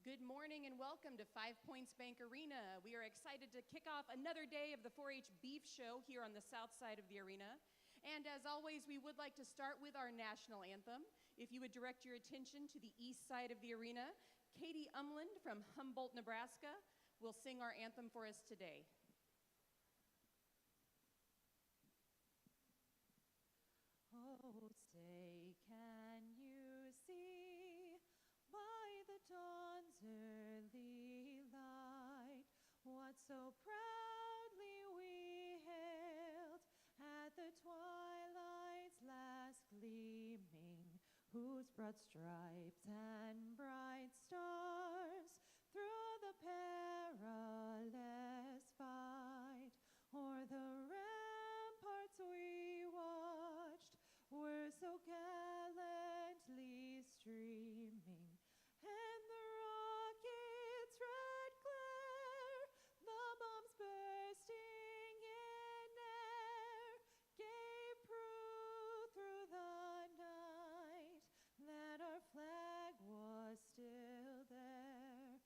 Good morning and welcome to 5 Points Bank Arena. We are excited to kick off another day of the 4-H Beef Show here on the south side of the arena. And as always, we would like to start with our national anthem. If you would direct your attention to the east side of the arena, Katie Umland from Humboldt, Nebraska, will sing our anthem for us today. Oh, say, can you see by the dawn's early light what so proudly we hailed at the twilight's last gleaming, whose broad stripes and bright stars through the perilous fight o'er the ramparts we watched were so gallantly streaming, and the rocket's red glare, the bombs bursting in air, gave proof through the night that our flag was still there.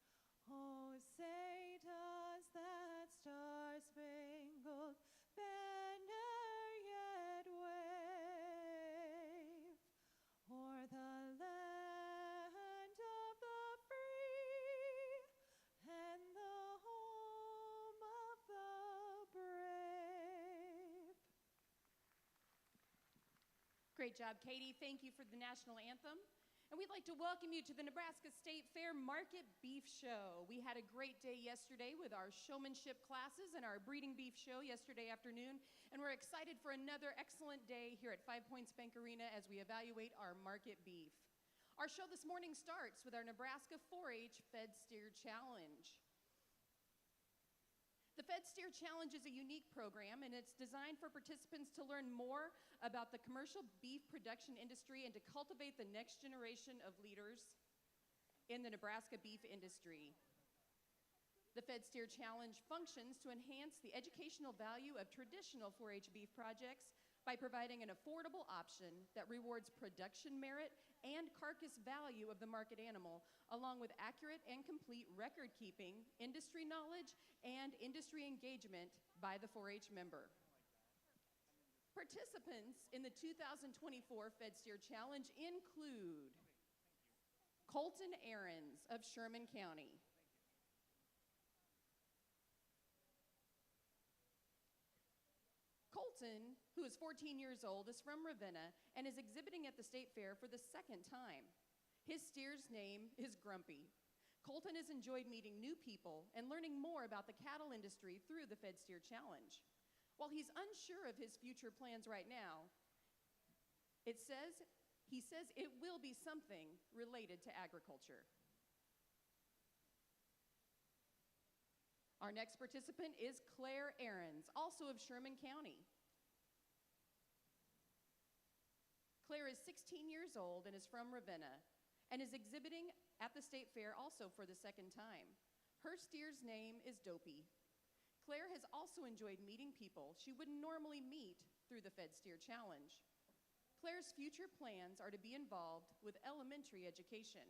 Oh, say does that star-spangled banner yet wave o'er the land of the free and the home of the brave? Great job, Katie. Thank you for the national anthem. And we'd like to welcome you to the Nebraska State Fair Market Beef Show. We had a great day yesterday with our showmanship classes and our breeding beef show yesterday afternoon. And we're excited for another excellent day here at 5 Points Bank Arena as we evaluate our market beef. Our show this morning starts with our Nebraska 4-H Fed Steer Challenge. The Fed Steer Challenge is a unique program, and it's designed for participants to learn more about the commercial beef production industry and to cultivate the next generation of leaders in the Nebraska beef industry. The Fed Steer Challenge functions to enhance the educational value of traditional 4-H beef projects by providing an affordable option that rewards production merit and carcass value of the market animal, along with accurate and complete record keeping, industry knowledge, and industry engagement by the 4-H member. Participants in the 2024 Fed Steer Challenge include Colton Ahrens of Sherman County, Colton, who is 14 years old, is from Ravenna and is exhibiting at the State Fair for the second time. His steer's name is Grumpy. Colton has enjoyed meeting new people and learning more about the cattle industry through the Fed Steer Challenge. While he's unsure of his future plans right now, he says it will be something related to agriculture. Our next participant is Claire Ahrens, also of Sherman County. Claire is 16 years old and is from Ravenna and is exhibiting at the State Fair also for the second time. Her steer's name is Dopey. Claire has also enjoyed meeting people she wouldn't normally meet through the Fed Steer Challenge. Claire's future plans are to be involved with elementary education.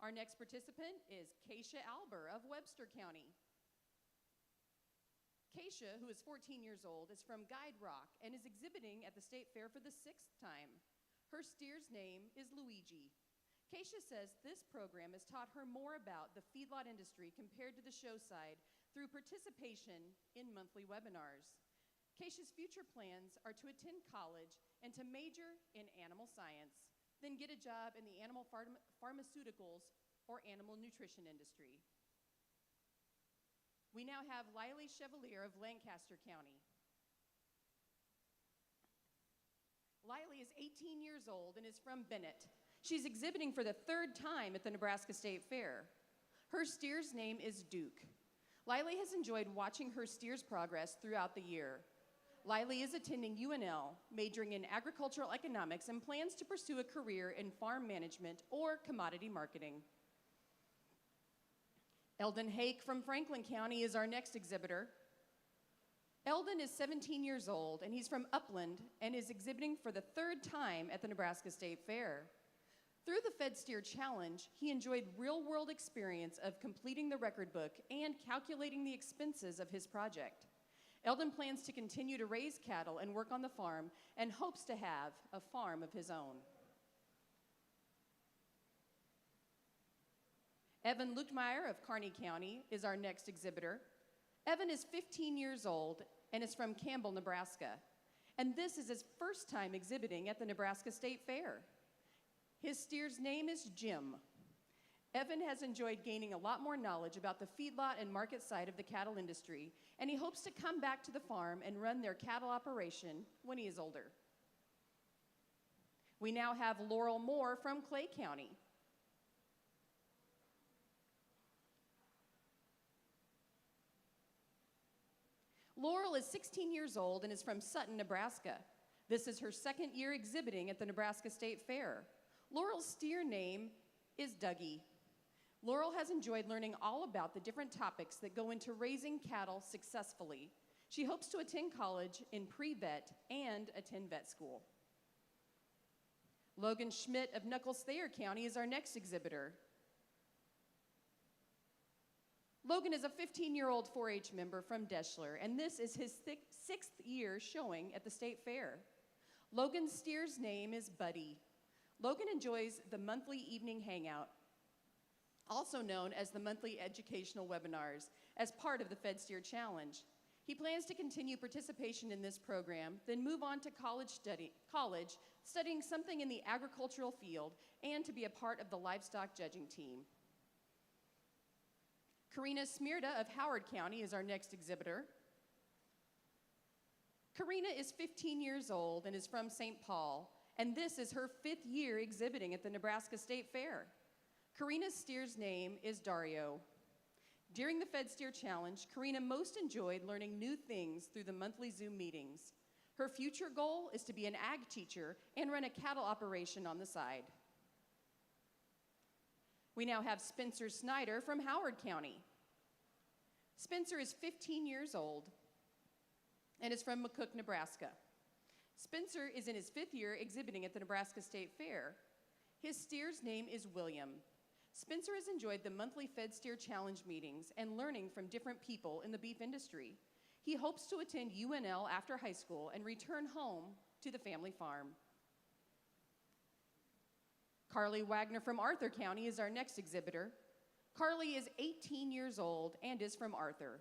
Our next participant is Keisha Alber of Webster County. Keisha, who is 14 years old, is from Guide Rock and is exhibiting at the State Fair for the 6th time. Her steer's name is Luigi. Keisha says this program has taught her more about the feedlot industry compared to the show side through participation in monthly webinars. Keisha's future plans are to attend college and to major in animal science, then get a job in the animal pharmaceuticals or animal nutrition industry. We now have Lily Chevalier of Lancaster County. Lily is 18 years old and is from Bennett. She's exhibiting for the 3rd time at the Nebraska State Fair. Her steer's name is Duke. Lily has enjoyed watching her steer's progress throughout the year. Lily is attending UNL, majoring in agricultural economics, and plans to pursue a career in farm management or commodity marketing. Eldon Hake from Franklin County is our next exhibitor. Eldon is 17 years old, and he's from Upland and is exhibiting for the 3rd time at the Nebraska State Fair. Through the Fed Steer Challenge, he enjoyed real-world experience of completing the record book and calculating the expenses of his project. Eldon plans to continue to raise cattle and work on the farm and hopes to have a farm of his own. Evan Luchtmeyer of Kearney County is our next exhibitor. Evan is 15 years old and is from Campbell, Nebraska. And this is his first time exhibiting at the Nebraska State Fair. His steer's name is Jim. Evan has enjoyed gaining a lot more knowledge about the feedlot and market side of the cattle industry, and he hopes to come back to the farm and run their cattle operation when he is older. We now have Laurel Moore from Clay County. Laurel is 16 years old and is from Sutton, Nebraska. This is her second year exhibiting at the Nebraska State Fair. Laurel's steer name is Dougie. Laurel has enjoyed learning all about the different topics that go into raising cattle successfully. She hopes to attend college in pre-vet and attend vet school. Logan Schmidt of Nuckolls-Thayer County is our next exhibitor. Logan is a 15-year-old 4-H member from Deschler, and this is his sixth year showing at the State Fair. Logan's steer's name is Buddy. Logan enjoys the monthly evening hangout, also known as the monthly educational webinars, as part of the Fed Steer Challenge. He plans to continue participation in this program, then move on to college, studying something in the agricultural field, and to be a part of the livestock judging team. Karina Smirda of Howard County is our next exhibitor. Karina is 15 years old and is from St. Paul, and this is her 5th year exhibiting at the Nebraska State Fair. Karina's steer's name is Dario. During the Fed Steer Challenge, Karina most enjoyed learning new things through the monthly Zoom meetings. Her future goal is to be an ag teacher and run a cattle operation on the side. We now have Spencer Snyder from Howard County. Spencer is 15 years old and is from McCook, Nebraska. Spencer is in his 5th year exhibiting at the Nebraska State Fair. His steer's name is William. Spencer has enjoyed the monthly Fed Steer Challenge meetings and learning from different people in the beef industry. He hopes to attend UNL after high school and return home to the family farm. Carly Wagner from Arthur County is our next exhibitor. Carly is 18 years old and is from Arthur.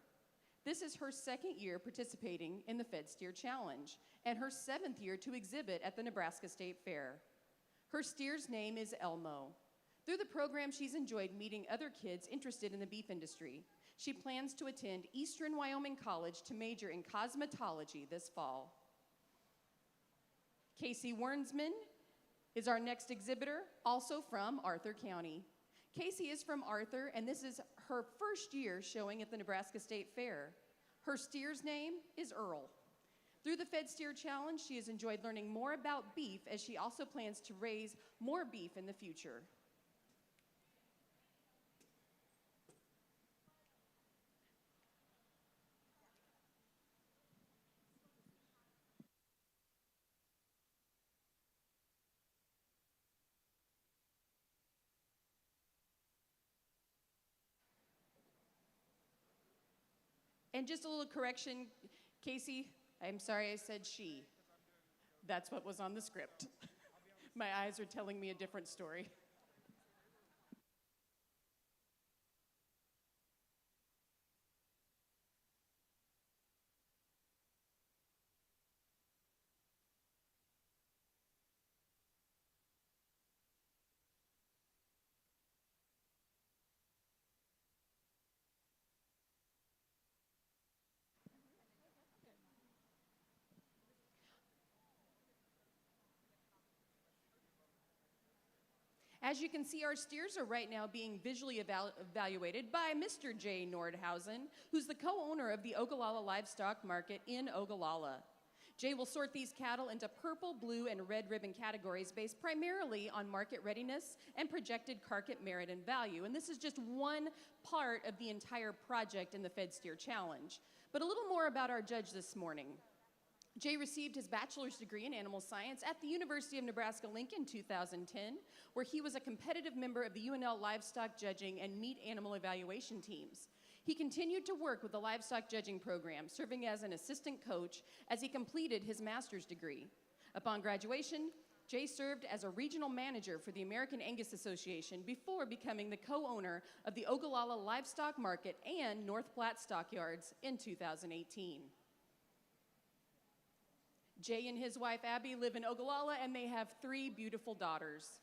This is her 2nd year participating in the Fed Steer Challenge and her 7th year to exhibit at the Nebraska State Fair. Her steer's name is Elmo. Through the program, she's enjoyed meeting other kids interested in the beef industry. She plans to attend Eastern Wyoming College to major in cosmetology this fall. Casey Wernsman is our next exhibitor, also from Arthur County. Casey is from Arthur, and this is her 1st year showing at the Nebraska State Fair. Her steer's name is Earl. Through the Fed Steer Challenge, she has enjoyed learning more about beef, as she also plans to raise more beef in the future. And just a little correction, Casey, I'm sorry I said she. That's what was on the script. My eyes are telling me a different story. As you can see, our steers are right now being visually evaluated by Mr. Jay Nordhausen, who's the co-owner of the Ogallala Livestock Market in Ogallala. Jay will sort these cattle into purple, blue, and red ribbon categories based primarily on market readiness and projected market merit and value. And this is just one part of the entire project in the Fed Steer Challenge. But a little more about our judge this morning. Jay received his bachelor's degree in animal science at the University of Nebraska-Lincoln 2010, where he was a competitive member of the UNL livestock judging and meat animal evaluation teams. He continued to work with the livestock judging program, serving as an assistant coach as he completed his master's degree. Upon graduation, Jay served as a regional manager for the American Angus Association before becoming the co-owner of the Ogallala Livestock Market and North Platte Stockyards in 2018. Jay and his wife Abby live in Ogallala, and they have 3 beautiful daughters.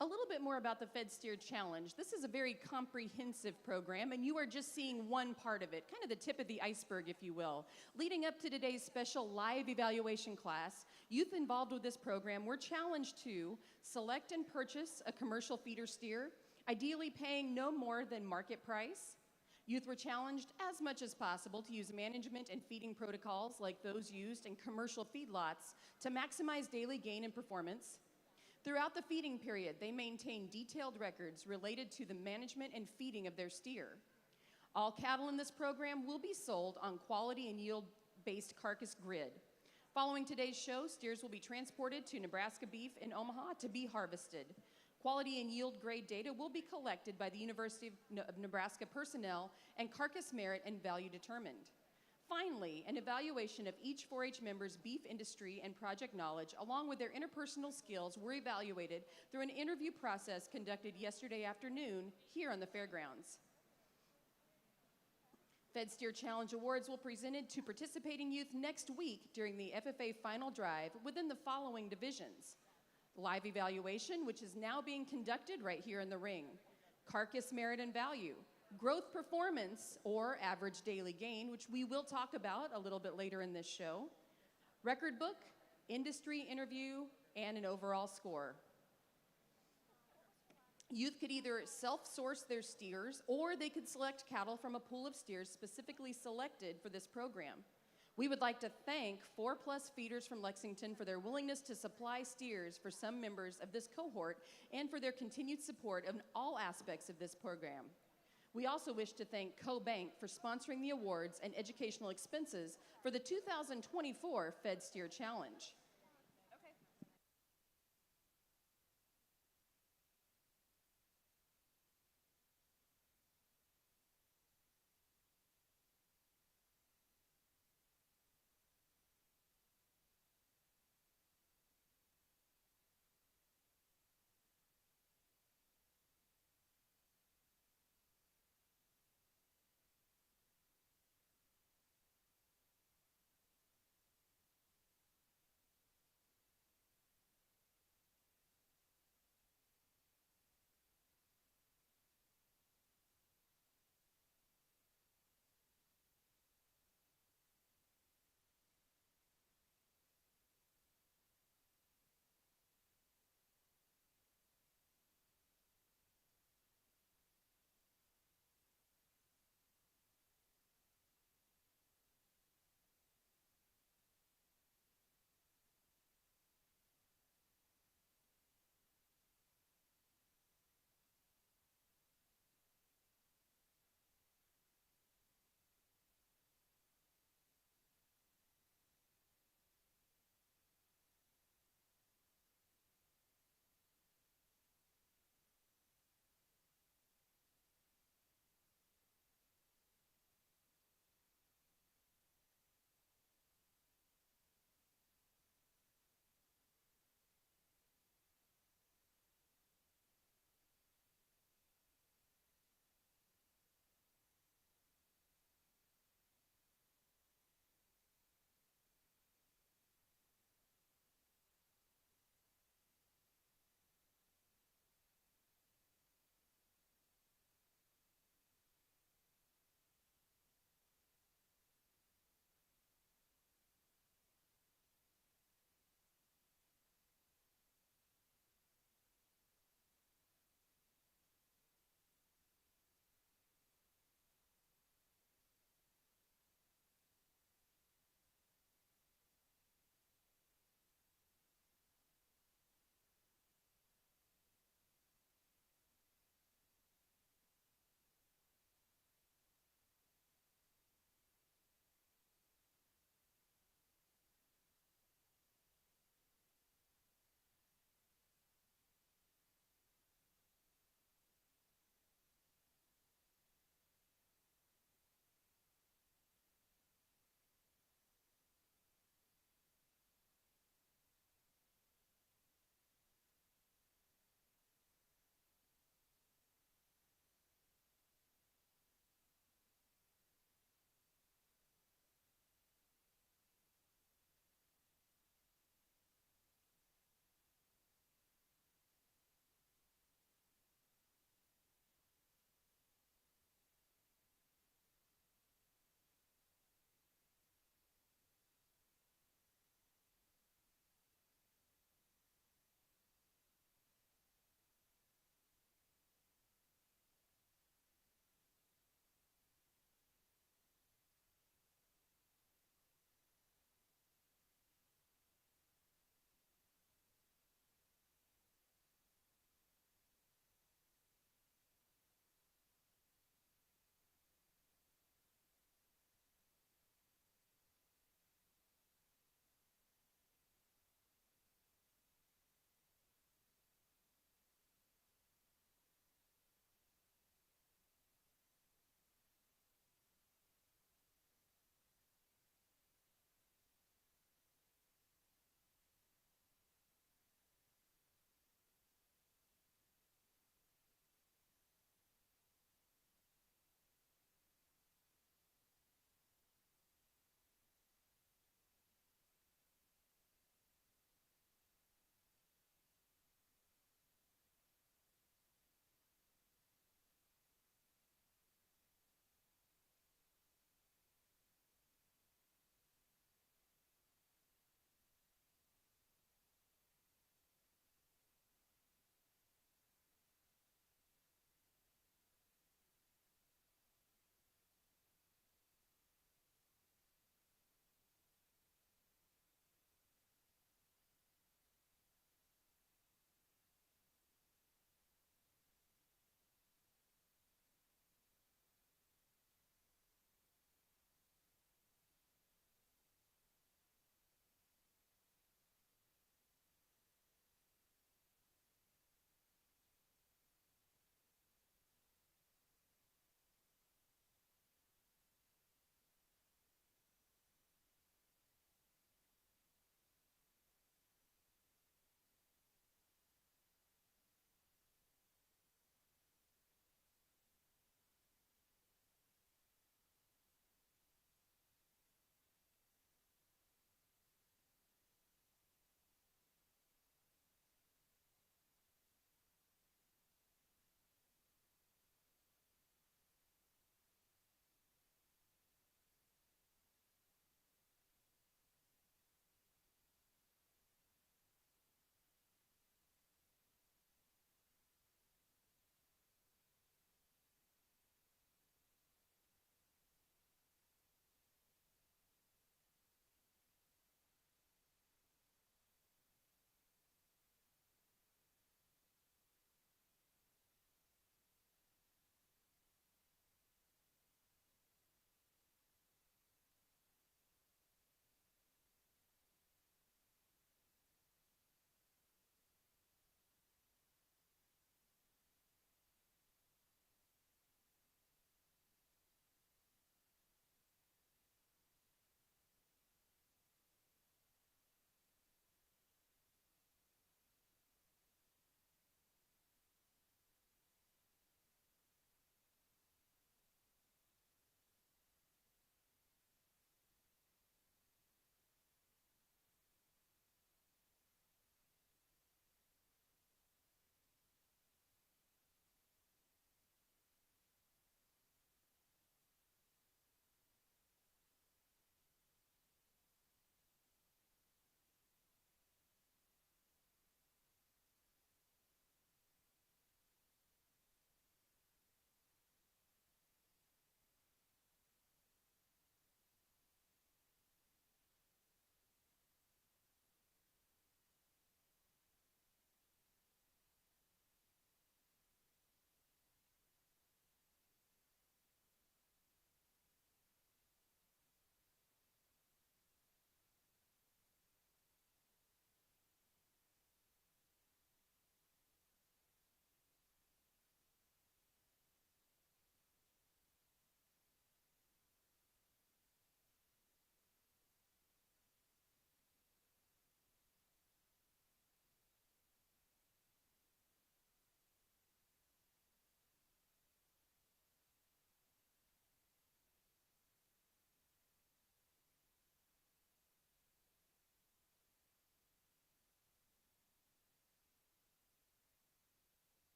A little bit more about the Fed Steer Challenge. This is a very comprehensive program, and you are just seeing one part of it, kind of the tip of the iceberg, if you will. Leading up to today's special live evaluation class, youth involved with this program were challenged to select and purchase a commercial feeder steer, ideally paying no more than market price. Youth were challenged as much as possible to use management and feeding protocols like those used in commercial feedlots to maximize daily gain and performance. Throughout the feeding period, they maintain detailed records related to the management and feeding of their steer. All cattle in this program will be sold on quality and yield-based carcass grid. Following today's show, steers will be transported to Nebraska Beef in Omaha to be harvested. Quality and yield grade data will be collected by the University of Nebraska personnel and carcass merit and value determined. Finally, an evaluation of each 4-H member's beef industry and project knowledge, along with their interpersonal skills, were evaluated through an interview process conducted yesterday afternoon here on the fairgrounds. Fed Steer Challenge Awards will be presented to participating youth next week during the FFA Final Drive within the following divisions: live evaluation, which is now being conducted right here in the ring; carcass merit and value; growth performance, or average daily gain, which we will talk about a little bit later in this show; record book, industry interview, and an overall score. Youth could either self-source their steers, or they could select cattle from a pool of steers specifically selected for this program. We would like to thank 4+ feeders from Lexington for their willingness to supply steers for some members of this cohort and for their continued support of all aspects of this program. We also wish to thank Co-Bank for sponsoring the awards and educational expenses for the 2024 Fed Steer Challenge.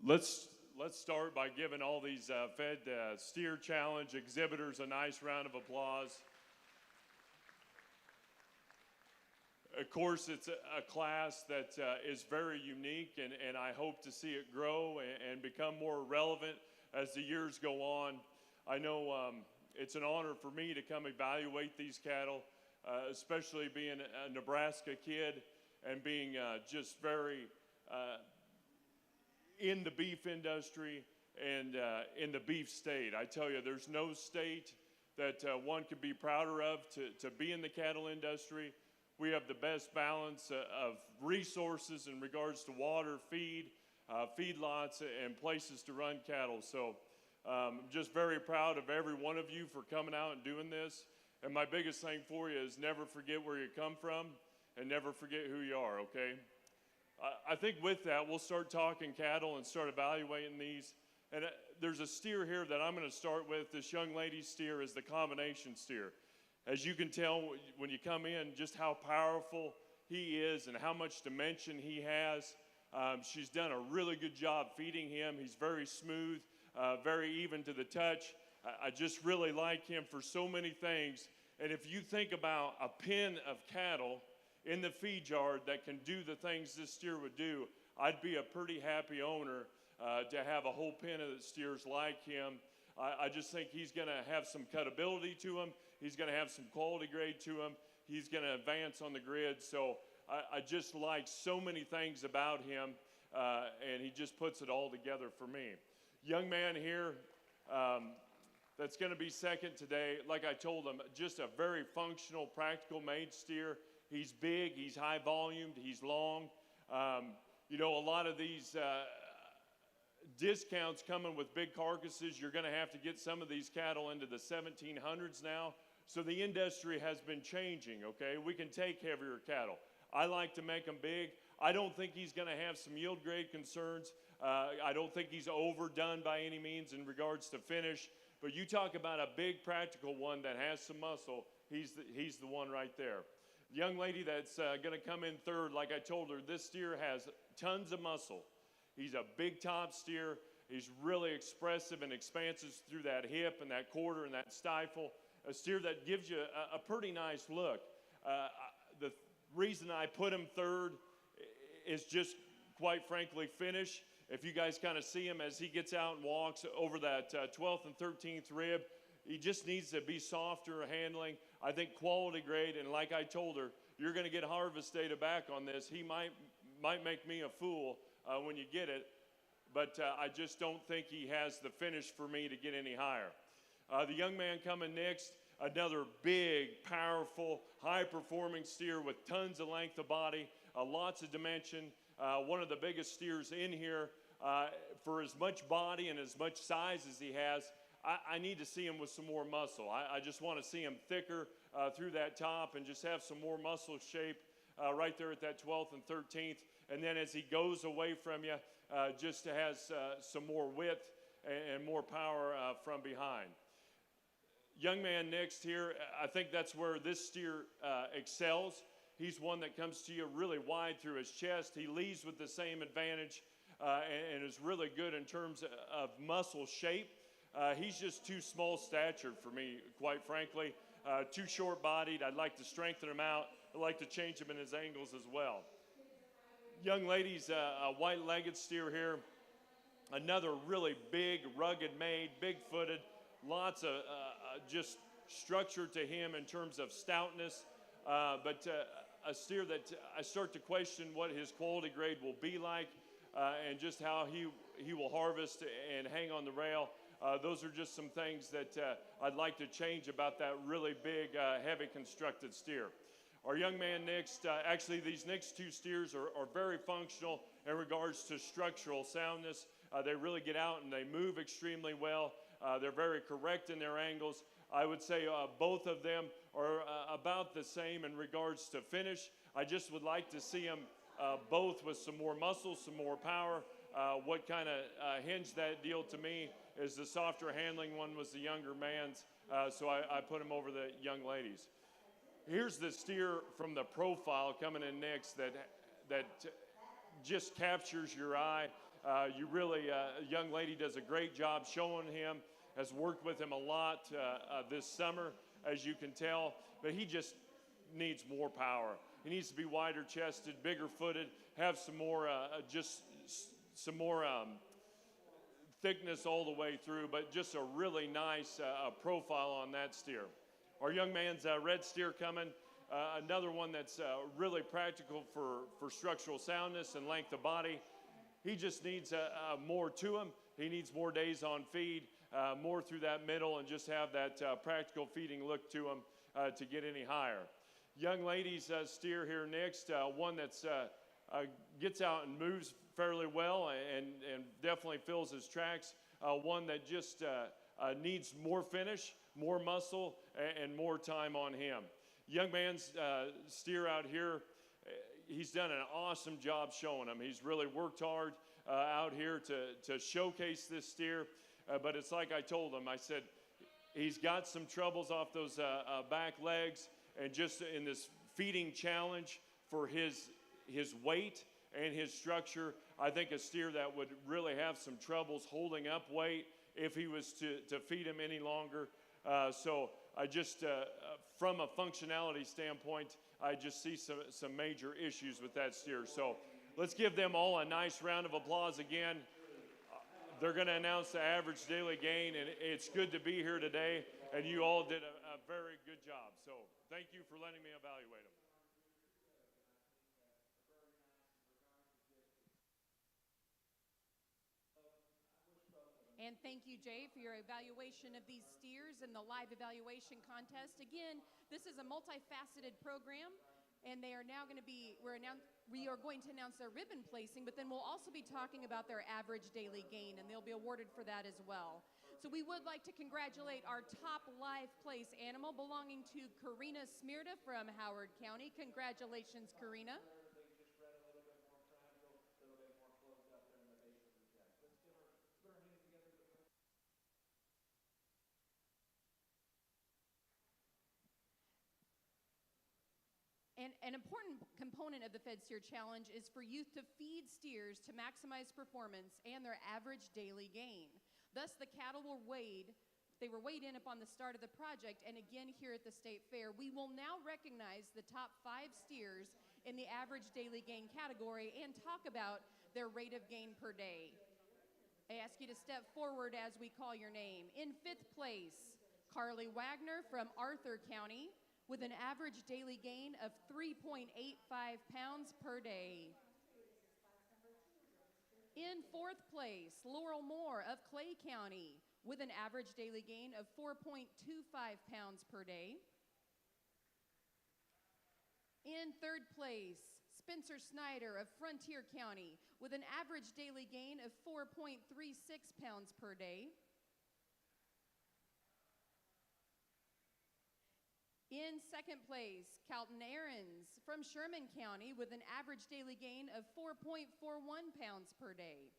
let's start by giving all these fed steer challenge exhibitors a nice round of applause. Of course, it's a class that is very unique, and I hope to see it grow and become more relevant as the years go on. I know it's an honor for me to come evaluate these cattle, especially being a Nebraska kid and being just very in the beef industry and in the beef state. I tell you, there's no state that one could be prouder of to be in the cattle industry. We have the best balance of resources in regards to water, feed, feedlots, and places to run cattle. So I'm just very proud of every one of you for coming out and doing this. And my biggest thing for you is never forget where you come from and never forget who you are, okay? I think with that, we'll start talking cattle and start evaluating these. And there's a steer here that I'm going to start with. This young lady's steer is the combination steer. As you can tell when you come in, just how powerful he is and how much dimension he has. She's done a really good job feeding him. He's very smooth, very even to the touch. I just really like him for so many things. And if you think about a pen of cattle in the feed yard that can do the things this steer would do, I'd be a pretty happy owner to have a whole pen of steers like him. I just think he's going to have some cutability to him. He's going to have some quality grade to him. He's going to advance on the grid. So I just like so many things about him, and he just puts it all together for me. Young man here that's going to be second today, like I told him, just a very functional, practical made steer. He's big, he's high volumed, he's long. You know, a lot of these discounts coming with big carcasses, you're going to have to get some of these cattle into the 1700s now. So the industry has been changing, okay? We can take heavier cattle. I like to make them big. I don't think he's going to have some yield grade concerns. I don't think he's overdone by any means in regards to finish. But you talk about a big practical one that has some muscle, he's the one right there. The young lady that's going to come in third, like I told her, this steer has tons of muscle. He's a big top steer. He's really expressive and expansive through that hip and that quarter and that stifle. A steer that gives you a pretty nice look. The reason I put him third is just, quite frankly, finish. If you guys kind of see him as he gets out and walks over that 12th and 13th rib, he just needs to be softer handling. I think quality grade, and like I told her, you're going to get harvest data back on this. He might make me a fool when you get it, but I just don't think he has the finish for me to get any higher. The young man coming next, another big, powerful, high-performing steer with tons of length of body, lots of dimension, one of the biggest steers in here. For as much body and as much size as he has, I need to see him with some more muscle. I just want to see him thicker through that top and just have some more muscle shape right there at that 12th and 13th. And then as he goes away from you, just has some more width and more power from behind. Young man next here, I think that's where this steer excels. He's one that comes to you really wide through his chest. He leads with the same advantage and is really good in terms of muscle shape. He's just too small statured for me, quite frankly. Too short-bodied. I'd like to strengthen him out. I'd like to change him in his angles as well. Young lady's a white-legged steer here. Another really big, rugged made, big-footed. Lots of just structure to him in terms of stoutness. But a steer that I start to question what his quality grade will be like and just how he will harvest and hang on the rail. Those are just some things that I'd like to change about that really big, heavy constructed steer. Our young man next, actually these next two steers are very functional in regards to structural soundness. They really get out and they move extremely well. They're very correct in their angles. I would say both of them are about the same in regards to finish. I just would like to see them both with some more muscle, some more power. What kind of hinged that deal to me is the softer handling one was the younger man's, so I put him over the young ladies. Here's the steer from the profile coming in next that just captures your eye. You really, a young lady does a great job showing him, has worked with him a lot this summer, as you can tell, but he just needs more power. He needs to be wider chested, bigger footed, have some more, some more thickness all the way through, but just a really nice profile on that steer. Our young man's red steer coming, another one that's really practical for structural soundness and length of body. He just needs more to him. He needs more days on feed, more through that middle, and just have that practical feeding look to him to get any higher. Young lady's steer here next, one that's gets out and moves fairly well and definitely fills his tracks. One that just needs more finish, more muscle, and more time on him. Young man's steer out here, he's done an awesome job showing him. He's really worked hard out here to showcase this steer, but it's like I told him, I said, he's got some troubles off those back legs, and just in this feeding challenge for his weight and his structure, I think a steer that would really have some troubles holding up weight if he was to feed him any longer. So I just, from a functionality standpoint, I just see some major issues with that steer. So let's give them all a nice round of applause again. They're going to announce the average daily gain, and it's good to be here today, and you all did a very good job. So thank you for letting me evaluate them. And thank you, Jay, for your evaluation of these steers and the live evaluation contest. Again, this is a multifaceted program, and they are now going to be, we are going to announce their ribbon placing, but then we'll also be talking about their average daily gain, and they'll be awarded for that as well. So we would like to congratulate our top live place animal belonging to Karina Smirda from Howard County. Congratulations, Karina. And an important component of the Fed Steer Challenge is for youth to feed steers to maximize performance and their average daily gain. Thus, the cattle were weighed in upon the start of the project, and again here at the State Fair. We will now recognize the top 5 steers in the average daily gain category and talk about their rate of gain per day. I ask you to step forward as we call your name. In 5th place, Carly Wagner from Arthur County, with an average daily gain of 3.85 pounds per day. In 4th place, Laurel Moore of Clay County, with an average daily gain of 4.25 pounds per day. In 3rd place, Spencer Snyder of Frontier County, with an average daily gain of 4.36 pounds per day. In 2nd place, Calton Aarons from Sherman County, with an average daily gain of 4.41 pounds per day.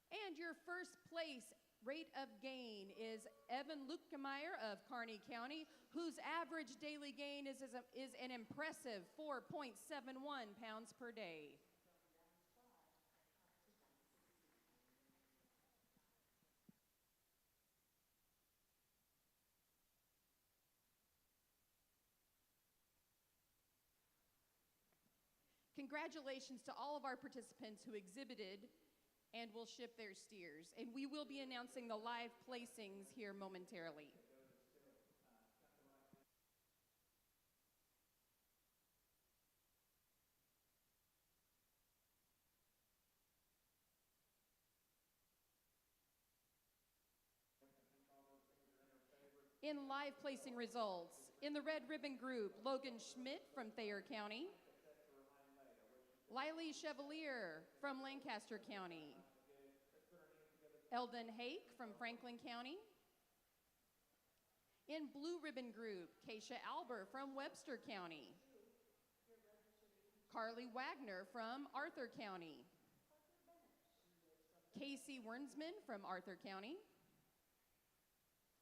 And your 1st place rate of gain is Evan Lukemeyer of Kearney County, whose average daily gain is an impressive 4.71 pounds per day. Congratulations to all of our participants who exhibited and will ship their steers. And we will be announcing the live placings here momentarily. In live placing results, in the red ribbon group, Logan Schmidt from Thayer County. Lily Chevalier from Lancaster County. Eldon Hake from Franklin County. In blue ribbon group, Keisha Alber from Webster County. Carly Wagner from Arthur County. Casey Wernsman from Arthur County.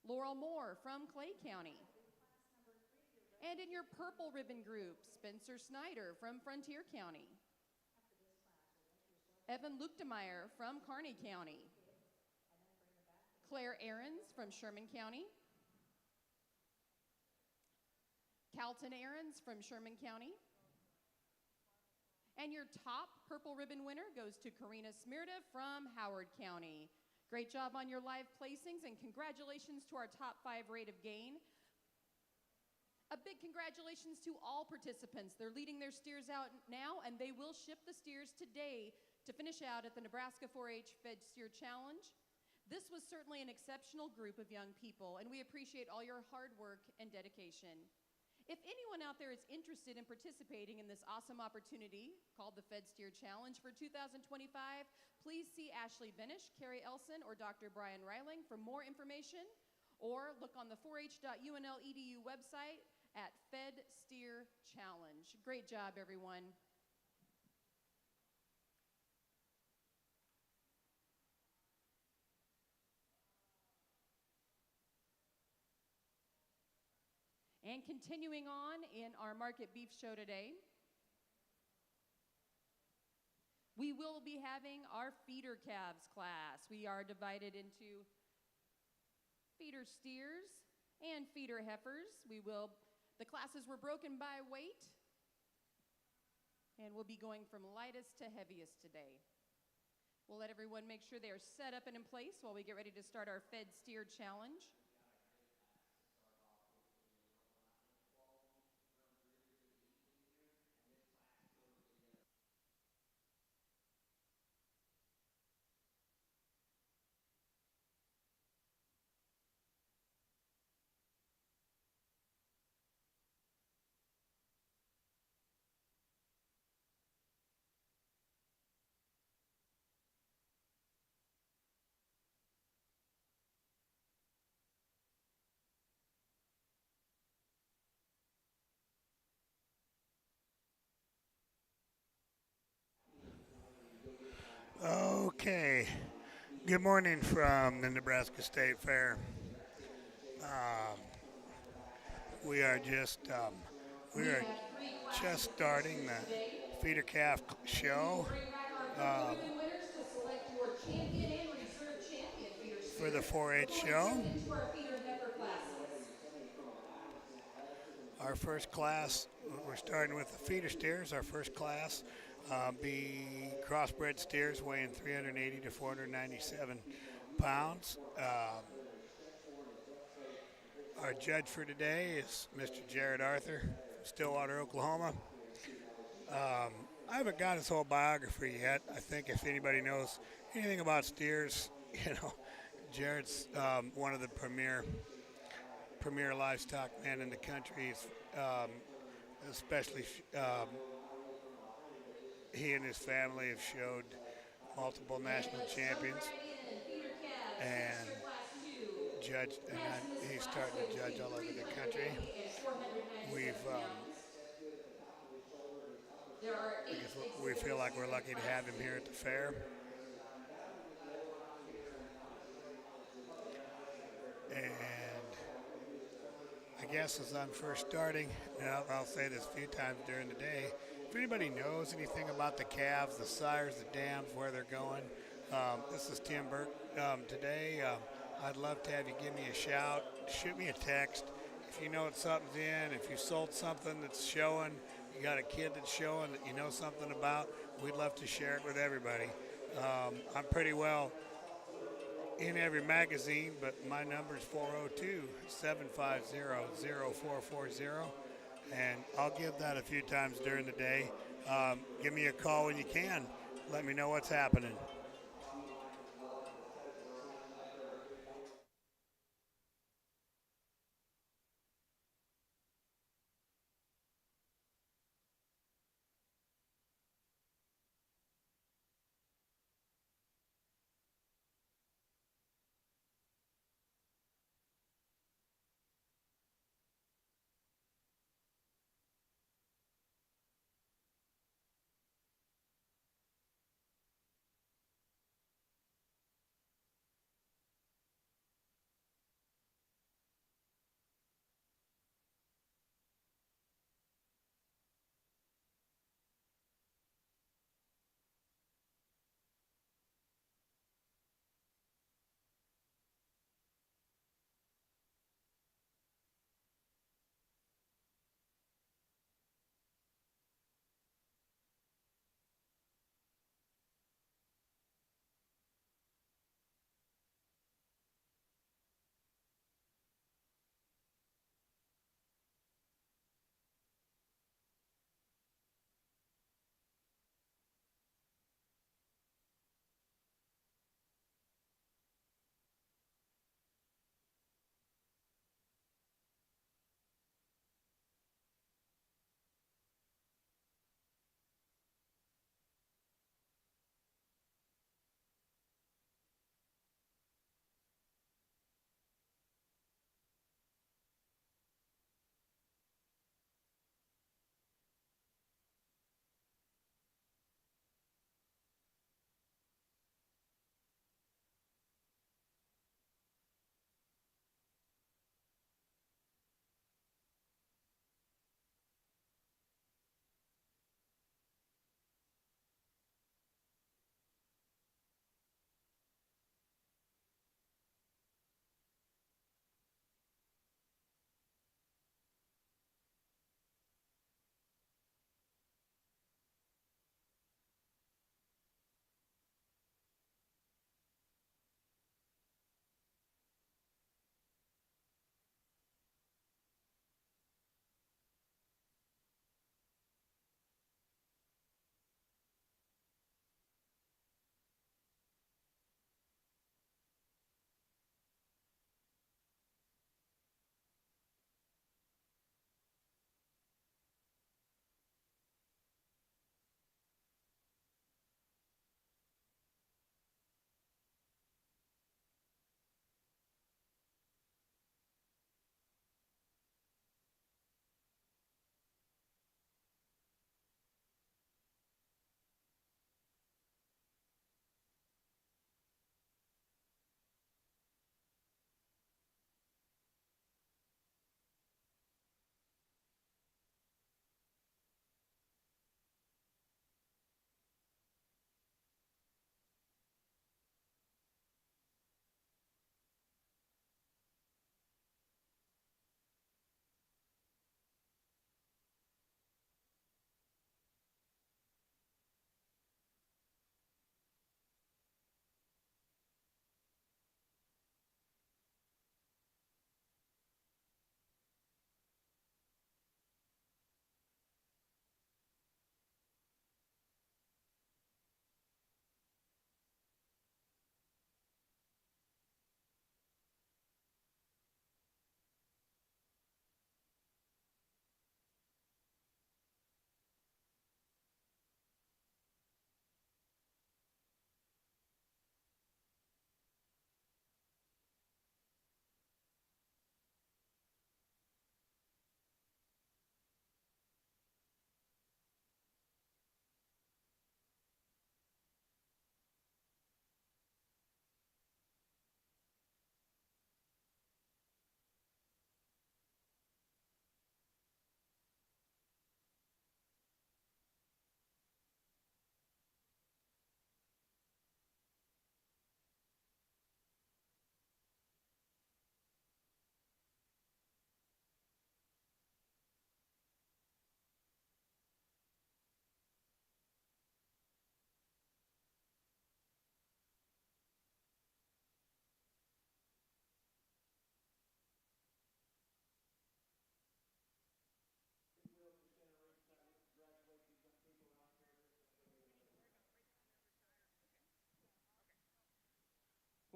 Laurel Moore from Clay County. And in your purple ribbon group, Spencer Snyder from Frontier County. Evan Luchtemeier from Kearney County. Claire Ahrens from Sherman County. Calton Ahrens from Sherman County. And your top purple ribbon winner goes to Karina Smirda from Howard County. Great job on your live placings, and congratulations to our top 5 rate of gain. A big congratulations to all participants. They're leading their steers out now, and they will ship the steers today to finish out at the Nebraska 4-H Fed Steer Challenge. This was certainly an exceptional group of young people, and we appreciate all your hard work and dedication. If anyone out there is interested in participating in this awesome opportunity called the Fed Steer Challenge for 2025, please see Ashley Benish, Carrie Elson, or Dr. Brian Reiling for more information, or look on the 4h.unl.edu website at Fed Steer Challenge. Great job, everyone. And continuing on in our market beef show today, we will be having our feeder calves class. We are divided into feeder steers and feeder heifers. The classes were broken by weight, and we'll be going from lightest to heaviest today. We'll let everyone make sure they are set up and in place while we get ready to start our Fed Steer Challenge. Okay. Good morning from the Nebraska State Fair. We are just starting the feeder calf show for the 4-H show. Our first class, we're starting with the feeder steers. Our first class be crossbred steers weighing 380 to 497 pounds. Our judge for today is Mr. Jared Arthur from Stillwater, Oklahoma. I haven't got his whole biography yet. I think if anybody knows anything about steers, Jared's one of the premier livestock men in the country. Especially he and his family have showed multiple national champions and judged, and he's starting to judge all over the country. We feel like we're lucky to have him here at the fair. And I guess as I'm first starting, and I'll say this a few times during the day, if anybody knows anything about the calves, the sires, the dams, where they're going, this is Tim Burke. Today, I'd love to have you give me a shout, shoot me a text. If you know what something's in, if you sold something that's showing, you got a kid that's showing that you know something about, we'd love to share it with everybody. I'm pretty well in every magazine, but my number is 402-750-0440, and I'll give that a few times during the day. Give me a call when you can. Let me know what's happening.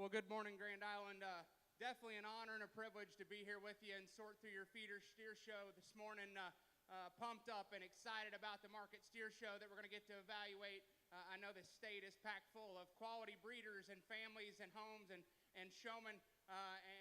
Well, good morning, Grand Island. Definitely an honor and a privilege to be here with you and sort through your feeder steer show this morning. Pumped up and excited about the market steer show that we're going to get to evaluate. I know the state is packed full of quality breeders and families and homes and showmen,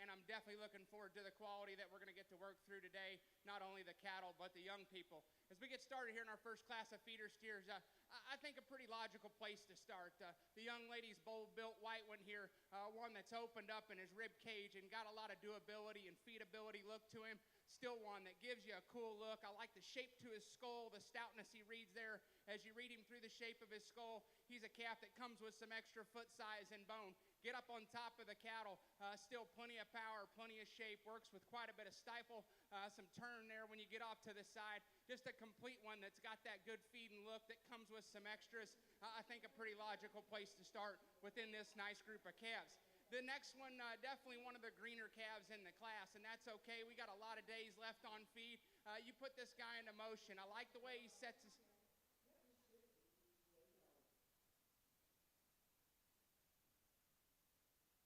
and I'm definitely looking forward to the quality that we're going to get to work through today, not only the cattle but the young people. As we get started here in our first class of feeder steers, I think a pretty logical place to start. The young lady's bold-built white one here, one that's opened up in his rib cage and got a lot of doability and feedability look to him. Still one that gives you a cool look. I like the shape to his skull, the stoutness he reads there. As you read him through the shape of his skull, he's a calf that comes with some extra foot size and bone. Get up on top of the cattle, still plenty of power, plenty of shape, works with quite a bit of stifle, some turn there when you get off to the side. Just a complete one that's got that good feed and look that comes with some extras. I think a pretty logical place to start within this nice group of calves. The next one, definitely one of the greener calves in the class, and that's okay. We got a lot of days left on feed. You put this guy into motion. I like the way he sets his...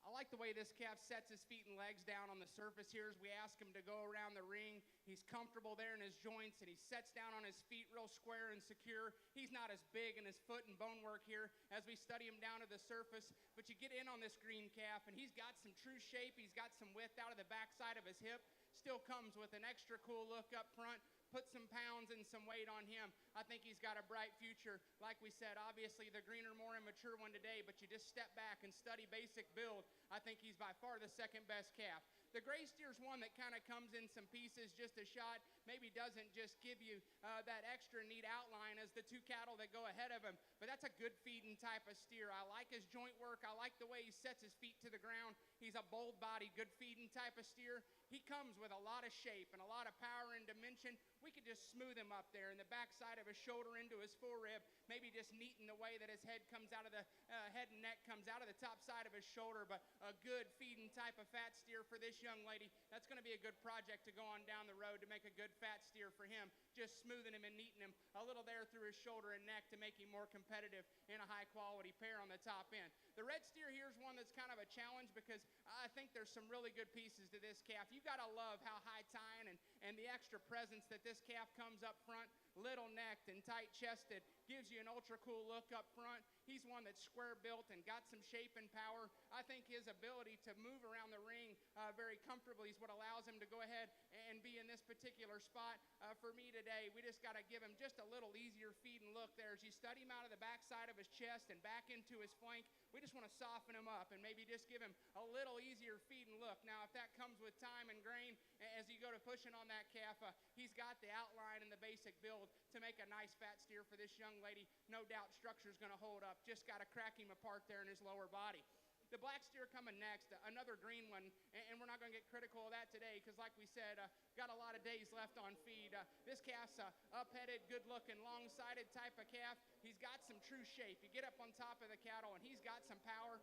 I like the way this calf sets his feet and legs down on the surface here as we ask him to go around the ring. He's comfortable there in his joints, and he sets down on his feet real square and secure. He's not as big in his foot and bone work here as we study him down to the surface, but you get in on this green calf, and he's got some true shape. He's got some width out of the backside of his hip. Still comes with an extra cool look up front. Put some pounds and some weight on him. I think he's got a bright future. Like we said, obviously the greener, more immature one today, but you just step back and study basic build. I think he's by far the second best calf. The gray steer's one that kind of comes in some pieces, just a shot, maybe doesn't just give you that extra neat outline as the two cattle that go ahead of him, but that's a good feeding type of steer. I like his joint work. I like the way he sets his feet to the ground. He's a bold body, good feeding type of steer. He comes with a lot of shape and a lot of power and dimension. We could just smooth him up there in the backside of his shoulder into his forearrib, maybe just neaten the way that his head comes out of the head and neck comes out of the top side of his shoulder, but a good feeding type of fat steer for this young lady. That's going to be a good project to go on down the road to make a good fat steer for him, just smoothing him and neating him a little there through his shoulder and neck to make him more competitive in a high quality pair on the top end. The red steer here is one that's kind of a challenge because I think there's some really good pieces to this calf. You got to love how high tying and the extra presence that this calf comes up front, little necked and tight chested, gives you an ultra cool look up front. He's one that's square built and got some shape and power. I think his ability to move around the ring very comfortably is what allows him to go ahead and be in this particular spot. For me today, we just got to give him just a little easier feed and look there. As you study him out of the backside of his chest and back into his flank, we just want to soften him up and maybe just give him a little easier feed and look. Now, if that comes with time and grain, as you go to pushing on that calf, he's got the outline and the basic build to make a nice fat steer for this young lady. No doubt structure's going to hold up. Just got to crack him apart there in his lower body. The black steer coming next, another green one, and we're not going to get critical of that today because, like we said, got a lot of days left on feed. This calf's up-headed, good-looking, long-sided type of calf. He's got some true shape. You get up on top of the cattle, and he's got some power.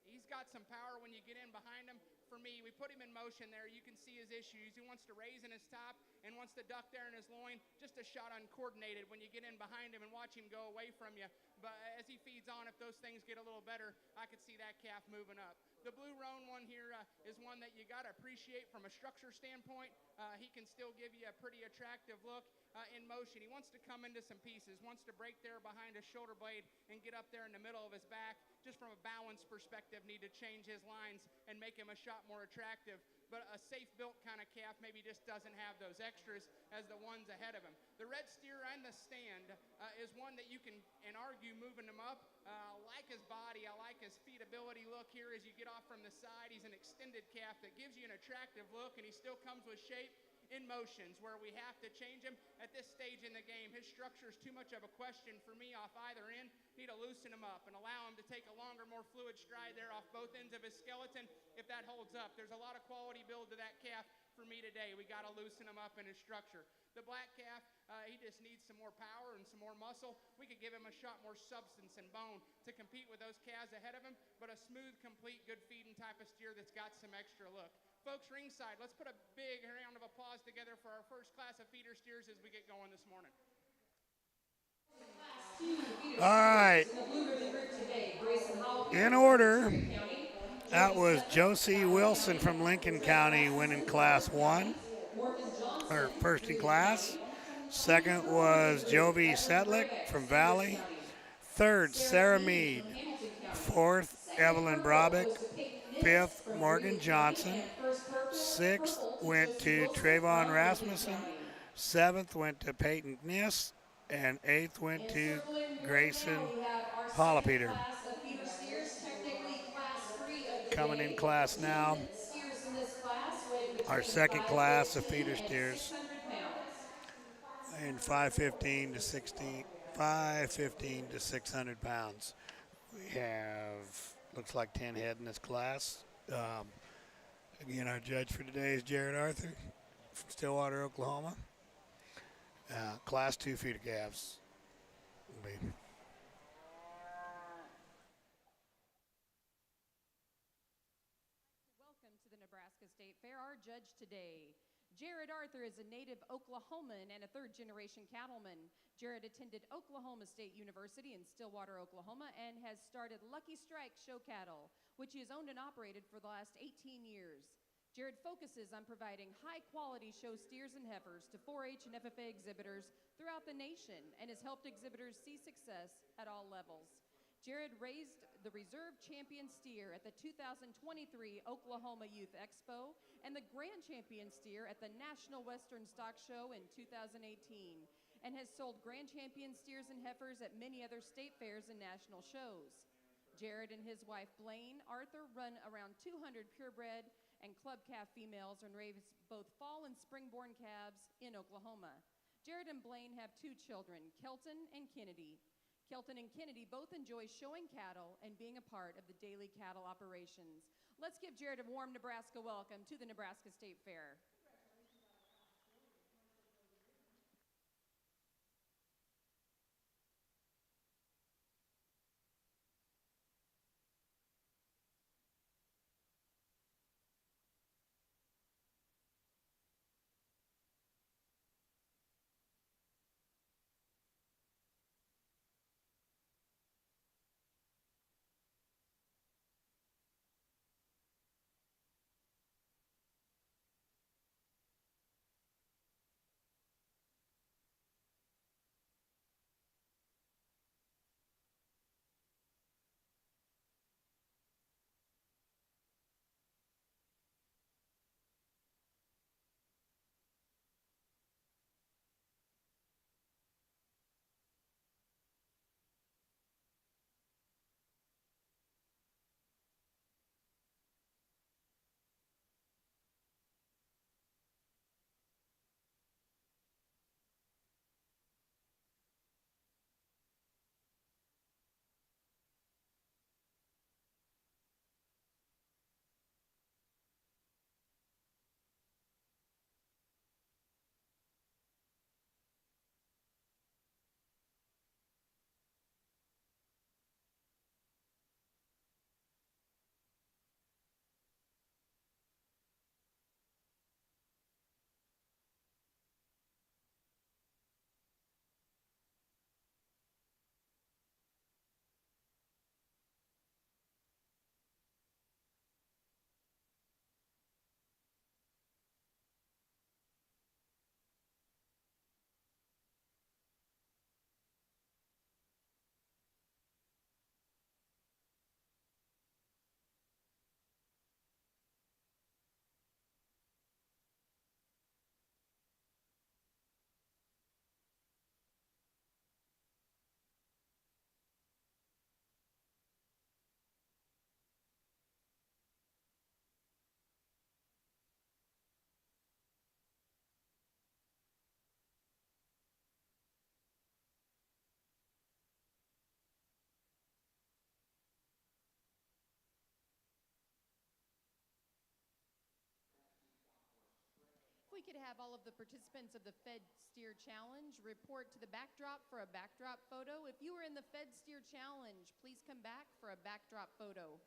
He's got some power when you get in behind him. For me, we put him in motion there. You can see his issues. He wants to raise in his top and wants to duck there in his loin. Just a shot uncoordinated when you get in behind him and watch him go away from you. But as he feeds on, if those things get a little better, I could see that calf moving up. The blue roan one here is one that you got to appreciate from a structure standpoint. He can still give you a pretty attractive look in motion. He wants to come into some pieces, wants to break there behind his shoulder blade and get up there in the middle of his back. Just from a balance perspective, need to change his lines and make him a shot more attractive. But a safe-built kind of calf maybe just doesn't have those extras as the ones ahead of him. The red steer and the stand is one that you can argue moving him up. I like his body. I like his feedability look here as you get off from the side. He's an extended calf that gives you an attractive look, and he still comes with shape in motions where we have to change him at this stage in the game. His structure is too much of a question for me off either end. Need to loosen him up and allow him to take a longer, more fluid stride there off both ends of his skeleton if that holds up. There's a lot of quality build to that calf for me today. We got to loosen him up in his structure. The black calf, he just needs some more power and some more muscle. We could give him a shot more substance and bone to compete with those calves ahead of him, but a smooth, complete, good feeding type of steer that's got some extra look. Folks, ringside, let's put a big round of applause together for our first class of feeder steers as we get going this morning. All right. In order, That was Josie Wilson from Lincoln County winning Class 1, or first in class. Second was Jovi Setlick from Valley. Third, Sarah Mead. Fourth, Evelyn Brabick. Fifth, Morgan Johnson. Sixth went to Trayvon Rasmussen. Seventh went to Peyton Kniss. And eighth went to Grayson Holopeter. Of feeder steers, technically class 3 of the Coming in day. class now, Steers in this class weigh our between second class of 515 feeder and steers. 600 pounds. And 515 to 16, 515 to 600 pounds. We have, looks like 10 head in this class. Again, our judge for today is Jared Arthur from Stillwater, Oklahoma. Class 2 feeder calves. Welcome to the Nebraska State Fair. Our judge today, Jared Arthur, is a native Oklahoman and a third-generation cattleman. Jared attended Oklahoma State University in Stillwater, Oklahoma, and has started Lucky Strike Show Cattle, which he has owned and operated for the last 18 years. Jared focuses on providing high-quality show steers and heifers to 4-H and FFA exhibitors throughout the nation and has helped exhibitors see success at all levels. Jared raised the reserve champion steer at the 2023 Oklahoma Youth Expo and the grand champion steer at the National Western Stock Show in 2018 and has sold grand champion steers and heifers at many other state fairs and national shows. Jared and his wife Blaine Arthur run around 200 purebred and club calf females and raise both fall and springborn calves in Oklahoma. Jared and Blaine have 2 children, Kelton and Kennedy. Kelton and Kennedy both enjoy showing cattle and being a part of the daily cattle operations. Let's give Jared a warm Nebraska welcome to the Nebraska State Fair. If we could have all of the participants of the Fed Steer Challenge report to the backdrop for a backdrop photo. If you were in the Fed Steer Challenge, please come back for a backdrop photo.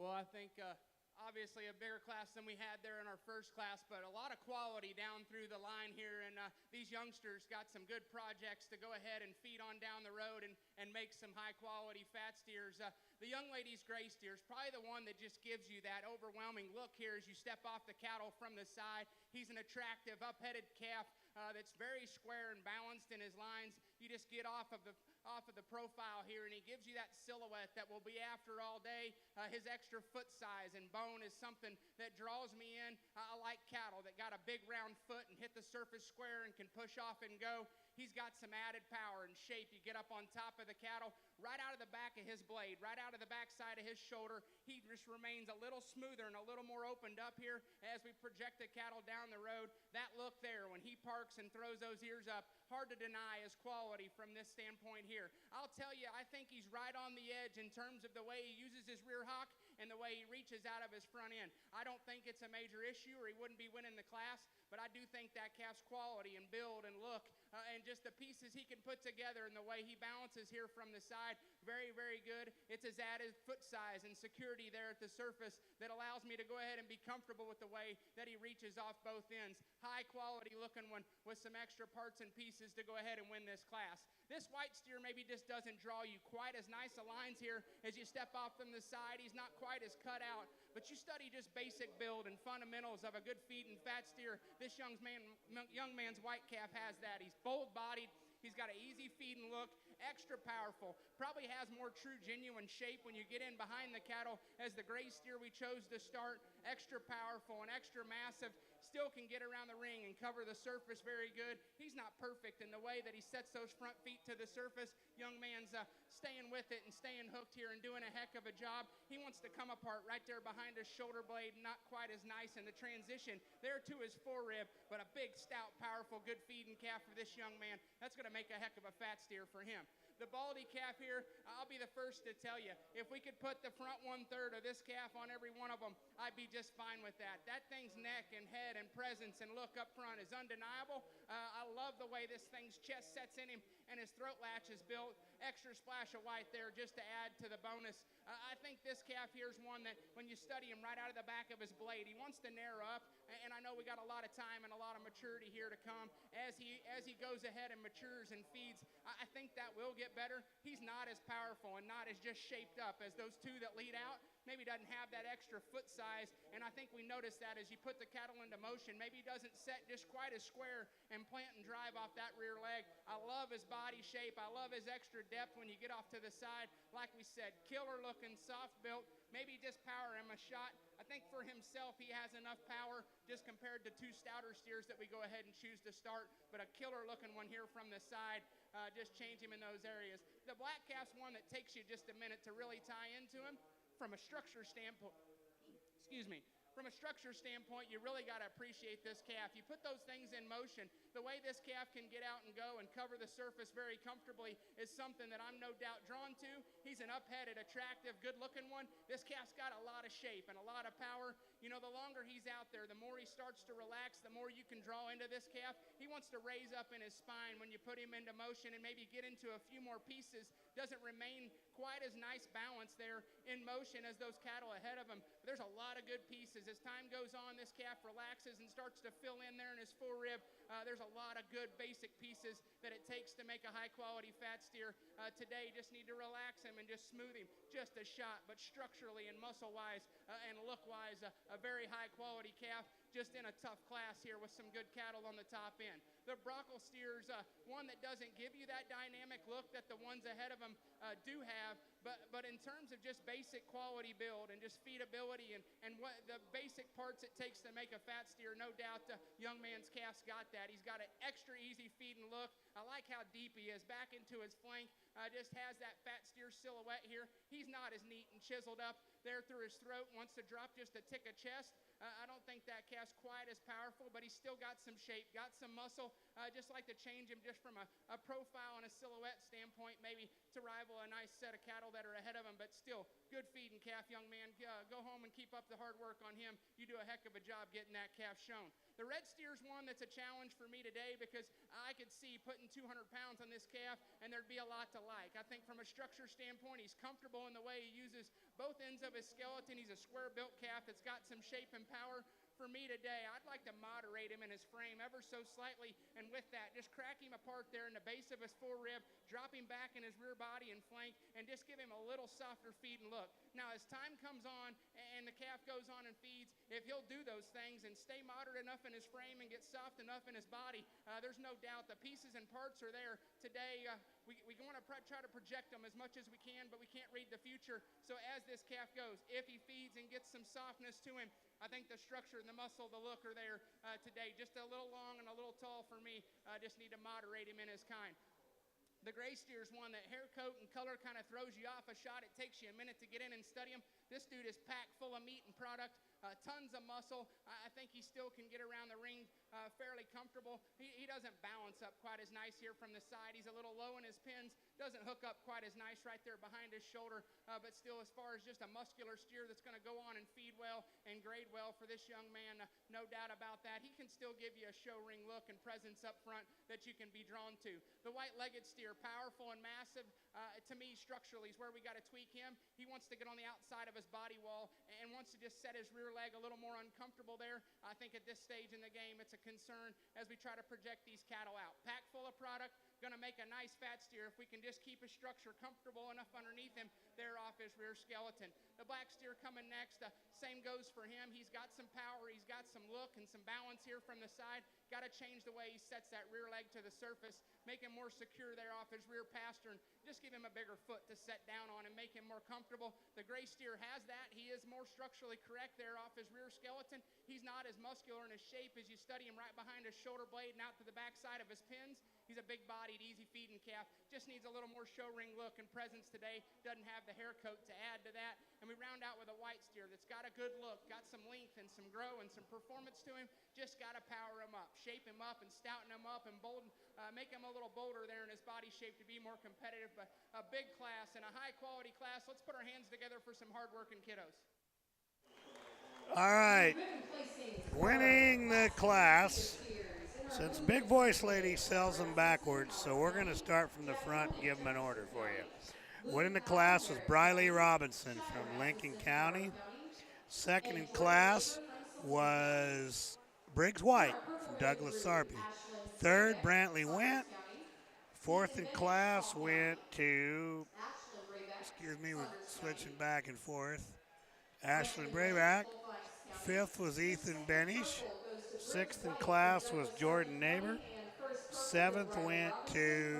Well, I think obviously a bigger class than we had there in our first class, but a lot of quality down through the line here. And these youngsters got some good projects to go ahead and feed on down the road and make some high-quality fat steers. The young lady's gray steer is probably the one that just gives you that overwhelming look here as you step off the cattle from the side. He's an attractive, up-headed calf that's very square and balanced in his lines. You just get off of the profile here, and he gives you that silhouette that we'll be after all day. His extra foot size and bone is something that draws me in. I like cattle that got a big round foot and hit the surface square and can push off and go. He's got some added power and shape. You get up on top of the cattle, right out of the back of his blade, right out of the back side of his shoulder. He just remains a little smoother and a little more opened up here as we project the cattle down the road. That look there when he parks and throws those ears up, hard to deny his quality from this standpoint here. I'll tell you, I think he's right on the edge in terms of the way he uses his rear hock and the way he reaches out of his front end. I don't think it's a major issue or he wouldn't be winning the class, but I do think that calf's quality and build and look and just the pieces he can put together and the way he balances here from the side, very, very good. It's his added foot size and security there at the surface that allows me to go ahead and be comfortable with the way that he reaches off both ends. High quality looking one with some extra parts and pieces to go ahead and win this class. This white steer maybe just doesn't draw you quite as nice a lines here as you step off from the side. He's not quite as cut out, but you study just basic build and fundamentals of a good feed and fat steer. This young man's white calf has that. He's bold-bodied. He's got an easy feed and look, extra powerful. Probably has more true, genuine shape when you get in behind the cattle as the gray steer we chose to start. Extra powerful and extra massive. Still can get around the ring and cover the surface very good. He's not perfect in the way that he sets those front feet to the surface. Young man's staying with it and staying hooked here and doing a heck of a job. He wants to come apart right there behind his shoulder blade, not quite as nice in the transition there to his forerib, but a big, stout, powerful, good feeding calf for this young man. That's going to make a heck of a fat steer for him. The baldy calf here, I'll be the first to tell you, if we could put the front 1/3 of this calf on every one of them, I'd be just fine with that. That thing's neck and head and presence and look up front is undeniable. I love the way this thing's chest sets in him and his throat latch is built. Extra splash of white there just to add to the bonus. I think this calf here is one that when you study him right out of the back of his blade, he wants to narrow up, and I know we got a lot of time and a lot of maturity here to come as he goes ahead and matures and feeds. I think that will get better. He's not as powerful and not as just shaped up as those two that lead out. Maybe doesn't have that extra foot size, and I think we notice that as you put the cattle into motion. Maybe he doesn't set just quite as square and plant and drive off that rear leg. I love his body shape. I love his extra depth when you get off to the side. Like we said, killer looking, soft built. Maybe just power him a shot. I think for himself he has enough power just compared to two stouter steers that we go ahead and choose to start, but a killer looking one here from the side. Just change him in those areas. The black calf's one that takes you just a minute to really tie into him. From a structure standpoint, from a structure standpoint, you really got to appreciate this calf. You put those things in motion. The way this calf can get out and go and cover the surface very comfortably is something that I'm no doubt drawn to. He's an up-headed, attractive, good-looking one. This calf's got a lot of shape and a lot of power. You know, the longer he's out there, the more he starts to relax, the more you can draw into this calf. He wants to raise up in his spine when you put him into motion and maybe get into a few more pieces. Doesn't remain quite as nice balance there in motion as those cattle ahead of him. But there's a lot of good pieces. As time goes on, this calf relaxes and starts to fill in there in his forerib. There's a lot of good basic pieces that it takes to make a high-quality fat steer. Today, just need to relax him and just smooth him just a shot, but structurally and muscle-wise and look-wise, a very high-quality calf, just in a tough class here with some good cattle on the top end. The Brockle steer's one that doesn't give you that dynamic look that the ones ahead of him do have, but in terms of just basic quality build and just feedability and what the basic parts it takes to make a fat steer, no doubt young man's calf's got that. He's got an extra easy feed and look. I like how deep he is back into his flank. Just has that fat steer silhouette here. He's not as neat and chiseled up there through his throat. Wants to drop just a tick of chest. I don't think that calf calf's quite as powerful, but he's still got some shape, got some muscle. Just like to change him just from a profile and a silhouette standpoint, maybe to rival a nice set of cattle that are ahead of him, but still good feeding calf, young man. Go home and keep up the hard work on him. You do a heck of a job getting that calf shown. The red steer's one that's a challenge for me today because I could see putting 200 pounds on this calf and there'd be a lot to like. I think from a structure standpoint, he's comfortable in the way he uses both ends of his skeleton. He's a square-built calf that's got some shape and power. For me today, I'd like to moderate him in his frame ever so slightly, and with that, just crack him apart there in the base of his forerib, drop him back in his rear body and flank, and just give him a little softer feed and look. Now, as time comes on and the calf goes on and feeds, if he'll do those things and stay moderate enough in his frame and get soft enough in his body, there's no doubt the pieces and parts are there. Today, we want to try to project them as much as we can, but we can't read the future. So as this calf goes, if he feeds and gets some softness to him, I think the structure and the muscle, the look are there today. Just a little long and a little tall for me. Just need to moderate him in his kind. The gray steer is one that hair coat and color kind of throws you off a shot. It takes you a minute to get in and study him. This dude is packed full of meat and product, tons of muscle. I think he still can get around the ring fairly comfortable. He doesn't balance up quite as nice here from the side. He's a little low in his pins. Doesn't hook up quite as nice right there behind his shoulder. But still, as far as just a muscular steer that's going to go on and feed well and grade well for this young man, no doubt about that. He can still give you a show ring look and presence up front that you can be drawn to. The white-legged steer, powerful and massive. To me, structurally, is where we got to tweak him. He wants to get on the outside of his body wall and wants to just set his rear leg a little more uncomfortable there. I think at this stage in the game, it's a concern as we try to project these cattle out. Packed full of product, going to make a nice fat steer if we can just keep his structure comfortable enough underneath him there off his rear skeleton. The black steer coming next, same goes for him. He's got some power, he's got some look and some balance here from the side. Got to change the way he sets that rear leg to the surface, make him more secure there off his rear pastern. Just give him a bigger foot to set down on and make him more comfortable. The gray steer has that. He is more structurally correct there off his rear skeleton. He's not as muscular in his shape as you study him right behind his shoulder blade and out to the back side of his pins. He's a big-bodied, easy-feeding calf. Just needs a little more show ring look and presence today. Doesn't have the hair coat to add to that. And we round out with a white steer that's got a good look, got some length and some grow and some performance to him. Just got to power him up, shape him up and stouten him up and make him a little bolder there in his body shape to be more competitive. But a big class and a high-quality class. Let's put our hands together for some hard-working kiddos. All right, winning the class. Since Big Voice Lady sells them backwards, so we're going to start from the front and give them an order for you. Winning the class was Briley Robinson from Lincoln County. Second in class was Briggs White from Douglas Sarpy. Third, Brantley Went. Fourth in class went to, we're switching back and forth, Ashlyn Brayback. Fifth was Ethan Benish. Sixth in class was Jordan Neighbor. Seventh went to,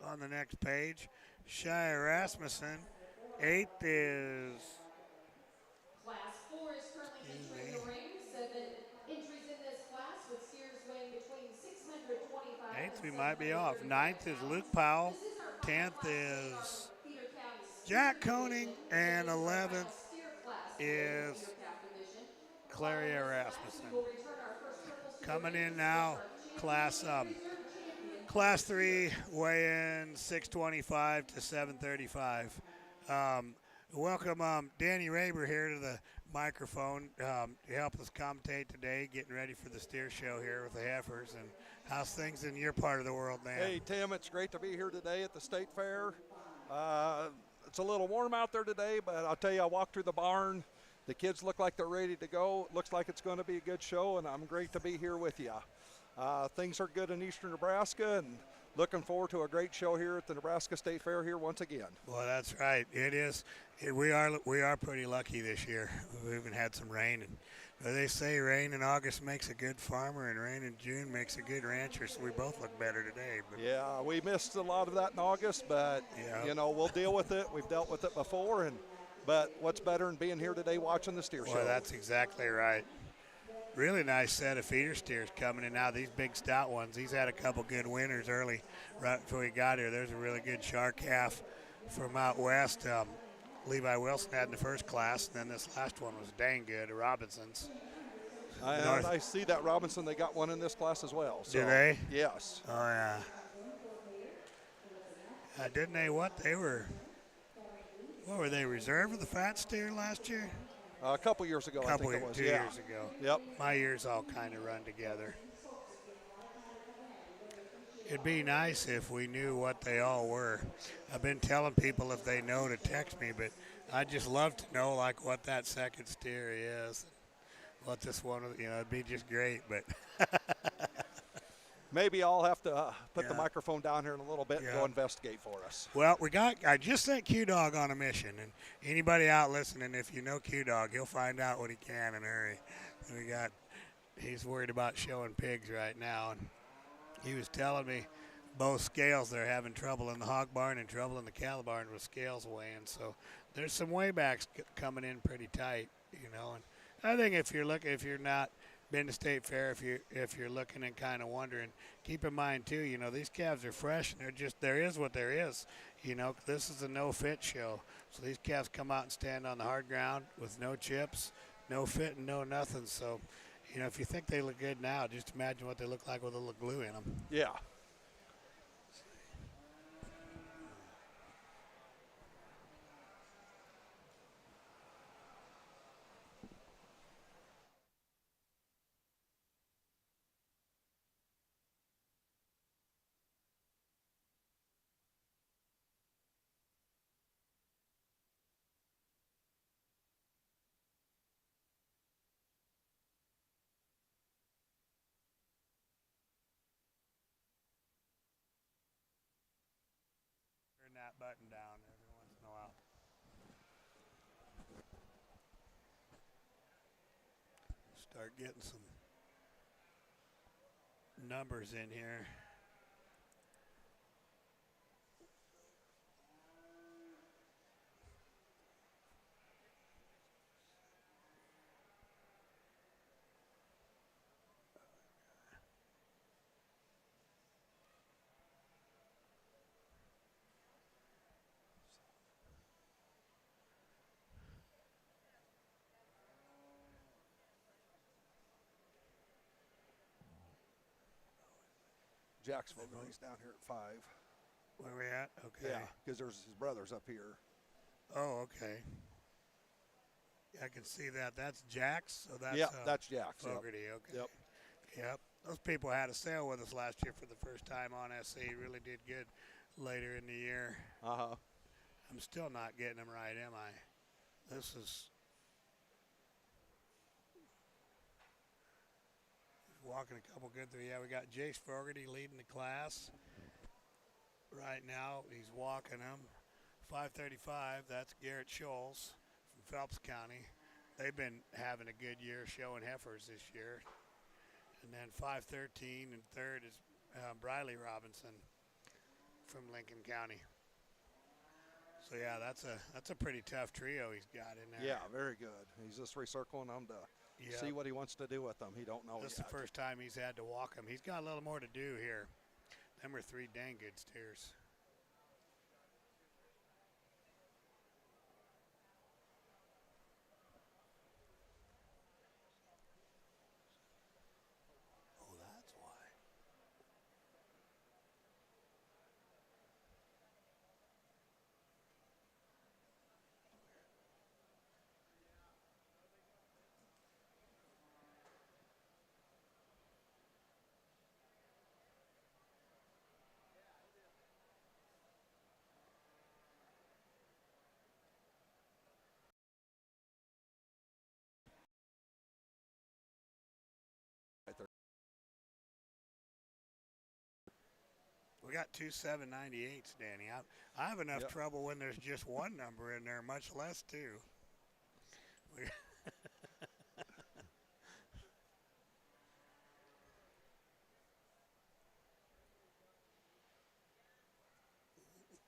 on the next page, Shia Rasmussen. Eighth is, Class 4 is currently entering the ring. 7 entries in this class with steers weighing between 625 eighth we might be off. Ninth is Luke Powell. 10th is Jack Koenig. And 11th is Claria Rasmussen. Coming in now, class 3 weighing 625 to 735. Welcome Danny Raber here to the microphone to help us commentate today, getting ready for the steer show here with the heifers. And how's things in your part of the world, man? Hey, Tim, it's great to be here today at the State Fair. It's a little warm out there today, but I'll tell you, I walked through the barn. The kids look like they're ready to go. It looks like it's going to be a good show, and I'm great to be here with you. Things are good in eastern Nebraska, and looking forward to a great show here at the Nebraska State Fair here once again. Well, that's right. It is. We are pretty lucky this year. We've even had some rain, and they say rain in August makes a good farmer, and rain in June makes a good rancher. So we both look better today. But yeah, we missed a lot of that in August, but you know, we'll deal with it. We've dealt with it before, but what's better than being here today watching the steer show? Well, that's exactly right. Really nice set of feeder steers coming in now. These big stout ones. He's had a couple good winners early right before he got here. There's a really good Char calf from out west. Levi Wilson had in the first class, and then this last one was dang good, Robinson's. And I see that Robinson, they got one in this class as well. So, Do they? Yes. Oh, yeah. Didn't they what were they, reserve of the fat steer last year? A couple years ago, I think it was. 2 years ago. Yep. My years all kind of run together. It'd be nice if we knew what they all were. I've been telling people if they know to text me, but I'd just love to know like what that second steer is, what this one, it'd be just great. But maybe I'll have to put the microphone down here in a little bit and go investigate for us. Well, I just sent Q-Dog on a mission, and anybody out listening, if you know Q-Dog, he'll find out what he can in a hurry. He's worried about showing pigs right now, and he was telling me both scales, they're having trouble in the hog barn and trouble in the cattle barn with scales weighing. So there's some weightbacks coming in pretty tight, And I think if you're not been to State Fair, if you're looking and kind of wondering, keep in mind too, these calves are fresh and there is what there is. This is a no fit show. So these calves come out and stand on the hard ground with no chips, no fit and no nothing. So, if you think they look good now, just imagine what they look like with a little glue in them. Yeah. Turn that button down every once in a while. Start getting some numbers in here. Jacksonville goes down here at 5. Where we at? Okay. Yeah, because there's his brothers up here. Oh, okay. Yeah, I can see that. That's Jack's. So that's that's Jack's. Fogarty. Yep. Okay. Yep. Those people had a sale with us last year for the first time on SC. Really did good later in the year. I'm still not getting them right, am I? This is walking a couple good through. Yeah, we got Jace Fogarty leading the class right now. He's walking them. 535, that's Garrett Scholes from Phelps County. They've been having a good year showing heifers this year. And then 513 and third is Briley Robinson from Lincoln County. So yeah, that's a pretty tough trio he's got in there. Yeah, very good. He's just recircling them to see what he wants to do with them. He don't know This is yet. the first time he's had to walk them. He's got a little more to do here. Them are 3 dang good steers. We got 2 798s, Danny. I have enough trouble when there's just one number in there, much less 2.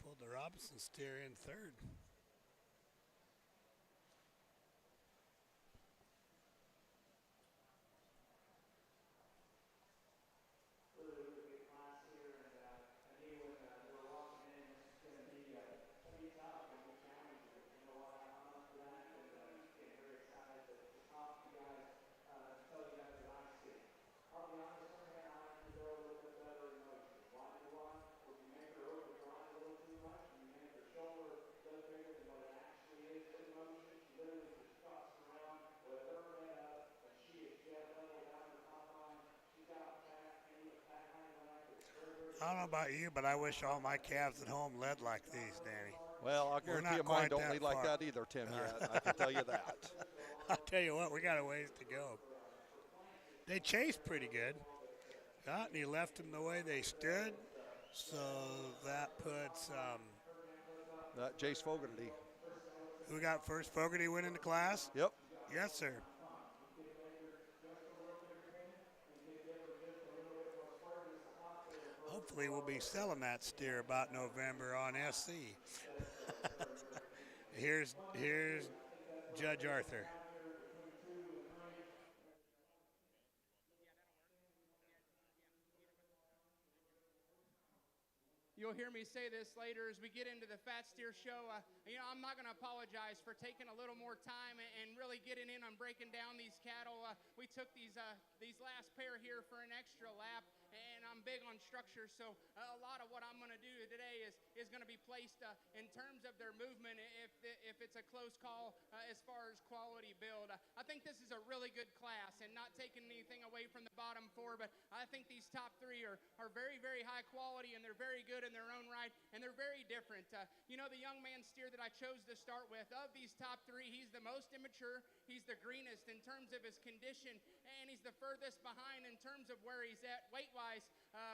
Pulled the Robinson steer in third. I don't know about you, but I wish all my calves at home led like these, Danny. Well, I'll We're guarantee you not mine quite don't that lead like far. that either, Tim, yet. I can tell you that. I'll tell you what, we got a ways to go. They chased pretty good. And he left them the way they stood. So that puts, Jace Fogarty. who got first? Fogarty winning the class? Yep. Yes, sir. Hopefully we'll be selling that steer about November on SC. Here's Judge Arthur. You'll hear me say this later as we get into the Fat Steer show. I'm not going to apologize for taking a little more time and really getting in on breaking down these cattle. We took these last pair here for an extra lap, and I'm big on structure, so a lot of what I'm going to do today is going to be placed in terms of their movement if it's a close call as far as quality build. I think this is a really good class, and not taking anything away from the bottom four, but I think these top three are very, very high quality, and they're very good in their own right, and they're very different. The young man steer that I chose to start with, of these top three, he's the most immature, he's the greenest in terms of his condition, and he's the furthest behind in terms of where he's at weight-wise,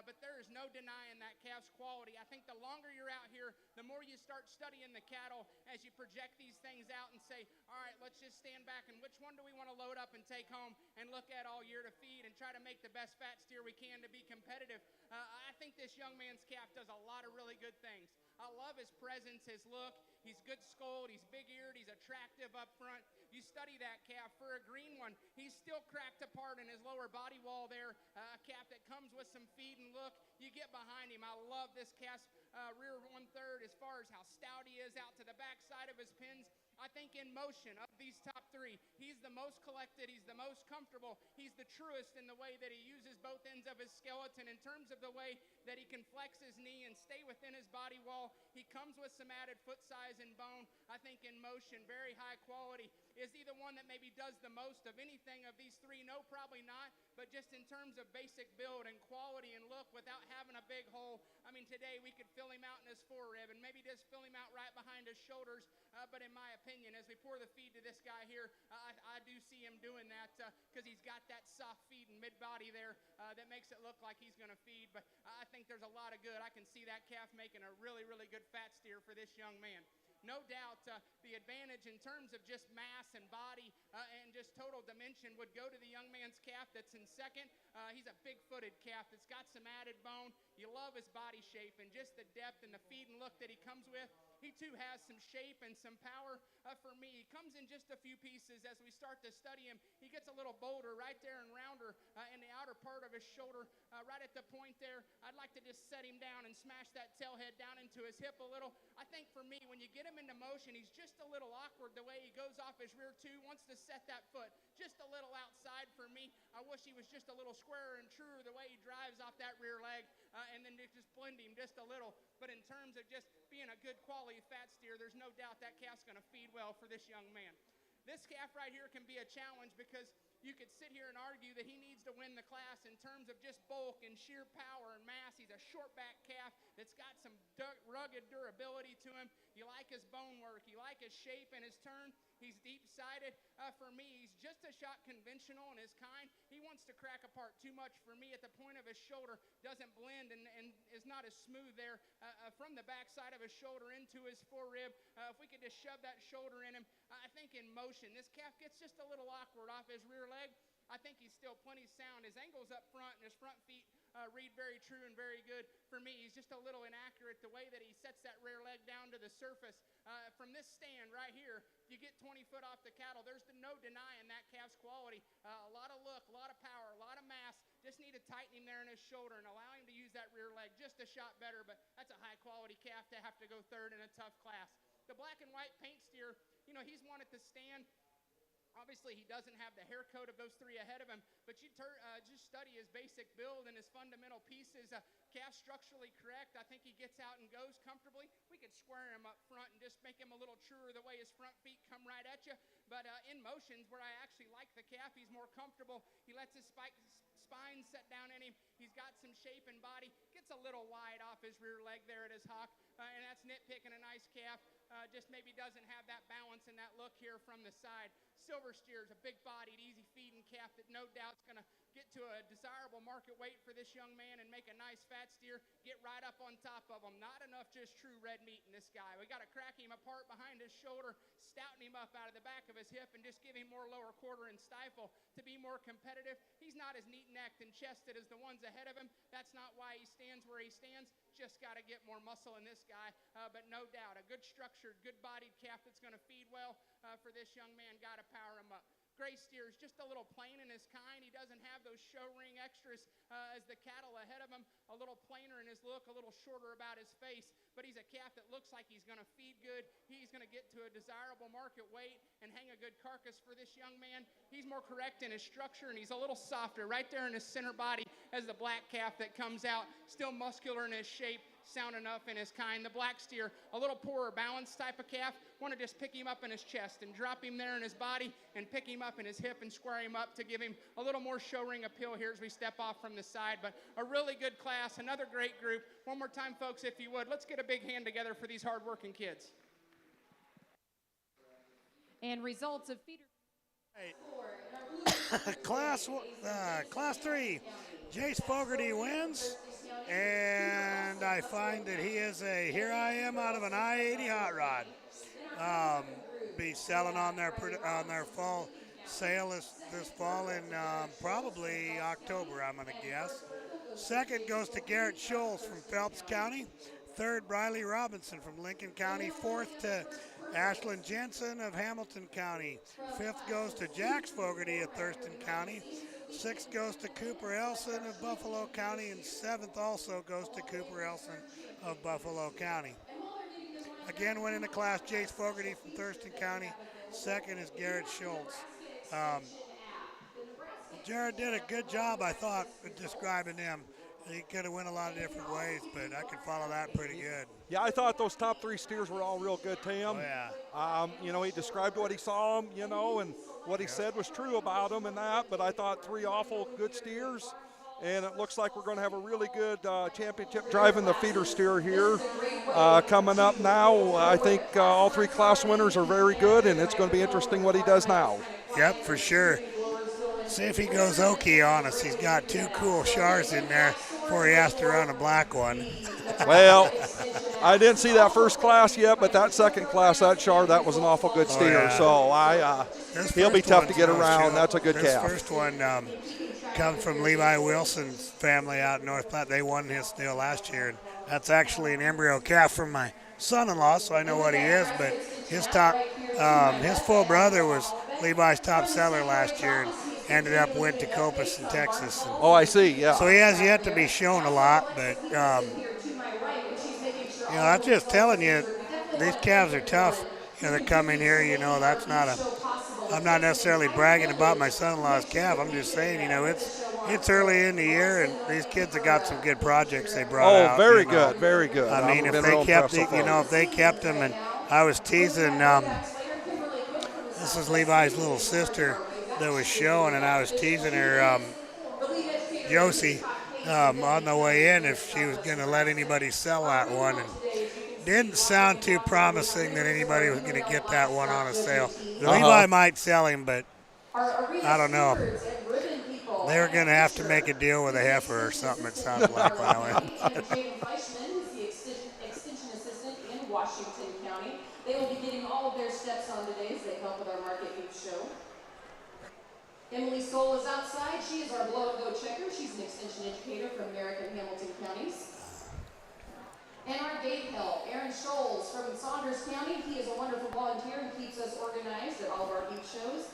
but there is no denying that calf's quality. I think the longer you're out here, the more you start studying the cattle as you project these things out and say, all right, let's just stand back and which one do we want to load up and take home and look at all year to feed and try to make the best fat steer we can to be competitive. I think this young man's calf does a lot of really good things. I love his presence, his look. He's good skulled, he's big-eared, he's attractive up front. You study that calf. For a green one, he's still cracked apart in his lower body wall there. A calf that comes with some feed and look. You get behind him. I love this calf's rear 1/3 as far as how stout he is out to the back side of his pins. I think in motion of these top three, he's the most collected, he's the most comfortable, he's the truest in the way that he uses both ends of his skeleton in terms of the way that he can flex his knee and stay within his body wall. He comes with some added foot size and bone. I think in motion, very high quality. Is he the one that maybe does the most of anything of these three? No, probably not, but just in terms of basic build and quality and look without having a big hole. I mean, today we could fill him out in his forerib and maybe just fill him out right behind his shoulders, but in my opinion, as we pour the feed to this guy here, I do see him doing that because he's got that soft feed and mid-body there that makes it look like he's going to feed, but I think there's a lot of good. I can see that calf making a really, really good fat steer for this young man. No doubt the advantage in terms of just mass and body and just total dimension would go to the young man's calf that's in second. He's a big-footed calf that's got some added bone. You love his body shape and just the depth and the feed and look that he comes with. He too has some shape and some power for me. He comes in just a few pieces as we start to study him. He gets a little bolder right there and rounder in the outer part of his shoulder, right at the point there. I'd like to just set him down and smash that tail head down into his hip a little. I think for me, when you get him into motion, he's just a little awkward the way he goes off his rear two, wants to set that foot just a little outside for me. I wish he was just a little squarer and truer the way he drives off that rear leg and then just blend him just a little. But in terms of just being a good quality fat steer, there's no doubt that calf's going to feed well for this young man. This calf right here can be a challenge because you could sit here and argue that he needs to win the class in terms of just bulk and sheer power and mass. He's a short back calf that's got some rugged durability to him. You like his bone work. You like his shape and his turn. He's deep-sided. For me, he's just a shot conventional in his kind. He wants to crack apart too much for me at the point of his shoulder. Doesn't blend and is not as smooth there from the back side of his shoulder into his forerib. If we could just shove that shoulder in him, I think in motion, this calf gets just a little awkward off his rear leg. I think he's still plenty sound. His angle's up front and his front feet read very true and very good. For me, he's just a little inaccurate the way that he sets that rear leg down to the surface. From this stand right here, you get 20 foot off the cattle. There's no denying that calf's quality. A lot of look, a lot of power, a lot of mass. Just need to tighten him there in his shoulder and allow him to use that rear leg just a shot better, but that's a high quality calf to have to go third in a tough class. The black and white paint steer, he's wanted to stand. Obviously, he doesn't have the hair coat of those three ahead of him, but you just study his basic build and his fundamental pieces. Calf structurally correct. I think he gets out and goes comfortably. We could square him up front and just make him a little truer the way his front feet come right at you. But in motions where I actually like the calf, he's more comfortable. He lets his spine set down in him. He's got some shape and body. Gets a little wide off his rear leg there at his hock, and that's nitpicking a nice calf. Just maybe doesn't have that balance and that look here from the side. Silver Steer's a big-bodied, easy-feeding calf that no doubt's going to get to a desirable market weight for this young man and make a nice fat steer, get right up on top of him. Not enough just true red meat in this guy. We got to crack him apart behind his shoulder, stouten him up out of the back of his hip, and just give him more lower quarter and stifle to be more competitive. He's not as neat-necked and chested as the ones ahead of him. That's not why he stands where he stands. Just got to get more muscle in this guy. But no doubt, a good structured, good-bodied calf that's going to feed well for this young man. Got to power him up. Gray Steer is just a little plain in his kind. He doesn't have those show ring extras as the cattle ahead of him. A little plainer in his look, a little shorter about his face. But he's a calf that looks like he's going to feed good. He's going to get to a desirable market weight and hang a good carcass for this young man. He's more correct in his structure, and he's a little softer right there in his center body as the black calf that comes out. Still muscular in his shape, sound enough in his kind. The Black Steer, a little poorer balanced type of calf. Want to just pick him up in his chest and drop him there in his body and pick him up in his hip and square him up to give him a little more show ring appeal here as we step off from the side. But a really good class, another great group. One more time, folks, if you would, let's get a big hand together for these hardworking kids. And results of feeder. Class 3, Jace Fogarty wins, and I find that he is a Here I Am out of an I-80 hot rod. Be selling on their fall sale this fall in probably October, I'm going to guess. Second goes to Garrett Scholes from Phelps County. Third, Briley Robinson from Lincoln County. Fourth to Ashlyn Jensen of Hamilton County. Fifth goes to Jax Fogarty of Thurston County. Sixth goes to Cooper Elson of Buffalo County. And seventh also goes to Cooper Elson of Buffalo County. Again, winning the class, Jace Fogarty from Thurston County. Second is Garrett Schultz. Jared did a good job, I thought, of describing them. He could have went a lot of different ways, but I could follow that pretty good. Yeah, I thought those top three steers were all real good, Tim. Oh, yeah. You know, he described what he saw them, you know, and what he said was true about them and that, but I thought three awful good steers, and it looks like we're going to have a really good championship driving the feeder steer here coming up now. I think all three class winners are very good, and it's going to be interesting what he does now. Yep, for sure. See if he goes Okie on us. He's got two cool Shars in there before he has to run a black one. Well, I didn't see that first class yet, but that second class, that Shar, that was an awful good steer. Oh, yeah. So he'll be tough to get around. That's a good calf. This first one comes from Levi Wilson's family out in North Platte. They won his deal last year. And that's actually an embryo calf from my son-in-law, so I know what he is. But his his full brother was Levi's top seller last year. And ended up went to Copus in Texas. Oh, I see, yeah. So he has yet to be shown a lot, but, you know, I'm just telling you, these calves are tough. You know, they come in here, you know, I'm not necessarily bragging about my son-in-law's calf. I'm just saying, you know, it's early in the year, and these kids have got some good projects they brought out. Oh, very good, very good. I mean, if they kept them, and I was teasing, this is Levi's little sister that was showing, and I was teasing her, Josie, on the way in if she was going to let anybody sell that one. And didn't sound too promising that anybody was going to get that one on a sale. Levi might sell him, but I don't know. They were going to have to make a deal with a heifer or something, it sounded like when I went. Washington County. They will be getting all of their steps on today as they help with our market beef show. Emily Soul is outside. She is our blow-and-go checker. She's an extension educator from Merrick and Hamilton counties. And our gate help, Aaron Scholes from Saunders County. He is a wonderful volunteer and keeps us organized at all of our beef shows.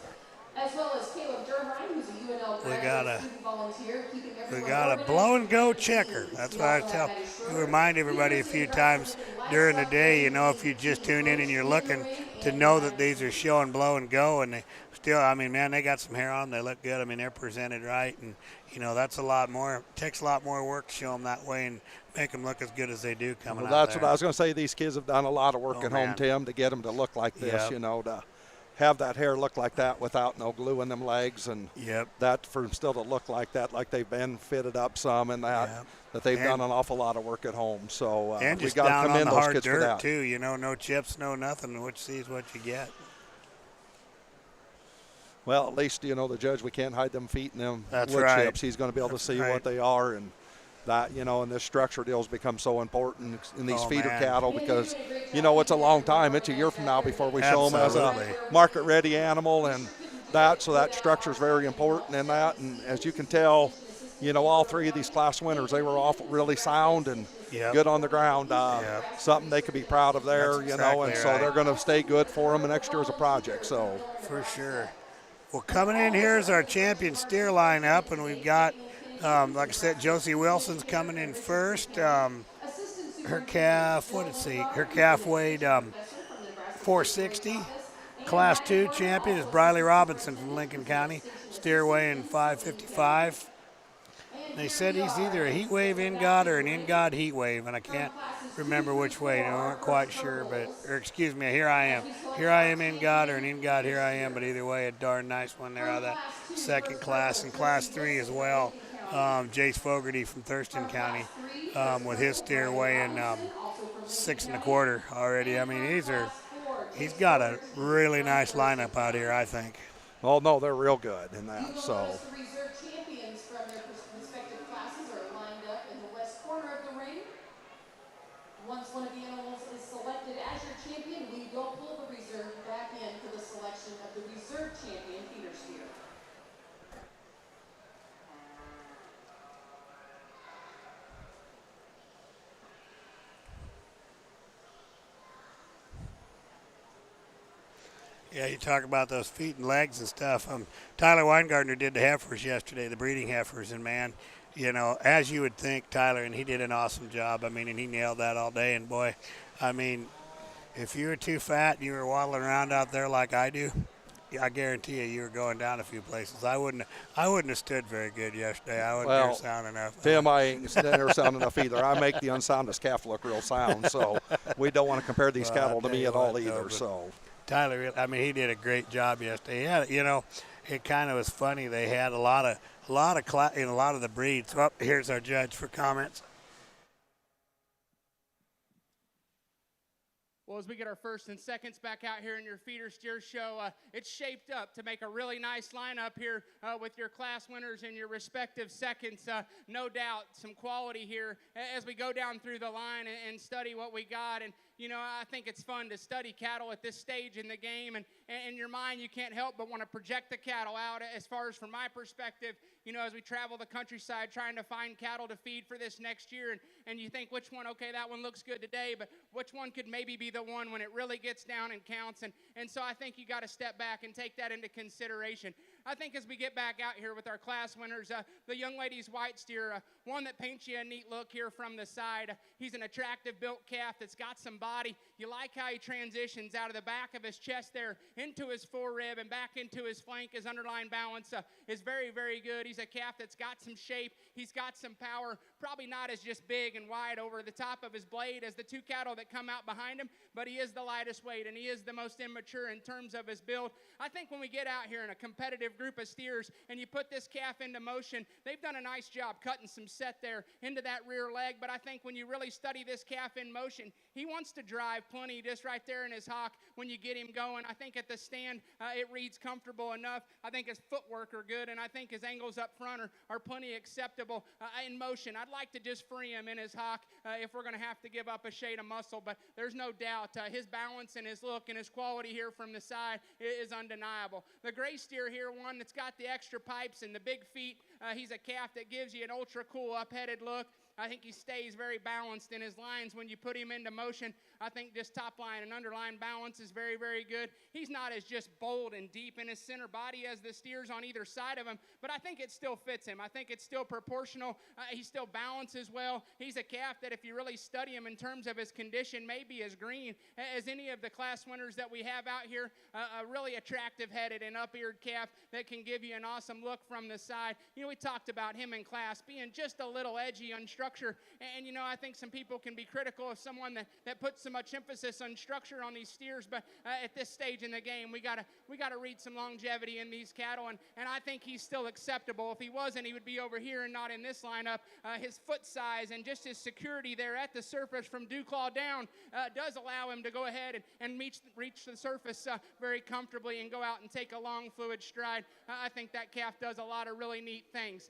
As well as Caleb Durheim, who's a UNL graduate student volunteer, keeping everyone We got a blow-and-go checker. That's what I tell. We remind everybody a few times during the day, you know, if you just tune in and you're looking to know that these are showing blow-and-go, and they still, I mean, man, they got some hair on them. They look good. I mean, they're presented right, and, you know, that's a lot more. It takes a lot more work to show them that way and make them look as good as they do coming out That's there. what I was going to say. These kids have done a lot of work at home, Tim, to get them to look like this, you know, to have that hair look like that without no glue in them legs, and Yep. that for them still to look like that, like they've been fitted up some, and that they've done an awful lot of work at home. So And we just got to down on commend the those hard kids for dirt that. too. You know, no chips, no nothing. What you see is what you get. Well, at least, you know, the judge, we can't hide them feet and them That's wood right. chips. He's going to be able to see right. what they are, and that, you know, and this structure deal's become so important in these feeder man. cattle because, you know, it's a long time. It's a year from now before we show them as Absolutely. a market-ready animal, and that, so that structure is very important in that. And as you can tell, you know, all three of these class winners, they were all really sound and Yep. good on the ground. Something they could be proud of there, That's you know, and exactly so right. they're going to stay good for them next year as a project. So. For sure. Well, coming in here is our champion steer lineup, and we've got, like I said, Josie Wilson's coming in first. Her calf, what did she? Her calf weighed 460. Class 2 champion is Briley Robinson from Lincoln County, steer weighing 555. They said he's either a heat wave in God or an in God heat wave, and I can't remember which way. I weren't quite sure, or excuse me, here I am. Here I am in God or an in God, here I am, but either way, a darn nice one there out of that second class. And class 3 as well, Jace Fogarty from Thurston County with his steer weighing 6 1/4 already. I mean, he's got a really nice lineup out here, I think. Oh, no, they're real good in that, so. The reserve champions from their respective classes are lined up in the west corner of the ring. Once one of the animals is selected as your champion, we will pull the reserve back in for the selection of the reserve champion feeder steer. Yeah, you talk about those feet and legs and stuff. Tyler Weingartner did the heifers yesterday, the breeding heifers, and man, you know, as you would think, Tyler, and he did an awesome job. I mean, and he nailed that all day. And boy, I mean, if you were too fat and you were waddling around out there like I do, I guarantee you were going down a few places. I wouldn't have stood very good yesterday. I wasn't there sound enough. Tim, I ain't there sound enough either. I make the unsoundest calf look real sound, so we don't want to compare these cattle to me at all either. So. Tyler, I mean, he did a great job yesterday. Yeah, you know, it kind of was funny. They had a lot of the breeds. Well, here's our judge for comments. Well, as we get our first and seconds back out here in your feeder steer show, it's shaped up to make a really nice lineup here with your class winners and your respective seconds. No doubt, some quality here as we go down through the line and study what we got. And, you know, I think it's fun to study cattle at this stage in the game. And in your mind, you can't help but want to project the cattle out. As far as from my perspective, you know, as we travel the countryside trying to find cattle to feed for this next year, and you think which one, okay, that one looks good today, but which one could maybe be the one when it really gets down and counts. And so I think you got to step back and take that into consideration. I think as we get back out here with our class winners, the young lady's white steer, one that paints you a neat look here from the side. He's an attractive built calf that's got some body. You like how he transitions out of the back of his chest there into his forerib and back into his flank. His underlying balance is very, very good. He's a calf that's got some shape. He's got some power, probably not as just big and wide over the top of his blade as the two cattle that come out behind him, but he is the lightest weight and he is the most immature in terms of his build. I think when we get out here in a competitive group of steers and you put this calf into motion, they've done a nice job cutting some set there into that rear leg, but I think when you really study this calf in motion, he wants to drive plenty just right there in his hock when you get him going. I think at the stand, it reads comfortable enough. I think his footwork are good, and I think his angles up front are plenty acceptable in motion. I'd like to just free him in his hock if we're going to have to give up a shade of muscle, but there's no doubt his balance and his look and his quality here from the side is undeniable. The gray steer here, one that's got the extra pipes and the big feet, he's a calf that gives you an ultra cool up-headed look. I think he stays very balanced in his lines when you put him into motion. I think this top line and underline balance is very, very good. He's not as just bold and deep in his center body as the steers on either side of him, but I think it still fits him. I think it's still proportional. He still balances well. He's a calf that if you really study him in terms of his condition, may be as green as any of the class winners that we have out here. A really attractive headed and up-eared calf that can give you an awesome look from the side. You know, we talked about him in class being just a little edgy on structure. And, I think some people can be critical of someone that puts so much emphasis on structure on these steers. But at this stage in the game, we gotta read some longevity in these cattle. And I think he's still acceptable. If he wasn't, he would be over here and not in this lineup. His foot size and just his security there at the surface from dew claw down does allow him to go ahead and reach the surface very comfortably and go out and take a long fluid stride. I think that calf does a lot of really neat things.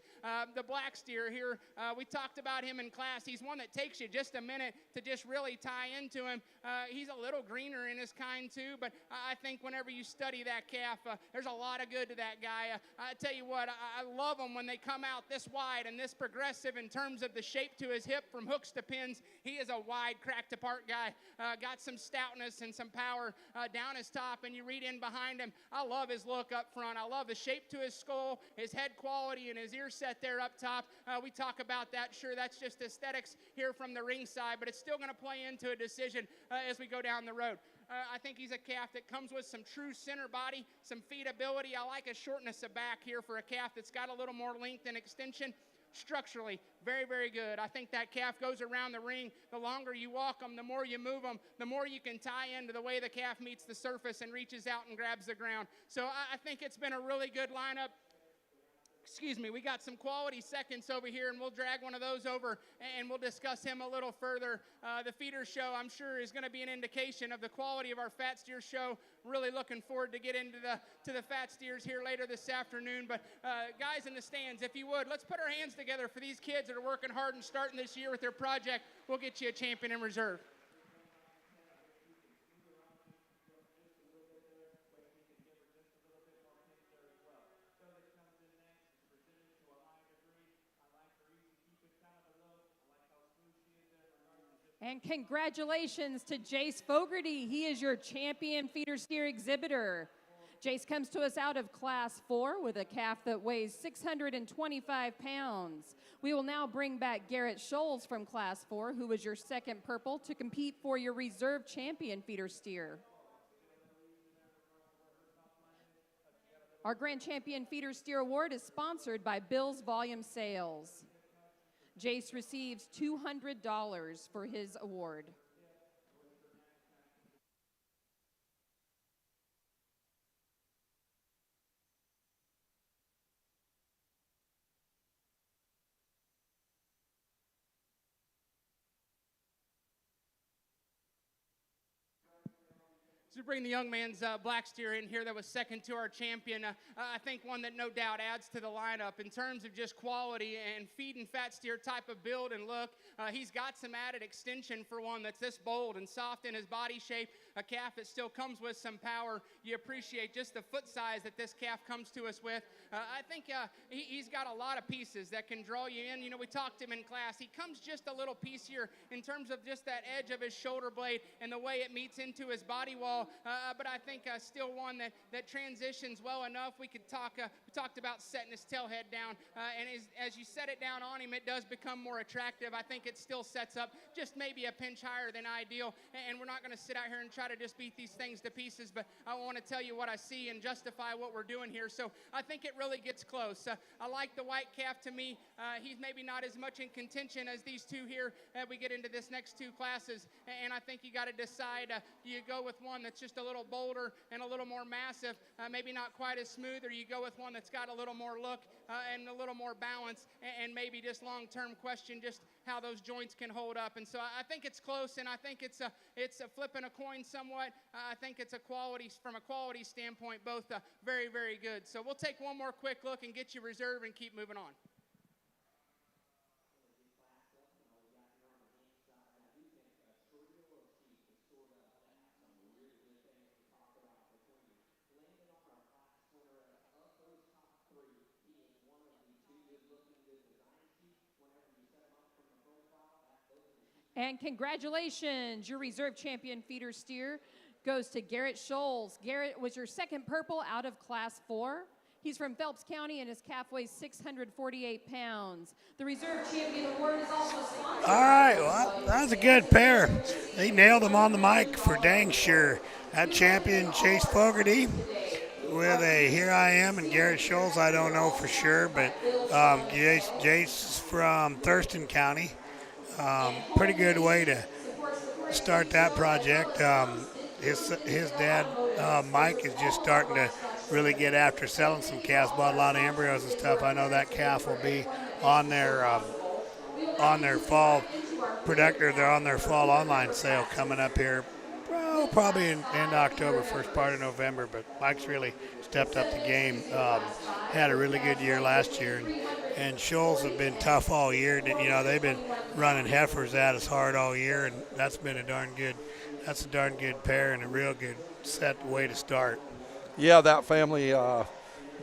The black steer here, we talked about him in class. He's one that takes you just a minute to just really tie into him. He's a little greener in his kind too, but I think whenever you study that calf, there's a lot of good to that guy. I tell you what, I love them when they come out this wide and this progressive in terms of the shape to his hip from hooks to pins. He is a wide, cracked apart guy. Got some stoutness and some power down his top, and you read in behind him. I love his look up front. I love the shape to his skull, his head quality, and his ear set there up top. We talk about that. Sure, that's just aesthetics here from the ringside, but it's still going to play into a decision as we go down the road. I think he's a calf that comes with some true center body, some feedability. I like a shortness of back here for a calf that's got a little more length and extension. Structurally, very, very good. I think that calf goes around the ring. The longer you walk them, the more you move them, the more you can tie into the way the calf meets the surface and reaches out and grabs the ground. So I think it's been a really good lineup. Excuse me, we got some quality seconds over here, and we'll drag one of those over, and we'll discuss him a little further. The feeder show, I'm sure, is going to be an indication of the quality of our fat steer show. Really looking forward to get into the fat steers here later this afternoon. But guys in the stands, if you would, let's put our hands together for these kids that are working hard and starting this year with their project. We'll get you a champion in reserve. And congratulations to Jace Fogarty. He is your champion feeder steer exhibitor. Jace comes to us out of Class 4 with a calf that weighs 625 pounds. We will now bring back Garrett Scholes from Class 4, who was your second purple, to compete for your reserve champion feeder steer. Our Grand Champion Feeder Steer Award is sponsored by Bill's Volume Sales. Jace receives $200 for his award. So we bring the young man's black steer in here that was second to our champion. I think one that no doubt adds to the lineup in terms of just quality and feed and fat steer type of build and look. He's got some added extension for one that's this bold and soft in his body shape. A calf that still comes with some power. You appreciate just the foot size that this calf comes to us with. I think he's got a lot of pieces that can draw you in. We talked to him in class. He comes just a little piecier in terms of just that edge of his shoulder blade and the way it meets into his body wall. But I think still one that transitions well enough. We talked about setting his tail head down, and as you set it down on him, it does become more attractive. I think it still sets up just maybe a pinch higher than ideal, and we're not going to sit out here and try to just beat these things to pieces, but I want to tell you what I see and justify what we're doing here. So I think it really gets close. I like the white calf. To me, he's maybe not as much in contention as these two here as we get into this next two classes, and I think you got to decide, do you go with one that's just a little bolder and a little more massive, maybe not quite as smooth, or you go with one that's got a little more look and a little more balance, and maybe just long-term question just how those joints can hold up. And so I think it's close, and I think it's a flipping a coin somewhat. I think it's from a quality standpoint, both very, very good. So we'll take one more quick look and get you reserved and keep moving on. And congratulations, your reserve champion feeder steer goes to Garrett Scholes. Garrett was your second purple out of Class 4. He's from Phelps County, and his calf weighs 648 pounds. The reserve champion award is also sponsored. All right, well, that was a good pair. They nailed him on the mic for dang sure. That champion, Chase Fogarty, with a Here I Am and Garrett Scholes. I don't know for sure, but Jace from Thurston County. Pretty good way to start that project. His dad, Mike, is just starting to really get after selling some calves. Bought a lot of embryos and stuff. I know that calf will be on their fall they're on their fall online sale coming up here. Well, probably in October, first part of November. But Mike's really stepped up the game. Had a really good year last year, and Scholes have been tough all year. You know, they've been running heifers at us hard all year, and that's been a darn good pair and a real good set way to start. Yeah, that family,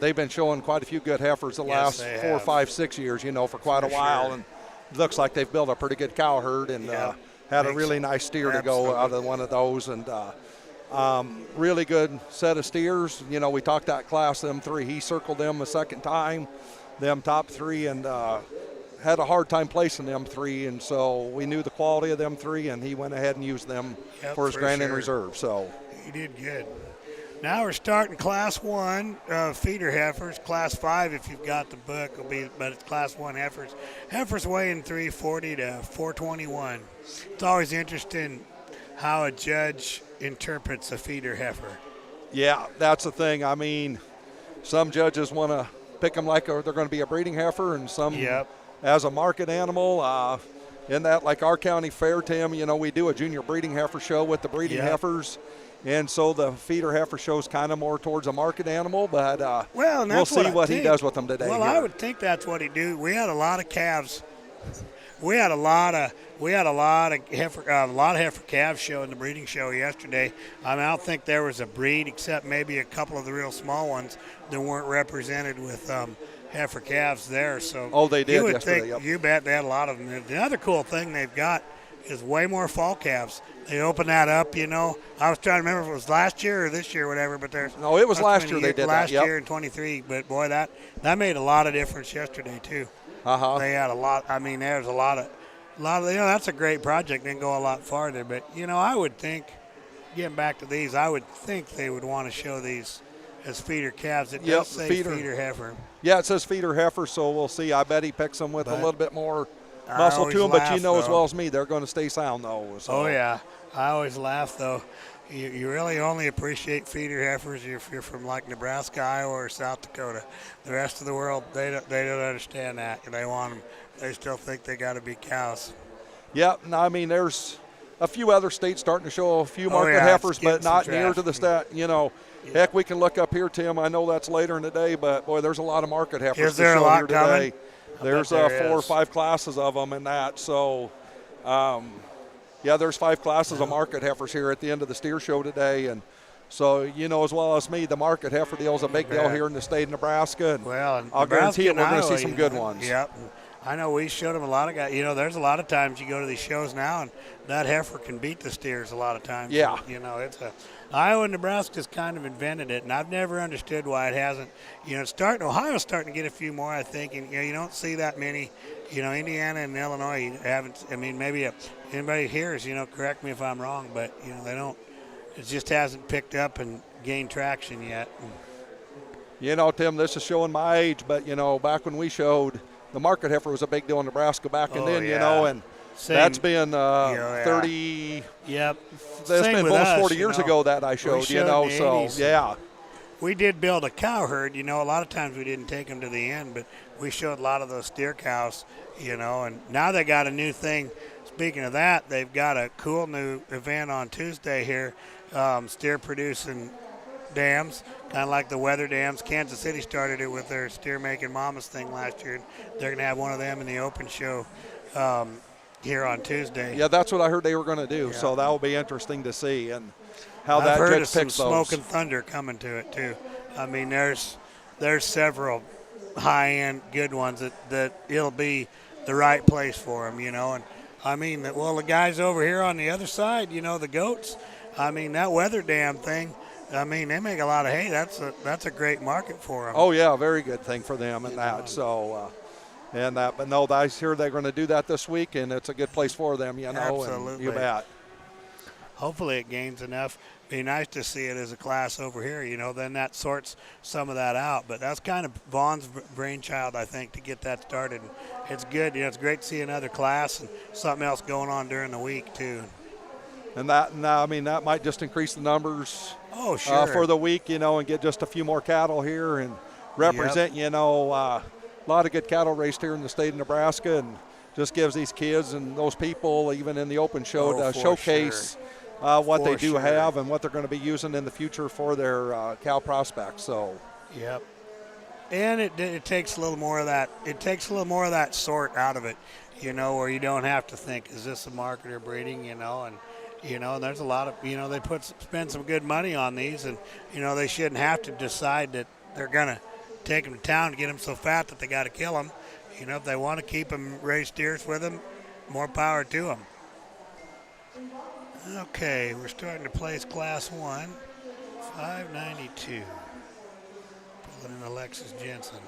they've been showing quite a few good heifers the last 4, 5, 6 years, you know, for quite a while. Sure. And it looks like they've built a pretty good cow herd and had a really nice steer to go out of one of those. And really good set of steers. You know, we talked that class, them three. He circled them a second time, them top three, and had a hard time placing them three. And so we knew the quality of them three, and he went ahead and used them for his Grand End Reserve. So he did good. Now we're starting Class 1 feeder heifers. Class 5, if you've got the book, will be, but it's Class 1 heifers. Heifers weighing 340 to 421. It's always interesting how a judge interprets a feeder heifer. Yeah, that's the thing. I mean, some judges want to pick them like they're going to be a breeding heifer, and some as a market animal. In that, like our county fair, Tim, you know, we do a junior breeding heifer show with the breeding heifers. And so the feeder heifer show's kind of more towards a market animal, but we'll see what he does with them today. Well, I would think that's what he do. We had a lot of calves. We had a lot of heifer calves show in the breeding show yesterday. I mean, I don't think there was a breed except maybe a couple of the real small ones that weren't represented with heifer calves there. So they did you would yesterday. Think, you bet they had a lot of them. The other cool thing they've got is way more fall calves. They open that up, you know. I was trying to remember if it was last year or this year or whatever, but there's no, it was last year they did last that. year in 23. But boy, that made a lot of difference yesterday too. They had a lot. I mean, there's a lot of you know, that's a great project. Didn't go a lot farther, but you know, I would think, getting back to these, I would think they would want to show these as feeder calves. It does say feeder heifer. Yeah, it says feeder heifer, so we'll see. I bet he picks them with a little bit more muscle to them, but you know as well as me, they're going to stay sound though. So. Oh yeah, I always laugh though. You really only appreciate feeder heifers if you're from like Nebraska, Iowa, or South Dakota. The rest of the world, they don't understand that. They want them. They still think they got to be cows. Yeah, no, I mean there's a few other states starting to show a few market heifers, but not near to the stat. You know, heck, we can look up here, Tim. I know that's later in the day, but boy, there's a lot of market heifers to show here today. There's 4 or 5 classes of them in that. So, there's 5 classes of market heifers here at the end of the steer show today. And so, you know as well as me, the market heifer deal is a big deal here in the state of Nebraska. And I'll guarantee you we're going to see some good ones. Yep. I know we showed them a lot of guys. You know, there's a lot of times you go to these shows now, and that heifer can beat the steers a lot of times. Yeah. And, you know, Iowa and Nebraska's kind of invented it, and I've never understood why it hasn't. You know, Ohio's starting to get a few more, I think, and you don't see that many. You know, Indiana and Illinois haven't. I mean, maybe anybody here is, you know, correct me if I'm wrong, but you know, they don't. It just hasn't picked up and gained traction yet. You know, Tim, this is showing my age, but you know, back when we showed, the market heifer was a big deal in Nebraska back then. You know, and that's been 30. Yep. That's been almost 40 years ago that I showed. You know, so 80s. yeah. We did build a cow herd. You know, a lot of times we didn't take them to the end, but we showed a lot of those steer cows. You know, and now they got a new thing. Speaking of that, they've got a cool new event on Tuesday here. Steer producing dams, kind of like the weather dams. Kansas City started it with their steer making mamas thing last year. They're going to have one of them in the open show here on Tuesday. Yeah, that's what I heard they were going to do. Yeah. So that will be interesting to see and how I've that heard judge of some picks those. Smoke and Thunder coming to it too. I mean, there's several high-end good ones that it'll be the right place for them, you know. And I mean, the guys over here on the other side, you know, the goats. I mean, that weather dam thing. I mean, they make a lot of hay. That's a great market for them. Oh yeah, very good thing for them and that. So, but no, I hear they're going to do that this week, and it's a good place for them, you know. Absolutely. And you bet. Hopefully, it gains enough. be nice to see it as a class over here, you know, then that sorts some of that out. But that's kind of Vaughn's brainchild, I think, to get that started. It's good, you know, it's great to see another class and something else going on during the week too. And that, I mean, that might just increase the numbers for the week, you know, and get just a few more cattle here and represent, you know, a lot of good cattle raised here in the state of Nebraska, and just gives these kids and those people, even in the open show, to showcase what they do have and what they're going to be using in the future for their cow prospects. So, yep. And it takes a little more of that. It takes a little more of that sort out of it, you know, where you don't have to think, is this a market or breeding, you know, and you know, there's a lot of, you know, they spend some good money on these, and you know, they shouldn't have to decide that they're gonna take them to town to get them so fat that they got to kill them. You know, if they want to keep them, raise steers with them, more power to them. Okay, we're starting to place Class 1, 592. Pulling in Alexis Jensen.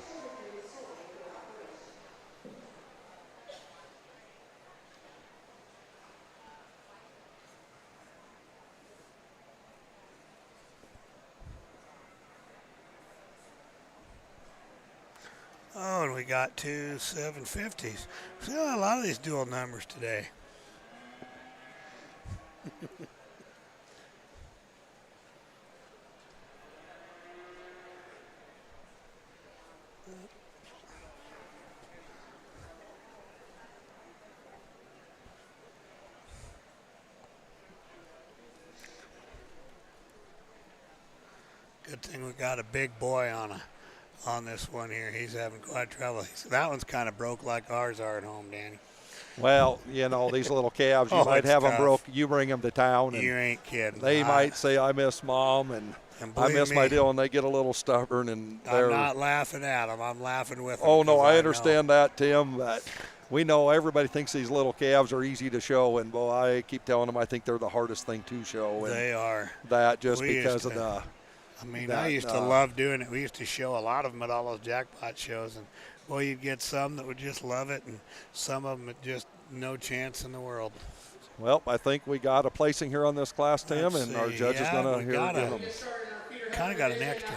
Oh, and we got two 750s. See a lot of these dual numbers today. Good thing we got a big boy on this one here. He's having quite trouble. That one's kind of broke like ours are at home, Danny. Well, you know, these little calves, you might have them broke. You bring them to town. And you ain't kidding. They might say, I miss Mom, and I miss my deal, and they get a little stubborn. And I'm not laughing at them. I'm laughing with them. Oh, no, I understand that, Tim. But we know everybody thinks these little calves are easy to show, and, boy, I keep telling them I think they're the hardest thing to show. And they are. That just because of the – I mean, I used to love doing it. We used to show a lot of them at all those jackpot shows, and boy, you'd get some that would just love it, and some of them that just no chance in the world. Well, I think we got a placing here on this class, Tim, and our judge is going to hear them. Kind of got an extra.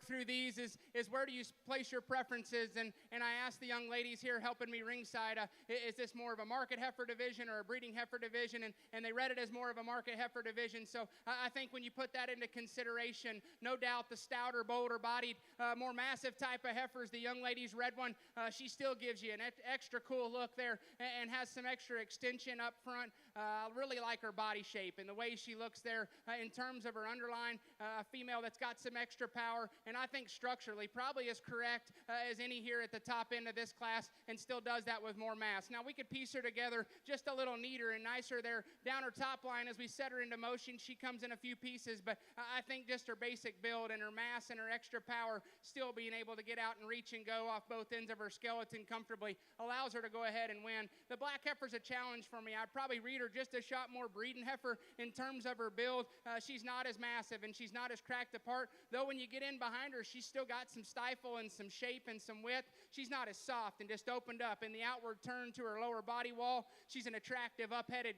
Through these is where do you place your preferences, and I asked the young ladies here helping me ringside, is this more of a market heifer division or a breeding heifer division, and they read it as more of a market heifer division. So I think when you put that into consideration, no doubt the stouter, bolder bodied, more massive type of heifers, the young ladies read one, she still gives you an extra cool look there and has some extra extension up front. I really like her body shape and the way she looks there in terms of her underline, a female that's got some extra power, and I think structurally probably as correct as any here at the top end of this class, and still does that with more mass. Now we could piece her together just a little neater and nicer there down her top line as we set her into motion. She comes in a few pieces, but I think just her basic build and her mass and her extra power, still being able to get out and reach and go off both ends of her skeleton comfortably, allows her to go ahead and win. The black heifer's a challenge for me. I'd probably read her just a shot more breeding heifer in terms of her build. She's not as massive and she's not as cracked apart, though when you get in behind her, she's still got some stifle and some shape and some width. She's not as soft and just opened up in the outward turn to her lower body wall. She's an attractive, up-headed,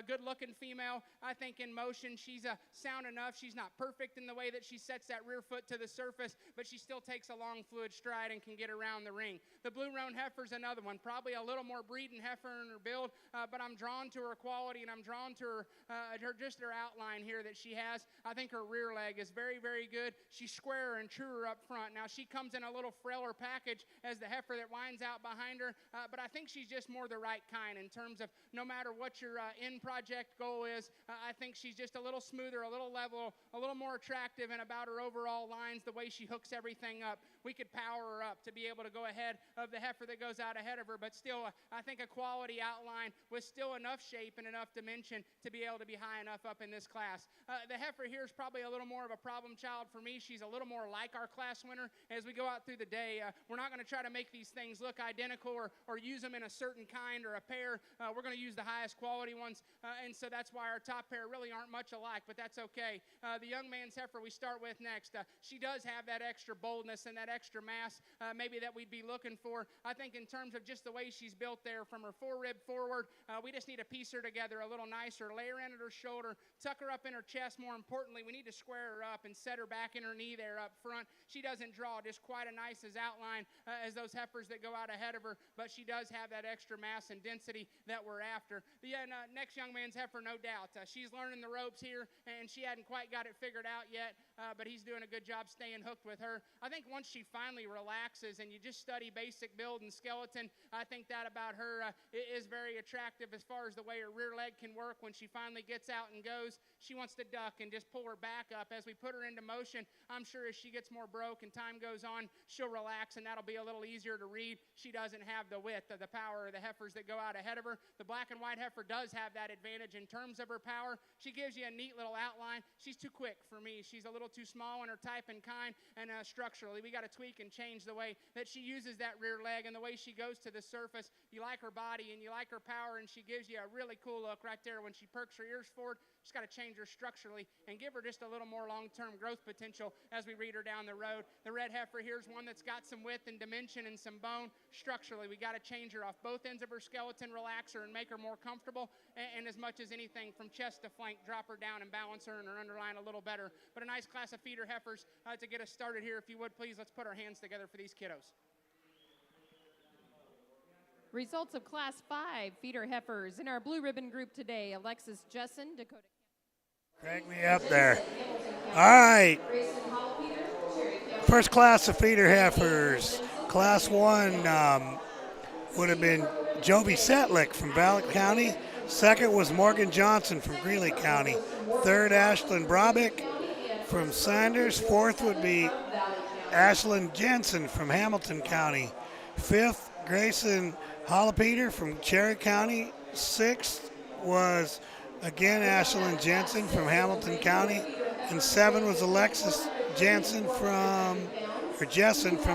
good-looking female. I think in motion she's sound enough. She's not perfect in the way that she sets that rear foot to the surface, but she still takes a long fluid stride and can get around the ring. The blue roan heifer's another one, probably a little more breeding heifer in her build, but I'm drawn to her quality and I'm drawn to her just her outline here that she has. I think her rear leg is very, very good. She's squarer and truer up front. Now she comes in a little frailer package as the heifer that winds out behind her, but I think she's just more the right kind in terms of no matter what your end project goal is, I think she's just a little smoother, a little level, a little more attractive, and about her overall lines, the way she hooks everything up. We could power her up to be able to go ahead of the heifer that goes out ahead of her, but still I think a quality outline with still enough shape and enough dimension to be able to be high enough up in this class. The heifer here is probably a little more of a problem child for me. She's a little more like like our class winner as we go out through the day. We're not going to try to make these things look identical or use them in a certain kind or a pair. We're going to use the highest quality ones, and so that's why our top pair really aren't much alike, but that's okay. The young man's heifer we start with next, she does have that extra boldness and that extra mass maybe that we'd be looking for. I think in terms of just the way she's built there from her forerib forward, we just need to piece her together a little nicer, lay her in at her shoulder, tuck her up in her chest. More importantly, we need to square her up and set her back in her knee there up front. She doesn't draw just quite as nice as outline as those heifers that go out ahead of her, but she does have that extra mass and density that we're after. The next young man's heifer, no doubt. She's learning the ropes here, and she hadn't quite got it figured out yet, but he's doing a good job staying hooked with her. I think once she finally relaxes and you just study basic build and skeleton, I think that about her is very attractive as far as the way her rear leg can work when she finally gets out and goes. She wants to duck and just pull her back up. As we put her into motion, I'm sure as she gets more broke and time goes on, she'll relax, and that'll be a little easier to read. She doesn't have the width of the power of the heifers that go out ahead of her. The black and white heifer does have that advantage in terms of her power. She gives you a neat little outline. She's too quick for me. She's a little too small in her type and kind, and structurally, we got to tweak and change the way that she uses that rear leg and the way she goes to the surface. You like her body and you like her power, and she gives you a really cool look right there when she perks her ears forward. Just got to change her structurally and give her just a little more long-term growth potential as we read her down the road. The red heifer here's one that's got some width and dimension and some bone. Structurally, we got to change her off both ends of her skeleton, relax her, and make her more comfortable. And as much as anything from chest to flank, drop her down and balance her in her underline a little better. But a nice class of feeder heifers to get us started here. If you would, please, let's put our hands together for these kiddos. Results of Class 5 feeder heifers in our blue ribbon group today: Alexis Jessen, Dakota. Crack me up there. All right. First class of feeder heifers. Class 1 would have been Joby Setlick from Valley County. Second was Morgan Johnson from Greeley County. Third, Ashlyn Brabick from Sanders. Fourth would be Ashlyn Jensen from Hamilton County. Fifth, Grayson Holopeter from Cherry County. Sixth was again Ashlyn Jensen from Hamilton County. And 7 was Alexis Jessen from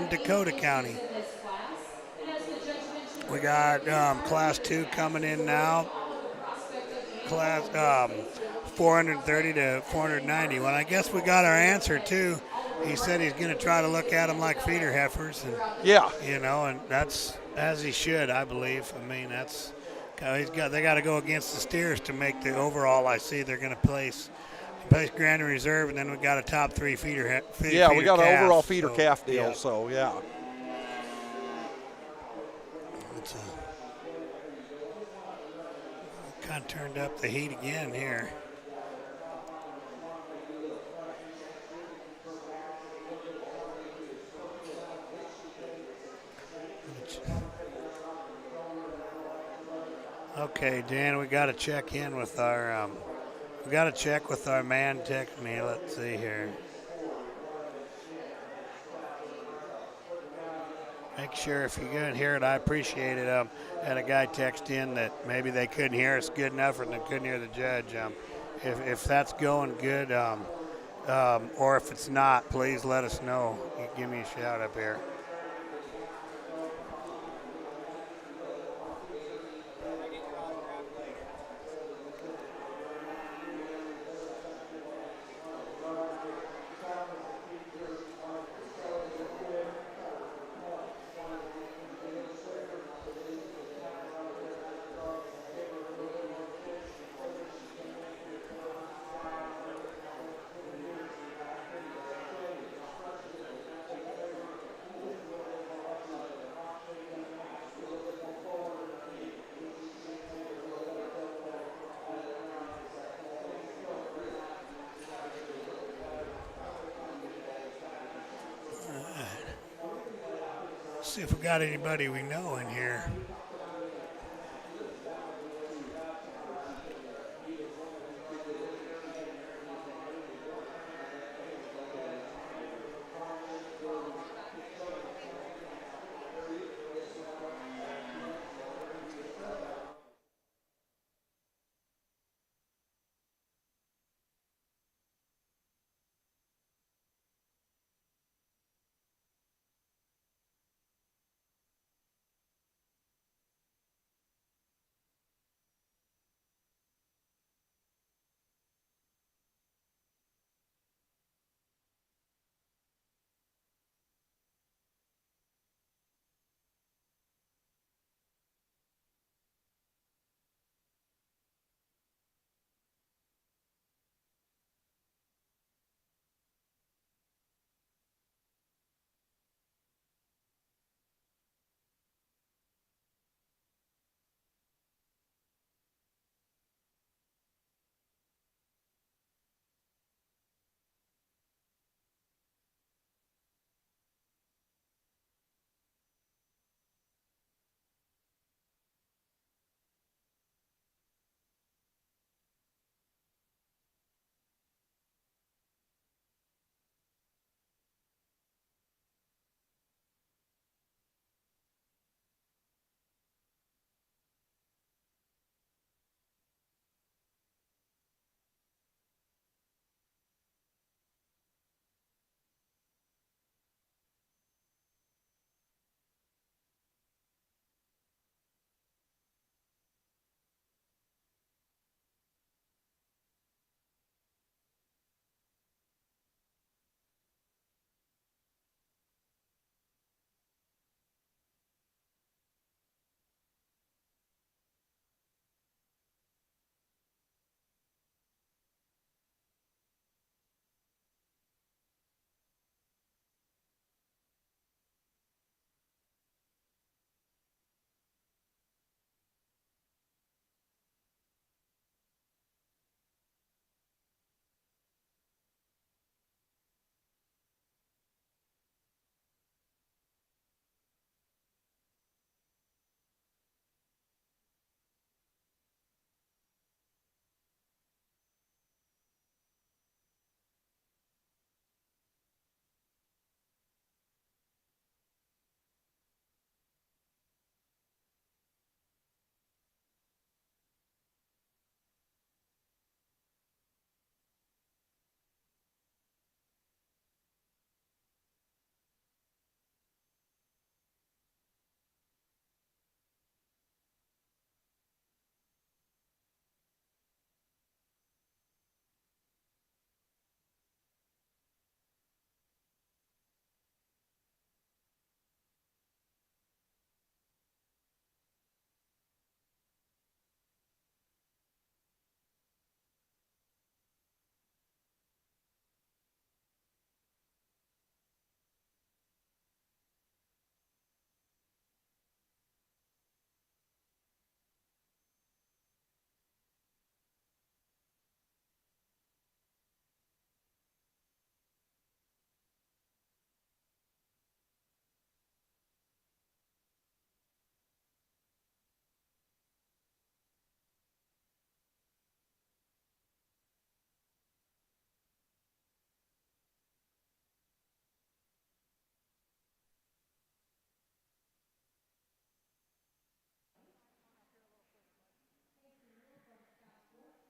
Dakota County. We got Class 2 coming in now. Class 430 to 490. Well, I guess we got our answer too. He said he's going to try to look at them like feeder heifers, and Yeah. you know, and that's as he should, I believe. I mean, that's they got to go against the steers to make the overall. I see they're going to place Grand Reserve, and then we got a top 3 feeder. Yeah, we got an overall calf, feeder calf deal. So yeah. It's kind of turned up the heat again here. Okay, Dan, we got to check in with our man text me. Let's see here. Make sure if you couldn't hear it, I appreciate it. Had a guy text in that maybe they couldn't hear us good enough or they couldn't hear the judge. If that's going good, or if it's not, please let us know. You give me a shout up here. See if we got anybody we know in here.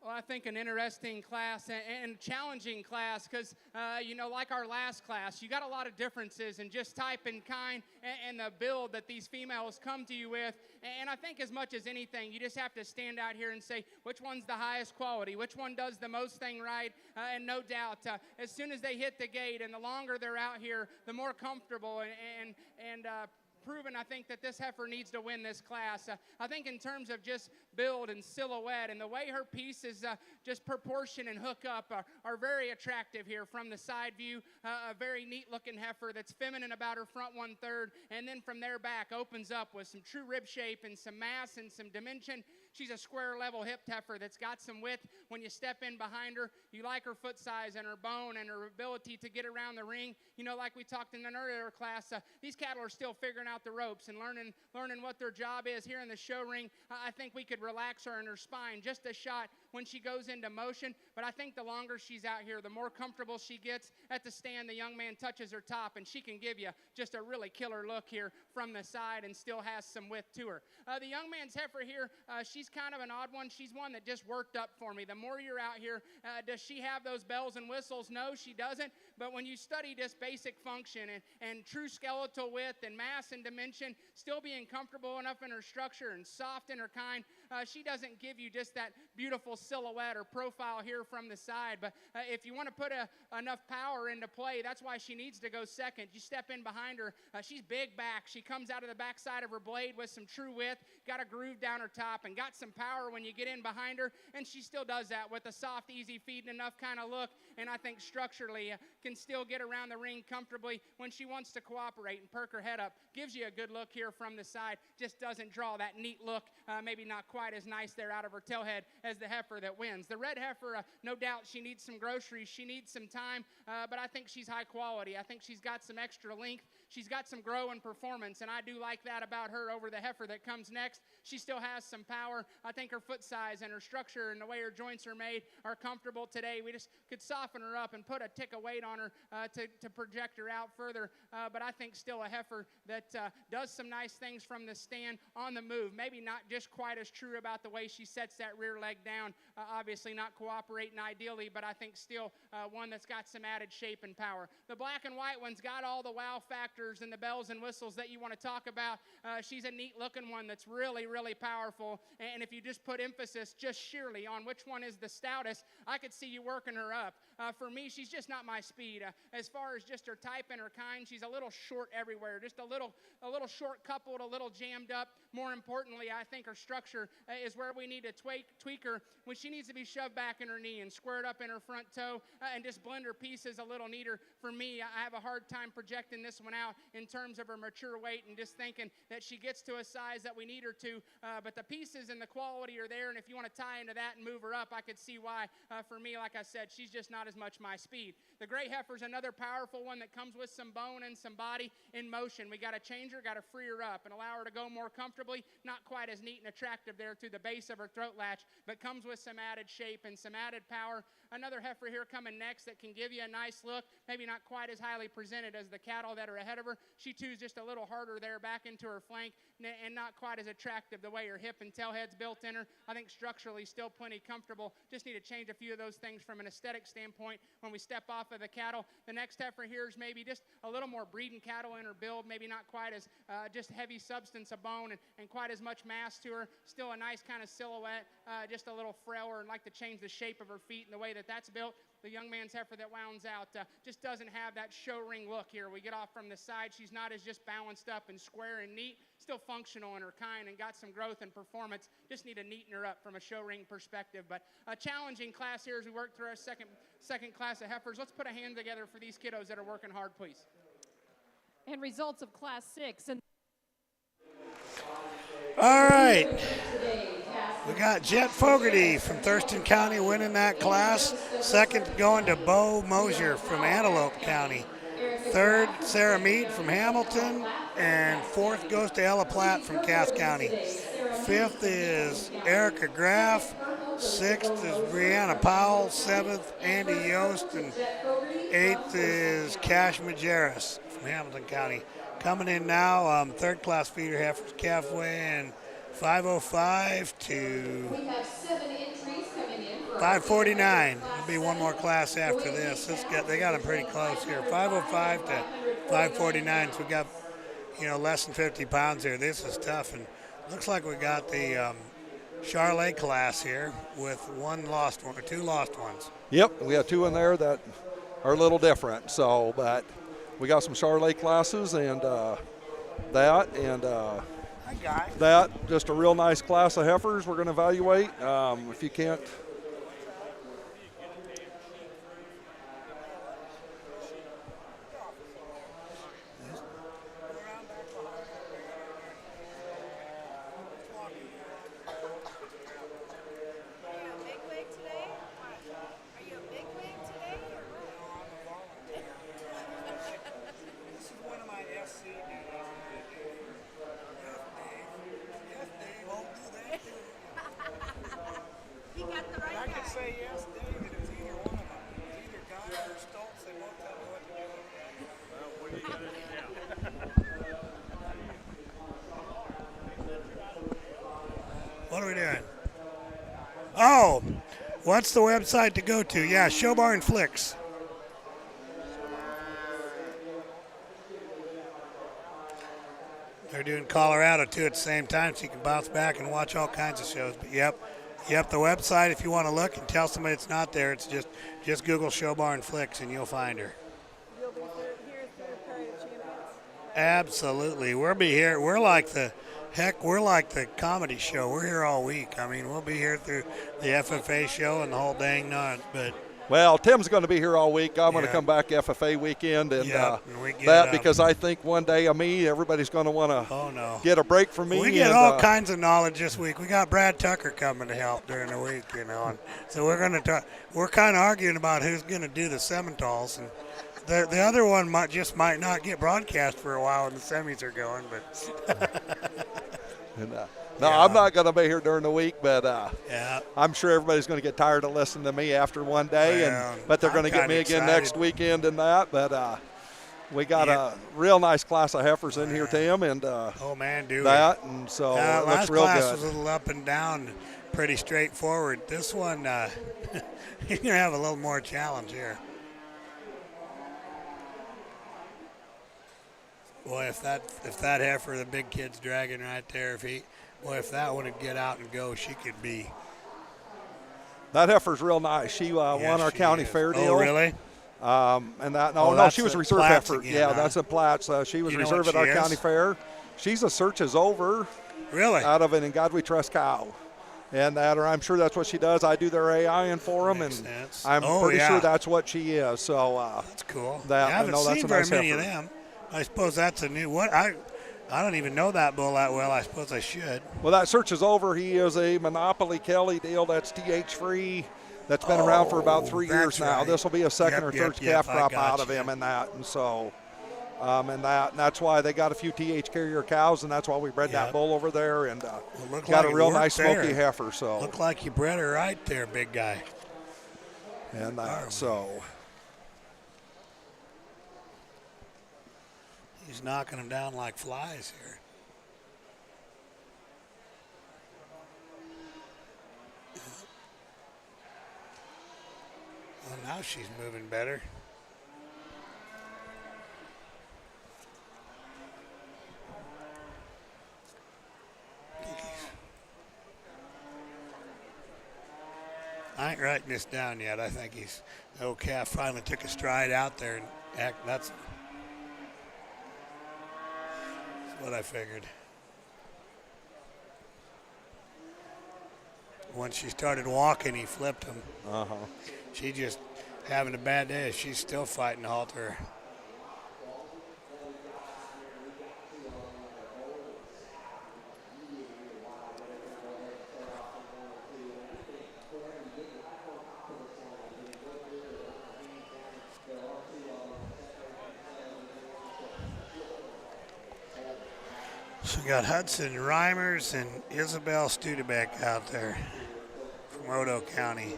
Well, I think an interesting class and challenging class because, like our last class, you got a lot of differences in just type and kind and the build that these females come to you with. And I think as much as anything, you just have to stand out here and say which one's the highest quality, which one does the most thing right. And no doubt, as soon as they hit the gate and the longer they're out here, the more comfortable and proven, I think, that this heifer needs to win this class. I think in terms of just build and silhouette and the way her pieces just proportion and hook up are very attractive here from the side view. A very neat looking heifer that's feminine about her front 1/3, and then from there back opens up with some true rib shape and some mass and some dimension. She's a square level hipped heifer that's got some width. When you step in behind her, you like her foot size and her bone and her ability to get around the ring. Like we talked in an earlier class, these cattle are still figuring out the ropes and learning what their job is here in the show ring. I think we could relax her in her spine just a shot when she goes into motion, but I think the longer she's out here, the more comfortable she gets at the stand. The young man touches her top, and she can give you just a really killer look here from the side and still has some width to her. The young man's heifer here, she's kind of an odd one. She's one that just worked up for me. The more you're out here, does she have those bells and whistles? No, she doesn't. But when you study this basic function and true skeletal width and mass and dimension, still being comfortable enough in her structure and soft in her kind, she doesn't give you just that beautiful silhouette or profile here from the side. But if you want to put enough power into play, that's why she needs to go second. You step in behind her, she's big back. She comes out of the backside of her blade with some true width, got a groove down her top, and got some power when you get in behind her, and she still does that with a soft, easy feeding enough kind of look, and I think structurally can still get around the ring comfortably when she wants to cooperate and perk her head up. Gives you a good look here from the side, just doesn't draw that neat look, maybe not quite as nice there out of her tailhead as the heifer that wins. The red heifer, no doubt she needs some groceries, she needs some time, but I think she's high quality. I think she's got some extra length, she's got some grow and performance, and I do like that about her over the heifer that comes next. She still has some power. I think her foot size and her structure and the way her joints are made are comfortable today. We just could soften her up and put a tick of weight on her to project her out further, but I think still a heifer that does some nice things from the stand on the move. Maybe not just quite as true about the way she sets that rear leg down, obviously not cooperating ideally, but I think still one that's got some added shape and power. The black and white one's got all the wow factors and the bells and whistles that you want to talk about. She's a neat looking one that's really, really powerful, and if you just put emphasis just sheerly on which one is the stoutest, I could see you working her up. For me, she's just not my speed. As far as just her type and her kind, she's a little short everywhere, just a little short coupled, a little jammed up. More importantly, I think her structure is where we need to tweak her when she needs to be shoved back in her knee and squared up in her front toe and just blend her pieces a little neater. For me, I have a hard time projecting this one out in terms of her mature weight and just thinking that she gets to a size that we need her to, but the pieces and the quality are there, and if you want to tie into that and move her up, I could see why. For me, like I said, she's just not as much my speed. The gray heifer's another powerful one that comes with some bone and some body in motion. We got to change her, got to free her up and allow her to go more comfortably. Not quite as neat and attractive there to the base of her throat latch, but comes with some added shape and some added power. Another heifer here coming next that can give you a nice look, maybe not quite as highly presented as the cattle that are ahead of her. She too's just a little harder there back into her flank and not quite as attractive the way her hip and tail head's built in her. I think structurally still plenty comfortable. Just need to change a few of those things from an aesthetic standpoint when we step off of the cattle. The next heifer here is maybe just a little more breeding cattle in her build, maybe not quite as just heavy substance of bone and quite as much mass to her. Still a nice kind of silhouette, just a little frailer, and like to change the shape of her feet and the way that that's built. The young man's heifer that wounds out just doesn't have that show ring look here. We get off from the side. She's not as just balanced up and square and neat. Still functional in her kind and got some growth and performance. Just need to neaten her up from a show ring perspective. But a challenging class here as we work through our second class of heifers. Let's put a hand together for these kiddos that are working hard, please. And results of Class 6. And All right. We got Jet Fogarty from Thurston County winning that class. Second going to Bo Mosier from Antelope County. Third, Sarah Mead from Hamilton. And fourth goes to Ella Platte from Cass County. Fifth is Erica Graff. Sixth is Brianna Powell. Seventh, Andy Yost. And eighth is Cash Majerus from Hamilton County. Coming in now, third class feeder heifers, calf weighing 505 to We have 7 entries coming in for 549. There'll be one more class after this. They got them pretty close here. 505 to 549. So we got, less than 50 pounds here. This is tough. And looks like we got the Charlet class here with one lost one or two lost ones. Yep, we have two in there that are a little different. So, but we got some Charlet classes and that and that. Just a real nice class of heifers we're going to evaluate. If you can't. What are we doing? Oh, what's the website to go to? Yeah, Show Barn Flicks. They're doing Colorado too at the same time, so you can bounce back and watch all kinds of shows. But yep, the website, if you want to look and tell somebody it's not there, it's just Google Show Barn Flicks and you'll find her. You'll be here through Parade of Champions? Absolutely. We'll be here. We're like the comedy show. We're here all week. I mean, we'll be here through the FFA show and the whole dang nut. But well, Tim's going to be here all week. I'm going to come back FFA weekend and because I think one day of me, everybody's going to want to get a break from me. We get all kinds of knowledge this week. We got Brad Tucker coming to help during the week, And so we're going to talk. We're kind of arguing about who's going to do the Simmentals, and the other one might not get broadcast for a while when the semis are going, but. I'm not going to be here during the week, but I'm sure everybody's going to get tired of listening to me after one day, but they're going to get me again next weekend and that. But we got a real nice class of heifers in here, Tim, and that, and so it looks real last class good. was a little up and down, pretty straightforward. This one, you're going to have a little more challenge here. Boy, if that heifer, the big kid's dragging right there, if that one would get out and go, she could be. That heifer's real nice. She won our county fair deal. Oh, really? And that, she was a reserve heifer. Again, that's a Platts. She was reserve at our county fair. She's a searches over. Really? Out of an In God We Trust cow. And that, or I'm sure that's what she does. I do their AI for them, Makes and sense. I'm pretty sure that's what she is. So that's cool. That, I haven't seen that's a very nice many heifer. of them. I suppose that's a new one. I don't even know that bull that well. I suppose I should. Well, that search is over. He is a Monopoly Kelly deal that's TH free. That's been around for about 3 years now. Right. This will be a second or third calf crop out of him and that. And so, and that's why they got a few TH carrier cows, and that's why we bred that bull over there. And got a real nice smoky heifer. So looked like you bred her right there, big guy. And so. He's knocking them down like flies here. Well, now she's moving better. I ain't writing this down yet. I think the old calf finally took a stride out there and that's what I figured. Once she started walking, he flipped him. She just having a bad day. She's still fighting to halter. So we got Hudson Reimers and Isabel Studebeck out there from Odo County.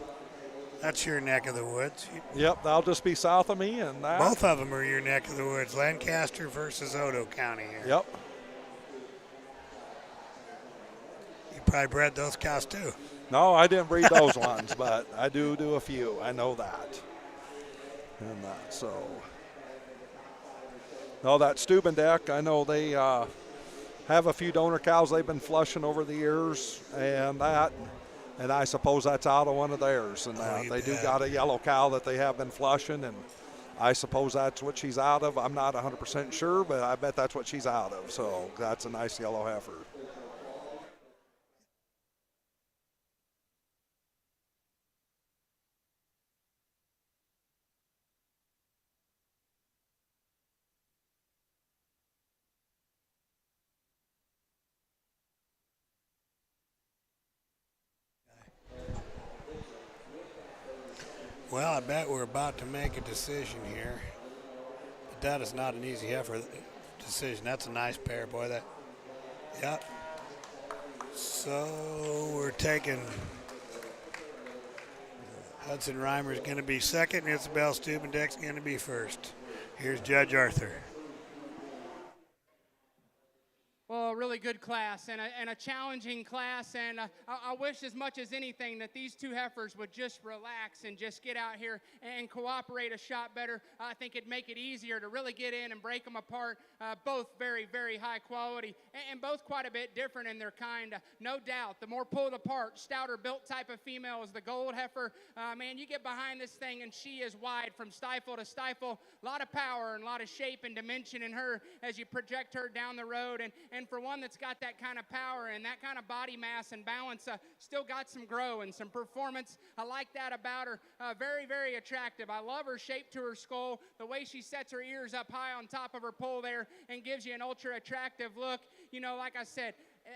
That's your neck of the woods. Yep, that'll just be south of me. And that. Both of them are your neck of the woods, Lancaster versus Odo County here. Yep. You probably bred those cows too. No, I didn't breed those ones, but I do a few. I know that. And so, no, that Steubendeck, I know they have a few donor cows they've been flushing over the years, and I suppose that's out of one of theirs. And they do got a yellow cow that they have been flushing, and I suppose that's what she's out of. I'm not 100% sure, but I bet that's what she's out of. So that's a nice yellow heifer. Well, I bet we're about to make a decision here. But that is not an easy heifer decision. That's a nice pair, boy. Yep. So we're taking Hudson Reimer's going to be second, and Isabel Steubendeck's going to be first. Here's Judge Arthur. Well, a really good class and a challenging class, and I wish as much as anything that these two heifers would just relax and just get out here and cooperate a shot better. I think it'd make it easier to really get in and break them apart. Both very, very high quality and both quite a bit different in their kind. No doubt, the more pulled apart, stouter built type of female is the gold heifer. Man, you get behind this thing and she is wide from stifle to stifle. A lot of power and a lot of shape and dimension in her as you project her down the road. And for one that's got that kind of power and that kind of body mass and balance, still got some grow and some performance. I like that about her. Very, very attractive. I love her shape to her skull, the way she sets her ears up high on top of her pole there and gives you an ultra attractive look. You know, like I said,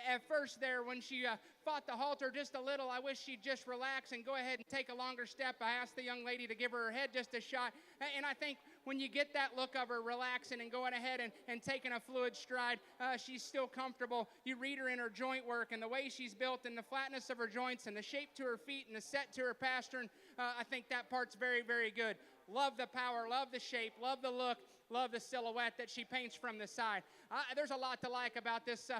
at first there when she fought the halter just a little, I wish she'd just relax and go ahead and take a longer step. I asked the young lady to give her head just a shot, and I think when you get that look of her relaxing and going ahead and taking a fluid stride, she's still comfortable. You read her in her joint work and the way she's built and the flatness of her joints and the shape to her feet and the set to her pastern. I think that part's very, very good. Love the power, love the shape, love the look, love the silhouette that she paints from the side. There's a lot to like about this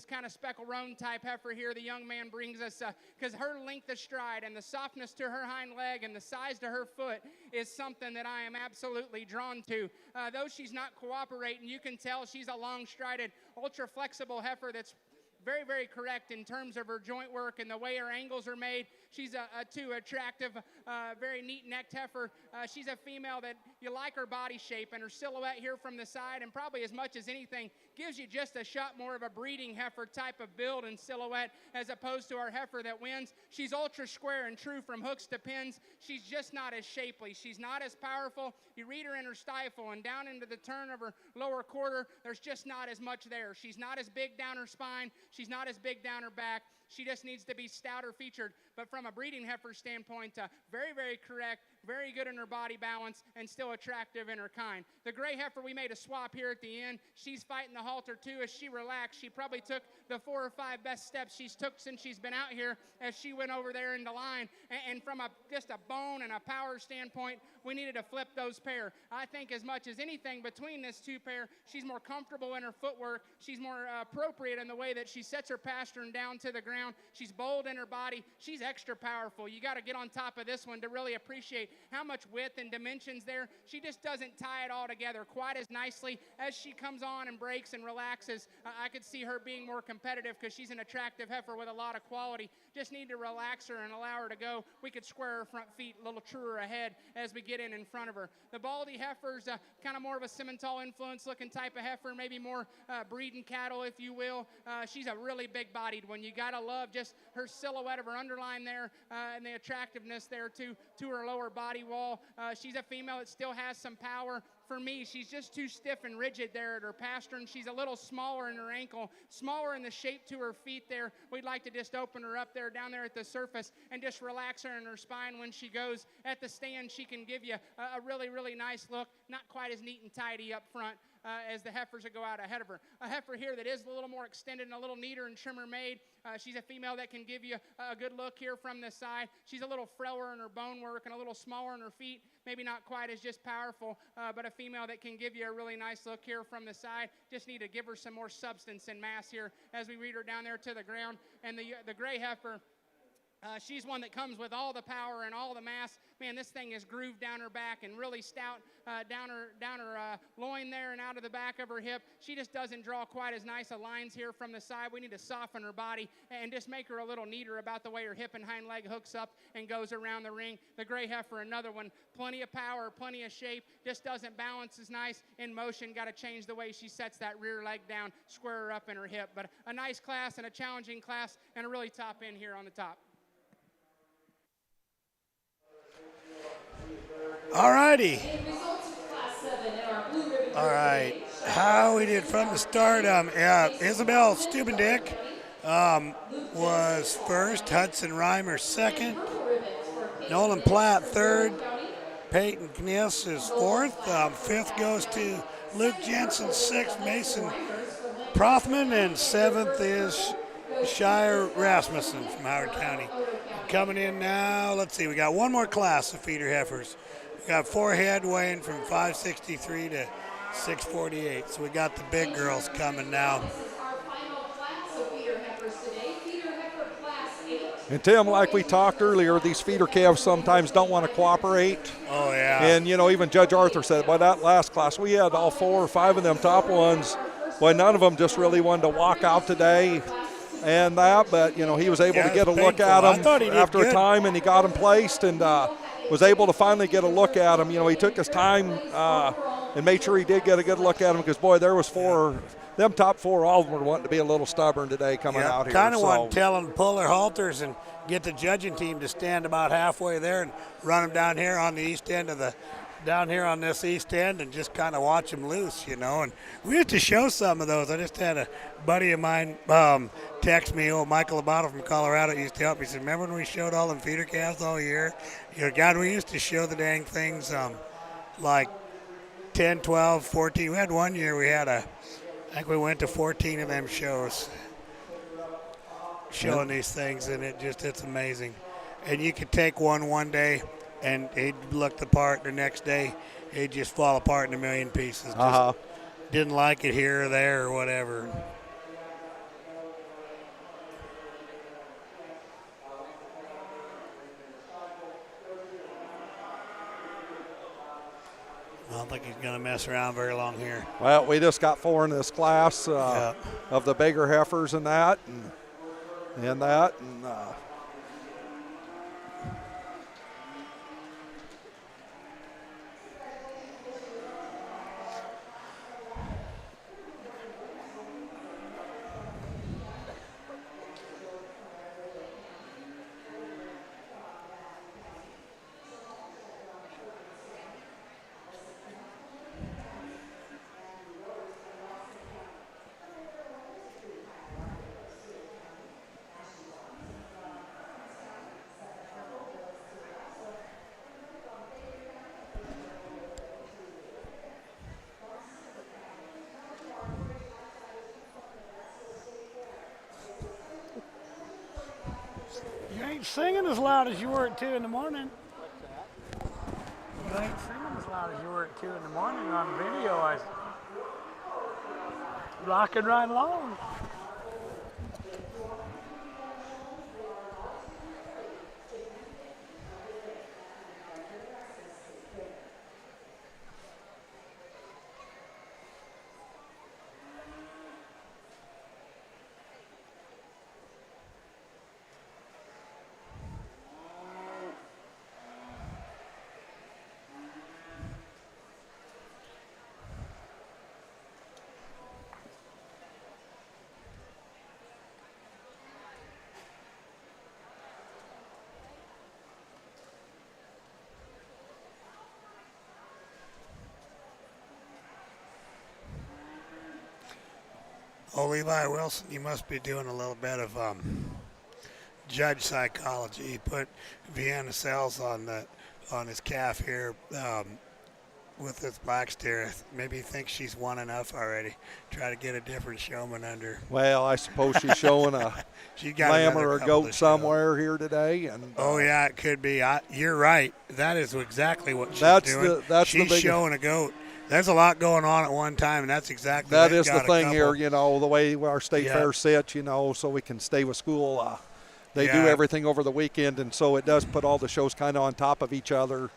kind of speckle roan type heifer here the young man brings us, because her length of stride and the softness to her hind leg and the size to her foot is something that I am absolutely drawn to. Though she's not cooperating, you can tell she's a long-strided, ultra-flexible heifer that's very, very correct in terms of her joint work and the way her angles are made. She's too attractive, very neat-necked heifer. She's a female that you like her body shape and her silhouette here from the side, and probably as much as anything gives you just a shot more of a breeding heifer type of build and silhouette as opposed to our heifer that wins. She's ultra square and true from hooks to pins. She's just not as shapely. She's not as powerful. You read her in her stifle and down into the turn of her lower quarter, there's just not as much there. She's not as big down her spine. She's not as big down her back. She just needs to be stouter featured. But from a breeding heifer standpoint, very, very correct, very good in her body balance, and still attractive in her kind. The gray heifer, we made a swap here at the end. She's fighting the halter too. As she relaxed, she probably took the 4 or 5 best steps she's took since she's been out here as she went over there into line. And from just a bone and a power standpoint, we needed to flip those pair. I think as much as anything between this two pair, she's more comfortable in her footwork. She's more appropriate in the way that she sets her pastern down to the ground. She's bold in her body. She's extra powerful. You got to get on top of this one to really appreciate how much width and dimensions there. She just doesn't tie it all together quite as nicely. As she comes on and breaks and relaxes, I could see her being more competitive because she's an attractive heifer with a lot of quality. Just need to relax her and allow her to go. We could square her front feet a little truer ahead as we get in front of her. The Baldy heifer's kind of more of a Simmental influence looking type of heifer, maybe more breeding cattle, if you will. She's a really big-bodied one. You got to love just her silhouette of her underline there and the attractiveness there to her lower body wall. She's a female that still has some power. For me, she's just too stiff and rigid there at her pastern. She's a little smaller in her ankle, smaller in the shape to her feet there. We'd like to just open her up there, down there at the surface, and just relax her in her spine when she goes. At the stand, she can give you a really, really nice look. not quite as neat and tidy up front as the heifers that go out ahead of her. A heifer here that is a little more extended and a little neater and trimmer made. She's a female that can give you a good look here from this side. She's a little frailer in her bone work and a little smaller in her feet. Maybe not quite as just powerful, but a female that can give you a really nice look here from the side. Just need to give her some more substance and mass here as we read her down there to the ground. And the gray heifer, she's one that comes with all the power and all the mass. Man, this thing is grooved down her back and really stout down her loin there and out of the back of her hip. She just doesn't draw quite as nice a lines here from the side. We need to soften her body and just make her a little neater about the way her hip and hind leg hooks up and goes around the ring. The gray heifer, another one, plenty of power, plenty of shape, just doesn't balance as nice in motion. Got to change the way she sets that rear leg down, square her up in her hip. But a nice class and a challenging class and a really top end here on the top. All righty. All right. How we did from the start. Isabel Stubendick was first. Hudson Reimer second. Nolan Platt third. Peyton Kniss is fourth. Fifth goes to Luke Jensen. Sixth, Mason Prothman. And seventh is Shire Rasmussen from Howard County. Coming in now, let's see, we got one more class of feeder heifers. We got 4 head weighing from 563 to 648. So we got the big girls coming now. This is our final class of feeder heifers today. Feeder heifer class 8. And Tim, like we talked earlier, these feeder calves sometimes don't want to cooperate. Oh, yeah. And, you know, even Judge Arthur said, by that last class, we had all 4 or 5 of them top ones. Boy, none of them just really wanted to walk out today and that, but, you know, he was able to get a look at them after a time, and he got them placed and was able to finally get a look at them. You know, he took his time and made sure he did get a good look at them because, boy, there was 4. Them top 4, all of them were wanting to be a little stubborn today coming out here. Kind of want to tell them to pull their halters and get the judging team to stand about halfway there and run them down here on the east end of the down here on this east end and just kind of watch them loose, you know. And we used to show some of those. I just had a buddy of mine text me, Michael Labato from Colorado used to help me. He said, remember when we showed all them feeder calves all year? You know, God, we used to show the dang things like 10, 12, 14. We had one year we had I think we went to 14 of them shows showing these things, and it's amazing. And you could take one day and he'd look the part, the next day he'd just fall apart in a million pieces. Just didn't like it here or there or whatever. I don't think he's going to mess around very long here. Well, we just got 4 in this class of the bigger heifers and that. And that. And, You ain't singing as loud as you were at 2 in the morning. You ain't singing as loud as you were at 2 in the morning on video. I was rocking right along. Oh, Levi Wilson, you must be doing a little bit of judge psychology. He put Vienna cells on his calf here with this black steer. Maybe he thinks she's won enough already. Try to get a different showman under. Well, I suppose she's showing a She got lamb another or a couple goat to show. somewhere here today. And Oh yeah, it could be. You're right. That is exactly what she's That's doing. the She's big- showing a goat. There's a lot going on at one time, and that's exactly that they've is the got a thing couple. here, the way our state Yeah. fair sits, so we can stay with school. They do Yeah. everything over the weekend, and so it does put all the shows kind of on top of each other.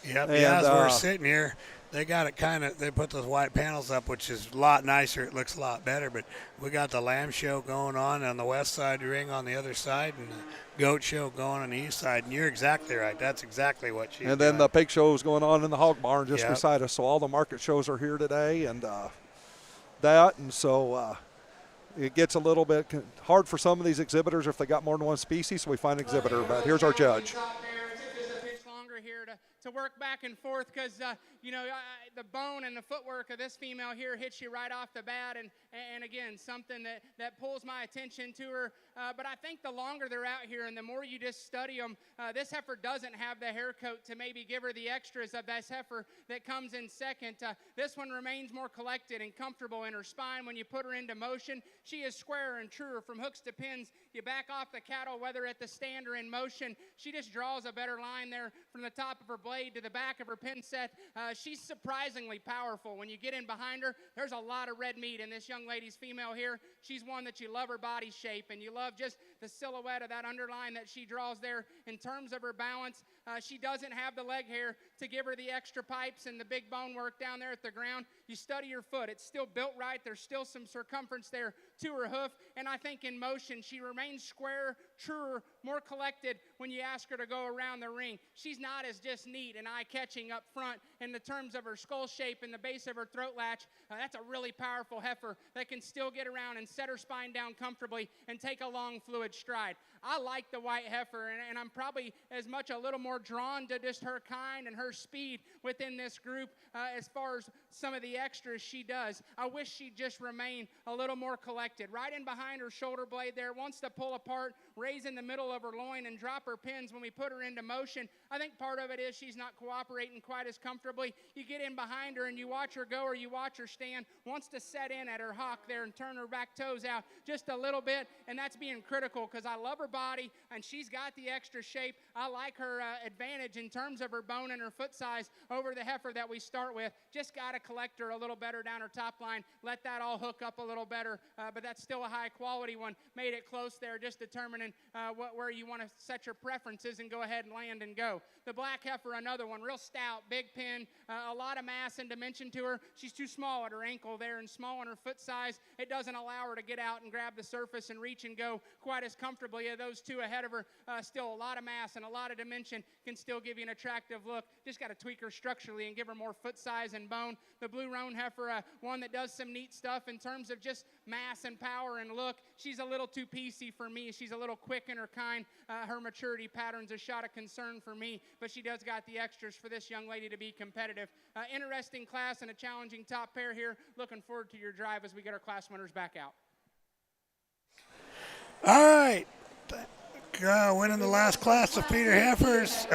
Yep. And, as we're sitting here, they got it they put those white panels up, which is a lot nicer. It looks a lot better. But we got the lamb show going on the west side ring on the other side, and the goat show going on the east side. And you're exactly right. That's exactly what she's And then doing. the pig show is going on in the hog barn just Yep. beside us. So all the market shows are here today, and that. And so it gets a little bit hard for some of these exhibitors if they got more than one species. So we find an exhibitor. But here's our judge. Top there. It took just a pitch longer here to work back and forth because, the bone and the footwork of this female here hits you right off the bat. And again, something that pulls my attention to her. But I think the longer they're out here and the more you just study them, this heifer doesn't have the hair coat to maybe give her the extras of this heifer that comes in second. This one remains more collected and comfortable in her spine. When you put her into motion, she is squarer and truer from hooks to pins. You back off the cattle, whether at the stand or in motion. She just draws a better line there from the top of her blade to the back of her pin set. She's surprisingly powerful. When you get in behind her, there's a lot of red meat in this young lady's female here. She's one that you love her body shape, and you love just the silhouette of that underline that she draws there. In terms of her balance, she doesn't have the leg hair to give her the extra pipes and the big bone work down there at the ground. You study her foot. It's still built right. There's still some circumference there to her hoof, and I think in motion she remains square, truer, more collected when you ask her to go around the ring. She's not as just neat and eye-catching up front in the terms of her skull shape and the base of her throat latch. That's a really powerful heifer that can still get around and set her spine down comfortably and take a long fluid stride. I like the white heifer, and I'm probably as much a little more drawn to just her kind and her speed within this group as far as some of the extras she does. I wish she'd just remain a little more collected. Right in behind her shoulder blade there, wants to pull apart, raise in the middle of her loin and drop her pins when we put her into motion. I think part of it is she's not cooperating quite as comfortably. You get in behind her and you watch her go or you watch her stand, wants to set in at her hock there and turn her back toes out just a little bit, and that's being critical because I love her body and she's got the extra shape. I like her advantage in terms of her bone and her foot size over the heifer that we start with. Just got to collect her a little better down her top line, let that all hook up a little better, but that's still a high quality one. Made it close there, just determining where you want to set your preferences and go ahead and land and go. The black heifer, another one, real stout, big pin, a lot of mass and dimension to her. She's too small at her ankle there and small in her foot size. It doesn't allow her to get out and grab the surface and reach and go quite as comfortably. Those two ahead of her, still a lot of mass and a lot of dimension, can still give you an attractive look. Just got to tweak her structurally and give her more foot size and bone. The blue roan heifer, one that does some neat stuff in terms of just mass and power and look. She's a little too piecey for me. She's a little quick in her kind. Her maturity pattern's a shot of concern for me, but she does got the extras for this young lady to be competitive. Interesting class and a challenging top pair here. Looking forward to your drive as we get our class winners back out. All right. Winning the last class of feeder heifers.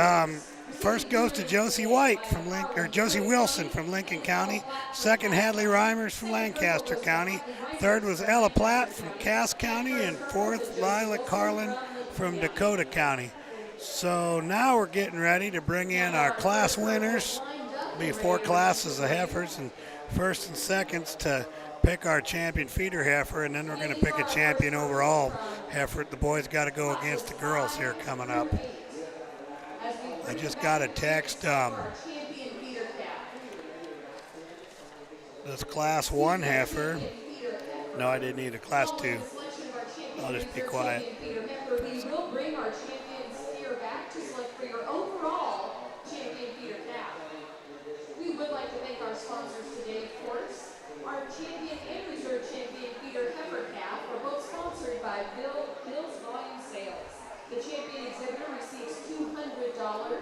First goes to Josie Wilson from Lincoln County. Second, Hadley Reimers from Lancaster County. Third was Ella Platt from Cass County. And fourth, Lila Carlin from Dakota County. So now we're getting ready to bring in our class winners. Be 4 classes of heifers and first and seconds to pick our champion feeder heifer, and then we're going to pick a champion overall heifer. The boys got to go against the girls here coming up. I just got a text. This class 1 heifer. No, I didn't need a class 2. I'll just be quiet. We will bring our champion steer back to select for your overall champion feeder calf. We would like to thank our sponsors today, of course. Our champion and reserve champion feeder heifer calf are both sponsored by Bill's Volume Sales. The champion exhibitor receives $200,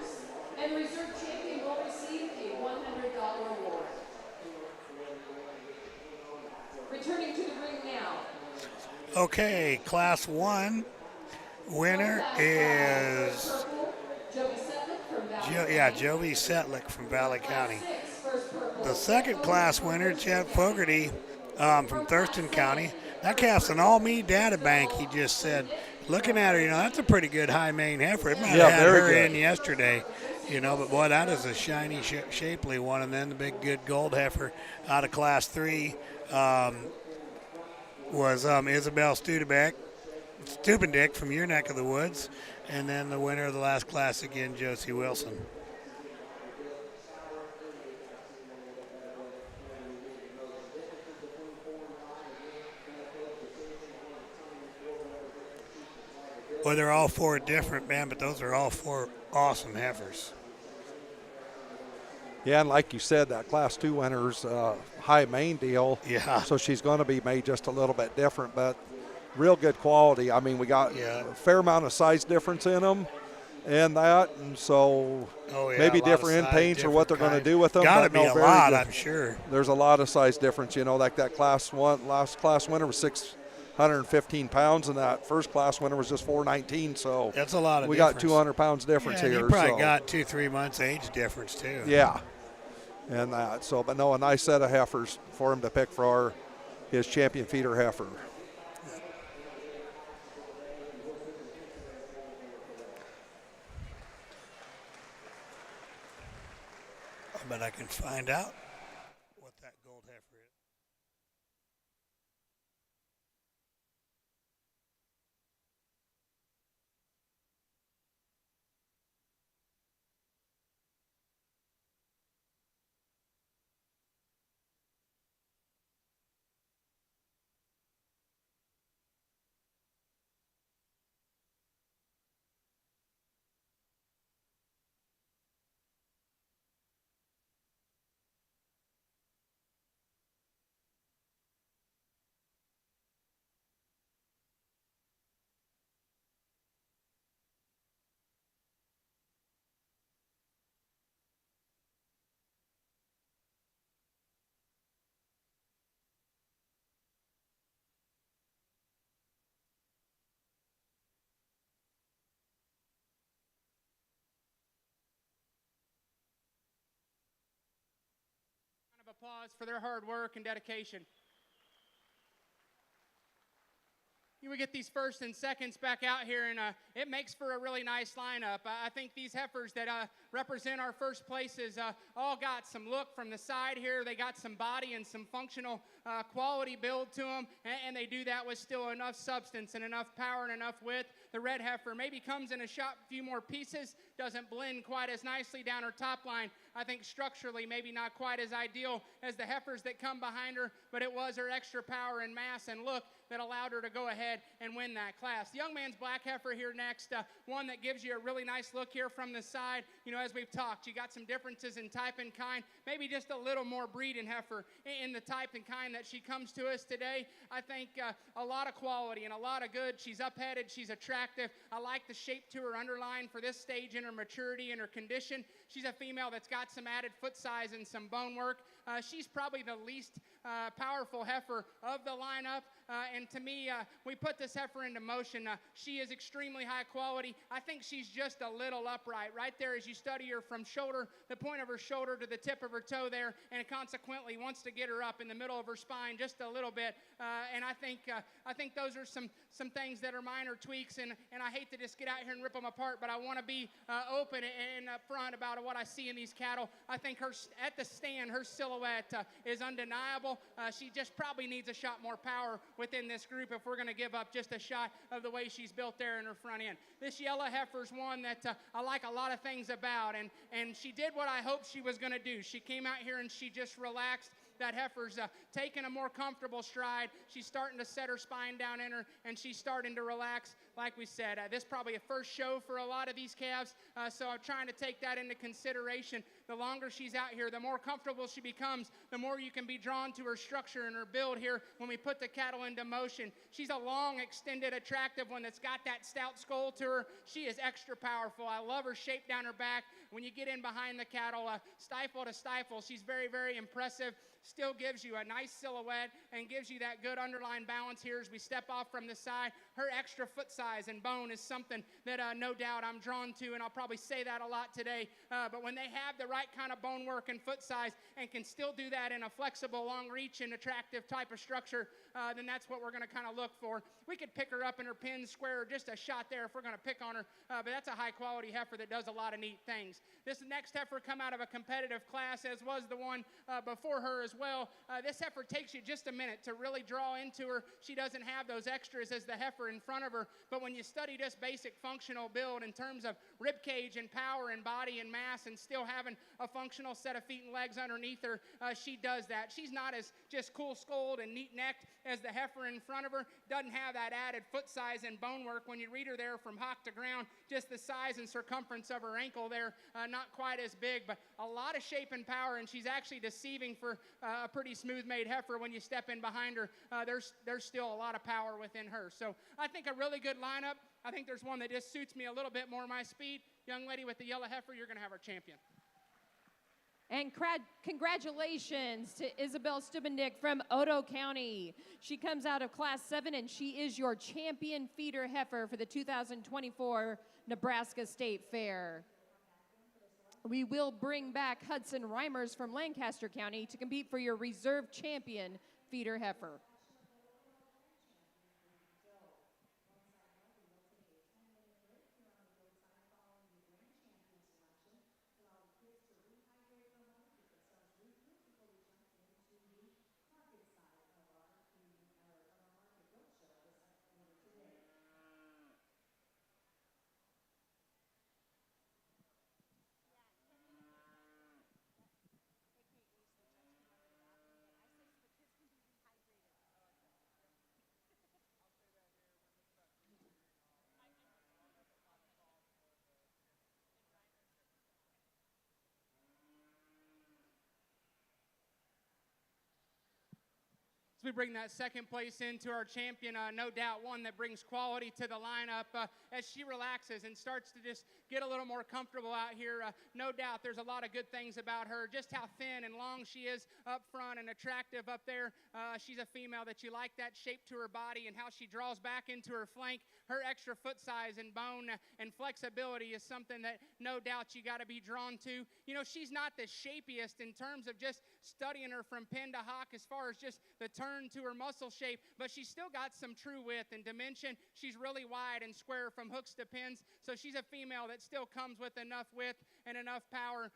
and the reserve champion will receive a $100 award. Returning to the ring now. Okay, class 1 winner is Jovi Setlick from Valley County. the second class winner, Chet Fogarty, from Thurston County. That calf's an all-me data bank, he just said. Looking at her, that's a pretty good high main heifer. It might have had very her good. in yesterday, but boy, that is a shiny, shapely one. And then the big, good gold heifer out of Class 3 was Isabel Stubendick from your neck of the woods. And then the winner of the last class again, Josie Wilson. Well, they're all four different, man, but those are all four awesome heifers. Yeah, and like you said, that Class 2 winner's high main deal. Yeah. So she's going to be made just a little bit different, but real good quality. I mean, we got a fair amount of size difference in them and that, and so maybe different end paints or what they're going to do with them. Got to be a lot, I'm sure. There's a lot of size difference, like that last class winner was 615 pounds, and that first class winner was just 419. So that's a lot of we difference. got 200 pounds difference here. You probably got 2-3 months age difference too. Yeah, and that. So, but no, a nice set of heifers for him to pick for his champion feeder heifer. I bet I can find out what that gold heifer is. Applause for their hard work and dedication. You would get these first and seconds back out here, and it makes for a really nice lineup. I think these heifers that represent our first places all got some look from the side here. They got some body and some functional quality build to them, and they do that with still enough substance and enough power and enough width. The red heifer maybe comes in a few more pieces, doesn't blend quite as nicely down her top line. I think structurally maybe not quite as ideal as the heifers that come behind her, but it was her extra power and mass and look that allowed her to go ahead and win that class. The young man's black heifer here next, one that gives you a really nice look here from the side. As we've talked, you got some differences in type and kind, maybe just a little more breed and heifer in the type and kind that she comes to us today. I think a lot of quality and a lot of good. She's up-headed, she's attractive. I like the shape to her underline for this stage in her maturity and her condition. She's a female that's got some added foot size and some bone work. She's probably the least powerful heifer of the lineup. And to me, we put this heifer into motion. She is extremely high quality. I think she's just a little upright right there as you study her from the point of her shoulder to the tip of her toe there, and consequently wants to get her up in the middle of her spine just a little bit. And I think those are some things that are minor tweaks, and I hate to just get out here and rip them apart, but I want to be open and upfront about what I see in these cattle. I think at the stand, her silhouette is undeniable. She just probably needs a shot more power within this group if we're going to give up just a shot of the way she's built there in her front end. This yellow heifer's one that I like a lot of things about, and she did what I hoped she was going to do. She came out here and she just relaxed. That heifer's taking a more comfortable stride. She's starting to set her spine down in her, and she's starting to relax. Like we said, this is probably a first show for a lot of these calves, so I'm trying to take that into consideration. The longer she's out here, the more comfortable she becomes, the more you can be drawn to her structure and her build here when we put the cattle into motion. She's a long, extended, attractive one that's got that stout skull to her. She is extra powerful. I love her shape down her back. When you get in behind the cattle, stifle to stifle, she's very, very impressive. Still gives you a nice silhouette and gives you that good underlying balance here as we step off from the side. Her extra foot size size and bone is something that no doubt I'm drawn to, and I'll probably say that a lot today. But when they have the right kind of bone work and foot size and can still do that in a flexible, long reach and attractive type of structure, then that's what we're going to kind of look for. We could pick her up in her pin square or just a shot there if we're going to pick on her, but that's a high-quality heifer that does a lot of neat things. This next heifer come out of a competitive class, as was the one before her as well. This heifer takes you just a minute to really draw into her. She doesn't have those extras as the heifer in front of her, but when you study this basic functional build in terms of rib cage and power and body and mass and still having a functional set of feet and legs underneath her, she does that. She's not as just cool-skulled and neat-necked as the heifer in front of her. Doesn't have that added foot size and bone work. When you read her there from hock to ground, just the size and circumference of her ankle there, not quite as big, but a lot of shape and power, and she's actually deceiving for a pretty smooth-made heifer. When you step in behind her, there's still a lot of power within her. So I think a really good lineup. I think there's one that just suits me a little bit more my speed. Young lady with the yellow heifer, you're going to have our champion. And congratulations to Isabel Stubendick from Otoe County. She comes out of Class 7, and she is your champion feeder heifer for the 2024 Nebraska State Fair. We will bring back Hudson Reimers from Lancaster County to compete for your reserve champion feeder heifer. As we bring that second place into our champion, no doubt one that brings quality to the lineup as she relaxes and starts to just get a little more comfortable out here. No doubt there's a lot of good things about her, just how thin and long she is up front and attractive up there. She's a female that you like that shape to her body and how she draws back into her flank. Her extra foot size and bone and flexibility is something that no doubt you got to be drawn to. You know, she's not the shapiest in terms of just studying her from pin to hock as far as just the turn to her muscle shape, but she's still got some true width and dimension. She's really wide and square from hooks to pins, so she's a female that still comes with enough width and enough power,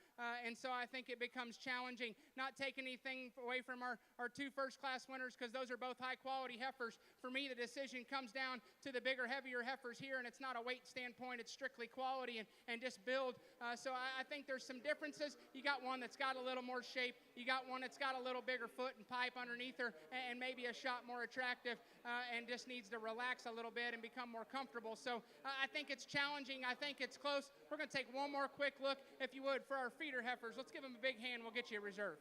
and so I think it becomes challenging. Not taking anything away from our two first-class winners, because those are both high-quality heifers. For me, the decision comes down to the bigger, heavier heifers here, and it's not a weight standpoint. It's strictly quality and just build. So I think there's some differences. You got one that's got a little more shape. You got one that's got a little bigger foot and pipe underneath her, and maybe a shot more attractive, and just needs to relax a little bit and become more comfortable. So I think it's challenging. I think it's close. We're going to take one more quick look, if you would, for our feeder heifers. Let's give them a big hand. We'll get you a reserve.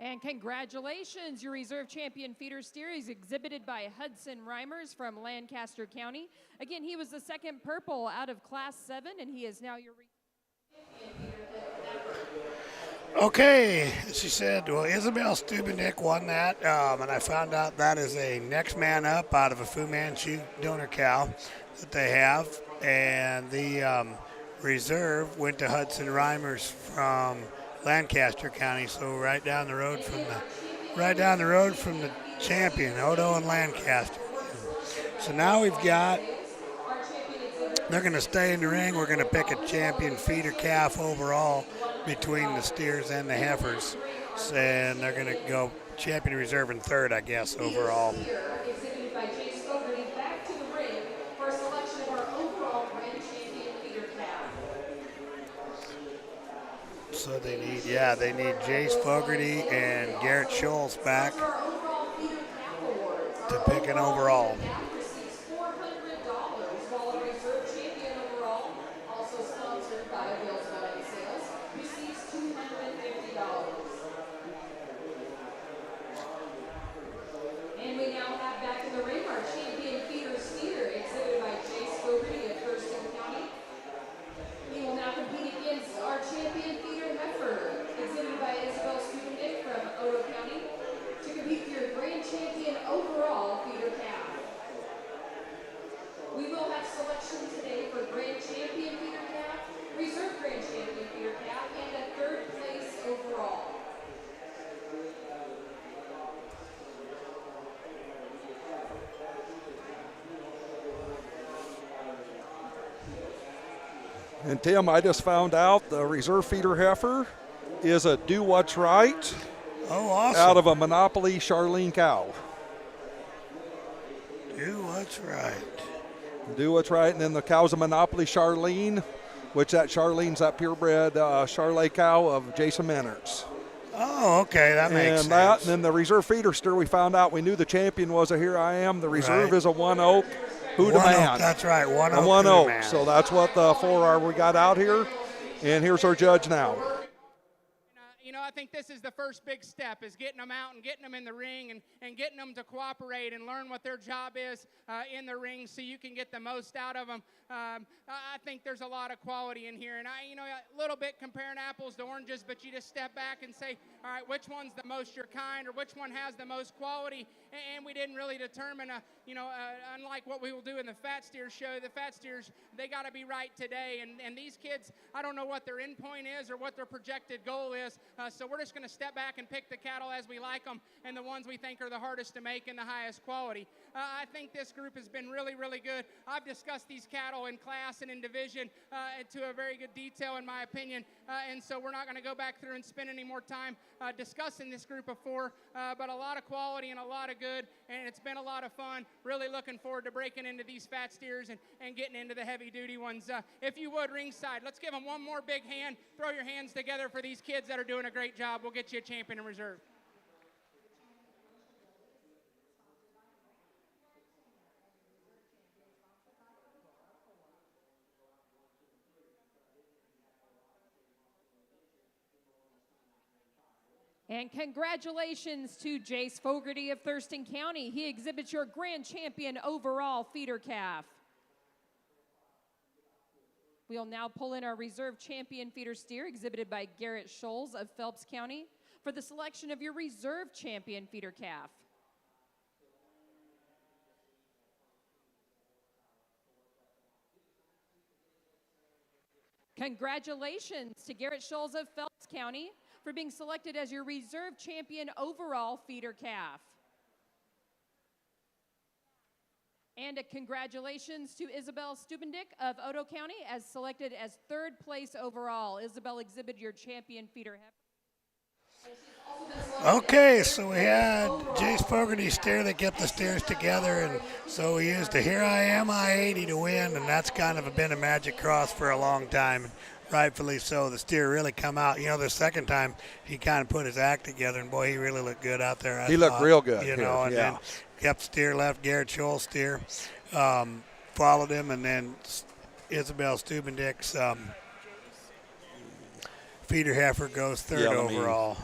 And congratulations, your reserve champion feeder steer is exhibited by Hudson Reimers from Lancaster County. Again, he was the second purple out of Class 7, and he is now your Okay, as she said, well, Isabel Stubendick won that, and I found out that is a next man up out of a Fu Manchu donor cow that they have, and the reserve went to Hudson Reimers from Lancaster County, so right down the road from the champion, Otoe and Lancaster. So now we've got, they're going to stay in the ring. We're going to pick a champion feeder calf overall between the steers and the heifers, and they're going to go champion reserve and third, I guess, overall. Here, exhibited by Jace Fogarty, back to the ring for a selection of our overall grand champion feeder calf. So they need Jace Fogarty and Garrett Scholes back Our overall feeder calf awards. to pick an overall. Calf receives $400, while a reserve champion overall, also sponsored by Wheels Running Sales, receives $250. And we now have back in the ring our champion feeder steer, exhibited by Jace Fogarty of Thurston County. He will now compete against our champion feeder heifer, exhibited by Isabel Stubendick from Odo County, to compete for your grand champion overall feeder calf. We will have selection today for grand champion feeder calf, reserve grand champion feeder calf, and a third place overall. And Tim, I just found out the reserve feeder heifer is a Do What's Right Oh, awesome. out of a Monopoly Charlene cow. Do what's right. Do What's Right, and then the cow's a Monopoly Charlene, which that Charlene's that purebred Charlet cow of Jason Mennert's. Oh, okay, that makes And sense. and then the reserve feeder steer, we found out, we knew the champion was a Here I Am. The reserve Right. is a One Oak Huda One Man. Oak, that's right, One A Oak. One Huda Oak. Man. So that's what the 4 are we got out here. And here's our judge now. You know, I think this is the first big step, is getting them out and getting them in the ring and getting them to cooperate and learn what their job is in the ring so you can get the most out of them. I think there's a lot of quality in here. And, a little bit comparing apples to oranges, but you just step back and say, all right, which one's the most your kind or which one has the most quality? And we didn't really determine, unlike what we will do in the Fat Steers show, the Fat Steers, they got to be right today. And these kids, I don't know what their end point is or what their projected goal is. So we're just going to step back and pick the cattle as we like them and the ones we think are the hardest to make and the highest quality. I think this group has been really, really good. I've discussed these cattle in class and in division to a very good detail, in my opinion. And so we're not going to go back through and spend any more time discussing this group of 4, but a lot of quality and a lot of good, and it's been a lot of fun. Really looking forward to breaking into these Fat Steers and getting into the heavy-duty ones. If you would, ringside, let's give them one more big hand. Throw your hands together for these kids that are doing a great job. We'll get you a champion in reserve. And congratulations to Jace Fogarty of Thurston County. He exhibits your grand champion overall feeder calf. We'll now pull in our reserve champion feeder steer, exhibited by Garrett Scholes of Phelps County, for the selection of your reserve champion feeder calf. Congratulations to Garrett Scholes of Phelps County for being selected as your reserve champion overall feeder calf. And a congratulations to Isabel Stubendick of Odo County as selected as 3rd place overall. Isabel exhibited your champion feeder heifer. Okay, so we had Jace Fogarty's steer that kept the steers together, and so we used a Here I Am I-80 to win, and that's kind of been a magic cross for a long time, and rightfully so. The steer really come out. The second time he kind of put his act together, and boy, he really looked good out there. He looked real good. And then kept steer left, Garrett Scholes steer, followed him, and then Isabel Stubendick's feeder heifer goes 3rd overall.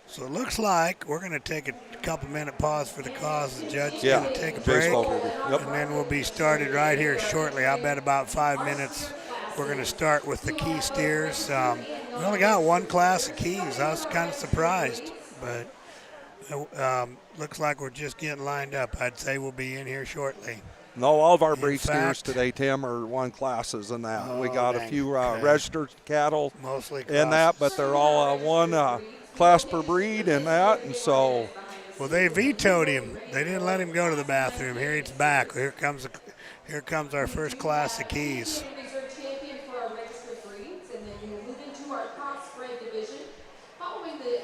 So it looks like we're going to take a couple-minute pause for the cause. The judge is going to take a break, and then we'll be started right here shortly. I bet about 5 minutes. We're going to start with the key steers. We only got one class of keys. I was kind of surprised, but looks like we're just getting lined up. I'd say we'll be in here shortly. No, all of our breed steers today, Tim, are 1 classes in that. We got a few registered cattle mostly in that, but they're all 1 class per breed in that, and so. Well, they vetoed him. They didn't let him go to the bathroom. Here he's back. Here comes our first class of keys. Reserve champion for our registered breeds, and then we will move into our Crossbred division. Following the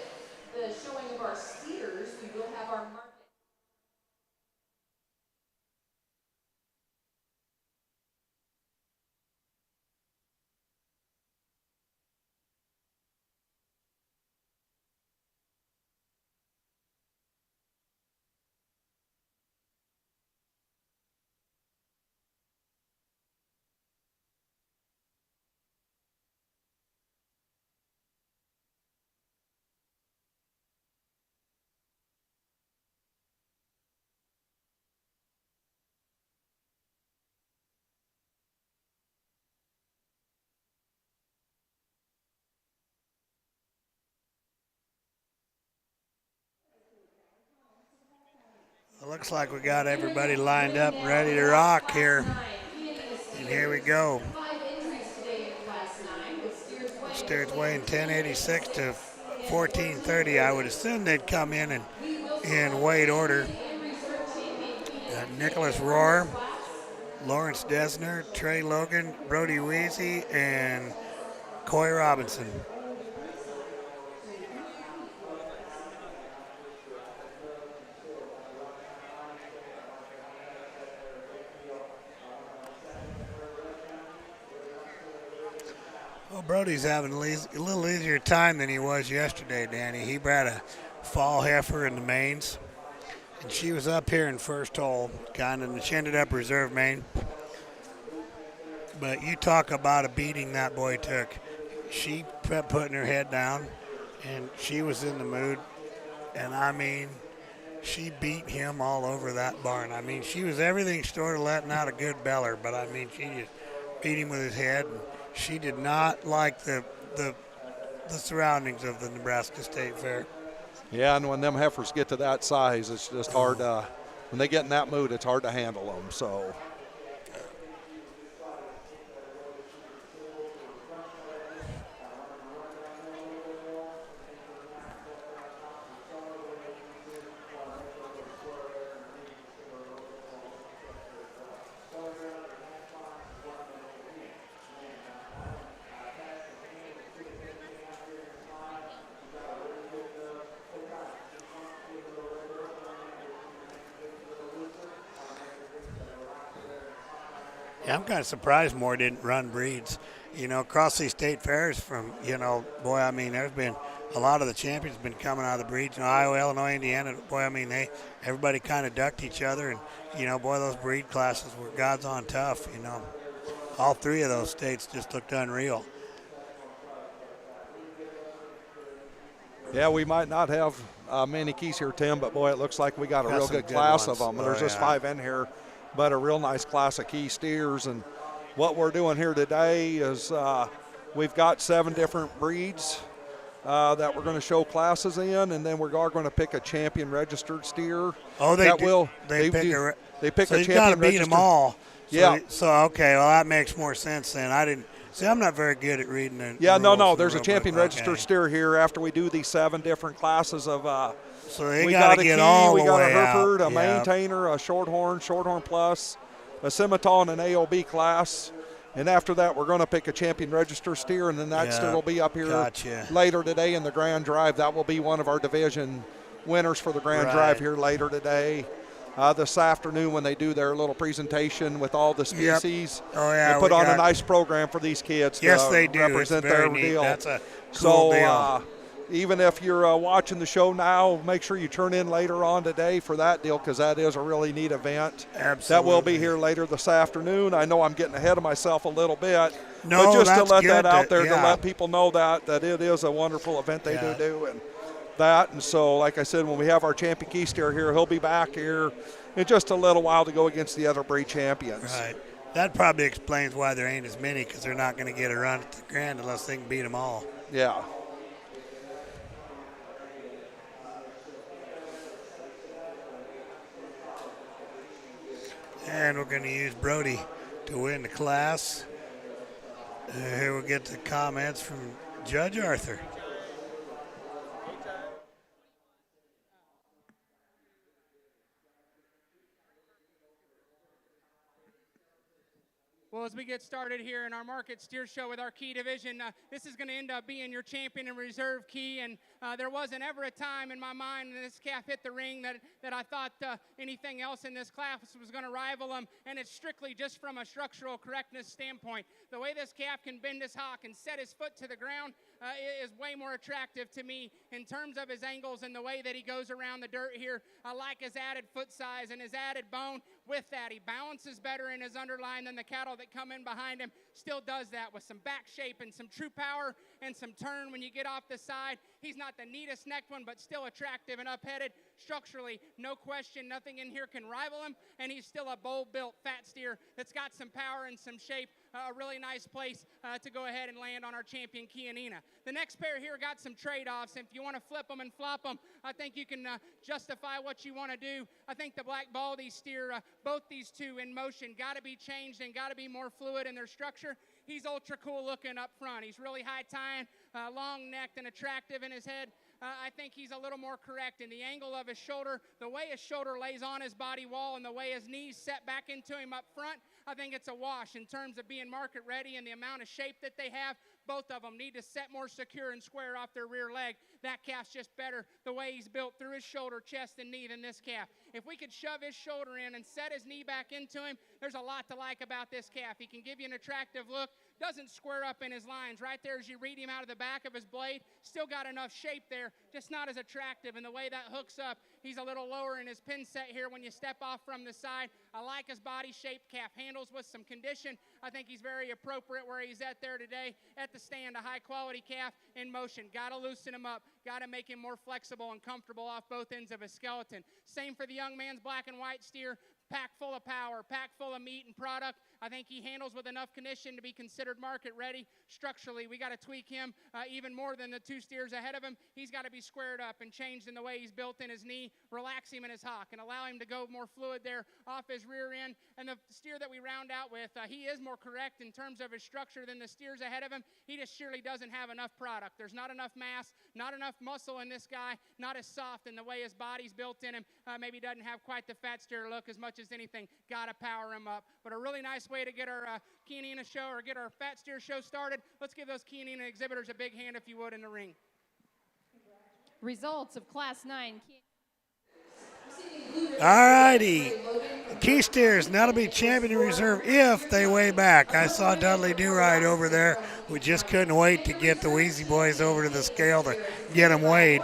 showing of our steers, we Looks like we got everybody lined up and ready to rock here. And here we go. Steers weighing 1086 to 1430. I would assume they'd come in weight order. Nicholas Rohr, Lawrence Desner, Trey Logan, Brody Weezy, and Coy Robinson. Well, Brody's having a little easier time than he was yesterday, Danny. He bred a fall heifer in the mains, and she was up here in first hole, kind of, and she ended up reserve main. But you talk about a beating that boy took. She kept putting her head down, and she was in the mood. And, I mean, she beat him all over that barn. I mean, she was everything short of letting out a good beller, but, I mean, she just beat him with his head. And she did not like the surroundings of the Nebraska State Fair. Yeah, and when them heifers get to that size, it's just hard when they get in that mood, it's hard to handle them, so. Yeah, I'm kind of surprised Moore didn't run breeds. You know, across these state fairs from, you know, boy, I mean, there's been a lot of the champions been coming out of the breeds. You know, Iowa, Illinois, Indiana, boy, I mean, everybody kind of ducked each other. And, you know, boy, those breed classes were God's on tough, you know. All three of those states just looked unreal. Yeah, we might not have many keys here, Tim, but, boy, it looks like we got a real good class of them. There's just 5 in here, but a real nice class of key steers. And what we're doing here today is we've got 7 different breeds that we're going to show classes in, and then we are going to pick a champion registered steer. Oh, they pick so a champion beat them all. So yeah. So, okay, well, that makes more sense then. I'm not very good at reading it. Yeah, no. There's a champion registered steer here after we do these 7 different classes of so they got to get all the way out. We got a Hereford, a maintainer, a Shorthorn Plus, a Simmental, and an AOB class. And after that, we're going to pick a champion register steer, and then that steer will be up here later today in the Grand Drive. That will be one of our division winners for the Grand Drive here later today. This afternoon when they do their little presentation with all the species. Yep. Oh, yeah. They put on a nice program for these kids to they do. represent their neat. deal. That's a cool deal. Even if you're watching the show now, make sure you turn in later on today for that deal, because that is a really neat event. Absolutely. That will be here later this afternoon. I know I'm getting ahead of myself a little bit, no, but just to let good that out there, to let people know that it is a wonderful event they do. And that, and so like I said, when we have our champion key steer here, he'll be back here in just a little while to go against the other breed champions. Right. That probably explains why there ain't as many, because they're not going to get a run at the Grand unless they can beat them all. Yeah. And we're going to use Brody to win the class. Here we'll get the comments from Judge Arthur. Well, as we get started here in our market steer show with our key division, this is going to end up being your champion and reserve key. And there wasn't ever a time in my mind when this calf hit the ring that I thought anything else in this class was going to rival him. And it's strictly just from a structural correctness standpoint. The way this calf can bend his hock and set his foot to the ground is way more attractive to me in terms of his angles and the way that he goes around the dirt here. I like his added foot size and his added bone. With that, he balances better in his underline than the cattle that come in behind him. Still does that with some back shape and some true power and some turn when you get off the side. He's not the neatest necked one, but still attractive and up-headed. Structurally, no question, nothing in here can rival him, and he's still a bold-built fat steer that's got some power and some shape. A really nice place to go ahead and land on our champion Kianina. The next pair here got some trade-offs. If you want to flip them and flop them, I think you can justify what you want to do. I think the Black Baldy steer, both these two in motion, got to be changed and got to be more fluid in their structure. He's ultra cool looking up front. He's really high tying, long-necked and attractive in his head. I think he's a little more correct in the angle of his shoulder, the way his shoulder lays on his body wall, and the way his knees set back into him up front. I think it's a wash in terms of being market ready and the amount of shape that they have. Both of them need to set more secure and square off their rear leg. That calf's just better the way he's built through his shoulder, chest, and knee than this calf. If we could shove his shoulder in and set his knee back into him, there's a lot to like about this calf. He can give you an attractive look, doesn't square up in his lines. Right there as you read him out of the back of his blade, still got enough shape there, just not as attractive. And the way that hooks up, he's a little lower in his pin set here when you step off from the side. I like his body shape. Calf handles with some condition. I think he's very appropriate where he's at there today at the stand. A high-quality calf in motion. Got to loosen him up. Got to make him more flexible and comfortable off both ends of his skeleton. Same for the young man's black and white steer. Pack full of power, pack full of meat and product. I think he handles with enough condition to be considered market ready. Structurally, we got to tweak him even more than the two steers ahead of him. He's got to be squared up and changed in the way he's built in his knee, relax him in his hock, and allow him to go more fluid there off his rear end. And the steer that we round out with, he is more correct in terms of his structure than the steers ahead of him. He just surely doesn't have enough product. There's not enough mass, not enough muscle in this guy, not as soft in the way his body's built in him. Maybe doesn't have quite the fat steer look as much as anything. Got to power him up. But a really nice way to get our Kianina show or get our fat steer show started. Let's give those Kianina exhibitors a big hand, if you would, in the ring. Results of Class 9. All righty. Key steers now to be champion in reserve if they weigh back. I saw Dudley Do-Right over there. We just couldn't wait to get the Wheezy boys over to the scale to get them weighed.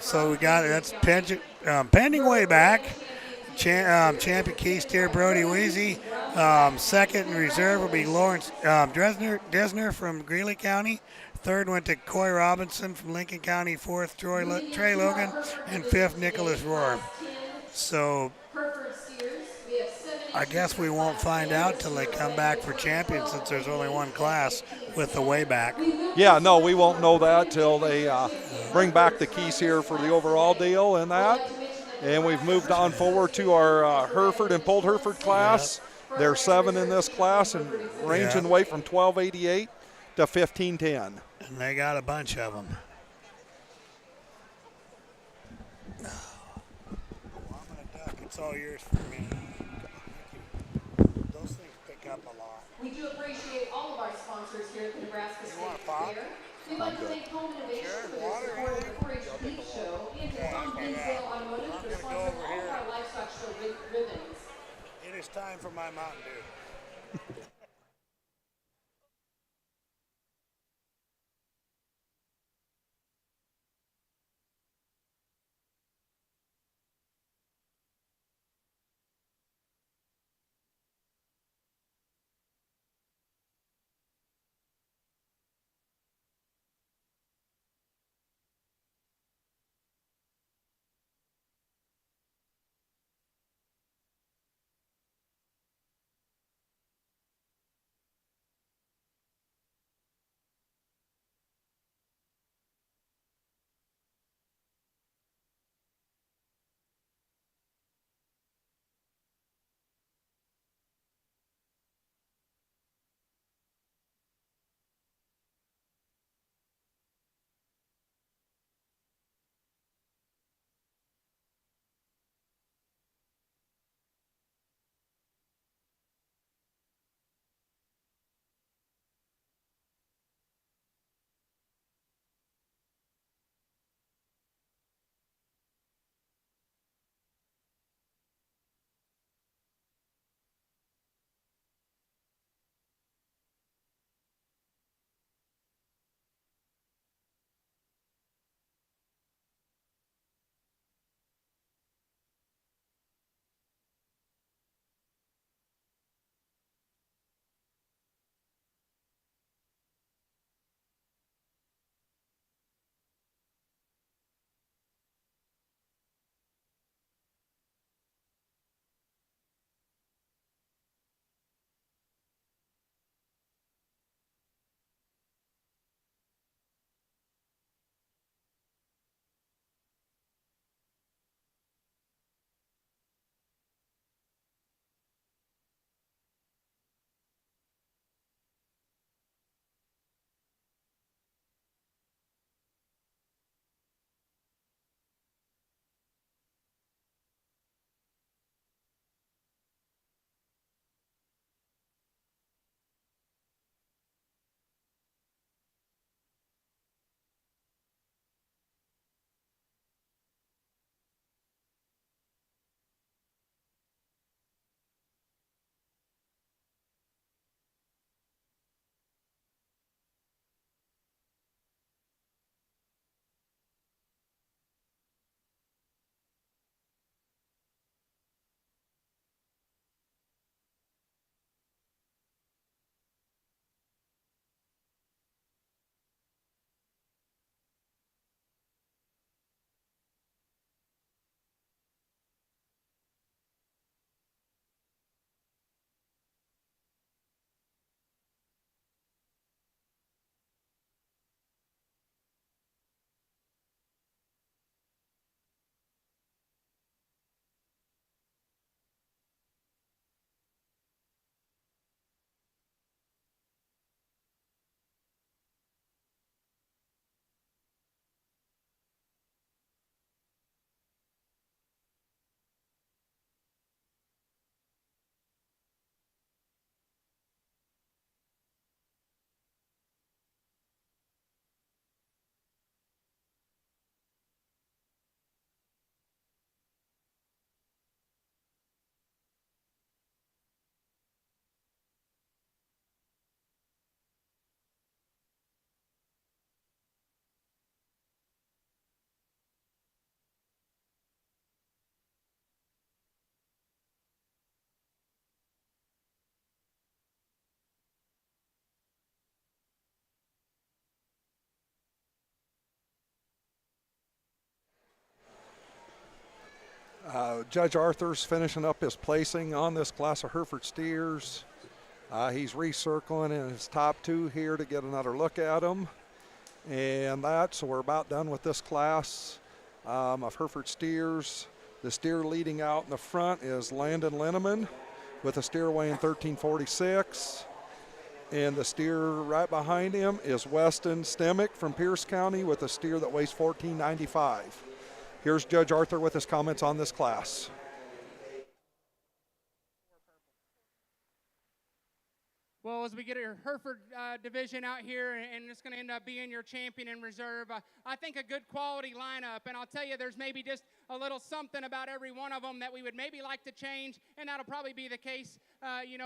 So we got that's pending weigh back. Champion key steer Brody Wheezy. Second in reserve will be Lawrence Desner from Greeley County. Third went to Coy Robinson from Lincoln County. Fourth, Trey Logan. And fifth, Nicholas Rohr. So I guess we won't find out till they come back for champions since there's only one class with the way back. Yeah, no, we won't know that till they bring back the keys here for the overall deal and that. And we've moved on forward to our Hereford and Pulled Hereford class. There's 7 in this class and ranging weight from 1288 to 1510. And they got a bunch of them. I'm going to duck. It's all yours for me. Those things pick up a lot. We do appreciate all of our sponsors here at the Nebraska State pop? Fair. We'd like to thank Home Innovation for their support of the 4-H Beef Show and to Tom Dinsdale Automotive for sponsoring all of our livestock show ribbons. It is time for my Mountain Dew. Judge Arthur's finishing up his placing on this class of Hereford steers. He's recircling in his top 2 here to get another look at them. And so we're about done with this class of Hereford steers. The steer leading out in the front is Landon Linneman with a steer weighing 1346. And the steer right behind him is Weston Stemick from Pierce County with a steer that weighs 1495. Here's Judge Arthur with his comments on this class. Well, as we get our Hereford division out here, and it's going to end up being your champion in reserve, I think a good quality lineup. And I'll tell you, there's maybe just a little something about every one of them that we would maybe like to change, and that'll probably be the case.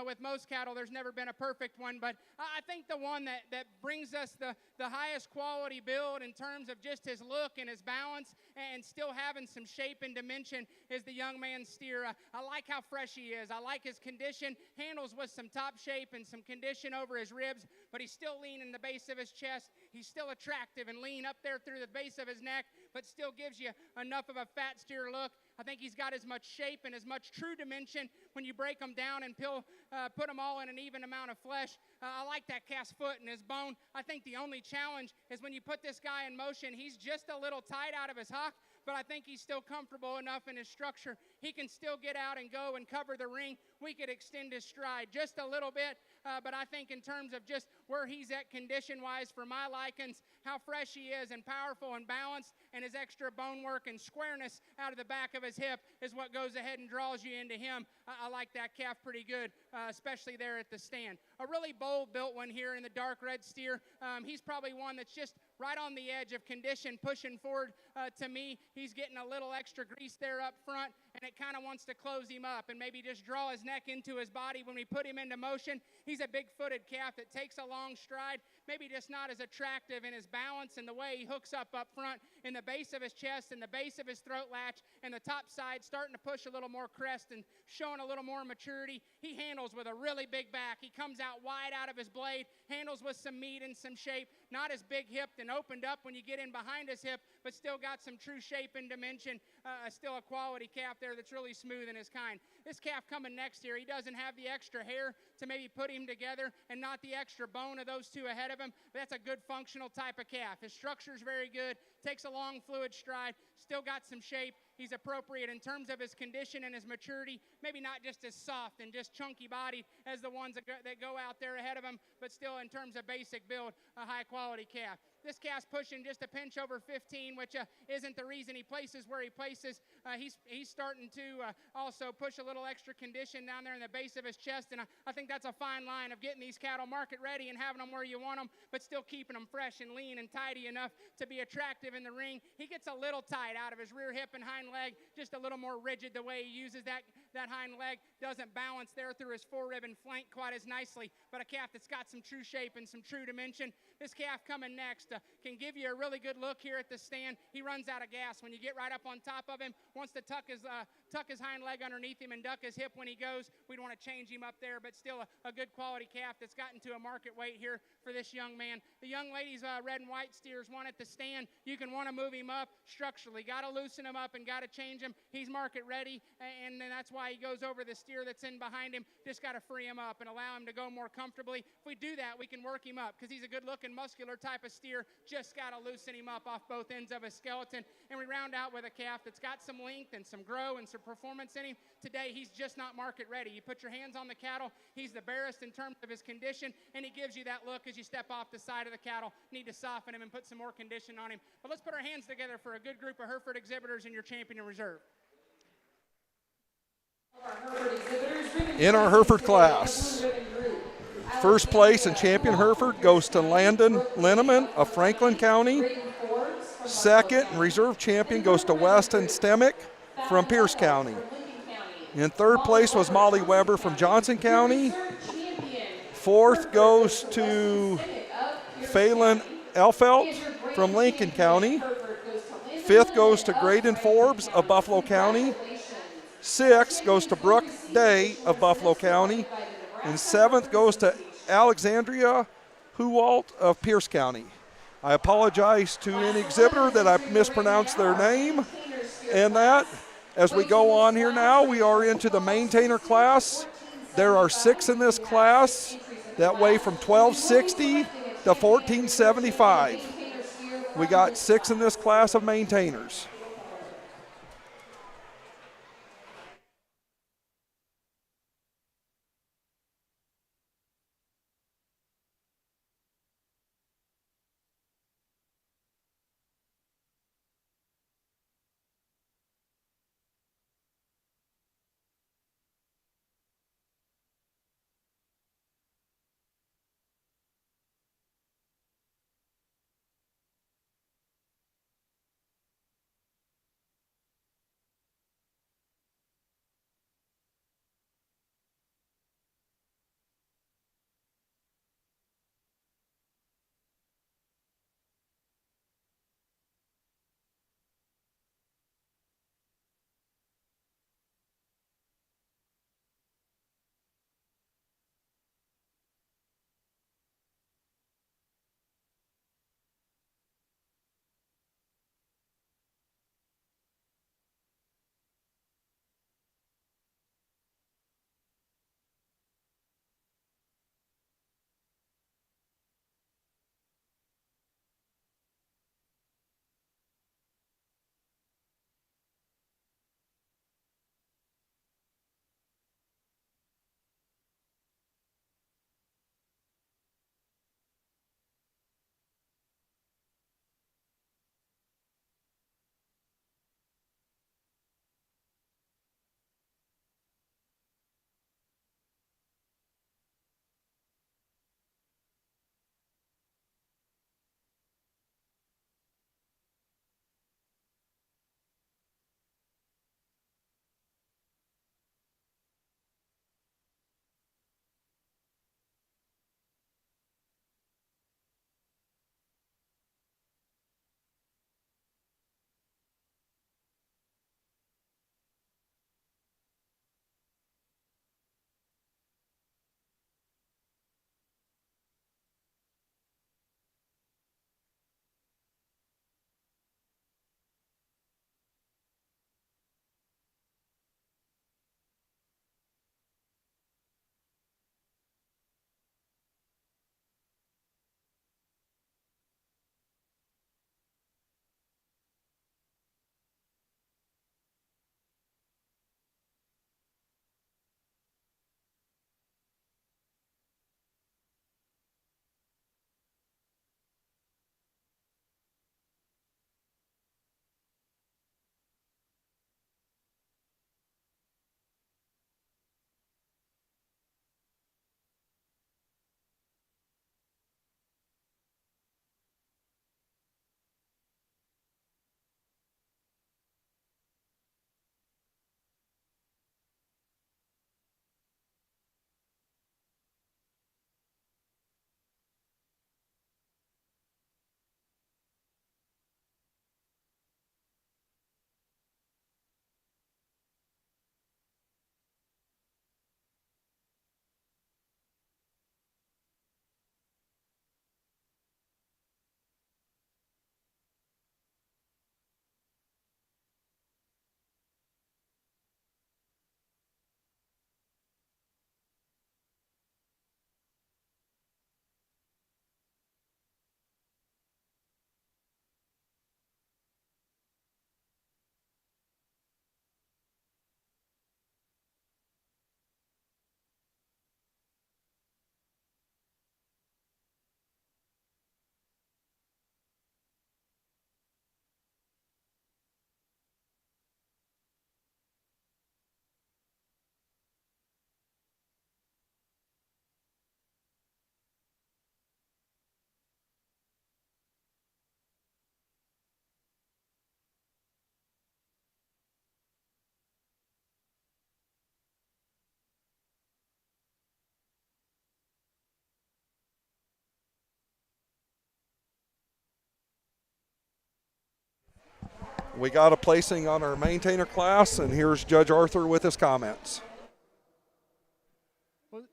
With most cattle, there's never been a perfect one, but I think the one that brings us the highest quality build in terms of just his look and his balance and still having some shape and dimension is the young man steer. I like how fresh he is. I like his condition, handles with some top shape and some condition over his ribs, but he's still lean in the base of his chest. He's still attractive and lean up there through the base of his neck, but still gives you enough of a fat steer look. I think he's got as much shape and as much true dimension when you break them down and put them all in an even amount of flesh. I like that cast foot and his bone. I think the only challenge is when you put this guy in motion, he's just a little tight out of his hock, but I think he's still comfortable enough in his structure. He can still get out and go and cover the ring. We could extend his stride just a little bit, but I think in terms of just where he's at condition-wise for my likings, how fresh he is and powerful and balanced, and his extra bone work and squareness out of the back of his hip is what goes ahead and draws you into him. I like that calf pretty good, especially there at the stand. A really bold built one here in the dark red steer. He's probably one that's just right on the edge of condition, pushing forward to me. He's getting a little extra grease there up front, and it kind of wants to close him up and maybe just draw his neck into his body when we put him into motion. He's a big-footed calf that takes a long stride, maybe just not as attractive in his balance and the way he hooks up front in the base of his chest and the base of his throat latch and the top side, starting to push a little more crest and showing a little more maturity. He handles with a really big back. He comes out wide out of his blade, handles with some meat and some shape, not as big-hipped and opened up when you get in behind his hip, but still got some true shape and dimension. Still a quality calf there that's really smooth in his kind. This calf coming next here, he doesn't have the extra hair to maybe put him together and not the extra bone of those two ahead of him. But that's a good functional type of calf. His structure's very good, takes a long fluid stride, still got some shape. He's appropriate in terms of his condition and his maturity, maybe not just as soft and just chunky bodied as the ones that go out there ahead of him, but still in terms of basic build, a high quality calf. This calf's pushing just a pinch over 15, which isn't the reason he places where he places. He's starting to also push a little extra condition down there in the base of his chest, and I think that's a fine line of getting these cattle market ready and having them where you want them, but still keeping them fresh and lean and tidy enough to be attractive in the ring. He gets a little tight out of his rear hip and hind leg, just a little more rigid the way he uses that hind leg. Doesn't balance there through his forerib and flank quite as nicely, but a calf that's got some true shape and some true dimension. This calf coming next can give you a really good look here at the stand. He runs out of gas when you get right up on top of him. Wants to tuck his hind leg underneath him and duck his hip when he goes. We'd want to change him up there, but still a good quality calf that's gotten to a market weight here for this young man. The young ladies, red and white steers, one at the stand. You can want to move him up structurally. Got to loosen him up and got to change him. He's market ready, and then that's why he goes over the steer that's in behind him. Just got to free him up and allow him to go more comfortably. If we do that, we can work him up because he's a good-looking, muscular type of steer. Just got to loosen him up off both ends of his skeleton, and we round out with a calf that's got some length and some grow and some performance in him. Today, he's just not market ready. You put your hands on the cattle, he's the barest in terms of his condition, and he gives you that look as you step off the side of the cattle. Need to soften him and put some more condition on him. But let's put our hands together for a good group of Hereford exhibitors in your champion in reserve. In our Hereford class, first place in champion Hereford goes to Landon Linneman of Franklin County. Second and reserve champion goes to Weston Stemick from Pierce County. In third place was Molly Weber from Johnson County. Fourth goes to Phelan Elfelt from Lincoln County. Fifth goes to Graydon Forbes of Buffalo County. Sixth goes to Brooke Day of Buffalo County. And seventh goes to Alexandria Huwalt of Pierce County. I apologize to any exhibitor that I mispronounced their name and that. As we go on here now, we are into the maintainer class. There are 6 in this class that weigh from 1260 to 1475. We got 6 in this class of maintainers. We got a placing on our maintainer class, and here's Judge Arthur with his comments. Well,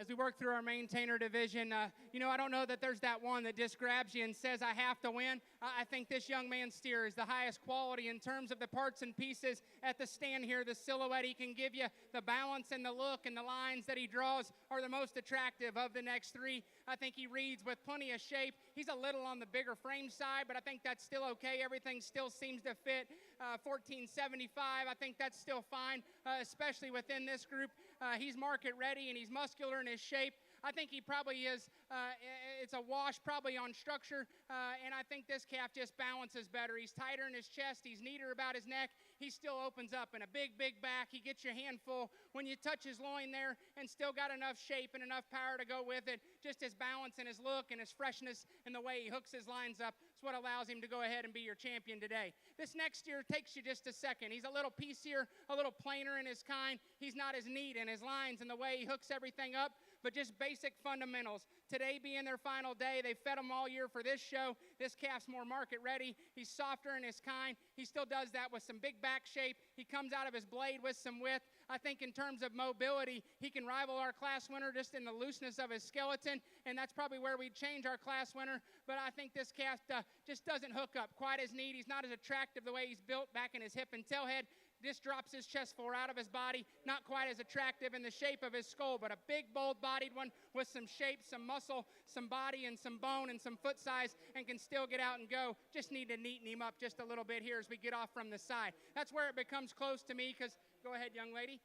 As we work through our maintainer division, I don't know that there's that one that just grabs you and says, I have to win. I think this young man's steer is the highest quality in terms of the parts and pieces at the stand here. The silhouette he can give you, the balance and the look and the lines that he draws are the most attractive of the next three. I think he reads with plenty of shape. He's a little on the bigger frame side, but I think that's still okay. Everything still seems to fit. 1475, I think that's still fine, especially within this group. He's market ready and he's muscular in his shape. I think he probably is, it's a wash probably on structure, and I think this calf just balances better. He's tighter in his chest. He's neater about his neck. He still opens up in a big, big back. He gets your handful when you touch his loin there and still got enough shape and enough power to go with it. Just his balance and his look and his freshness and the way he hooks his lines up is what allows him to go ahead and be your champion today. This next steer takes you just a second. He's a little piecier, a little plainer in his kind. He's not as neat in his lines and the way he hooks everything up, but just basic fundamentals. Today being their final day, they fed him all year for this show. This calf's more market ready. He's softer in his kind. He still does that with some big back shape. He comes out of his blade with some width. I think in terms of mobility, he can rival our class winner just in the looseness of his skeleton, and that's probably where we'd change our class winner. But I think this calf just doesn't hook up quite as neat. He's not as attractive the way he's built back in his hip and tail head. Just drops his chest forward out of his body, not quite as attractive in the shape of his skull, but a big, bold-bodied one with some shape, some muscle, some body, and some bone, and some foot size, and can still get out and go. Just need to neaten him up just a little bit here as we get off from the side. That's where it becomes close to me, because, go ahead, young lady.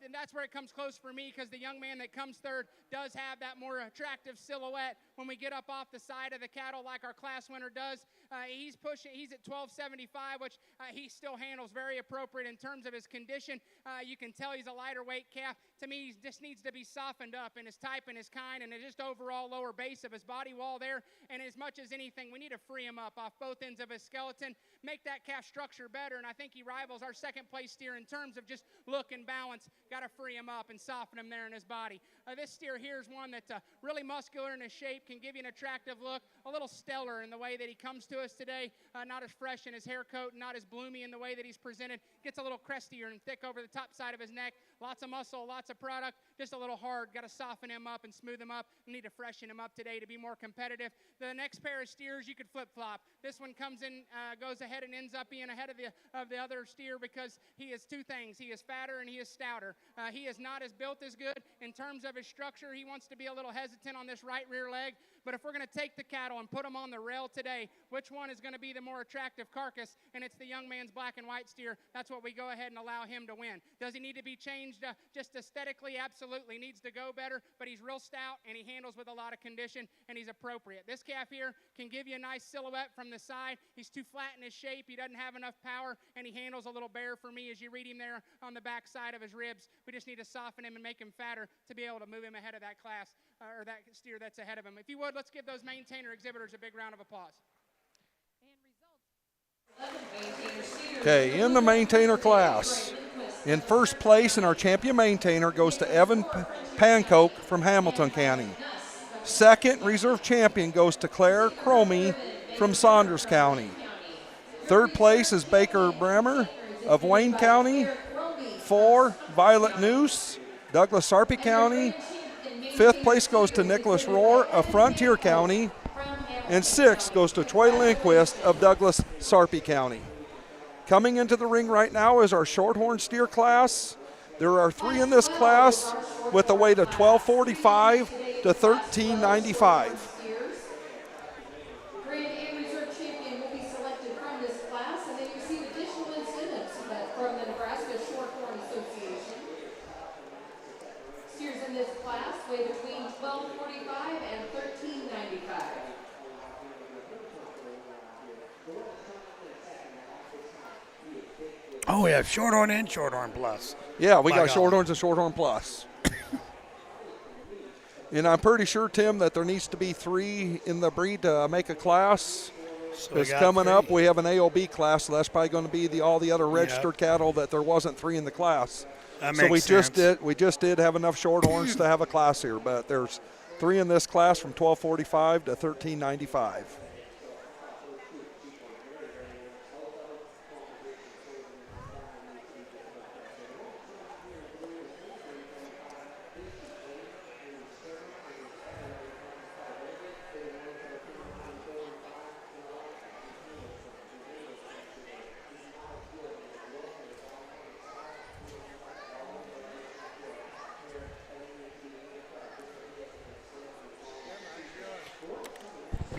And that's where it comes close for me, because the young man that comes third does have that more attractive silhouette when we get up off the side of the cattle like our class winner does. He's at 1275, which he still handles very appropriate in terms of his condition. You can tell he's a lighter weight calf. To me, he just needs to be softened up in his type and his kind and just overall lower base of his body wall there. And as much as anything, we need to free him up off both ends of his skeleton, make that calf structure better, and I think he rivals our second place steer in terms of just look and balance. Got to free him up and soften him there in his body. This steer here is one that's really muscular in his shape, can give you an attractive look, a little stellar in the way that he comes to us today, not as fresh in his hair coat, not as bloomy in the way that he's presented, gets a little crestier and thick over the top side of his neck, lots of muscle, lots of product, just a little hard. Got to soften him up and smooth him up. We need to freshen him up today to be more competitive. The next pair of steers you could flip-flop. This one comes in, goes ahead and ends up being ahead of the other steer because he is two things. He is fatter and he is stouter. He is not as built as good in terms of his structure. He wants to be a little hesitant on this right rear leg. But if we're going to take the cattle and put them on the rail today, which one is going to be the more attractive carcass? And it's the young man's black and white steer. That's what we go ahead and allow him to win. Does he need to be changed just aesthetically? Absolutely. Needs to go better, but he's real stout and he handles with a lot of condition and he's appropriate. This calf here can give you a nice silhouette from the side. He's too flat in his shape. He doesn't have enough power and he handles a little bare for me as you read him there on the back side of his ribs. We just need to soften him and make him fatter to be able to move him ahead of that class or that steer that's ahead of him. If you would, let's give those maintainer exhibitors a big round of applause. Okay, in the maintainer class, in first place in our champion maintainer goes to Evan Pancoke from Hamilton County. Second reserve champion goes to Claire Cromie from Saunders County. Third place is Baker Bremer of Wayne County. 4, Violet Noose, Douglas Sarpy County. 5th place goes to Nicholas Rohr of Frontier County. And 6th goes to Troy Lindquist of Douglas Sarpy County. Coming into the ring right now is our Shorthorn steer class. There are 3 in this class with a weight of 1245 to 1395. Grand and reserve champion will be selected from this class, and they receive additional incentives from the Nebraska Shorthorn Association. Steers in this class weigh between 1245 and 1395. Oh, we have Shorthorn and Shorthorn Plus. Yeah, we got Shorthorns and Shorthorn Plus. And I'm pretty sure, Tim, that there needs to be 3 in the breed to make a class. Because coming up, we have an AOB class, so that's probably going to be all the other registered cattle that there wasn't 3 in the class. That so makes sense. we just did have enough Shorthorns to have a class here, but there's 3 in this class from 1245 to 1395.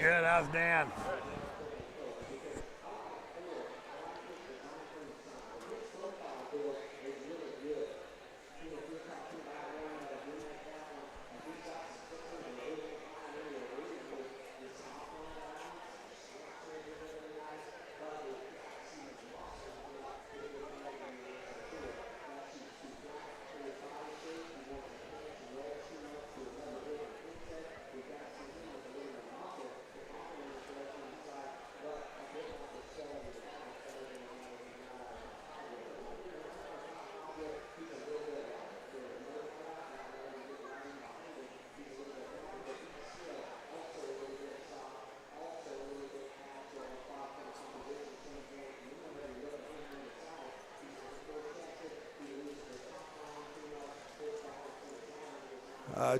Good, how's Dan?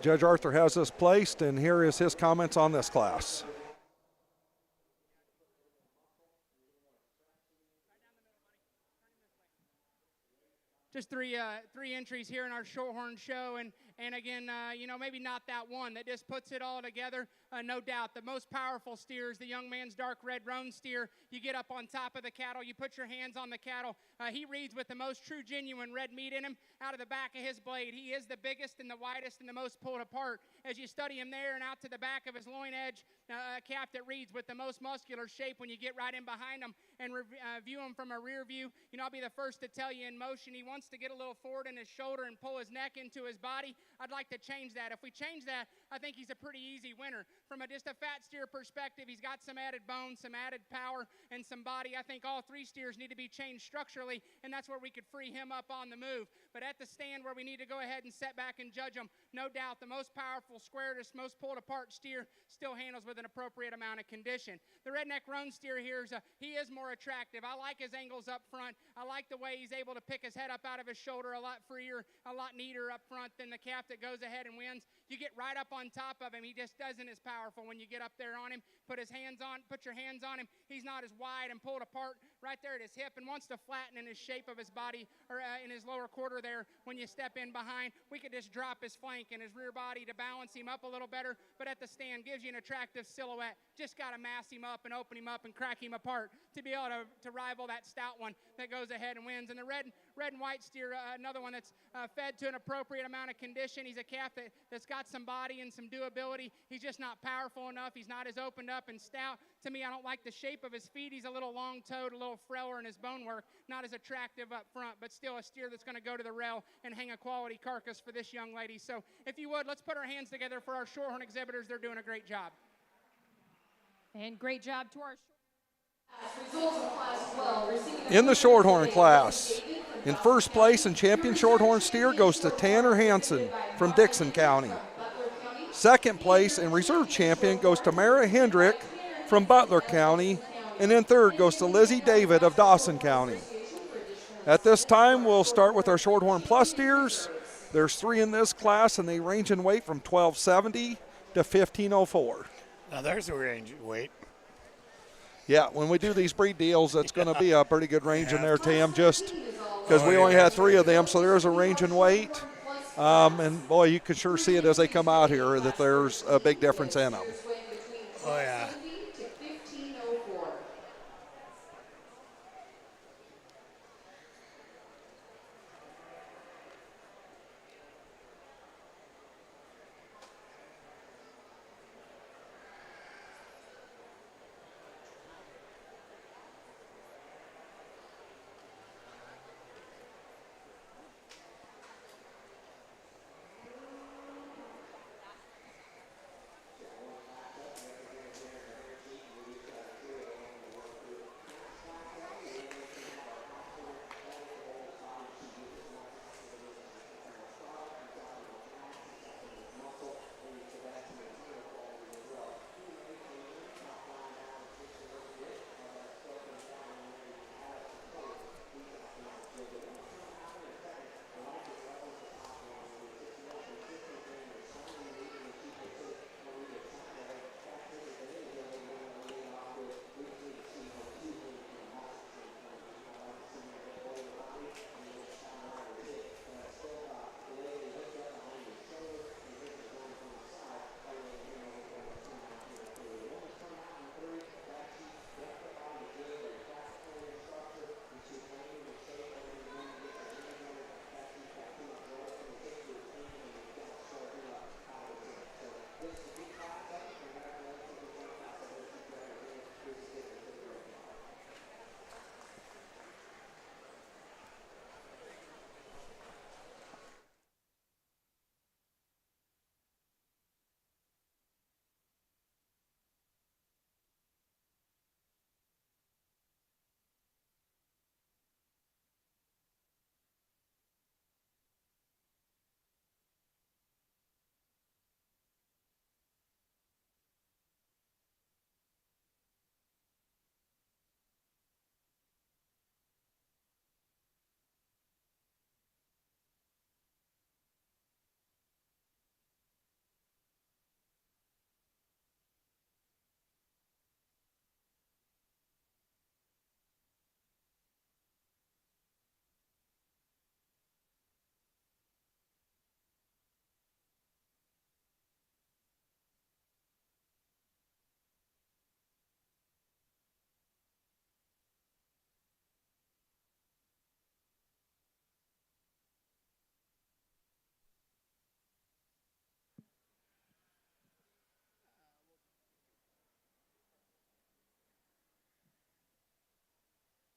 Judge Arthur has this placed, and here is his comments on this class. Just three entries here in our Shorthorn show, and again, maybe not that one that just puts it all together. No doubt, the most powerful steers, the young man's dark red roan steer. You get up on top of the cattle, you put your hands on the cattle. He reads with the most true, genuine red meat in him. Out of the back of his blade, he is the biggest and the widest and the most pulled apart. As you study him there and out to the back of his loin edge, a calf that reads with the most muscular shape when you get right in behind him and view him from a rear view. I'll be the first to tell you in motion, he wants to get a little forward in his shoulder and pull his neck into his body. I'd like to change that. If we change that, I think he's a pretty easy winner. From just a fat steer perspective, he's got some added bone, some added power, and some body. I think all three steers need to be changed structurally, and that's where we could free him up on the move. But at the stand where we need to go ahead and set back and judge him, no doubt the most powerful, squarest, most pulled apart steer still handles with an appropriate amount of condition. The redneck roan steer here, he is more attractive. I like his angles up front. I like the way he's able to pick his head up out of his shoulder a lot freer, a lot neater up front than the calf that goes ahead and wins. You get right up on top of him, he just isn't as powerful when you get up there on him. Put your hands on him. He's not as wide and pulled apart right there at his hip and wants to flatten in his shape of his body or in his lower quarter there when you step in behind. We could just drop his flank and his rear body to balance him up a little better, but at the stand gives you an attractive silhouette. Just got to mass him up and open him up and crack him apart to be able to rival that stout one that goes ahead and wins. And the red and white steer, another one that's fed to an appropriate amount of condition. He's a calf that's got some body and some doability. He's just not powerful enough. He's not as opened up and stout. To me, I don't like the shape of his feet. He's a little long-toed, a little frailer in his bone work, not as attractive up front, but still a steer that's going to go to the rail and hang a quality carcass for this young lady. So if you would, let's put our hands together for our Shorthorn exhibitors. They're doing a great job. And great job to our In the Shorthorn class, in first place and champion Shorthorn steer goes to Tanner Hansen from Dixon County. Second place and reserve champion goes to Mara Hendrick from Butler County. And then third goes to Lizzie David of Dawson County. At this time, we'll start with our Shorthorn Plus steers. There's 3 in this class, and they range in weight from 1270 to 1504. Now there's a range weight. Yeah, when we do these breed deals, it's going to be a pretty good range in there, Tim, just because we only had 3 of them, so there's a range in weight. And, boy, you can sure see it as they come out here that there's a big difference in them. Oh, yeah.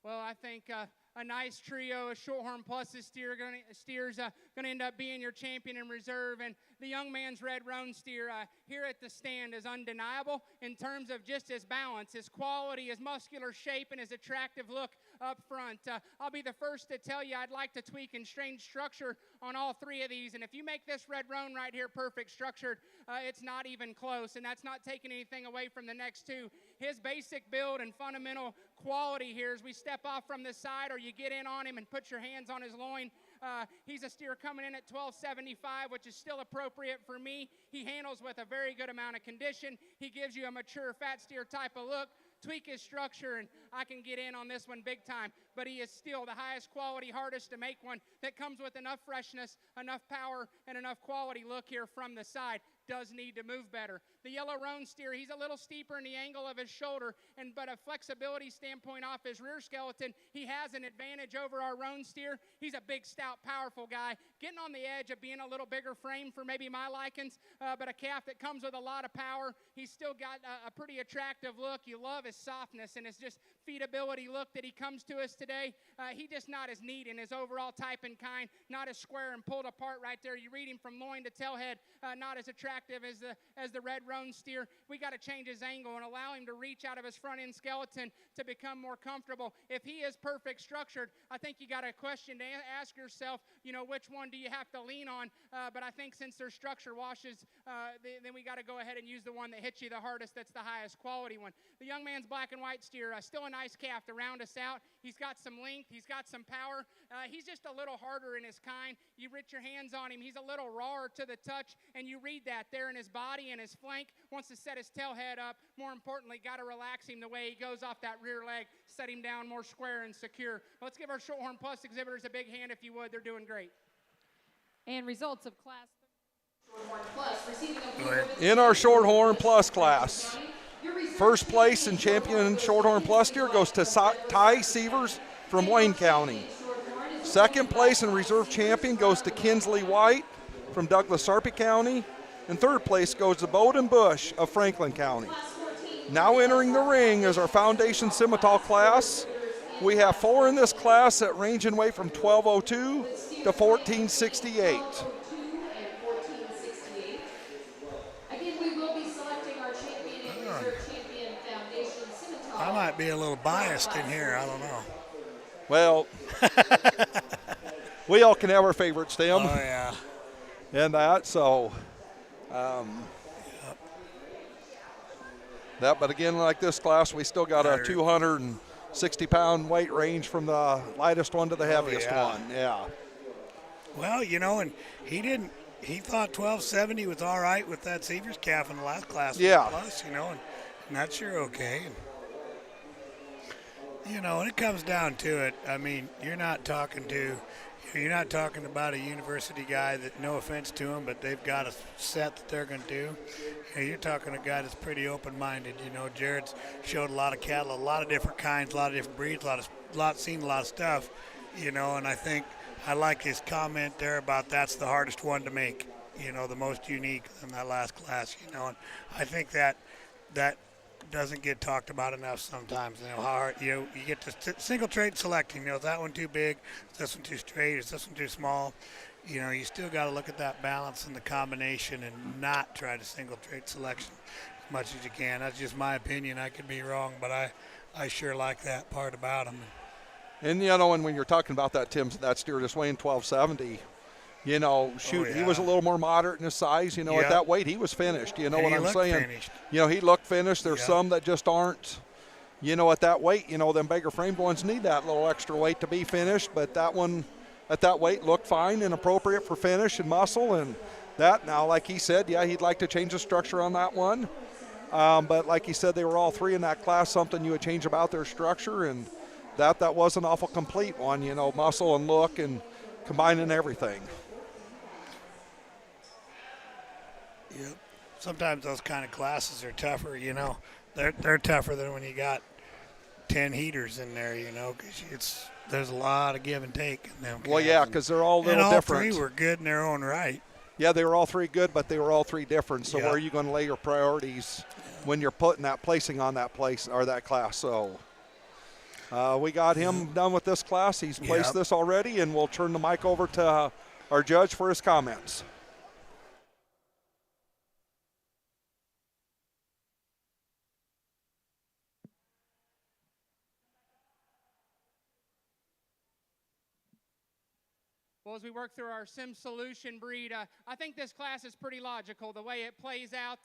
Well, I think a nice trio of Shorthorn Pluses steers going to end up being your champion in reserve. And the young man's red roan steer here at the stand is undeniable in terms of just his balance, his quality, his muscular shape, and his attractive look up front. I'll be the first to tell you I'd like to tweak and strain structure on all three of these. And if you make this red roan right here perfect structured, it's not even close. And that's not taking anything away from the next two. His basic build and fundamental quality here as we step off from the side or you get in on him and put your hands on his loin. He's a steer coming in at 1275, which is still appropriate for me. He handles with a very good amount of condition. He gives you a mature fat steer type of look. Tweak his structure, and I can get in on this one big time. But he is still the highest quality, hardest to make one that comes with enough freshness, enough power, and enough quality look here from the side. Does need to move better. The yellow roan steer, he's a little steeper in the angle of his shoulder, but a flexibility standpoint off his rear skeleton, he has an advantage over our roan steer. He's a big, stout, powerful guy, getting on the edge of being a little bigger frame for maybe my likings, but a calf that comes with a lot of power. He's still got a pretty attractive look. You love his softness and his just feedability look that he comes to us today. He just not as neat in his overall type and kind, not as square and pulled apart right there. You read him from loin to tailhead, not as attractive as the red roan steer. We got to change his angle and allow him to reach out of his front end skeleton to become more comfortable. If he is perfect structured, I think you got a question to ask yourself, which one do you have to lean on? But I think since their structure washes, then we got to go ahead and use the one that hits you the hardest, that's the highest quality one. The young man's black and white steer, still a nice calf to round us out. He's got some length, he's got some power. He's just a little harder in his kind. You reach your hands on him, he's a little rawer to the touch, and you read that there in his body and his flank. Wants to set his tail head up. More importantly, got to relax him the way he goes off that rear leg, set him down more square and secure. Let's give our Shorthorn Plus exhibitors a big hand if you would. They're doing great. And results of class Shorthorn Plus receiving a blue ribbon. In our Shorthorn Plus class, first place and champion Shorthorn Plus steer goes to Ty Sievers from Wayne County. Second place and reserve champion goes to Kinsley White from Douglas Sarpy County. And third place goes to Bowden Bush of Franklin County. Now entering the ring is our Foundation Simmental class. We have 4 in this class that range in weight from 1202 to 1468. Again, we will be selecting our champion and reserve champion Foundation Simmental. I might be a little biased in here. I don't know. Well, we all can have our favorites, Tim. Oh, yeah. And that, so... but again, like this class, we still got a 260-pound weight range from the lightest one to the heaviest one. Yeah. Well, and he thought 1270 was all right with that Sievers calf in the last class. Yeah. Plus, and that's sure okay. And, when it comes down to it, I mean, you're not talking about a university guy that, no offense to him, but they've got a set that they're going to do. You're talking a guy that's pretty open-minded. Jared's showed a lot of cattle, a lot of different kinds, a lot of different breeds, seen a lot of stuff, and I think I like his comment there about that's the hardest one to make, the most unique in that last class, and I think that doesn't get talked about enough sometimes. How hard you get to single trait selecting. Is that one too big? Is this one too straight? Is this one too small? You still got to look at that balance and the combination and not try to single trait selection as much as you can. That's just my opinion. I could be wrong, but I sure like that part about him. And and when you're talking about that, Tim, that steer just weighing 1270. He was a little more moderate in his size. At that weight, he was finished. What I'm saying? Finished. He looked finished. There's some that just aren't, at that weight. Them bigger framed ones need that little extra weight to be finished. But that one at that weight looked fine and appropriate for finish and muscle. And that now, like he said, he'd like to change the structure on that one. But like he said, they were all 3 in that class, something you would change about their structure. And that was an awful complete one, muscle and look and combining everything. Yep. Sometimes those kind of classes are tougher, They're tougher than when you got 10 heaters in there, because there's a lot of give and take in them. Well, yeah, because they're all a little different. And all 3 were good in their own right. Yeah, they were all 3 good, but they were all 3 different. So where are you going to lay your priorities when you're placing on that place or that class? So We got him done with this class. He's placed this already, and we'll turn the mic over to our judge for his comments. Well, as we work through our sim solution breed, I think this class is pretty logical. The way it plays out,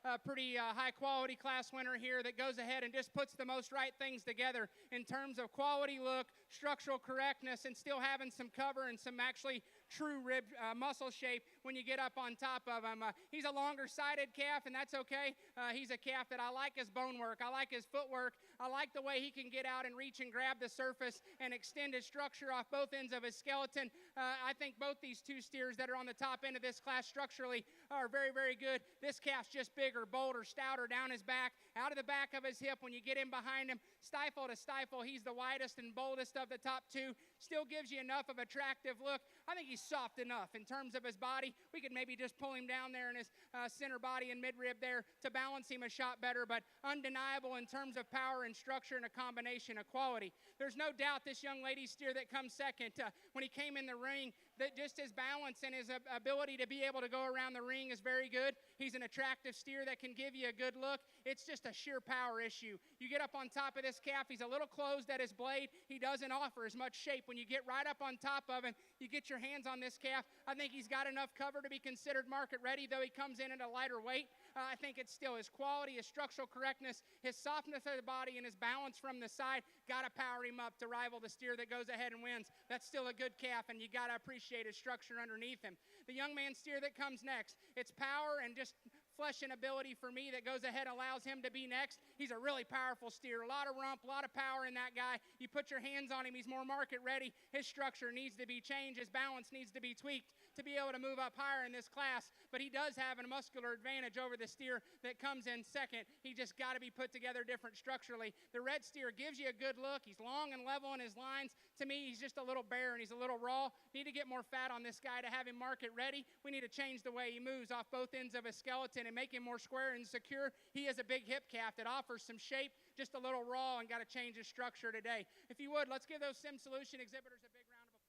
a pretty high quality class winner here that goes ahead and just puts the most right things together in terms of quality look, structural correctness, and still having some cover and some actually true rib muscle shape when you get up on top of him. He's a longer sided calf, and that's okay. He's a calf that I like his bone work. I like his footwork. I like the way he can get out and reach and grab the surface and extend his structure off both ends of his skeleton. I think both these two steers that are on the top end of this class structurally are very, very good. This calf's just bigger, bolder, stouter down his back, out of the back of his hip when you get in behind him. Stifle to stifle, he's the widest and boldest of the top two. Still gives you enough of attractive look. I think he's soft enough in terms of his body. We could maybe just pull him down there in his center body and midrib there to balance him a shot better, but undeniable in terms of power and structure and a combination of quality. There's no doubt this young lady's steer that comes second, when he came in the ring, that just his balance and his ability to be able to go around the ring is very good. He's an attractive steer that can give you a good look. It's just a sheer power issue. You get up on top of this calf, he's a little closed at his blade. He doesn't offer as much shape. When you get right up on top of him, you get your hands on this calf. I think he's got enough cover to be considered market ready, though he comes in at a lighter weight. I think it's still his quality, his structural correctness, his softness of the body, and his balance from the side. Got to power him up to rival the steer that goes ahead and wins. That's still a good calf, and you got to appreciate his structure underneath him. The young man steer that comes next, it's power and just flesh and ability for me that goes ahead and allows him to be next. He's a really powerful steer, a lot of rump, a lot of power in that guy. You put your hands on him, he's more market ready. His structure needs to be changed, his balance needs to be tweaked to be able to move up higher in this class, but he does have a muscular advantage over the steer that comes in second. He just got to be put together different structurally. The red steer gives you a good look. He's long and level in his lines. To me, he's just a little bare and he's a little raw. Need to get more fat on this guy to have him market ready. We need to change the way he moves off both ends of his skeleton and make him more square and secure. He is a big hip calf that offers some shape, just a little raw, and got to change his structure today. If you would, let's give those Sim Solution exhibitors a big round of applause.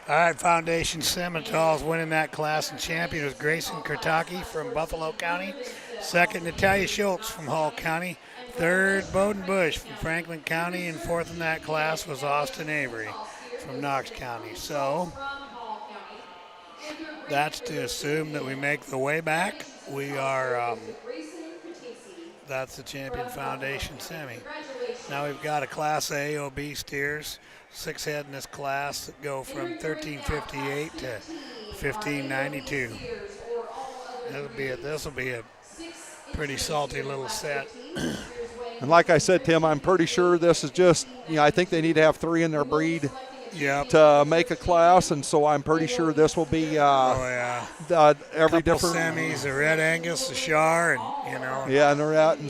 All right, Foundation Simmental is winning that class, and champion was Grayson Kurtaki from Buffalo County. Second, Natalia Schultz from Hall County. Third, Bowden Bush from Franklin County. And fourth in that class was Austin Avery from Knox County. So that's to assume that we make the way back. We are, that's the Champion Foundation Semi. Now we've got a Class A OB steers, 6 head in this class that go from 1358 to 1592. This will be a pretty salty little set. And like I said, Tim, I'm pretty sure this is just, I think they need to have 3 in their breed to make a class, and so I'm pretty sure this will be every different semis, the Red Angus, the Shar, and Yeah, and they're at, and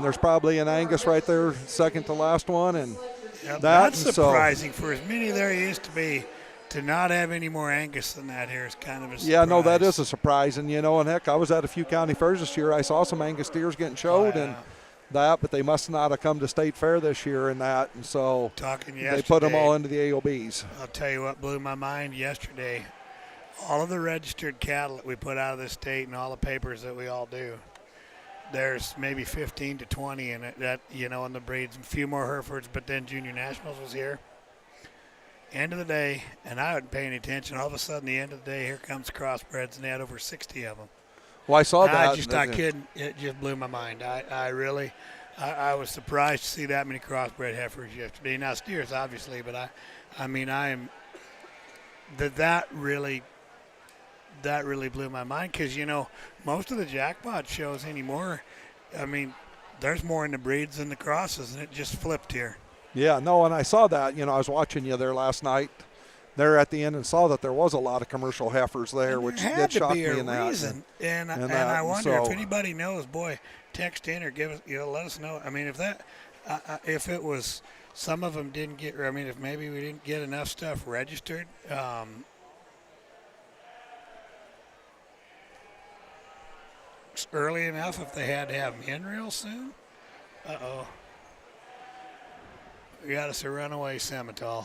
there's probably an Angus right there, second to last one, and that's surprising for as many there used to be. To not have any more Angus than that here is kind of a surprise. Yeah, no, that is a surprise. And, and heck, I was at a few county fairs this year. I saw some Angus steers getting showed but they must not have come to State Fair this year and that. And so they put them all into the AOBs. I'll tell you what blew my mind yesterday. All of the registered cattle that we put out of the state and all the papers that we all do, there's maybe 15 to 20 in it that, in the breeds, and a few more Herefords, but then Junior Nationals was here. End of the day, and I wasn't paying attention. All of a sudden, the end of the day, here comes Crossbreds, and they had over 60 of them. Well, I saw that. I couldn't. It just blew my mind. I really was surprised to see that many Crossbred heifers yesterday. Now steers, obviously, but that really blew my mind because most of the jackpot shows anymore. There's more in the breeds than the crosses, and it just flipped here. Yeah, no, and I saw that. I was watching you there last night there at the end and saw that there was a lot of commercial heifers there, which did shock me in that. And I wonder if anybody knows, text in or give us, let us know. If it was some of them didn't get, if maybe we didn't get enough stuff registered. Early enough if they had to have them in real soon. Uh-oh. We got us a runaway Simmental.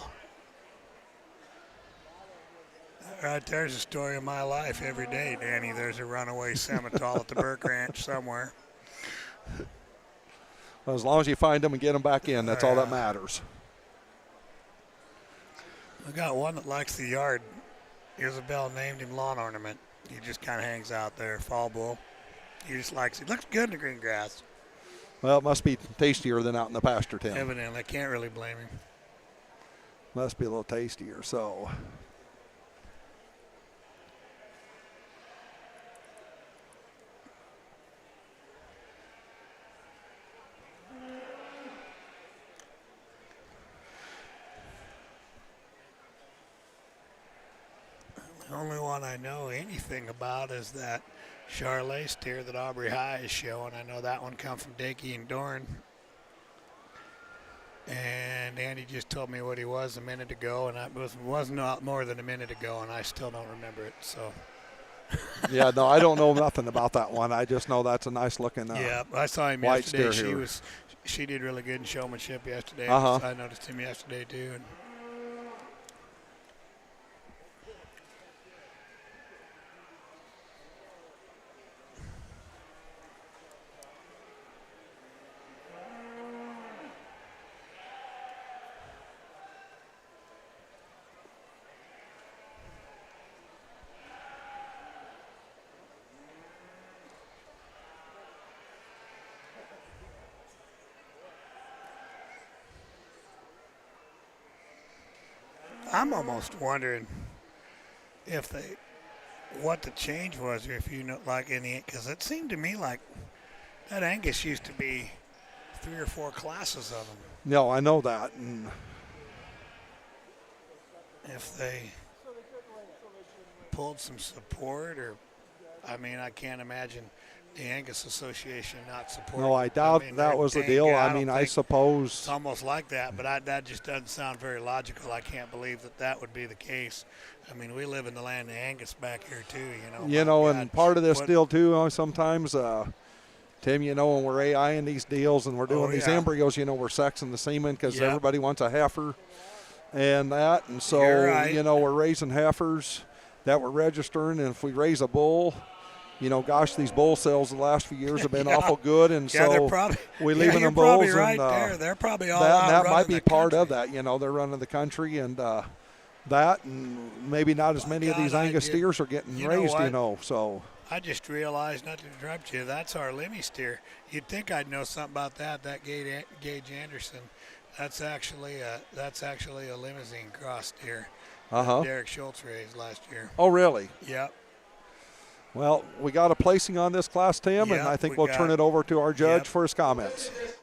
Right there's a story of my life every day, Danny. There's a runaway Simmental at the Burke Ranch somewhere. Well, as long as you find them and get them back in, that's all that matters. I got one that likes the yard. Isabel named him Lawn Ornament. He just kind of hangs out there, fall bull. He just likes it. Looks good in the green grass. Well, it must be tastier than out in the pasture, Tim. Evidently, I can't really blame him. Must be a little tastier, so. The only one I know anything about is that Charlet steer that Aubrey High is showing. I know that one come from Dakey and Dorn. And Andy just told me what he was a minute ago, and it was not more than a minute ago, and I still don't remember it. So. Yeah, no, I don't know nothing about that one. I just know that's a nice looking. Yeah, I saw him white yesterday. Steer She did really good in showmanship yesterday. Uh-huh. I noticed him yesterday too. And I'm almost wondering if what the change was, or if you know, like because it seemed to me like that Angus used to be 3 or 4 classes of them. No, I know that. And if they pulled some support, or I mean, I can't imagine the Angus Association not supporting. no, I doubt that was the deal. I mean, I suppose it's almost like that, but that just doesn't sound very logical. I can't believe that would be the case. I mean, we live in the land of Angus back here too, you know. You know, and part of this deal too, sometimes, Tim, you know, when we're AIing these deals and we're doing these embryos, you know, we're sexing the semen because everybody wants a heifer and that. And so, you know, we're raising heifers that we're registering. And if we raise a bull, you know, gosh, these bull sales the last few years have been awful good. And so we're leaving them bulls. Probably right there. They're probably all out that running might be the part country. of that. You know, they're running the country and that, and maybe not as many of these Angus steers are getting raised, you know, so. I just realized, not to interrupt you, that's our Lemmy steer. You'd think I'd know something about that Gage Anderson. That's actually a limousine cross steer. Derek Schultz raised last year. Oh, really? Yep. Well, we got a placing on this class, Tim, and I think we'll turn it over to our judge for his comments. As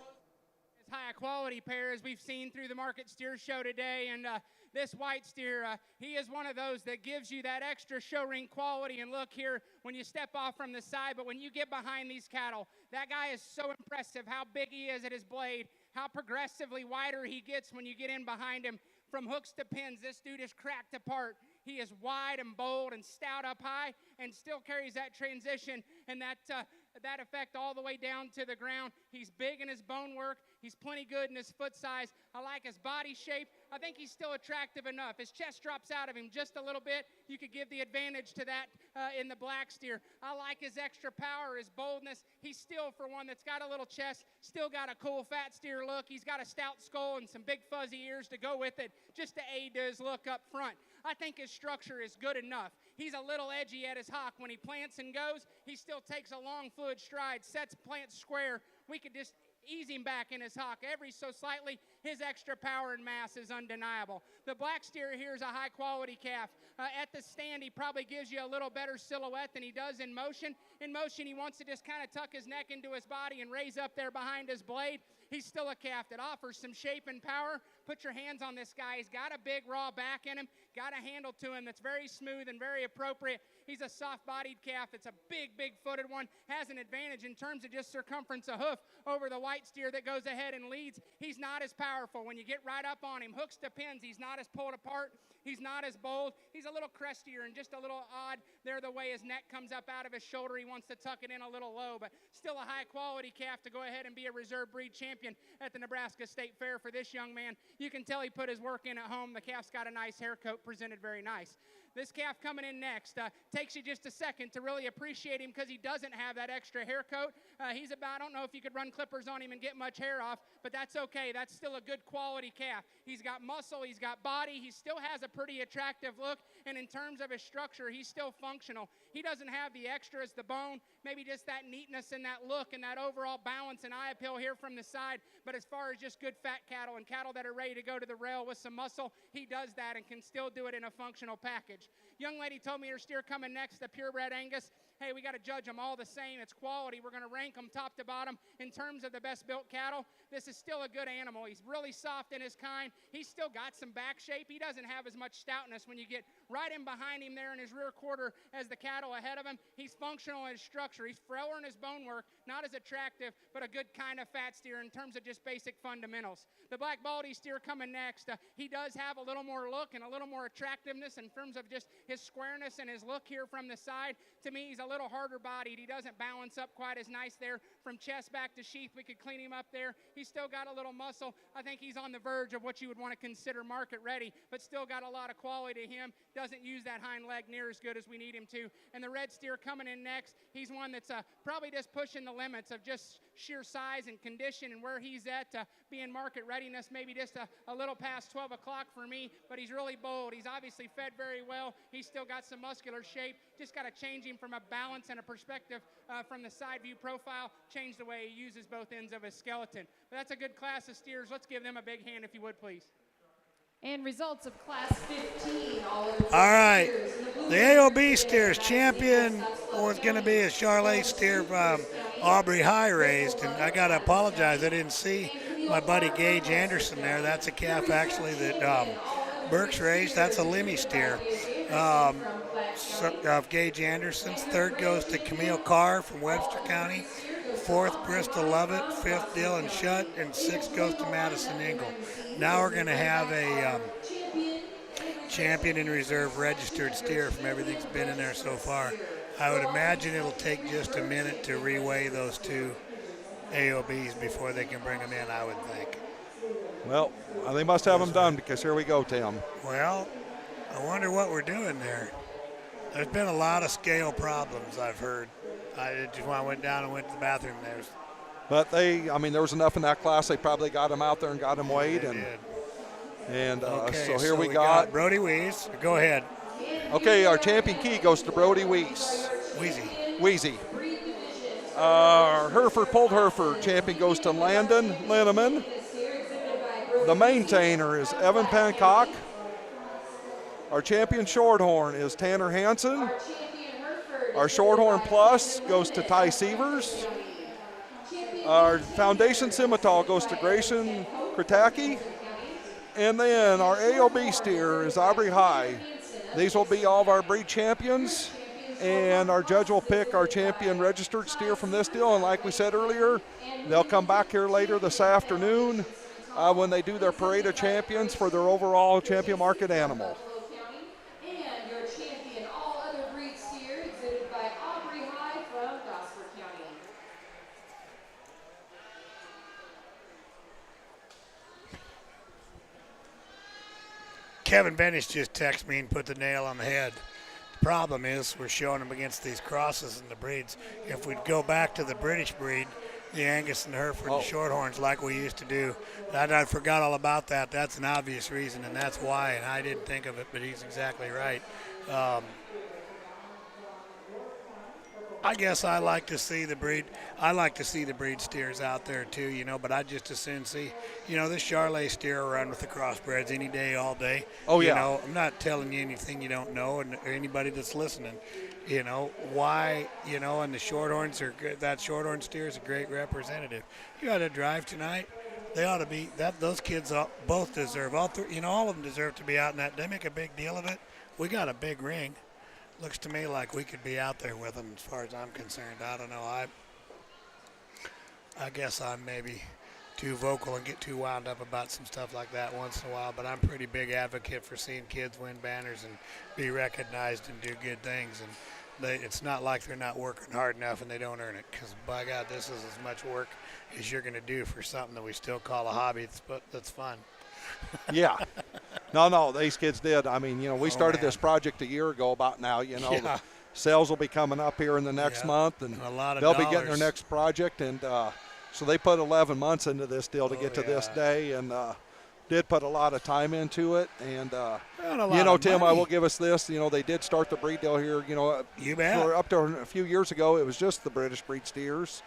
high a quality pair as we've seen through the market steer show today, and this white steer, he is one of those that gives you that extra show ring quality. And look here, when you step off from the side, but when you get behind these cattle, that guy is so impressive how big he is at his blade, how progressively wider he gets when you get in behind him. From hooks to pins, this dude is cracked apart. He is wide and bold and stout up high and still carries that transition and that effect all the way down to the ground. He's big in his bone work. He's plenty good in his foot size. I like his body shape. I think he's still attractive enough. His chest drops out of him just a little bit. You could give the advantage to that in the black steer. I like his extra power, his boldness. He's still, for one that's got a little chest, still got a cool fat steer look. He's got a stout skull and some big fuzzy ears to go with it just to aid to his look up front. I think his structure is good enough. He's a little edgy at his hock. When he plants and goes, he still takes a long fluid stride, sets plants square. We could just ease him back in his hock every so slightly. His extra power and mass is undeniable. The black steer here is a high quality calf. At the stand, he probably gives you a little better silhouette than he does in motion. In motion, he wants to just kind of tuck his neck into his body and raise up there behind his blade. He's still a calf that offers some shape and power. Put your hands on this guy. He's got a big raw back in him, got a handle to him that's very smooth and very appropriate. He's a soft-bodied calf. It's a big, big-footed one. Has an advantage in terms of just circumference of hoof over the white steer that goes ahead and leads. He's not as powerful powerful. When you get right up on him, hooks to pins, he's not as pulled apart. He's not as bold. He's a little crestier and just a little odd there the way his neck comes up out of his shoulder. He wants to tuck it in a little low, but still a high-quality calf to go ahead and be a reserve breed champion at the Nebraska State Fair for this young man. You can tell he put his work in at home. The calf's got a nice hair coat, presented very nice. This calf coming in next takes you just a second to really appreciate him because he doesn't have that extra hair coat. He's about, I don't know if you could run clippers on him and get much hair off, but that's okay. That's still a good quality calf. He's got muscle, he's got body, he still has a pretty attractive look, and in terms of his structure, he's still functional. He doesn't have the extras, the bone, maybe just that neatness and that look and that overall balance and eye appeal here from the side, but as far as just good fat cattle and cattle that are ready to go to the rail with some muscle, he does that and can still do it in a functional package. Young lady told me her steer coming next, the purebred Angus. Hey, we got to judge them all the same. It's quality. We're going to rank them top to bottom in terms of the best built cattle. This is still a good animal. He's really soft in his kind. He's still got some back shape. He doesn't have as much stoutness when you get right in behind him there in his rear quarter as the cattle ahead of him. He's functional in his structure. He's frailer in his bone work, not as attractive, but a good kind of fat steer in terms of just basic fundamentals. The black baldy steer coming next. He does have a little more look and a little more attractiveness in terms of just his squareness and his look here from the side. To me, he's a little harder bodied. He doesn't balance up quite as nice there from chest back to sheath. We could clean him up there. He's still got a little muscle. I think he's on the verge of what you would want to consider market ready, but still got a lot of quality to him. Doesn't use that hind leg near as good as we need him to. And the red steer coming in next, he's one that's probably just pushing the limits of just sheer size and condition and where he's at being market readiness, maybe just a little past 12 o'clock for me, but he's really bold. He's obviously fed very well. He's still got some muscular shape. Just got to change him from a balance and a perspective from the side view profile, change the way he uses both ends of his skeleton. But that's a good class of steers. Let's give them a big hand if you would, please. And results of Class 15. All right, the AOB steers champion was going to be a Charlet steer from Aubrey High raised, and I got to apologize. I didn't see my buddy Gage Anderson there. That's a calf actually that Burke's raised. That's a Lemmy steer of Gage Anderson's. Third goes to Camille Carr from Webster County. Fourth, Bristol Lovett. Fifth, Dylan Shutt. And sixth goes to Madison Engel. Now we're going to have a champion in reserve registered steer from everything that's been in there so far. I would imagine it'll take just a minute to reweigh those two AOBs before they can bring them in, I would think. Well, they must have them done because here we go, Tim. Well, I wonder what we're doing there. There's been a lot of scale problems, I've heard. I just went down and went to the bathroom. But there was enough in that class. They probably got them out there and got them weighed. Okay, so here we got Brody Weiss. Go ahead. Okay, our champion key goes to Brody Weiss. Wheezy. Our Hereford, Pulled Hereford champion goes to Landon Linneman. The maintainer is Evan Pancock. Our champion Shorthorn is Tanner Hansen. Our Shorthorn Plus goes to Ty Sievers. Our Foundation Simmental goes to Grayson Krataki. And then our AOB steer is Aubrey High. These will be all of our breed champions. And our judge will pick our champion registered steer from this deal. And like we said earlier, they'll come back here later this afternoon when they do their parade of champions for their overall champion market animal. And your champion all other breed steer exhibited by Aubrey High from Gosford County. Kevin Benish just texted me and put the nail on the head. The problem is we're showing them against these crosses and the breeds. If we'd go back to the British breed, the Angus and the Hereford and Shorthorns like we used to do, I forgot all about that. That's an obvious reason, and that's why, and I didn't think of it, but he's exactly right. I guess I like to see the breed. I like to see the breed steers out there too, but I just as soon see, this Charlet steer will run with the crossbreds any day, all day. Oh, yeah. I'm not telling you anything you don't know, or anybody that's listening. Why, and the Shorthorns are good. That Shorthorn steer is a great representative. You got to drive tonight. They ought to be, those kids both deserve, all of them deserve to be out in that. They make a big deal of it. We got a big ring. Looks to me like we could be out there with them as far as I'm concerned. I don't know. I guess I'm maybe too vocal and get too wound up about some stuff like that once in a while, but I'm a pretty big advocate for seeing kids win banners and be recognized and do good things. And it's not like they're not working hard enough and they don't earn it, because by God, this is as much work as you're going to do for something that we still call a hobby that's fun. Yeah. No, these kids did. I mean, we started man. this project a year ago about now, Yeah. The sales will be coming up here in the next month, and a lot of they'll be getting their dollars. next project. And so they put 11 months into this deal to get to this yeah. day, and did put a lot of time into it. And, And a lot of Tim, I money. will give us this. They did start the breed deal here, You bet. for up to a few years ago, it was just the British breed steers.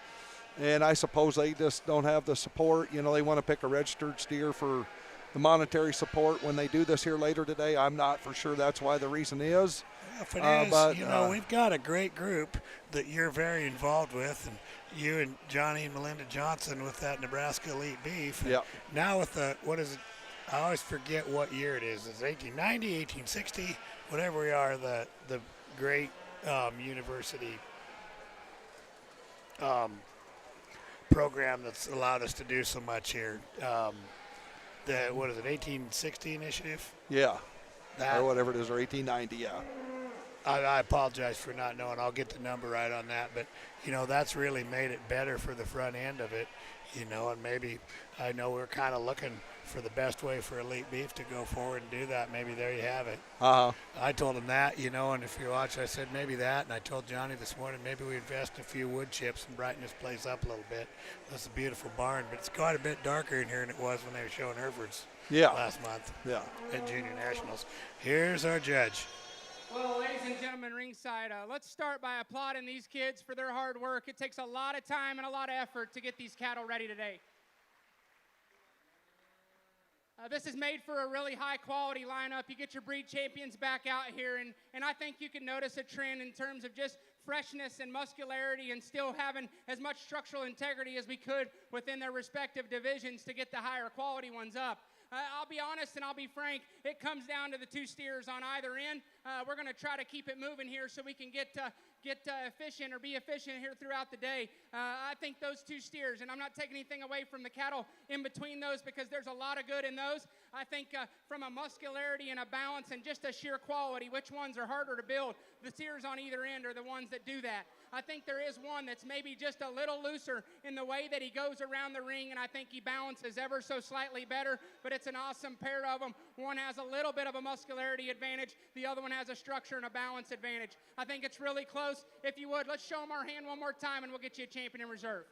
And I suppose they just don't have the support. They want to pick a registered steer for the monetary support when they do this here later today. I'm not for sure that's why the reason is. If it is, but, we've got a great group that you're very involved with, and you and Johnny and Melinda Johnson with that Nebraska Elite Beef. And Yep. now with what is it? I always forget what year it is. It's 1890, 1860, whatever we are, the great university program that's allowed us to do so much here. The 1860 initiative? Yeah. That, Or whatever it is, or 1890, yeah. I apologize for not knowing. I'll get the number right on that. But, that's really made it better for the front end of it, and maybe I know we're kind of looking for the best way for Elite Beef to go forward and do that. Maybe there you have it. Uh-huh. I told him that, and if you watch, I said maybe that. And I told Johnny this morning maybe we invest in a few wood chips and brighten this place up a little bit. That's a beautiful barn, but it's quite a bit darker in here than it was when they were showing Herefords last month Yeah. at Junior Nationals. Here's our judge. Well, ladies and gentlemen, ringside, let's start by applauding these kids for their hard work. It takes a lot of time and a lot of effort to get these cattle ready today. This is made for a really high-quality lineup. You get your breed champions back out here, and I think you can notice a trend in terms of just freshness and muscularity and still having as much structural integrity as we could within their respective divisions to get the higher quality ones up. I'll be honest and I'll be frank, it comes down to the two steers on either end. We're going to try to keep it moving here so we can get efficient or be efficient here throughout the day. I think those two steers, and I'm not taking anything away from the cattle in between those because there's a lot of good in those. I think from a muscularity and a balance and just a sheer quality, which ones are harder to build? The steers on either end are the ones that do that. I think there is one that's maybe just a little looser in the way that he goes around the ring, and I think he balances ever so slightly better, but it's an awesome pair of them. One has a little bit of a muscularity advantage. The other one has a structure and a balance advantage. I think it's really close. If you would, let's show them our hand one more time, and we'll get you a champion in reserve.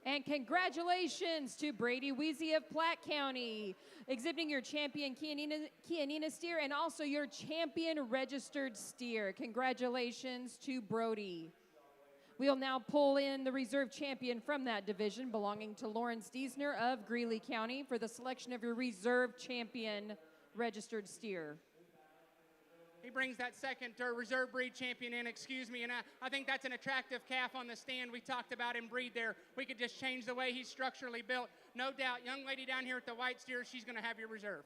And congratulations to Brady Weezy of Platte County, exhibiting your champion Kianina steer and also your champion registered steer. Congratulations to Brody. We'll now pull in the reserve champion from that division belonging to Lawrence Diesner of Greeley County for the selection of your reserve champion registered steer. He brings that second reserve breed champion in, and I think that's an attractive calf on the stand. We talked about in breed there. We could just change the way he's structurally built. No doubt, young lady down here at the white steer, she's going to have your reserve.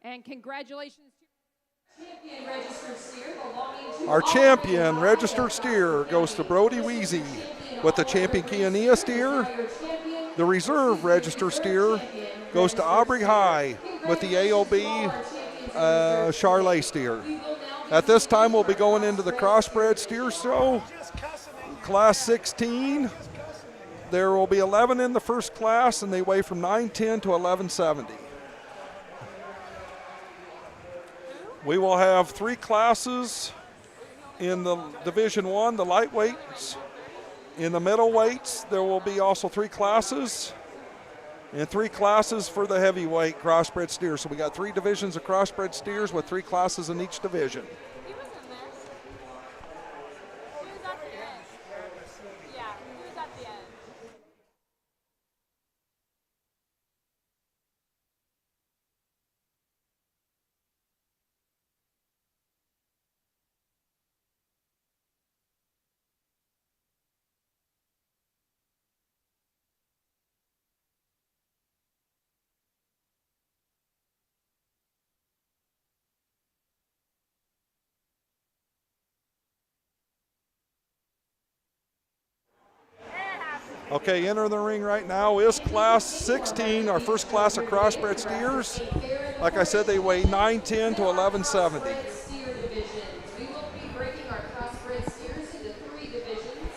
And congratulations to champion registered steer belonging to Our champion registered steer goes to Brody Weezy with the champion Kiania steer. The reserve registered steer goes to Aubrey High with the AOB Charlet steer. At this time, we'll be going into the Crossbred steer show, class 16. There will be 11 in the first class, and they weigh from 910 to 1170. We will have 3 classes in the Division 1, the lightweights. In the middleweights, there will be also 3 classes, and 3 classes for the heavyweight crossbred steers. So we got 3 divisions of crossbred steers with 3 classes in each division. Okay, entering the ring right now is Class 16, our first class of crossbred steers. Like I said, they weigh 910 to 1170. Steer divisions. We will be breaking our crossbred steers into 3 divisions.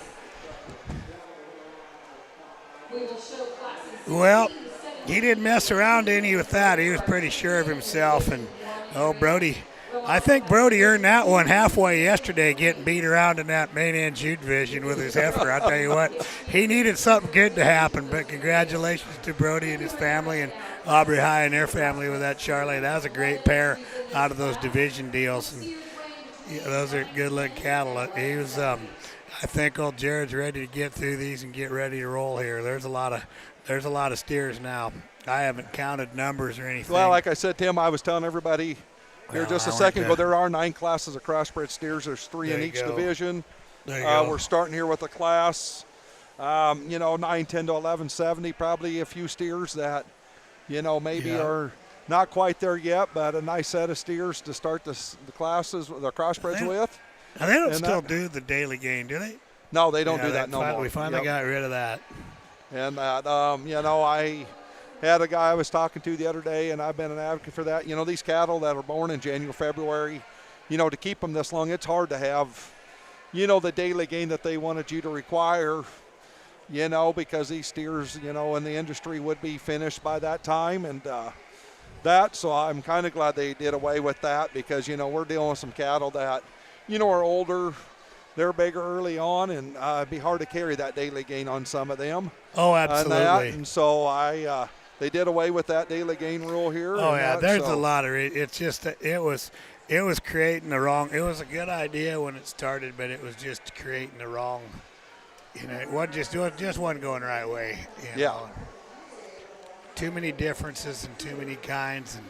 We will show classes 16 Well, to 17. he didn't mess around any with that. He was pretty sure of himself. And, oh, Brody. I think Brody earned that one halfway yesterday, getting beat around in that main end shoot division with his heifer. I'll tell you what, he needed something good to happen. But congratulations to Brody and his family and Aubrey High and their family with that Charlie. That was a great pair out of those division deals. And yeah, those are good-looking cattle. He was, I think old Jared's ready to get through these and get ready to roll here. There's a lot of steers now. I haven't counted numbers or anything. Well, like I said, Tim, I was telling everybody here just a second ago, there are 9 classes of crossbred steers. There's 3 in each division. There you go. We're starting here with a class, 910 to 1170, probably a few steers that, maybe are not quite there yet, but a nice set of steers to start the classes, the crossbreds with. And they don't still do the daily gain, do they? No, they don't do that no more. We finally got rid of that. And that, I had a guy I was talking to the other day, and I've been an advocate for that. These cattle that are born in January, February, to keep them this long, it's hard to have, the daily gain that they wanted you to require, because these steers, in the industry would be finished by that time. And so I'm kind of glad they did away with that because, we're dealing with some cattle that, are older. They're bigger early on, and it'd be hard to carry that daily gain on some of them. Oh, absolutely. And so they did away with that daily gain rule here. Oh, yeah, there's a lot of it. It's just that it was creating the wrong. It was a good idea when it started, but it was just creating the wrong. It wasn't going the right way. Yeah. Too many differences and too many kinds and.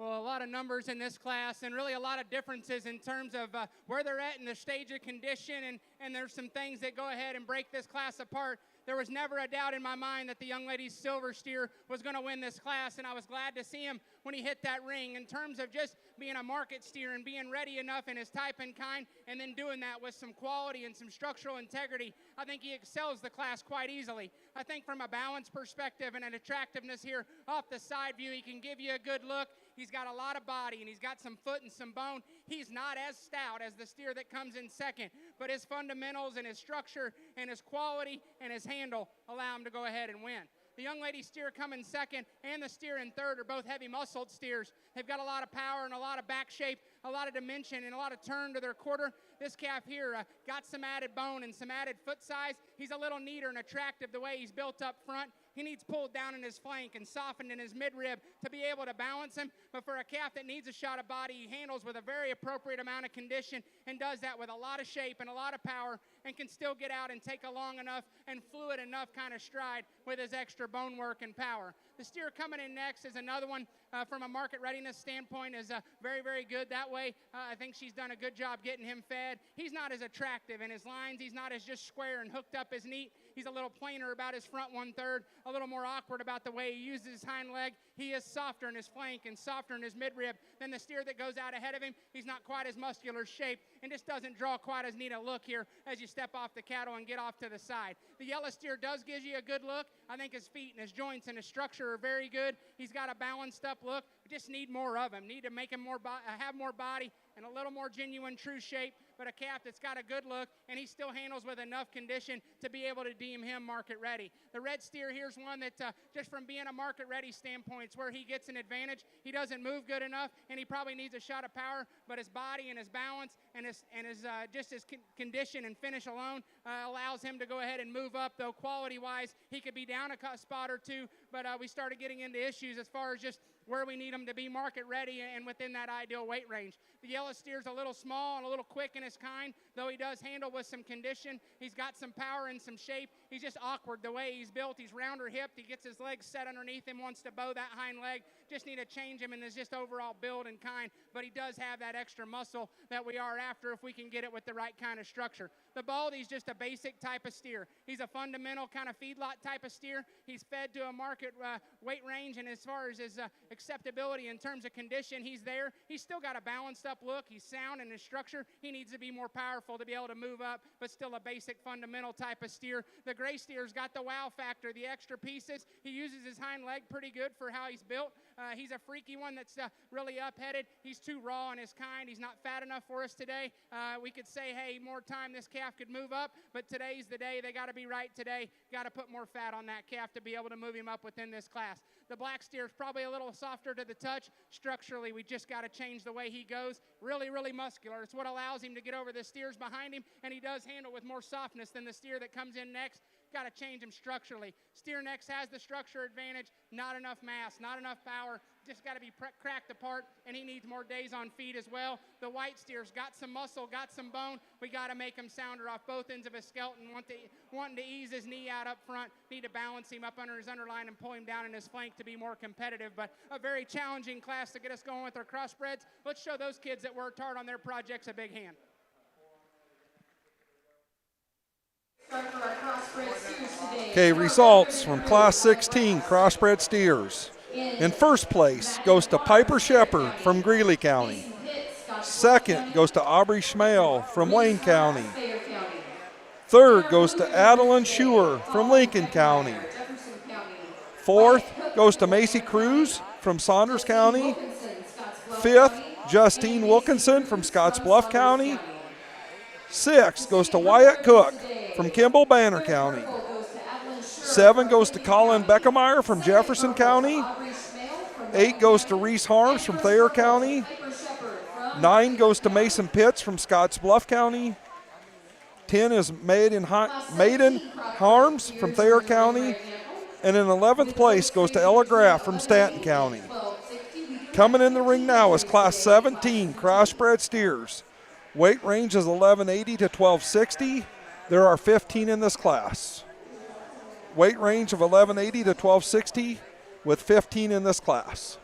Well, a lot of numbers in this class and really a lot of differences in terms of where they're at in the stage of condition, and there's some things that go ahead and break this class apart. There was never a doubt in my mind that the young lady's silver steer was going to win this class, and I was glad to see him when he hit that ring. In terms of just being a market steer and being ready enough in his type and kind, and then doing that with some quality and some structural integrity, I think he excels the class quite easily. I think from a balance perspective and an attractiveness here off the side view, he can give you a good look. He's got a lot of body, and he's got some foot and some bone. He's not as stout as the steer that comes in second, but his fundamentals and his structure and his quality and his handle allow him to go ahead and win. The young lady steer coming second and the steer in third are both heavy muscled steers. They've got a lot of power and a lot of back shape, a lot of dimension, and a lot of turn to their quarter. This calf here got some added bone and some added foot size. He's a little neater and attractive the way he's built up front. He needs pulled down in his flank and softened in his midrib to be able to balance him. But for a calf that needs a shot of body, he handles with a very appropriate amount of condition and does that with a lot of shape and a lot of power, and can still get out and take a long enough and fluid enough kind of stride with his extra bone work and power. The steer coming in next is another one from a market readiness standpoint is very, very good. That way, I think she's done a good job getting him fed. He's not as attractive in his lines. He's not as just square and hooked up as neat. He's a little plainer about his front 1/3, a little more awkward about the way he uses his hind leg. He is softer in his flank and softer in his midrib than the steer that goes out ahead of him. He's not quite as muscular shaped and just doesn't draw quite as neat a look here as you step off the cattle and get off to the side. The yellow steer does give you a good look. I think his feet and his joints and his structure are very good. He's got a balanced up look. We just need more of him. Need to make him more have more body and a little more genuine true shape, but a calf that's got a good look, and he still handles with enough condition to be able to deem him market ready. The red steer here's one that just from being a market ready standpoint, it's where he gets an advantage. He doesn't move good enough, and he probably needs a shot of power, but his body and his balance and his condition and finish alone allows him to go ahead and move up, though quality-wise he could be down a spot or two, but we started getting into issues as far as just where we need him to be market ready and within that ideal weight range. The yellow steer's a little small and a little quick in his kind, though he does handle with some condition. He's got some power and some shape. He's just awkward the way he's built. He's rounder hipped. He gets his legs set underneath him, wants to bow that hind leg. Just need to change him in his just overall build and kind, but he does have that extra muscle that we are after if we can get it with the right kind of structure. The Baldy's just a basic type of steer. He's a fundamental kind of feedlot type of steer. He's fed to a market weight range, and as far as his acceptability in terms of condition, he's there. He's still got a balanced up look. He's sound in his structure. He needs to be more powerful to be able to move up, but still a basic fundamental type of steer. The gray steer's got the wow factor, the extra pieces. He uses his hind leg pretty good for how he's built. He's a freaky one that's really up-headed. He's too raw in his kind. He's not fat enough for us today. We could say, hey, more time this calf could move up, but today's the day. They got to be right today. Got to put more fat on that calf to be able to move him up within this class. The black steer is probably a little softer to the touch. Structurally, we just got to change the way he goes. Really, really muscular. It's what allows him to get over the steers behind him, and he does handle with more softness than the steer that comes in next. Got to change him structurally. Steer next has the structure advantage, not enough mass, not enough power, just got to be cracked apart, and he needs more days on feed as well. The white steer's got some muscle, got some bone. We got to make him sounder off both ends of his skeleton, wanting to ease his knee out up front, need to balance him up under his underline and pull him down in his flank to be more competitive, but a very challenging class to get us going with our crossbreds. Let's show those kids that worked hard on their projects a big hand. Okay, results from Class 16 Crossbred Steers. In first place goes to Piper Shepherd from Greeley County. Second goes to Aubrey Schmale from Wayne County. Third goes to Adeline Schuer from Lincoln County. Fourth goes to Macy Cruz from Saunders County. Fifth, Justine Wilkinson from Scottsbluff County. Sixth goes to Wyatt Cook from Kimball Banner County. 7 goes to Colin Beckemeyer from Jefferson County. 8 goes to Reese Harms from Thayer County. 9 goes to Mason Pitts from Scottsbluff County. 10 is Maiden Harms from Thayer County. And in 11th place goes to Ella Graff from Stanton County. Coming in the ring now is Class 17 Crossbred Steers. Weight range is 1180 to 1260. There are 15 in this class. Weight range of 1180 to 1260 with 15 in this class.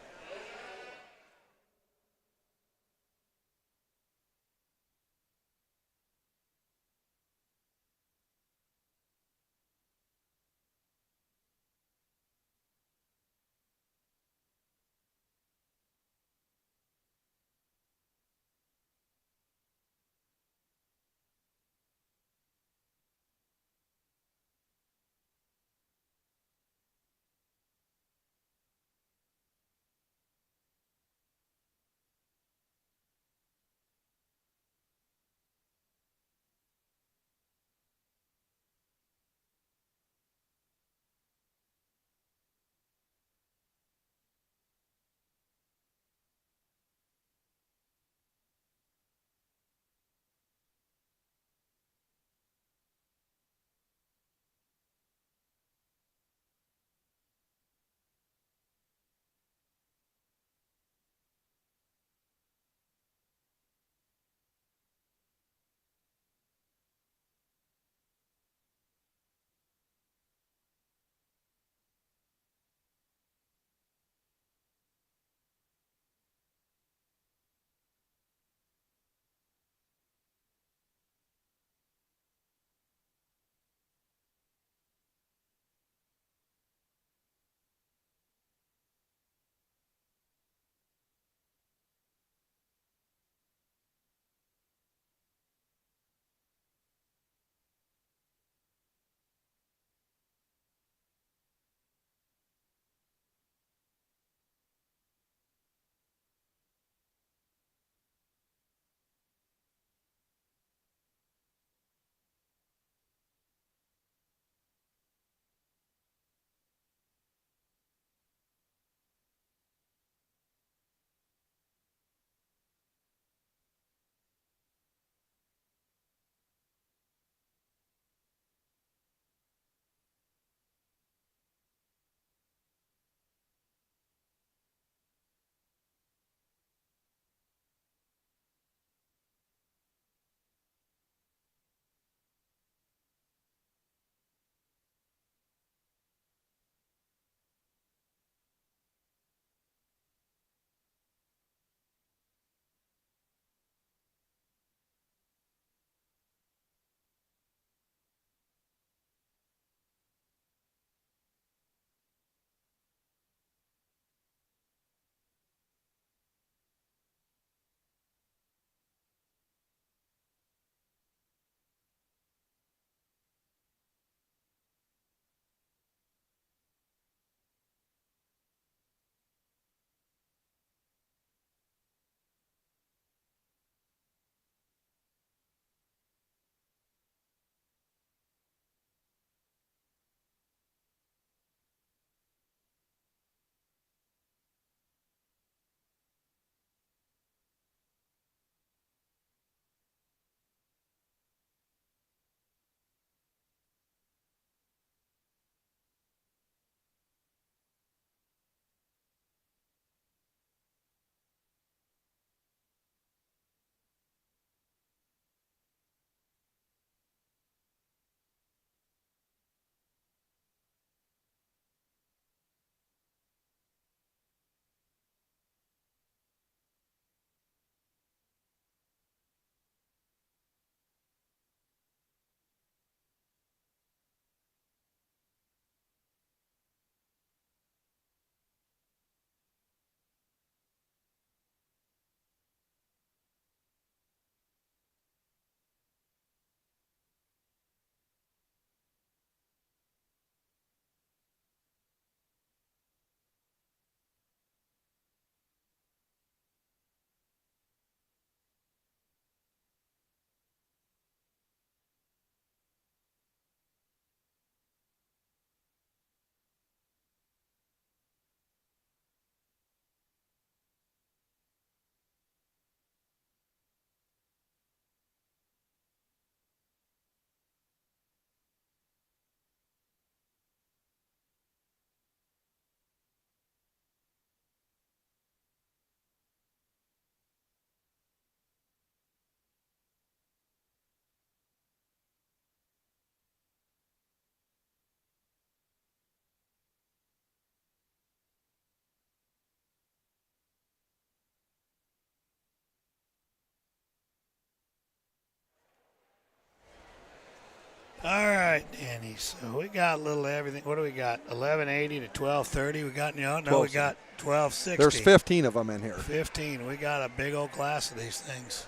right, Danny. So we got a little everything. What do we got? 1180 to 1230. We got, no, we got 1260. There's 15 of them in here. 15. We got a big old class of these things.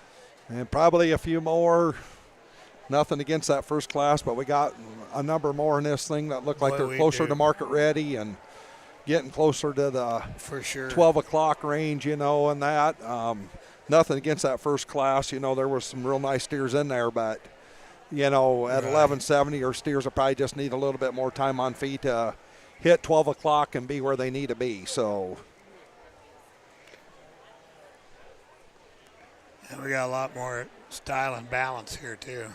And probably a few more. Nothing against that first class, but we got a number more in this thing that look like they're closer to market ready and getting closer to the for sure 12 o'clock range, and that. Nothing against that first class. There was some real nice steers in there, but, at 1170, our steers will probably just need a little bit more time on feet to hit 12 o'clock and be where they need to be. So. And we got a lot more style and balance here, too.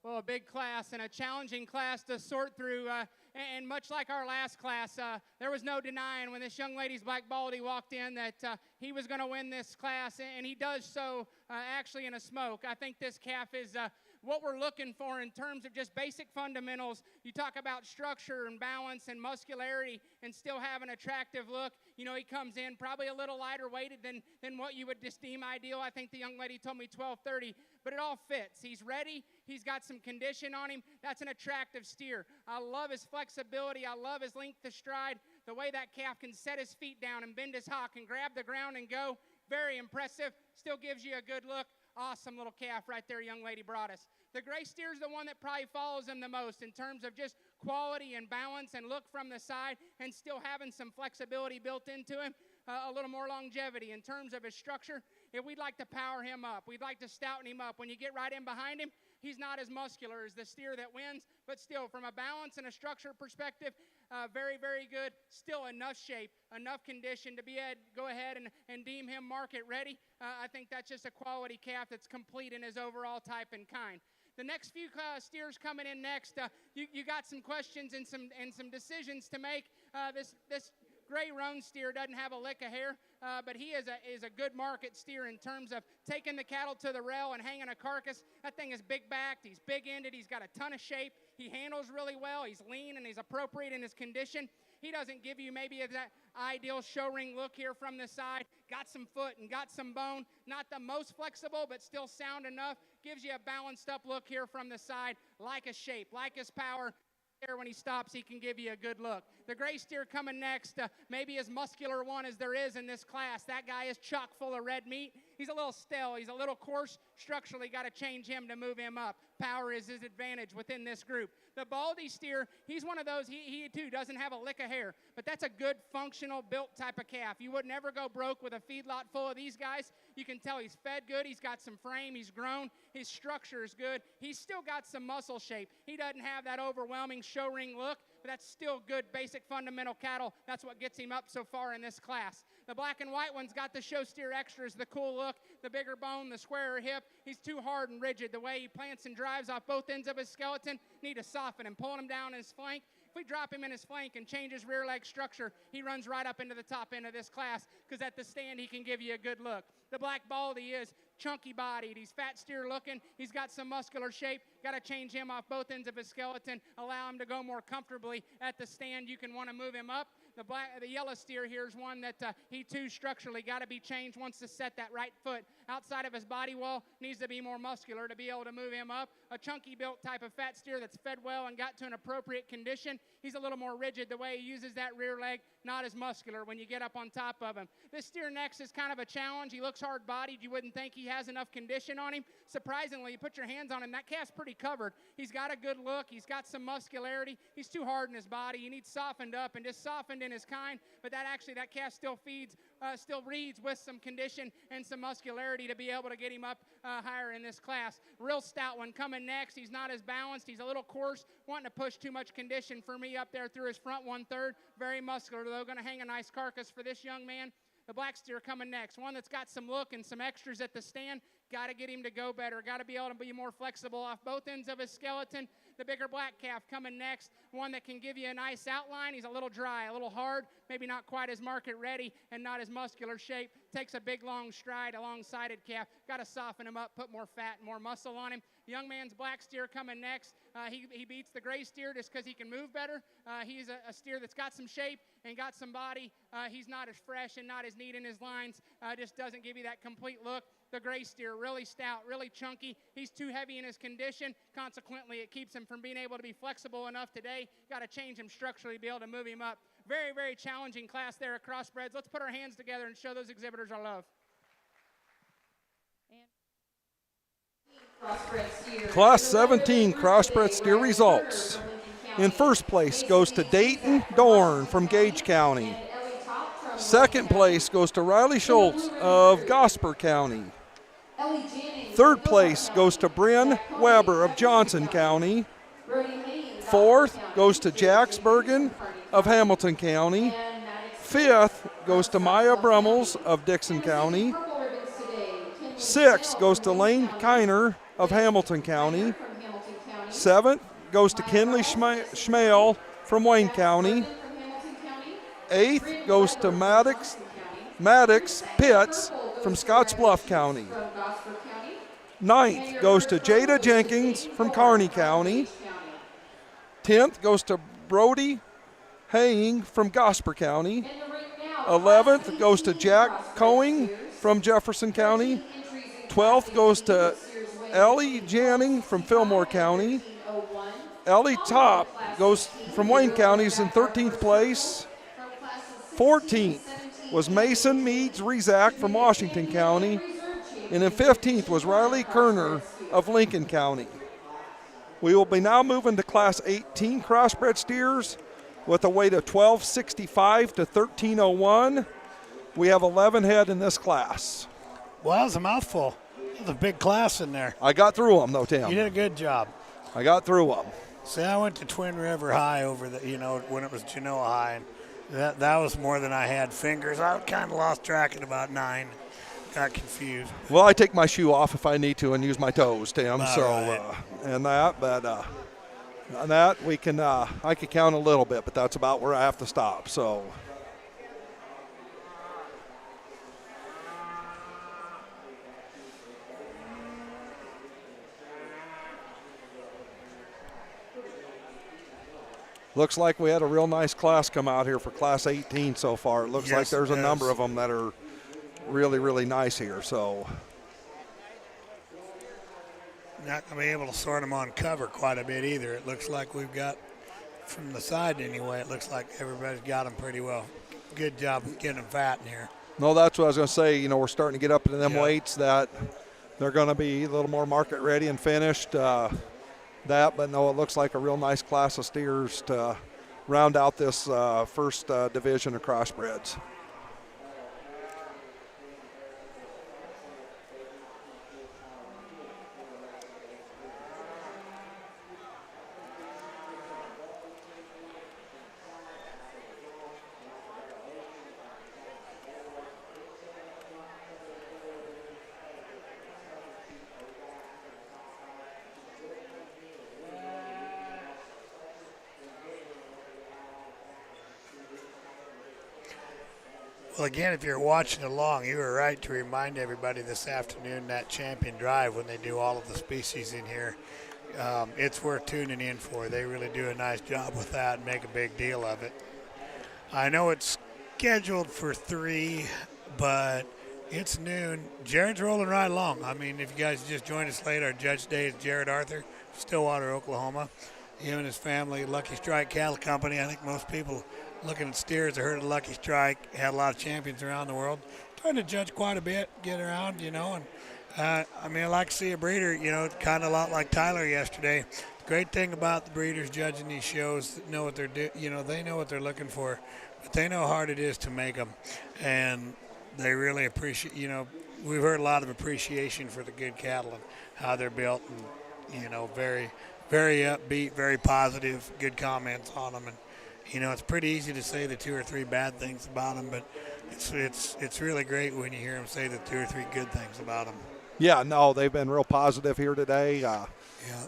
Well, a big class and a challenging class to sort through. And much like our last class, there was no denying when this young lady's Black Baldy walked in that he was going to win this class, and he does so actually in a smoke. I think this calf is what we're looking for in terms of just basic fundamentals. You talk about structure and balance and muscularity and still have an attractive look. You know, he comes in probably a little lighter weighted than what you would just deem ideal. I think the young lady told me 1230, but it all fits. He's ready. He's got some condition on him. That's an attractive steer. I love his flexibility. I love his length of stride. The way that calf can set his feet down and bend his hock and grab the ground and go. Very impressive. Still gives you a good look. Awesome little calf right there, young lady brought us. The gray steer is the one that probably follows him the most in terms of just quality and balance and look from the side and still having some flexibility built into him. A little more longevity in terms of his structure. If we'd like to power him up, we'd like to stouten him up. When you get right in behind him, he's not as muscular as the steer that wins, but still from a balance and a structure perspective, very, very good. Still enough shape, enough condition to be go ahead and deem him market ready. I think that's just a quality calf that's complete in his overall type and kind. The next few steers coming in next, you got some questions and some decisions to make. This gray roan steer doesn't have a lick of hair, but he is a good market steer in terms of taking the cattle to the rail and hanging a carcass. That thing is big-backed. He's big-ended. He's got a ton of shape. He handles really well. He's lean, and he's appropriate in his condition. He doesn't give you maybe that ideal show ring look here from the side. Got some foot and got some bone. Not the most flexible, but still sound enough. Gives you a balanced-up look here from the side. Like his shape, like his power. There when he stops, he can give you a good look. The gray steer coming next, maybe as muscular one as there is in this class. That guy is chock full of red meat. He's a little stale. He's a little coarse. Structurally, got to change him to move him up. Power is his advantage within this group. The baldy steer, he's one of those, he too doesn't have a lick of hair, but that's a good functional built type of calf. You would never go broke with a feedlot full of these guys. You can tell he's fed good. He's got some frame. He's grown. His structure is good. He's still got some muscle shape. He doesn't have that overwhelming show ring look, but that's still good basic fundamental cattle. That's what gets him up so far in this class. The black and white one's got the show steer extras, the cool look, the bigger bone, the squarer hip. He's too hard and rigid. The way he plants and drives off both ends of his skeleton, need to soften him, pulling him down his flank. If we drop him in his flank and change his rear leg structure, he runs right up into the top end of this class because at the stand he can give you a good look. The black baldy is chunky bodied. He's fat steer looking. He's got some muscular shape. Got to change him off both ends of his skeleton, allow him to go more comfortably at the stand. You can want to move him up. The yellow steer here is one that he too structurally got to be changed, wants to set that right foot outside of his body wall, needs to be more muscular to be able to move him up. A chunky built type of fat steer that's fed well and got to an appropriate condition. He's a little more rigid the way he uses that rear leg, not as muscular when you get up on top of him. This steer next is kind of a challenge. He looks hard bodied. You wouldn't think he has enough condition on him. Surprisingly, you put your hands on him, that calf's pretty covered. He's got a good look. He's got some muscularity. He's too hard in his body. He needs softened up and just softened in his kind, but that calf still feeds, still reads with some condition and some muscularity to be able to get him up higher in this class. Real stout one coming next. He's not as balanced. He's a little coarse, wanting to push too much condition for me up there through his front 1/3. Very muscular, though. Going to hang a nice carcass for this young man. The black steer coming next. One that's got some look and some extras at the stand. Got to get him to go better. Got to be able to be more flexible off both ends of his skeleton. The bigger black calf coming next. One that can give you a nice outline. He's a little dry, a little hard, maybe not quite as market ready and not as muscular shape. Takes a big long stride, a long-sided calf. Got to soften him up, put more fat and more muscle on him. Young man's black steer coming next. He beats the gray steer just because he can move better. He's a steer that's got some shape and got some body. He's not as fresh and not as neat in his lines. Just doesn't give you that complete look. The gray steer, really stout, really chunky. He's too heavy in his condition. Consequently, it keeps him from being able to be flexible enough today. Got to change him structurally to be able to move him up. Very, very challenging class there at Crossbreds. Let's put our hands together and show those exhibitors our love. Class 17 Crossbred steer results. In first place goes to Dayton Dorn from Gage County. Second place goes to Riley Schultz of Gosper County. Third place goes to Bryn Weber of Johnson County. Fourth goes to Jax Bergen of Hamilton County. Fifth goes to Maya Brummels of Dixon County. Sixth goes to Lane Kiner of Hamilton County. 7th goes to Kinley Schmale from Wayne County. 8th goes to Maddox Pitts from Scottsbluff County. 9th goes to Jada Jenkins from Kearney County. 10th goes to Brody Haying from Gosper County. 11th goes to Jack Coing from Jefferson County. 12th goes to Ellie Janning from Fillmore County. Ellie Top goes from Wayne County, is in 13th place. 14th was Mason Meads Rezac from Washington County. And in 15th was Riley Kerner of Lincoln County. We will be now moving to Class 18 crossbred steers with a weight of 1265 to 1301. We have 11 head in this class. Well, that was a mouthful. That was a big class in there. I got through them, though, Tim. You did a good job. I got through them. See, I went to Twin River High over the, when it was Genoa High, and that was more than I had fingers. I kind of lost track at about 9. Got confused. Well, I take my shoe off if I need to and use my toes, Tim. Right. We can I could count a little bit, but that's about where I have to stop. So. Looks like we had a real nice class come out here for Class 18 so far. It looks like there's a number of them that are really, really nice here. So not going to be able to sort them on cover quite a bit either. It looks like we've got, from the side anyway, it looks like everybody's got them pretty well. Good job of getting them fat in here. No, that's what I was going to say. We're starting to get up into them weights that they're going to be a little more market ready and finished. But no, it looks like a real nice class of steers to round out this first division of crossbreds. Well, again, if you're watching along, you were right to remind everybody this afternoon that Champion Drive, when they do all of the species in here, it's worth tuning in for. They really do a nice job with that and make a big deal of it. I know it's scheduled for 3, but it's noon. Jared's rolling right along. I mean, if you guys just joined us late, our judge today is Jared Arthur, Stillwater, Oklahoma. Him and his family, Lucky Strike Cattle Company. I think most people looking at steers have heard of Lucky Strike, had a lot of champions around the world. Trying to judge quite a bit, get around, and I like to see a breeder, kind of a lot like Tyler yesterday. The great thing about the breeders judging these shows, that know what they're they know what they're looking for, but they know how hard it is to make them, and they really appreciate, we've heard a lot of appreciation for the good cattle and how they're built, and, very, very upbeat, very positive, good comments on them, and it's pretty easy to say the 2 or 3 bad things about them, but it's really great when you hear them say the 2 or 3 good things about them. Yeah, no, they've been real positive here today.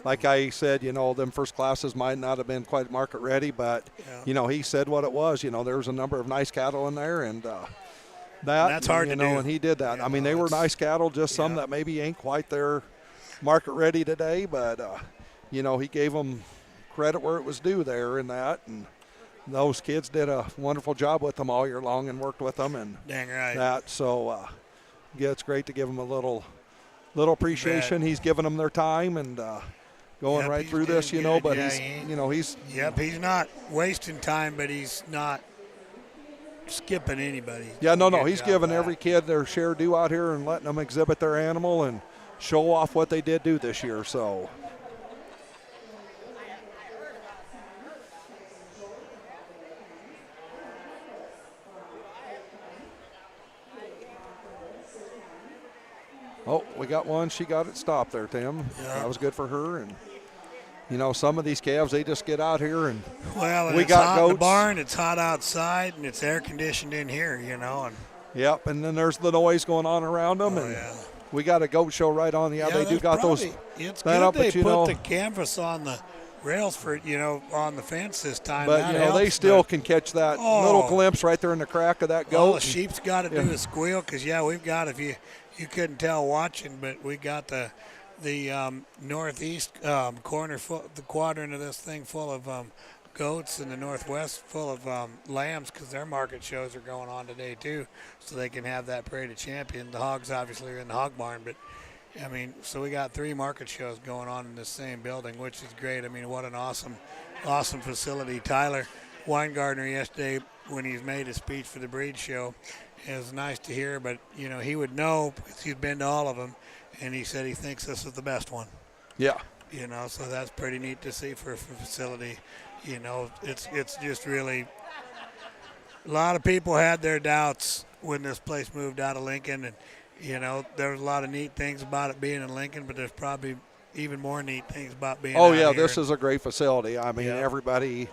Like I said, them first classes might not have been quite market ready, but he said what it was. There was a number of nice cattle in there, and that's hard to do. And he did that. They were nice cattle, just some that maybe ain't quite their market ready today, but he gave them credit where it was due there in that, and those kids did a wonderful job with them all year long and worked with them and dang right. that. So, it's great to give them a little appreciation. He's giving them their time and going right through this, but he's. Yep, he's not wasting time, but he's not skipping anybody. Yeah, no, he's giving every kid their share due out here and letting them exhibit their animal and show off what they did do this year. So. Oh, we got one. She got it stopped there, Tim. Yeah. That was good for her. And, some of these calves, they just get out here and we got hot goats. In the barn, it's hot outside, and it's air conditioned in here, And yep, and then there's the noise going on around them. We got a goat show right on. Yeah, they do got those. It's set good up, they but you put know, the canvas on the rails for, on the fence this time. but That you know, they helps, still but- can catch that Oh. little glimpse right there in the crack of that goat. All the sheep's got to do Yeah. is squeal, because we've got, if you couldn't tell watching, but we got the northeast corner, the quadrant of this thing full of goats, and the northwest full of lambs, because their market shows are going on today too, so they can have that parade of champion. The hogs obviously are in the hog barn, but I mean, so we got 3 market shows going on in the same building, which is great. I mean, what an awesome facility. Tyler Weingartner yesterday, when he's made his speech for the breed show, it was nice to hear, but he would know because he's been to all of them, and he said he thinks this is the best one. Yeah. So that's pretty neat to see for a facility. It's just really, a lot of people had their doubts when this place moved out of Lincoln, and there was a lot of neat things about it being in Lincoln, but there's probably even more neat things about being out yeah, here. this is a great facility. I mean, everybody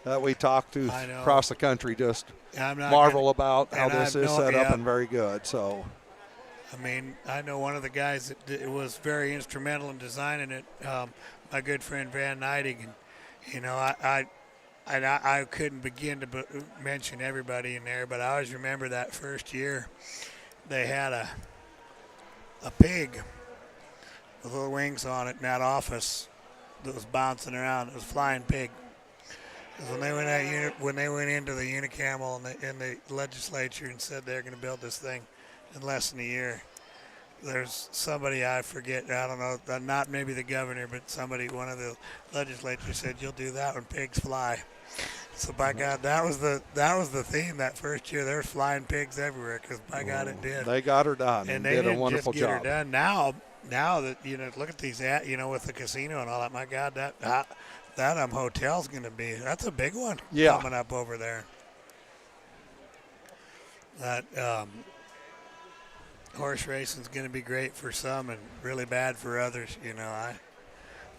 that we talk to across the country just marvel about how this is set up and very good. So, I mean, I know one of the guys that was very instrumental in designing it, my good friend Van Niding, and I couldn't begin to mention everybody in there, but I always remember that first year they had a pig with little wings on it in that office that was bouncing around. It was a flying pig. 'Cause when they went into the unicameral in the legislature and said they're going to build this thing in less than a year, there's somebody, I forget, I don't know, not maybe the governor, but one of the legislators said, "You'll do that when pigs fly." So by God, that was the theme that first year. There were flying pigs everywhere, because by God, it did. They got her done And and they did a didn't wonderful just get job. her done. Now that look at these with the casino and all that. My God, that hotel's going to be, that's a big one coming up over there. That horse racing's going to be great for some and really bad for others. I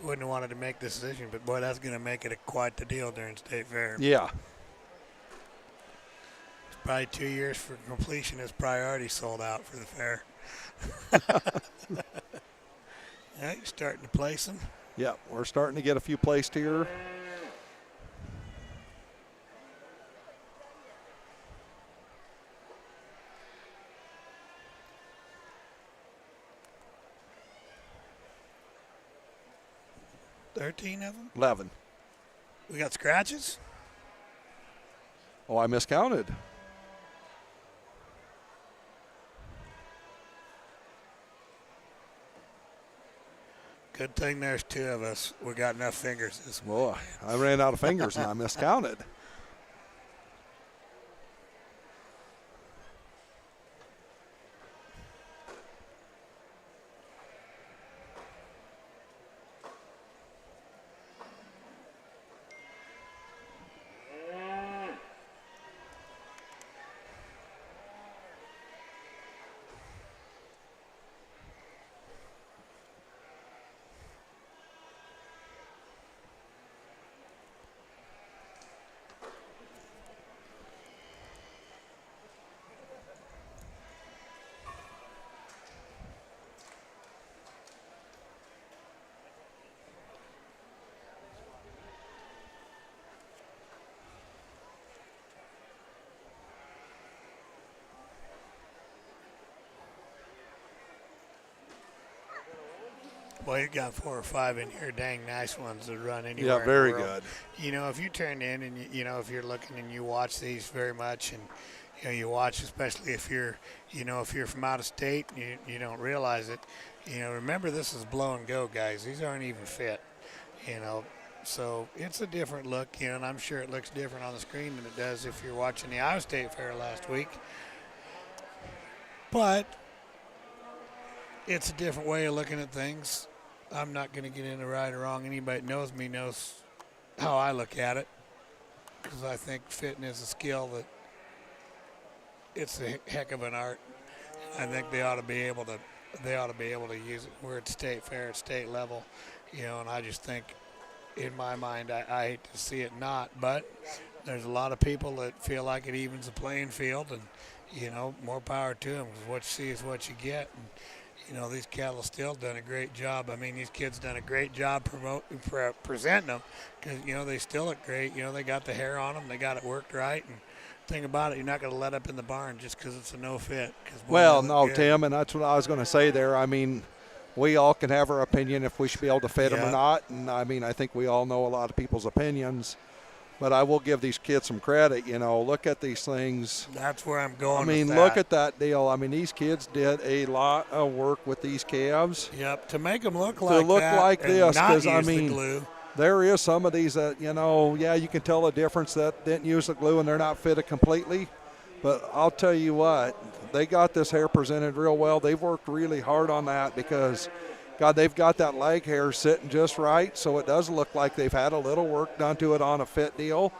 wouldn't have wanted to make this decision, but boy, that's going to make it quite the deal during State Fair. Yeah. It's probably 2 years for completion. It's probably already sold out for the fair. Yeah, you're starting to place them. Yeah, we're starting to get a few placed here. $13 of them? 11. We got scratches? Oh, I miscounted. Good thing there's 2 of us. We got enough fingers this week. Boy, I ran out of fingers and I miscounted. Well, you got 4 or 5 in here, dang nice ones that run anywhere. Yeah, in very the world. good. If you turn in and if you're looking and you watch these very much, and you watch, especially if you're from out of state and you don't realize it, remember this is blow and go, guys. These aren't even fit, so it's a different look, and I'm sure it looks different on the screen than it does if you're watching the Iowa State Fair last week. But it's a different way of looking at things. I'm not going to get into right or wrong. Anybody that knows me knows how I look at it, because I think fitting is a skill that it's a heck of an art. I think they ought to be able to use it. We're at state fair, at state level, and I just think, in my mind, I hate to see it not, but there's a lot of people that feel like it evens the playing field, and more power to them, because what you see is what you get. And, you know, these cattle still done a great job. I mean, these kids done a great job presenting them because, you know, they still look great. You know, they got the hair on them. They got it worked right. And thing about it, you're not going to let up in the barn just because it's a no fit. Well, no, good. Tim, and that's what I was going to say there. I mean, we all can have our opinion if we should be able to fit them or not. And, I mean, I think we all know a lot of people's opinions. But I will give these kids some credit, you know. Look at these things. That's where I'm going. I mean, look at that deal. I mean, these kids did a lot of work with these calves. Yep, to make them look like this, because I mean, glue. There is some of these that, you know, yeah, you can tell the difference that didn't use the glue and they're not fitted completely. But I'll tell you what, they got this hair presented real well. They've worked really hard on that because, God, they've got that leg hair sitting just right, so it does look like they've had a little work done to it on a fit deal.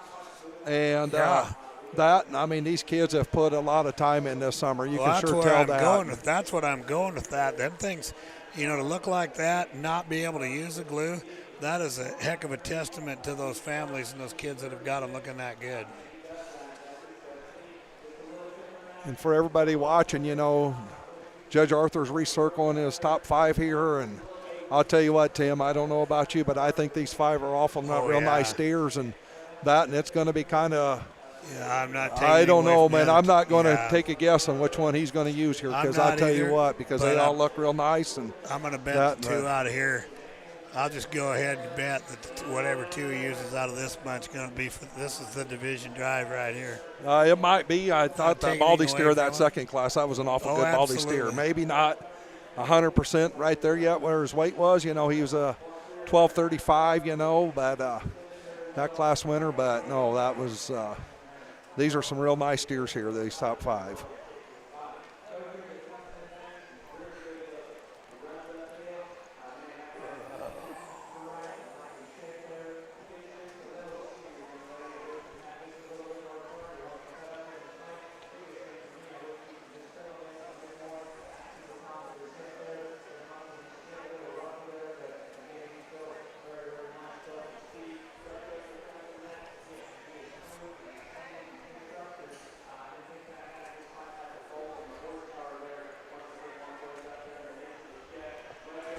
And I mean, these kids have put a lot of time in this summer. You can sure tell that. That's what I'm going with that. Them things, you know, to look like that, not be able to use the glue, that is a heck of a testament to those families and those kids that have got them looking that good. And for everybody watching, you know, Judge Arthur's recircling his top 5 here, and I'll tell you what, Tim, I don't know about you, but I think these 5 are awful, real nice steers, and it's going to be kind of. Yeah, I'm not taking I don't know, man. I'm not going to take a guess on which one he's going to use here because I'll tell you what, because they all look real nice. And I'm going to bet the 2 out of here. I'll just go ahead and bet that whatever 2 he uses out of this bunch is going to be this is the division drive right here. It might be. I thought that Baldy steer that second class, that was an awful good Baldy steer. Maybe not 100% right there yet where his weight was. You know, he was a 1235, you know, but that class winner. But no, that was these are some real nice steers here, these top 5.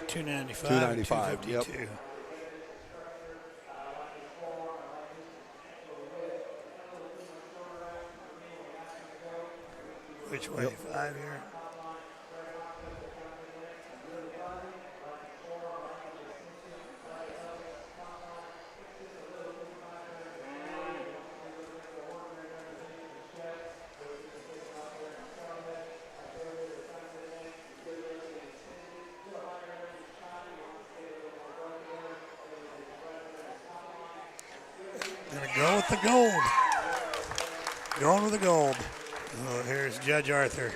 $295. Yep. Which way? 5 here. Go with the gold. Going with the gold. Oh, here's Judge Arthur.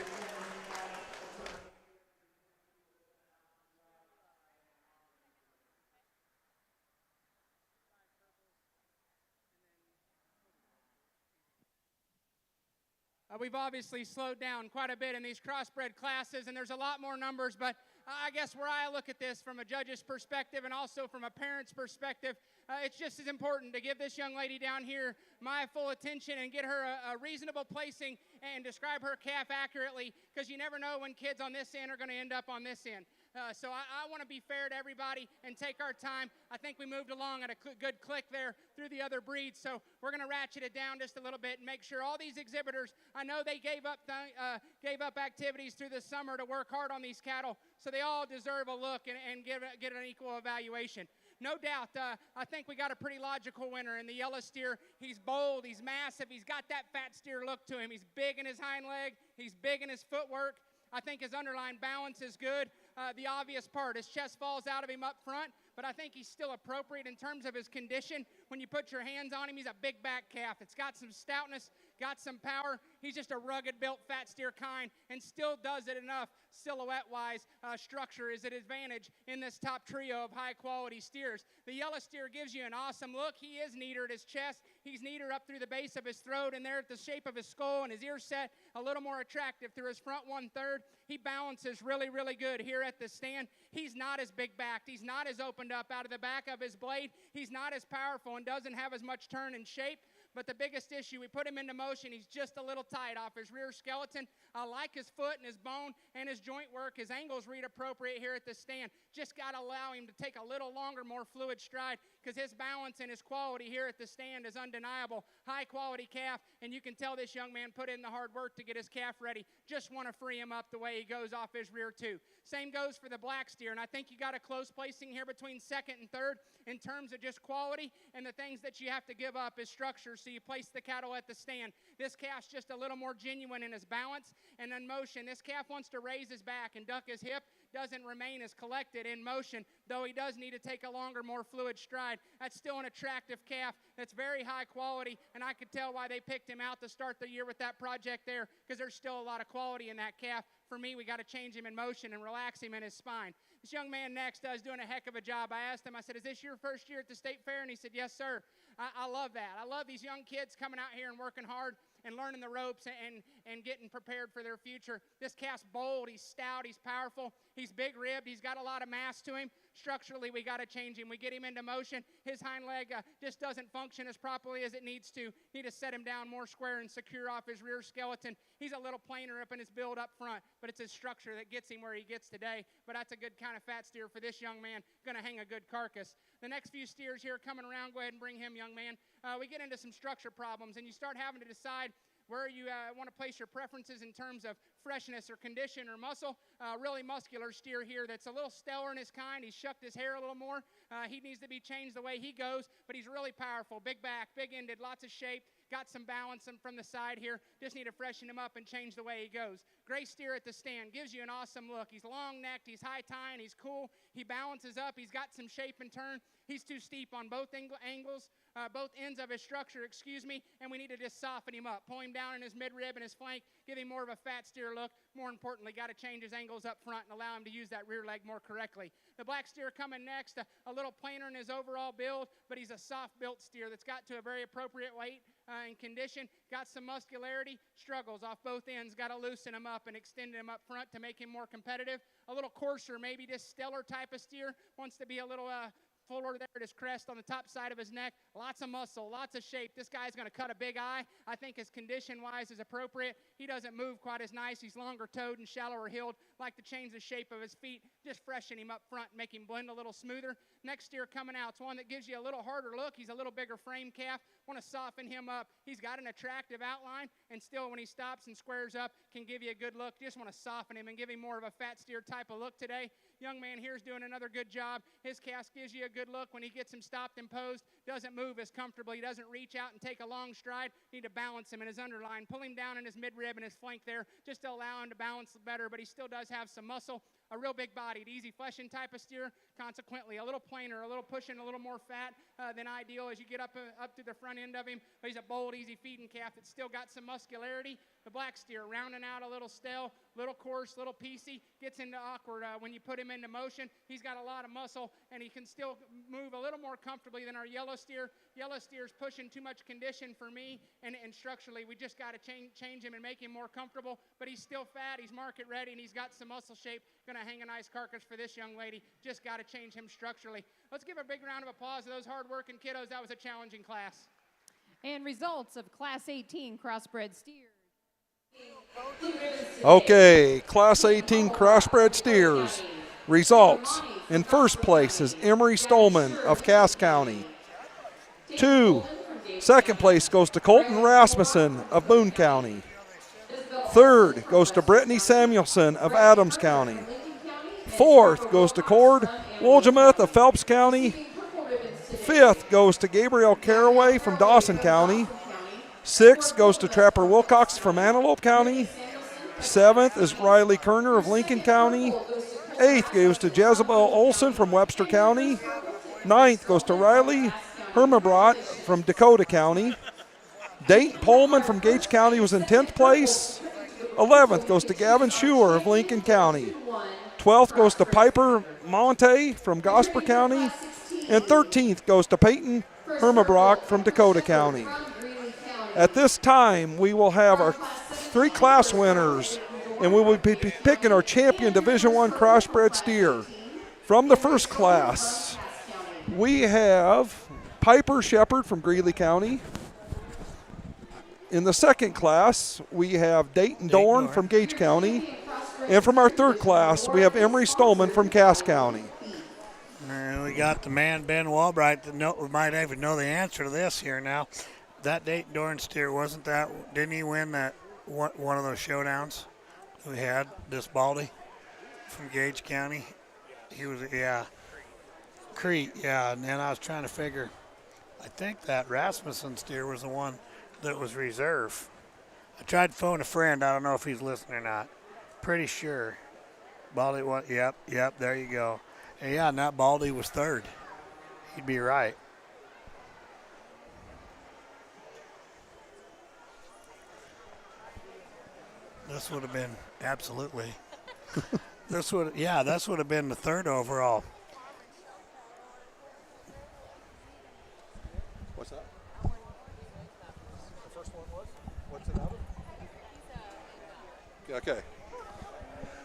We've obviously slowed down quite a bit in these crossbred classes, and there's a lot more numbers, but I guess where I look at this from a judge's perspective and also from a parent's perspective, it's just as important to give this young lady down here my full attention and get her a reasonable placing and describe her calf accurately, because you never know when kids on this end are going to end up on this end. So I want to be fair to everybody and take our time. I think we moved along at a good click there through the other breeds, so we're going to ratchet it down just a little bit and make sure all these exhibitors, I know they gave up activities through the summer to work hard on these cattle, so they all deserve a look and get an equal evaluation. No doubt, I think we got a pretty logical winner in the yellow steer. He's bold, he's massive, he's got that fat steer look to him. He's big in his hind leg, he's big in his footwork. I think his underlying balance is good. The obvious part, his chest falls out of him up front, but I think he's still appropriate in terms of his condition. When you put your hands on him, he's a big back calf. It's got some stoutness, got some power. He's just a rugged built fat steer kind and still does it enough silhouette-wise. Structure is an advantage in this top trio of high-quality steers. The yellow steer gives you an awesome look. He is neater at his chest. He's neater up through the base of his throat and there at the shape of his skull, and his ear set a little more attractive through his front 1/3. He balances really, really good here at the stand. He's not as big-backed. He's not as opened up out of the back of his blade. He's not as powerful and doesn't have as much turn and shape. But the biggest issue, we put him into motion. He's just a little tight off his rear skeleton. I like his foot and his bone and his joint work. His angles read appropriate here at the stand. Just got to allow him to take a little longer, more fluid stride, because his balance and his quality here at the stand is undeniable. High quality calf, and you can tell this young man put in the hard work to get his calf ready. Just want to free him up the way he goes off his rear too. Same goes for the black steer, and I think you got a close placing here between second and third in terms of just quality, and the things that you have to give up is structure, so you place the cattle at the stand. This calf's just a little more genuine in his balance and in motion. This calf wants to raise his back and duck his hip, doesn't remain as collected in motion, though he does need to take a longer, more fluid stride. That's still an attractive calf that's very high quality, and I could tell why they picked him out to start the year with that project there, because there's still a lot of quality in that calf. For me, we got to change him in motion and relax him in his spine. This young man next is doing a heck of a job. I asked him, I said, is this your first year at the state fair? And he said, yes, sir. I love that. I love these young kids coming out here and working hard and learning the ropes and getting prepared for their future. This calf's bold, he's stout, he's powerful, he's big-ribbed, he's got a lot of mass to him. Structurally, we got to change him. We get him into motion. His hind leg just doesn't function as properly as it needs to. Need to set him down more square and secure off his rear skeleton. He's a little plainer up in his build up front, but it's his structure that gets him where he gets today. But that's a good kind of fat steer for this young man. Going to hang a good carcass. The next few steers here coming around, go ahead and bring him, young man. We get into some structure problems, and you start having to decide where you want to place your preferences in terms of freshness or condition or muscle. Really muscular steer here that's a little stellar in his kind. He's shucked his hair a little more. He needs to be changed the way he goes, but he's really powerful. Big back, big-ended, lots of shape. Got some balance from the side here. Just need to freshen him up and change the way he goes. Gray steer at the stand. Gives you an awesome look. He's long-necked. He's high-tying. He's cool. He balances up. He's got some shape and turn. He's too steep on both angles, both ends of his structure, and we need to just soften him up. Pull him down in his midrib and his flank. Give him more of a fat steer look. More importantly, got to change his angles up front and allow him to use that rear leg more correctly. The black steer coming next, a little plainer in his overall build, but he's a soft-built steer that's got to a very appropriate weight and condition. Got some muscularity, struggles off both ends. Got to loosen him up and extend him up front to make him more competitive. A little coarser, maybe this stellar type of steer. Wants to be a little fuller there at his crest on the top side of his neck. Lots of muscle, lots of shape. This guy's going to cut a big eye. I think his condition-wise is appropriate. He doesn't move quite as nice. He's longer-toed and shallower-heeled. Like to change the shape of his feet. Just freshen him up front, make him blend a little smoother. Next steer coming out, it's one that gives you a little harder look. He's a little bigger frame calf. Want to soften him up. He's got an attractive outline, and still when he stops and squares up, can give you a good look. Just want to soften him and give him more of a fat steer type of look today. Young man here is doing another good job. His calf gives you a good look when he gets him stopped and posed. Doesn't move as comfortably. He doesn't reach out and take a long stride. Need to balance him in his underline. Pull him down in his midrib and his flank there just to allow him to balance better, but he still does have some muscle. A real big-bodied, easy fleshing type of steer. Consequently, a little plainer, a little pushing, a little more fat than ideal as you get up to the front end of him. But he's a bold, easy feeding calf that's still got some muscularity. The black steer, rounding out a little stale, little coarse, little piecey, gets into awkward when you put him into motion. He's got a lot of muscle, and he can still move a little more comfortably than our yellow steer. Yellow steer's pushing too much condition for me, and structurally, we just got to change him and make him more comfortable. But he's still fat, he's market ready, and he's got some muscle shape. Going to hang a nice carcass for this young lady. Just got to change him structurally. Let's give a big round of applause to those hard-working kiddos. That was a challenging class. And results of Class 18 Crossbred steers. Okay, Class 18 Crossbred steers. Results. In first place is Emery Stolman of Cass County. Second place goes to Colton Rasmussen of Boone County. Third goes to Brittany Samuelson of Adams County. Fourth goes to Cord Wolgemuth of Phelps County. Fifth goes to Gabriel Caraway from Dawson County. Sixth goes to Trapper Wilcox from Antelope County. Seventh is Riley Kerner of Lincoln County. Eighth goes to Jezebel Olson from Webster County. Ninth goes to Riley Hermabrot from Dakota County. Dayton Pullman from Gage County was in 10th place. 11th goes to Gavin Schuer of Lincoln County. 12th goes to Piper Monte from Gosper County. And 13th goes to Peyton Hermabrock from Dakota County. At this time, we will have our 3 class winners, and we will be picking our champion Division I crossbred steer. From the first class, we have Piper Shepard from Greeley County, In the second class, we have Dayton Dorn from Gage County. And from our third class, we have Emery Stolman from Cass County. And we got the man, Ben Walbright, that we might even know the answer to this here now. That Dayton Dorn steer, didn't he win that one of those showdowns we had, this Baldy from Gage County? He was, Crete, yeah. And then I was trying to figure, I think that Rasmussen steer was the one that was reserve. I tried to phone a friend. I don't know if he's listening or not. Pretty sure. Baldy, yep, there you go. And yeah, and that Baldy was third. He'd be right. This would have been, absolutely. This would have been the third overall. What's that? The first one was? What's it out of? Okay.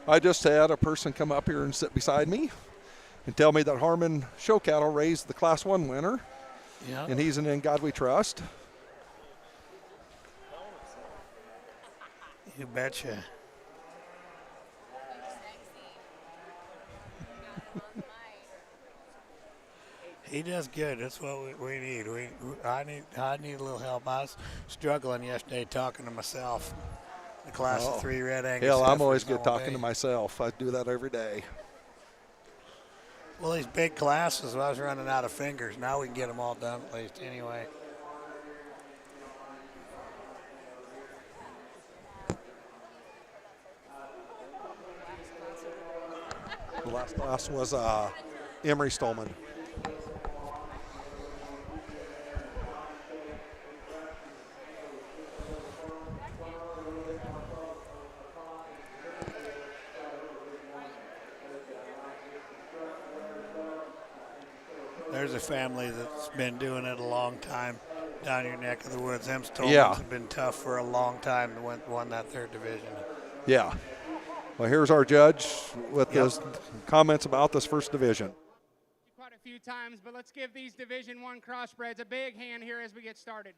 I just had a person come up here and sit beside me and tell me that Harmon Show Cattle raised the Class 1 winner. Yeah. And he's an In God We Trust. You betcha. He does good. That's what we need. I need a little help. I was struggling yesterday talking to myself. The Class of 3 Red Angus. Hell, I'm always good all talking day. to myself. I do that every day. Well, these big classes, I was running out of fingers. Now we can get them all done at least anyway. The last class was Emery Stolman. There's a family that's been doing it a long time down your neck of the woods. Them Stolmans have been tough for a long time and won that third division. Yeah. Well, here's our judge with his comments about this first division. Quite a few times, but let's give these Division I crossbreds a big hand here as we get started.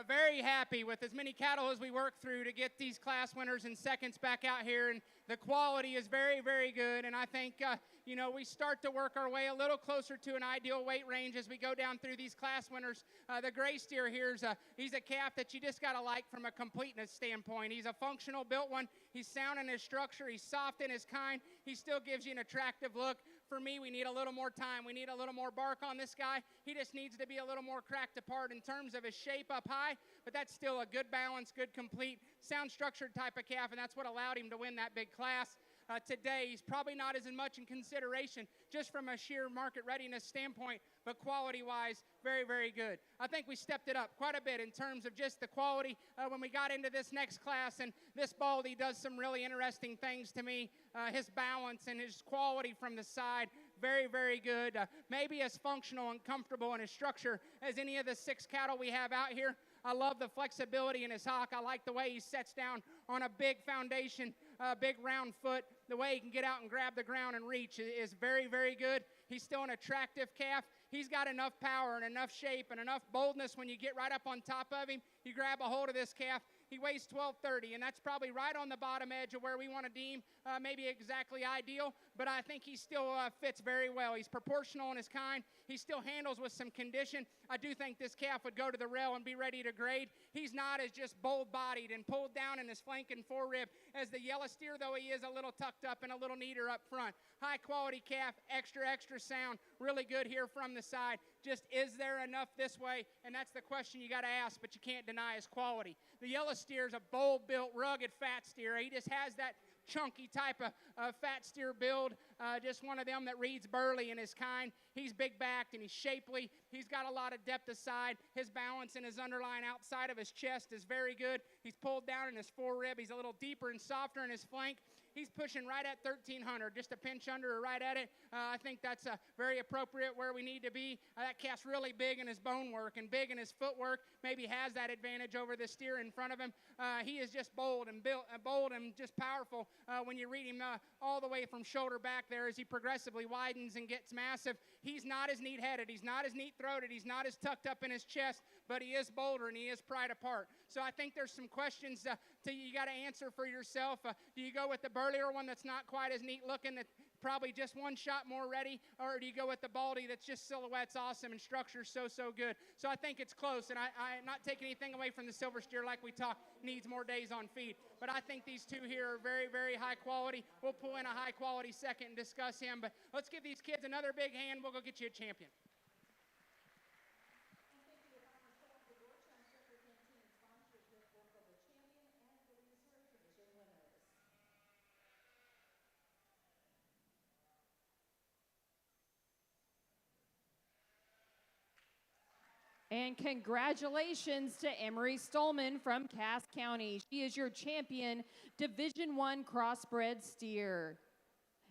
Very happy with as many cattle as we work through to get these class winners and seconds back out here, and the quality is very, very good. And I think, we start to work our way a little closer to an ideal weight range as we go down through these class winners. The gray steer here he's a calf that you just got to like from a completeness standpoint. He's a functional built one. He's sound in his structure. He's soft in his kind. He still gives you an attractive look. For me, we need a little more time. We need a little more bark on this guy. He just needs to be a little more cracked apart in terms of his shape up high, but that's still a good balance, good complete, sound structured type of calf, and that's what allowed him to win that big class. Today, he's probably not as much in consideration just from a sheer market readiness standpoint, but quality-wise, very, very good. I think we stepped it up quite a bit in terms of just the quality when we got into this next class, and this Baldy does some really interesting things to me. His balance and his quality from the side, very, very good. Maybe as functional and comfortable in his structure as any of the 6 cattle we have out here. I love the flexibility in his hock. I like the way he sets down on a big foundation, big round foot. The way he can get out and grab the ground and reach is very, very good. He's still an attractive calf. He's got enough power and enough shape and enough boldness when you get right up on top of him. You grab a hold of this calf. He weighs 1230, and that's probably right on the bottom edge of where we want to deem maybe exactly ideal, but I think he still fits very well. He's proportional in his kind. He still handles with some condition. I do think this calf would go to the rail and be ready to grade. He's not as just bold-bodied and pulled down in his flank and forerib as the yellow steer, though he is a little tucked up and a little neater up front. High-quality calf, extra, extra sound, really good here from the side. Just is there enough this way? And that's the question you got to ask, but you can't deny his quality. The yellow steer is a bold-built, rugged fat steer. He just has that chunky type of fat steer build, just one of them that reads burly in his kind. He's big-backed and he's shapely. He's got a lot of depth aside. His balance and his underline outside of his chest is very good. He's pulled down in his forerib. He's a little deeper and softer in his flank. He's pushing right at 1,300, just a pinch under or right at it. I think that's very appropriate where we need to be. That calf's really big in his bone work and big in his footwork. Maybe has that advantage over the steer in front of him. He is just bold and just powerful when you read him all the way from shoulder back there as he progressively widens and gets massive. He's not as neat-headed. He's not as neat-throated. He's not as tucked up in his chest, but he is bolder and he is pried apart. So I think there's some questions you got to answer for yourself. Do you go with the burlier one that's not quite as neat-looking, that probably just one shot more ready, or do you go with the baldy that's just silhouette's awesome and structure's so good? So I think it's close, and I'm not taking anything away from the silver steer like we talked, needs more days on feed. But I think these two here are very, very high quality. We'll pull in a high quality second and discuss him, but let's give these kids another big hand. We'll go get you a champion. And congratulations to Emery Stolman from Cass County. She is your champion, Division I Crossbred steer.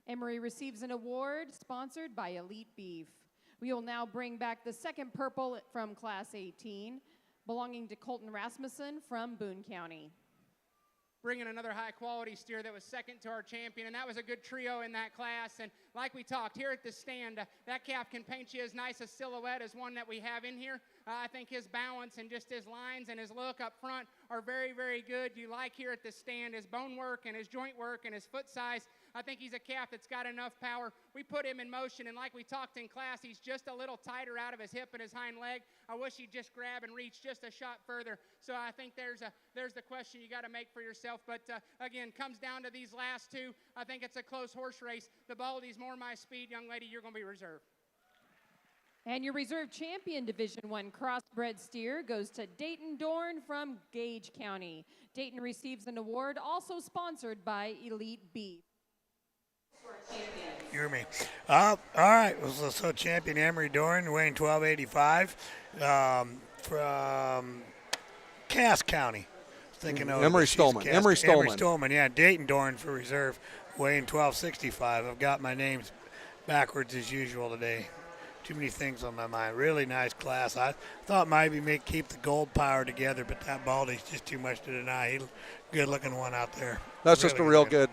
Emery receives an award sponsored by Elite Beef. We will now bring back the second purple from Class 18, belonging to Colton Rasmussen from Boone County. Bringing another high-quality steer that was second to our champion, and that was a good trio in that class. And like we talked, here at the stand, that calf can paint you as nice a silhouette as one that we have in here. I think his balance and just his lines and his look up front are very, very good. You like here at the stand his bone work and his joint work and his foot size. I think he's a calf that's got enough power. We put him in motion, and like we talked in class, he's just a little tighter out of his hip and his hind leg. I wish he'd just grab and reach just a shot further. So I think there's the question you got to make for yourself. But again, comes down to these last two. I think it's a close horse race. The baldy's more my speed. Young lady, you're going to be reserved. And your reserve champion Division I Crossbred steer goes to Dayton Dorn from Gage County. Dayton receives an award also sponsored by Elite Beef. You hear me? All right. So champion Emery Dorn, weighing 1285, from Cass County. Thinking of Emery Stolman. Emery Stolman, yeah. Dayton Dorn for reserve, weighing 1265. I've got my names backwards as usual today. Too many things on my mind. Really nice class. I thought maybe keep the gold power together, but that baldy's just too much to deny. He's a good-looking one out there. That's really just a real good,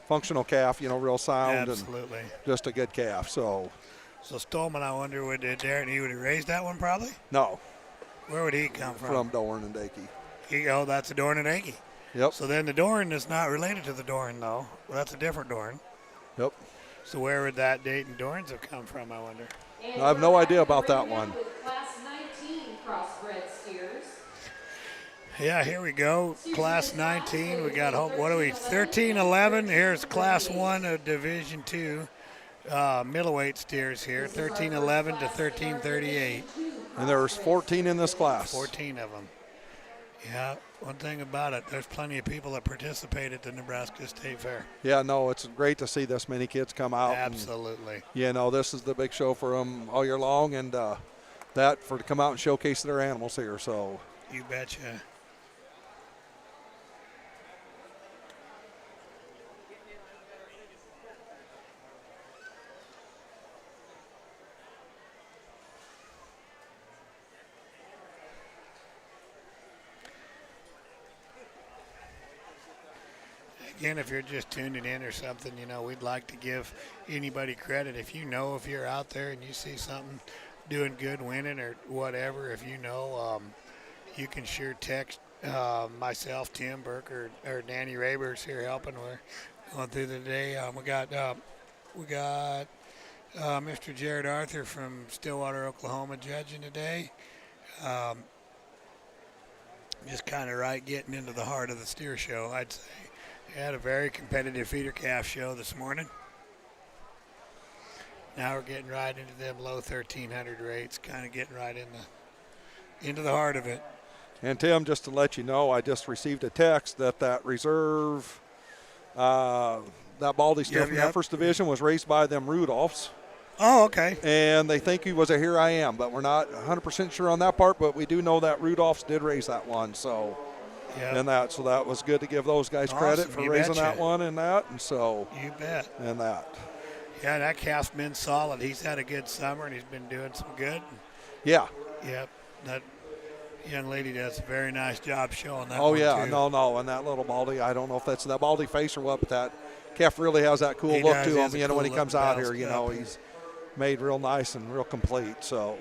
functional calf, real sound. Absolutely. And just a good calf. So Stolman, I wonder, would he would have raised that one probably? No. Where would he come from? From Dorn and Akey. That's a Dorn and Akey. Yep. So then the Dorn is not related to the Dorn, though. Well, that's a different Dorn. Yep. So where would that Dayton Dorns have come from, I wonder? And I have no idea about that one. With Class 19 crossbred steers. Yeah, here we go. Class 19. We got, 13-11. Here's Class 1 of Division 2. Middleweight steers here, 13-11 to 13-38. And there's 14 in this class. 14 of them. Yeah, one thing about it, there's plenty of people that participate at the Nebraska State Fair. Yeah, no, it's great to see this many kids come out. Absolutely. And, this is the big show for them all year long, and to come out and showcase their animals here. So you betcha. Again, if you're just tuning in or something, we'd like to give anybody credit. If you're out there and you see something doing good, winning or whatever, if you can sure text myself, Tim Burke, or Danny Rabers here helping. We're going through the day. We got Mr. Jared Arthur from Stillwater, Oklahoma, judging today. Just kind of getting into the heart of the steer show, I'd say. We had a very competitive feeder calf show this morning. Now we're getting right into them low 1,300 rates, kind of getting right into the heart of it. And Tim, just to let you know, I just received a text that reserve, that baldy steer from that first division was raised by them Rudolphs. Oh, okay. And they think he was a Here I Am, but we're not 100% sure on that part, but we do know that Rudolphs did raise that one, so. Yep. and that. So that was good to give those guys credit Awesome, for you raising betcha. that one and that. And so, You bet. and that. Yeah, that calf's been solid. He's had a good summer, and he's been doing some good. Yeah. Yep, that young lady does a very nice job showing that Oh, one, yeah. too. No. And that little baldy, I don't know if that's that baldy face or what, but that calf really has that cool He look does. to He him, has a you know, when he cool comes look, out here, balanced you know, up. he's made real nice and real complete. So,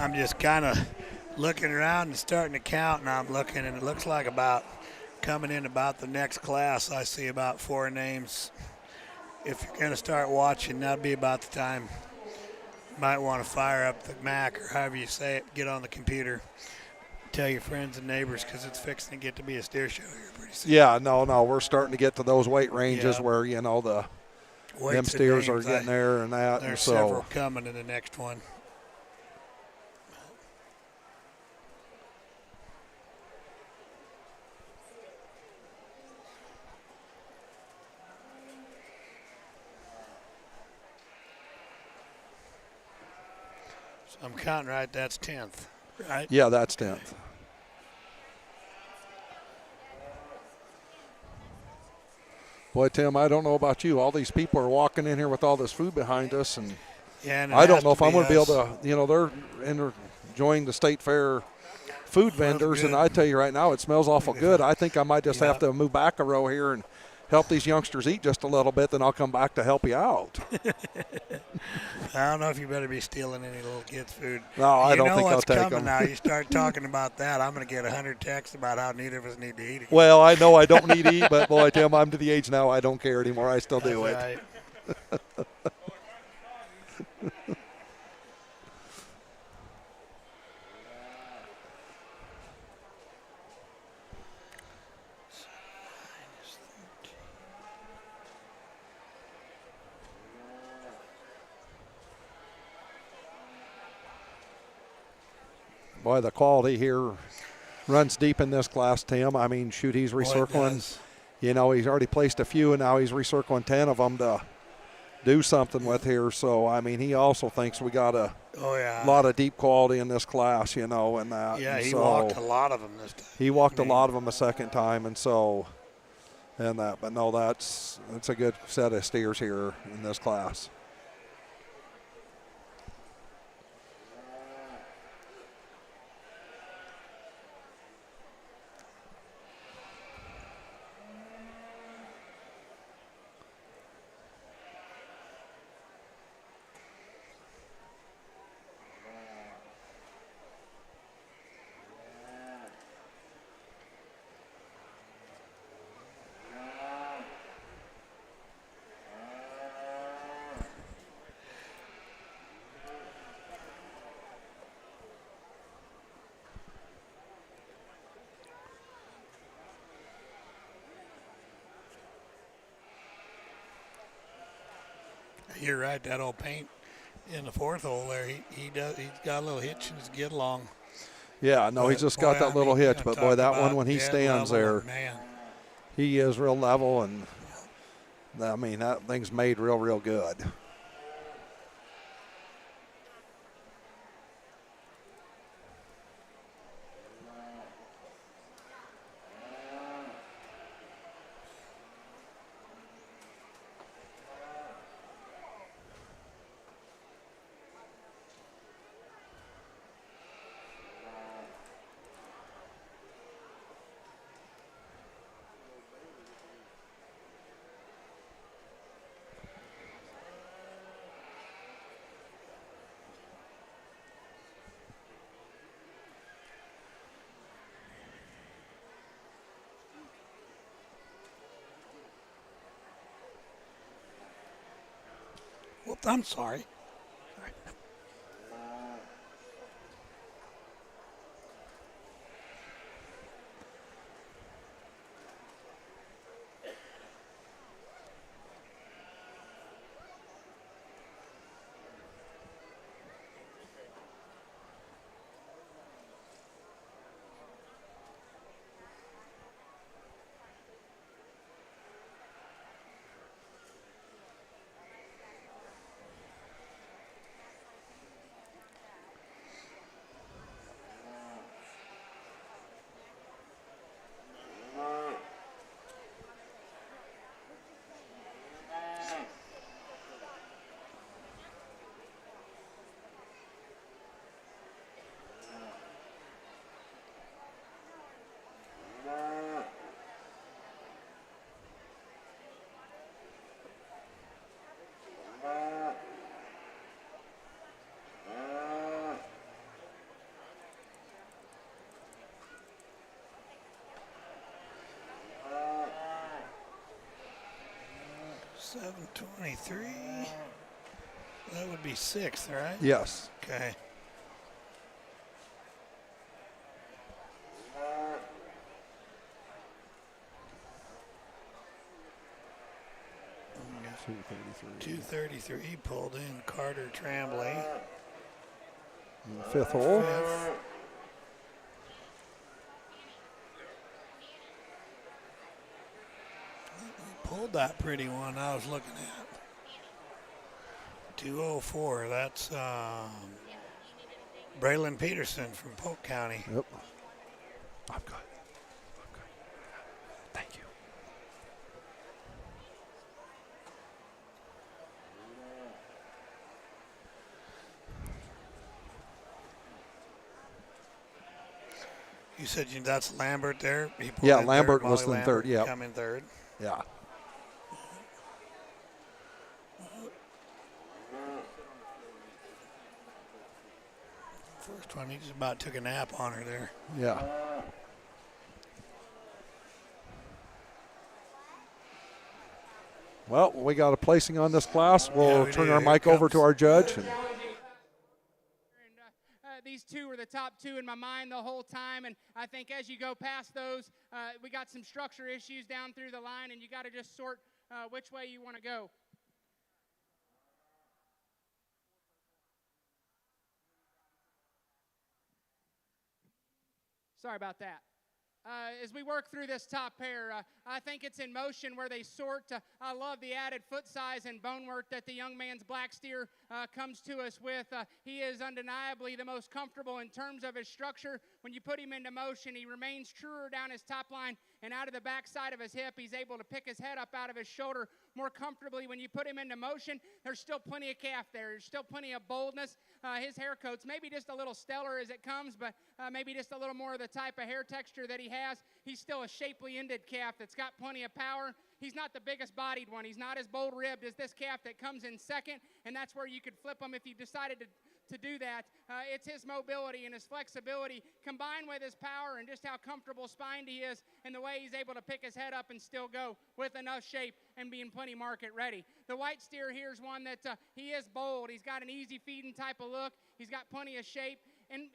I'm just kind of looking around and starting to count, and I'm looking, and it looks like about coming in about the next class, I see about 4 names. If you're going to start watching, that'll be about the time. Might want to fire up the Mac or however you say it, get on the computer, tell your friends and neighbors, because it's fixing to get to be a steer show here pretty soon. Yeah, no, we're starting to get to those weight ranges where, you know, them Weights steers and are names, getting there and that. There's and so, several coming in the next one. So I'm counting right, that's 10th, right? Yeah, that's 10th. Boy, Tim, I don't know about you. All these people are walking in here with all this food behind us, and And I don't know if I'm going to be able to, you know, they're enjoying the state fair food vendors, good. and I tell you right now, it smells awful good. I think I might just have to move back a row here and help these youngsters eat just a little bit, then I'll come back to help you out. I don't know if you better be stealing any little kids' food. No, I don't think I'll what's take coming them. now. You start talking about that, I'm going to get 100 texts about how neither of us need to eat again. Well, I know I don't need to eat, but boy, Tim, I'm to the age now I don't care anymore. I still do That's it. right. Boy, the quality here runs deep in this class, Tim. I mean, shoot, he's Boy, it recircling. does. You know, he's already placed a few, and now he's recircling 10 of them to do something with here. So, I mean, he also thinks we got a lot of deep quality in this class, you know, and that. Yeah, and he so walked a lot of them this time. He walked a lot of them a second time, and so, and that. But no, that's a good set of steers here in this class. You're right. That old paint in the 4th hole there, he's got a little hitch in his get along. Yeah, no, he's just got that little hitch. But boy, that one when he dead stands level, there, man. he is real level, and I mean that thing's made real good. Whoops, I'm sorry. 723. That would be 6th, right? Yes. Okay. .233 pulled in Carter Tremblay. Fifth hole. Fifth. Pulled that pretty one I was looking at. 204. That's Braylon Peterson from Polk County. Yep. I'm good. Thank you. You said that's Lambert there? He pulled Yeah, in Lambert third. was Molly in third, Lambert yep. come in third. Yeah. First one, he just about took a nap on her there. Yeah. Well, we got a placing on this class. We'll we turn do. our Here mic over comes- to our judge. And These two were the top two in my mind the whole time, and I think as you go past those, we got some structure issues down through the line, and you got to just sort which way you want to go. Sorry about that. As we work through this top pair, I think it's in motion where they sort. I love the added foot size and bone work that the young man's black steer comes to us with. He is undeniably the most comfortable in terms of his structure. When you put him into motion, he remains truer down his top line and out of the backside of his hip. He's able to pick his head up out of his shoulder more comfortably. When you put him into motion, there's still plenty of calf there. There's still plenty of boldness. His hair coat's maybe just a little stellar as it comes, but maybe just a little more of the type of hair texture that he has. He's still a shapely ended calf that's got plenty of power. He's not the biggest bodied one. He's not as bold ribbed as this calf that comes in second, and that's where you could flip him if you decided to do that. It's his mobility and his flexibility combined with his power and just how comfortable spined he is and the way he's able to pick his head up and still go with enough shape and being plenty market ready. The white steer here is one that he is bold. He's got an easy feeding type of look. He's got plenty of shape.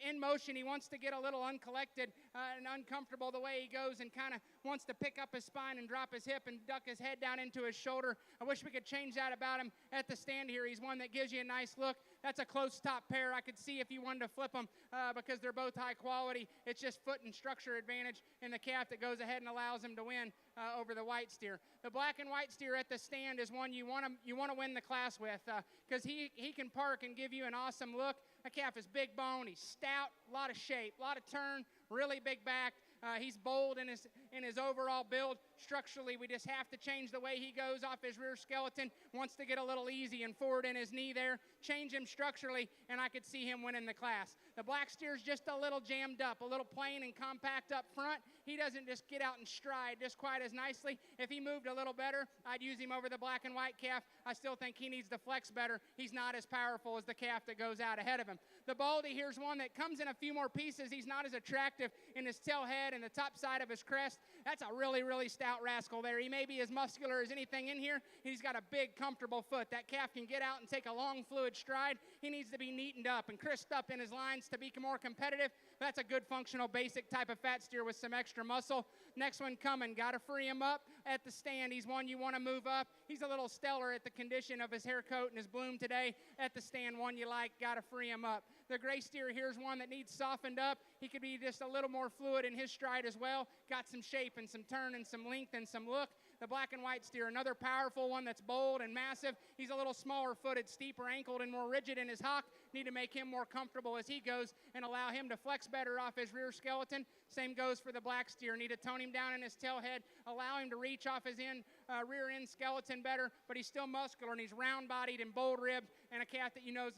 In motion, he wants to get a little uncollected and uncomfortable the way he goes and kind of wants to pick up his spine and drop his hip and duck his head down into his shoulder. I wish we could change that about him at the stand here. He's one that gives you a nice look. That's a close top pair. I could see if you wanted to flip them because they're both high quality. It's just foot and structure advantage in the calf that goes ahead and allows him to win over the white steer. The black and white steer at the stand is one you want to win the class with because he can park and give you an awesome look. That calf is big bone. He's stout, a lot of shape, a lot of turn, really big back. He's bold in his overall build. Structurally, we just have to change the way he goes off his rear skeleton. Wants to get a little easy and forward in his knee there. Change him structurally, and I could see him winning the class. The black steer's just a little jammed up, a little plain and compact up front. He doesn't just get out and stride just quite as nicely. If he moved a little better, I'd use him over the black and white calf. I still think he needs to flex better. He's not as powerful as the calf that goes out ahead of him. The baldy here's one that comes in a few more pieces. He's not as attractive in his tail head and the top side of his crest. That's a really, really stout rascal there. He may be as muscular as anything in here. He's got a big, comfortable foot. That calf can get out and take a long, fluid stride. He needs to be neatened up and crisped up in his lines to be more competitive. That's a good, functional, basic type of fat steer with some extra muscle. Next one coming. Got to free him up at the stand. He's one you want to move up. He's a little stellar at the condition of his hair coat and his bloom today. At the stand, one you like. Got to free him up. The gray steer here's one that needs softened up. He could be just a little more fluid in his stride as well. Got some shape and some turn and some length and some look. The black and white steer, another powerful one that's bold and massive. He's a little smaller footed, steeper ankled, and more rigid in his hock. Need to make him more comfortable as he goes and allow him to flex better off his rear skeleton. Same goes for the black steer. Need to tone him down in his tail head, allow him to reach off his rear end skeleton better, but he's still muscular and he's round bodied and bold ribbed and a calf that you know is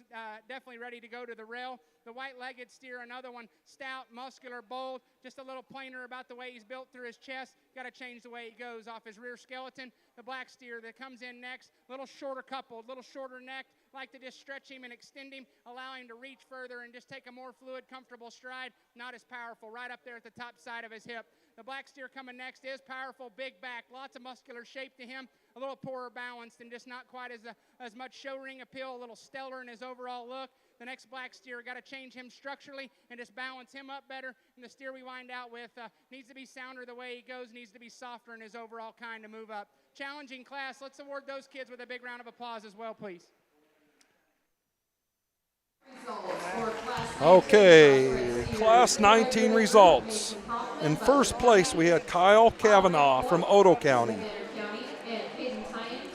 definitely ready to go to the rail. The white-legged steer, another one, stout, muscular, bold, just a little plainer about the way he's built through his chest. Got to change the way he goes off his rear skeleton. The black steer that comes in next, little shorter coupled, little shorter necked, like to just stretch him and extend him, allow him to reach further and just take a more fluid, comfortable stride. Not as powerful, right up there at the top side of his hip. The black steer coming next is powerful, big back, lots of muscular shape to him, a a little poorer balanced and just not quite as much show ring appeal, a little stellar in his overall look. The next black steer, got to change him structurally and just balance him up better. And the steer we wind out with needs to be sounder the way he goes, needs to be softer in his overall kind to move up. Challenging class. Let's award those kids with a big round of applause as well, please. Okay, Class 19 results. In first place, we had Kyle Kavanaugh from Otoe County.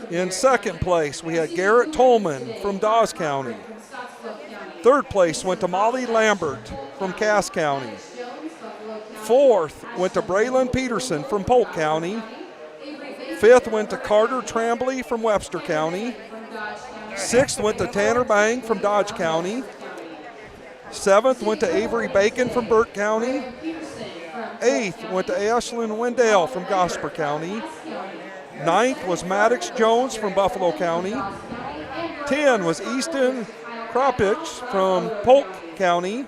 In second place, we had Garrett Tolman from Dawes County. Third place went to Molly Lambert from Cass County. Fourth went to Braylon Peterson from Polk County. Fifth went to Carter Tremblay from Webster County. Sixth went to Tanner Bang from Dodge County. Seventh went to Avery Bacon from Burke County. Eighth went to Ashlyn Wendell from Gosper County. Ninth was Maddox Jones from Buffalo County. 10 was Easton Kropich from Polk County.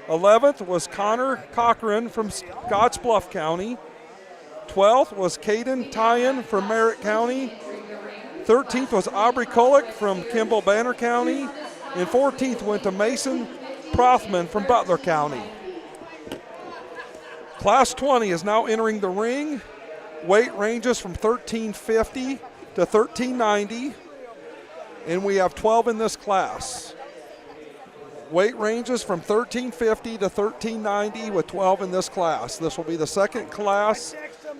11th was Connor Cochran from Scottsbluff County. 12th was Caden Tyen from Merritt County. 13th was Aubrey Kulick from Kimball Banner County. And 14th went to Mason Prothman from Butler County. Class 20 is now entering the ring. Weight ranges from 1350 to 1390. And we have 12 in this class. Weight ranges from 1350 to 1390 with 12 in this class. This will be the second class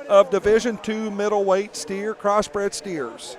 of Division II middleweight steer, crossbred steers.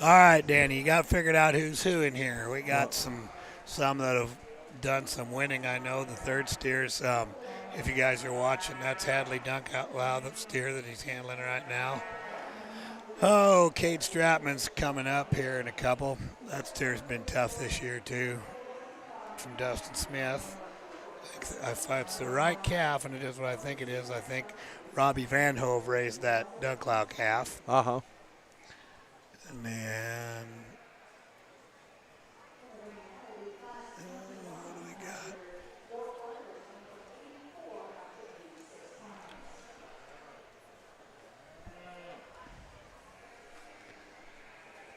All right, Danny, you got figured out who's who in here. We got some that have done some winning. I know the third steers, if you guys are watching, that's Hadley Dunk Out Loud, the steer that he's handling right now. Oh, Cade Stratman's coming up here in a couple. That steer's been tough this year, too, from Dustin Smith. If it's the right calf, and it is what I think it is, I think Robbie Van Hove raised that Dunk Loud calf. Uh-huh. And then, what do we got?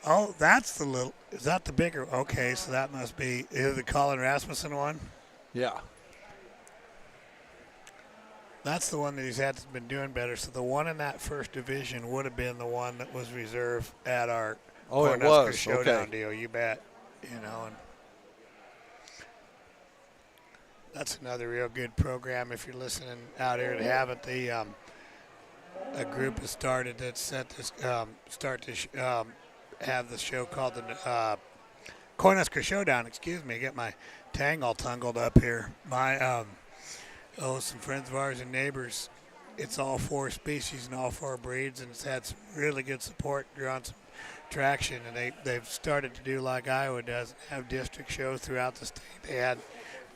Oh, that's the little, is that the bigger? Okay, so that must be either the Colin Rasmussen one. Yeah. That's the one that he's been doing better. So the one in that first division would have been the one that was reserved at our Cornhusker Showdown deal. You bet. You know, and that's another real good program. If you're listening out here to have it, a group has started that set this have the show called the Cornhusker Showdown. Excuse me, get my tang all tangled up here. My some friends of ours and neighbors it's all 4 species and all 4 breeds, and it's had some really good support, drawn some traction, and they've started to do like Iowa does, have district shows throughout the state. They had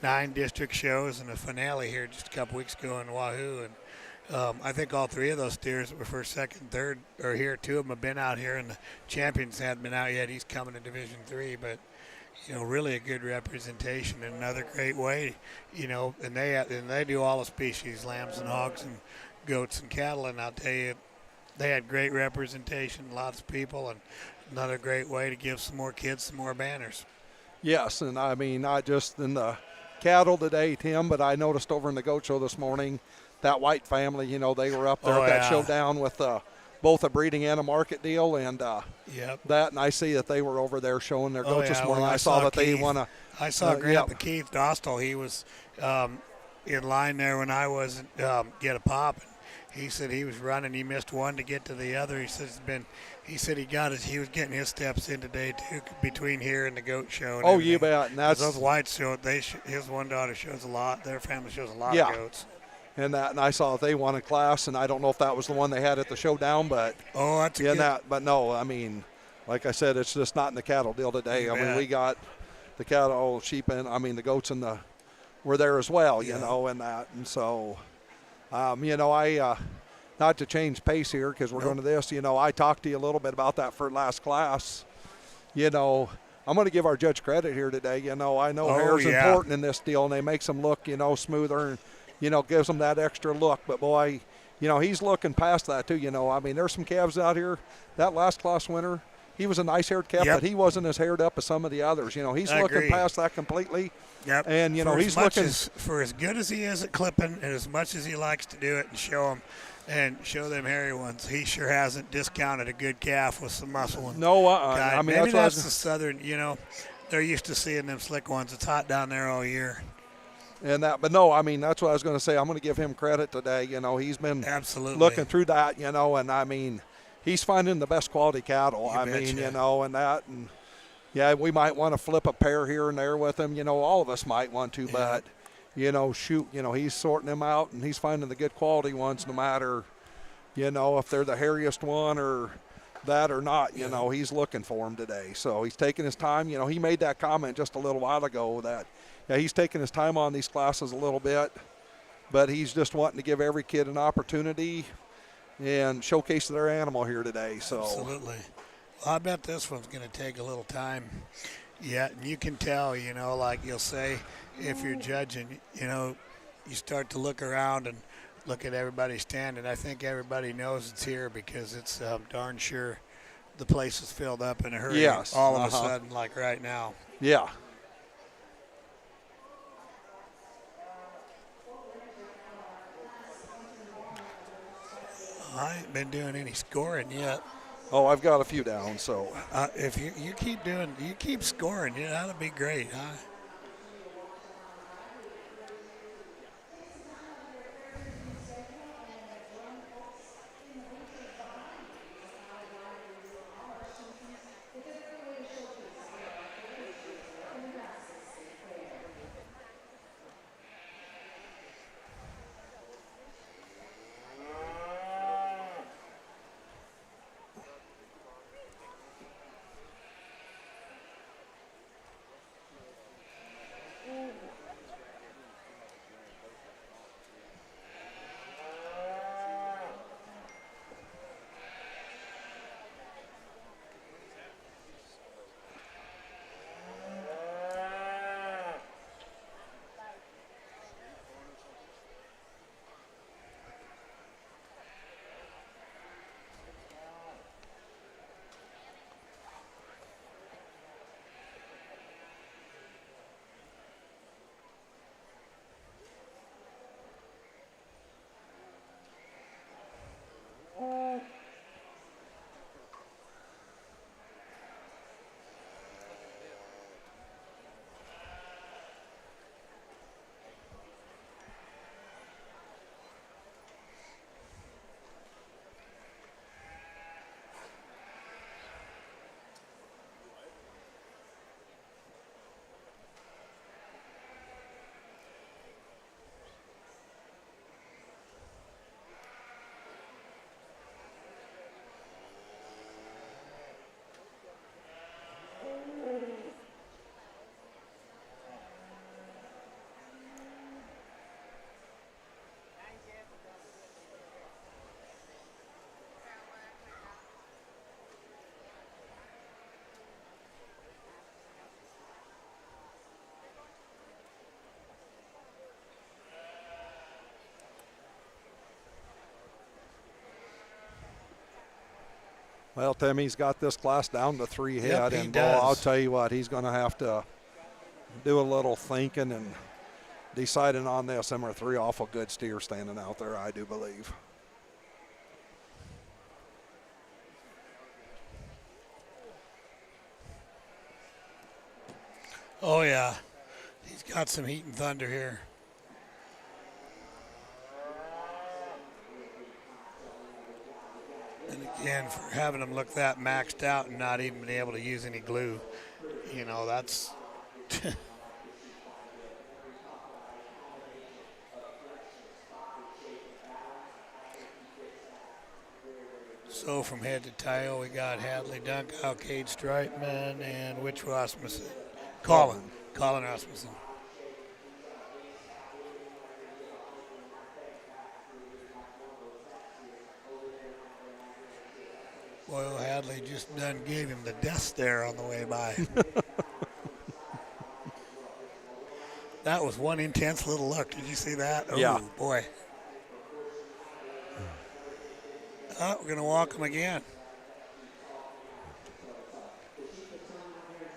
9 district shows and a finale here just a couple weeks ago in Wahoo, and I think all 3 of those steers that were first, second, third are here. 2 of them have been out here, and the champions hadn't been out yet. He's coming to Division 3, but really a good representation and another great way, and they do all the species, lambs and hogs and goats and cattle, and I'll tell you, they had great representation, lots of people, and another great way to give some more kids some more banners. Yes, and I mean, not just in the cattle today, Tim, but I noticed over in the goat show this morning, that White family, they were up there at that showdown with both a breeding and a market deal, and that, and I see that they were over there showing their goats this morning. I saw that Keith, they won a. I saw Grandpa Keith Dostal. He was in line there when I wasn't get a pop. He said he was running. He missed one to get to the other. He said he was getting his steps in today too, between here and the goat show. And you bet. And that's those whites show. His one daughter shows a lot. Their family shows a lot of goats. And I saw that they won a class, and I don't know if that was the one they had at the showdown, but that's good. But no, I mean, like I said, it's just not in the cattle deal today. I mean, we got the cattle, sheep, and the goats were there as well, and that, and so, I not to change pace here because we're going to this. I talked to you a little bit about that for last class. I'm going to give our judge credit here today. I know hair's important in this deal, and they make them look, smoother. And, gives them that extra look. But, boy, he's looking past that, too. There's some calves out here. That last class winner, he was a nice-haired calf, but he wasn't as haired up as some of the others. He's looking past that completely. Yep. And, he's looking. For as good as he is at clipping and as much as he likes to do it and show them hairy ones, he sure hasn't discounted a good calf with some muscle. No, maybe that's the southern, they're used to seeing them slick ones. It's hot down there all year. And but no, that's what I was going to say. I'm going to give him credit today. He's been absolutely looking through that, and he's finding the best quality cattle. And that, and we might want to flip a pair here and there with him. All of us might want to, but he's sorting them out and he's finding the good quality ones, no matter, if they're the hairiest one or that or not. He's looking for them today. So he's taking his time. He made that comment just a little while ago that. Yeah, he's taking his time on these classes a little bit, but he's just wanting to give every kid an opportunity and showcase their animal here today. So absolutely. Well, I bet this one's going to take a little time. Yeah, you can tell, like you'll say, if you're judging, you start to look around and look at everybody standing. I think everybody knows it's here because it's darn sure the place is filled up in a hurry. Yes. All of a sudden, like right now. Yeah. I ain't been doing any scoring yet. Oh, I've got a few down. So if you keep scoring, that'll be great, huh? Well, Timmy's got this class down to 3 head, Yep, he and does. I'll tell you what, he's going to have to do a little thinking and deciding on this. Them are 3 awful good steers standing out there, I do believe. Oh, yeah. He's got some heat and thunder here. And again, for having him look that maxed out and not even being able to use any glue, you know, that's So from head to tail, we got Hadley Dunk, Alcade Stripeman, and which Rasmussen? Colin Rasmussen. Boyle Hadley just done gave him the death stare on the way by. That was one intense little look. Did you see that? Oh, yeah. Boy. Oh, we're going to walk him again.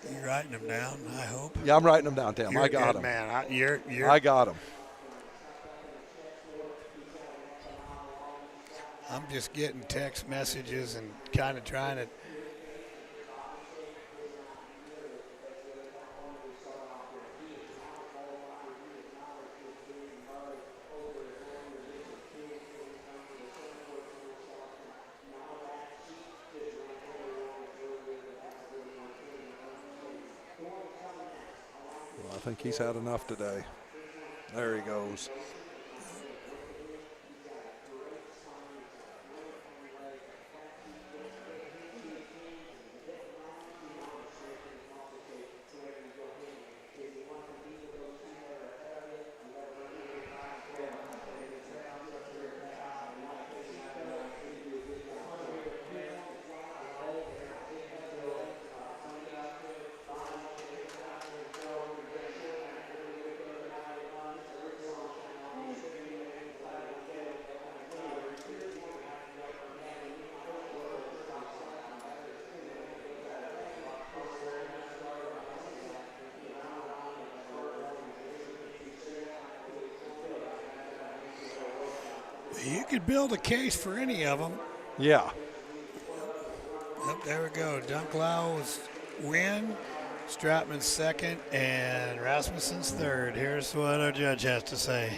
You writing him down, I hope? Yeah, I'm writing him down, Tim. You're I got good, him. Man. I got him. I'm just getting text messages and kind of trying to. Well, I think he's had enough today. There he goes. You could build a case for any of them. Yeah. Yep, there we go. Dunklow's win, Stratman's second, and Rasmussen's third. Here's what our judge has to say.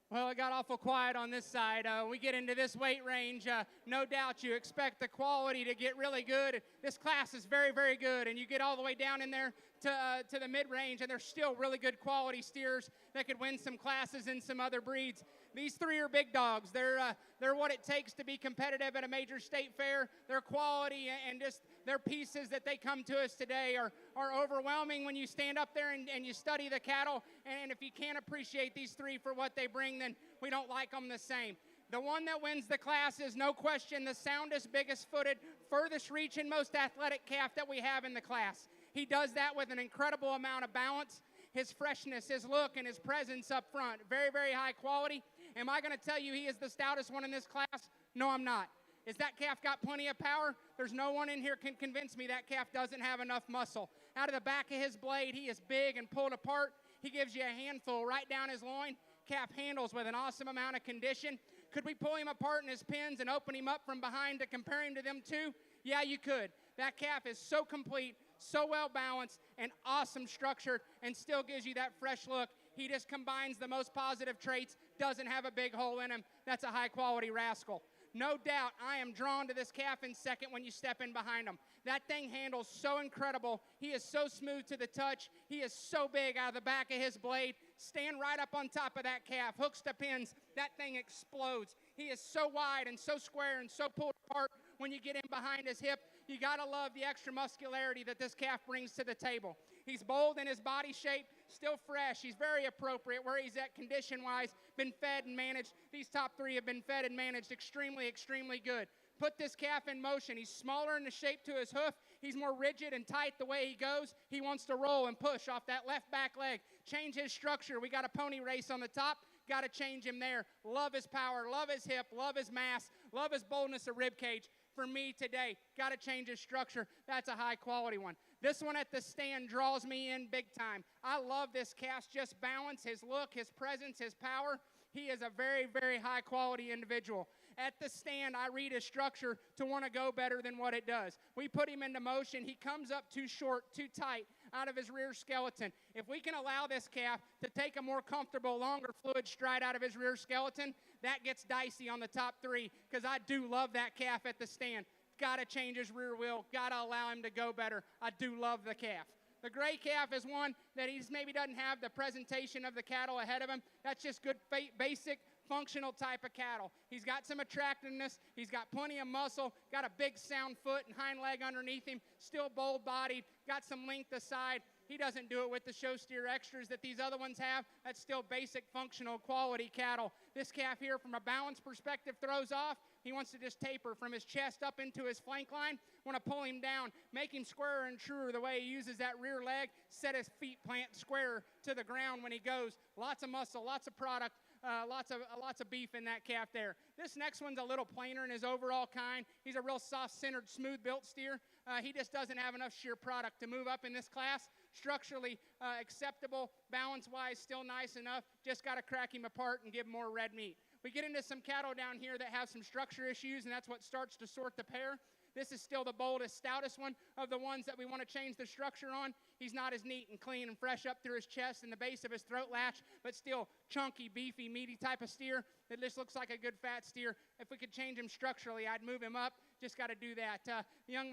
Well, it got awful quiet on this side. We get into this weight range, no doubt you expect the quality to get really good. This class is very, very good, and you get all the way down in there to the mid-range, and there's still really good quality steers that could win some classes in some other breeds. These 3 are big dogs. They're what it takes to be competitive at a major state fair. Their quality and just their pieces that they come to us today are overwhelming when you stand up there and you study the cattle. And if you can't appreciate these 3 for what they bring, then we don't like them the same. The one that wins the class is no question the soundest, biggest footed, furthest reaching, most athletic calf that we have in the class. He does that with an incredible amount of balance. His freshness, his look, and his presence up front, very, very high quality. Am I going to tell you he is the stoutest one in this class? No, I'm not. Is that calf got plenty of power? There's no one in here can convince me that calf doesn't have enough muscle. Out of the back of his blade, he is big and pulled apart. He gives you a handful right down his loin. Calf handles with an awesome amount of condition. Could we pull him apart in his pins and open him up from behind to compare him to them too? Yeah, you could. That calf is so complete, so well balanced, and awesome structured, and still gives you that fresh look. He just combines the most positive traits, doesn't have a big hole in him. That's a high-quality rascal. No doubt I am drawn to this calf in second when you step in behind him. That thing handles so incredible. He is so smooth to the touch. He is so big out of the back of his blade. Stand right up on top of that calf. Hooks to pins. That thing explodes. He is so wide and so square and so pulled apart when you get in behind his hip. You got to love the extra muscularity that this calf brings to the table. He's bold in his body shape, still fresh. He's very appropriate where he's at condition-wise, been fed and managed. These top 3 have been fed and managed extremely, extremely good. Put this calf in motion. He's smaller in the shape to his hoof. He's more rigid and tight the way he goes. He wants to roll and push off that left back leg. Change his structure. We got a pony race on the top. Got to change him there. Love his power, love his hip, love his mass, love his boldness of rib cage. For me today, got to change his structure. That's a high quality one. This one at the stand draws me in big time. I love this calf's just balance, his look, his presence, his power. He is a very, very high quality individual. At the stand, I read his structure to want to go better than what it does. We put him into motion. He comes up too short, too tight out of his rear skeleton. If we can allow this calf to take a more comfortable, longer fluid stride out of his rear skeleton, that gets dicey on the top three, because I do love that calf at the stand. Got to change his rear wheel. Got to allow him to go better. I do love the calf. The gray calf is one that he maybe doesn't have the presentation of the cattle ahead of him. That's just good, basic, functional type of cattle. He's got some attractiveness. He's got plenty of muscle, got a big sound foot and hind leg underneath him, still bold-bodied, got some length aside. He doesn't do it with the show steer extras that these other ones have. That's still basic, functional, quality cattle. This calf here, from a balance perspective, throws off. He wants to just taper from his chest up into his flank line. Want to pull him down, make him squarer and truer the way he uses that rear leg, set his feet plant squarer to the ground when he goes. Lots of muscle, lots of product. Lots of beef in that calf there. This next one's a little plainer in his overall kind. He's a real soft-centered, smooth-built steer. He just doesn't have enough sheer product to move up in this class. Structurally acceptable, balance-wise still nice enough. Just got to crack him apart and give him more red meat. We get into some cattle down here that have some structure issues, and that's what starts to sort the pair. This is still the boldest, stoutest one of the ones that we want to change the structure on. He's not as neat and clean and fresh up through his chest and the base of his throat latch, but still chunky, beefy, meaty type of steer. It just looks like a good fat steer. If we could change him structurally, I'd move him up. Just got to do that. The young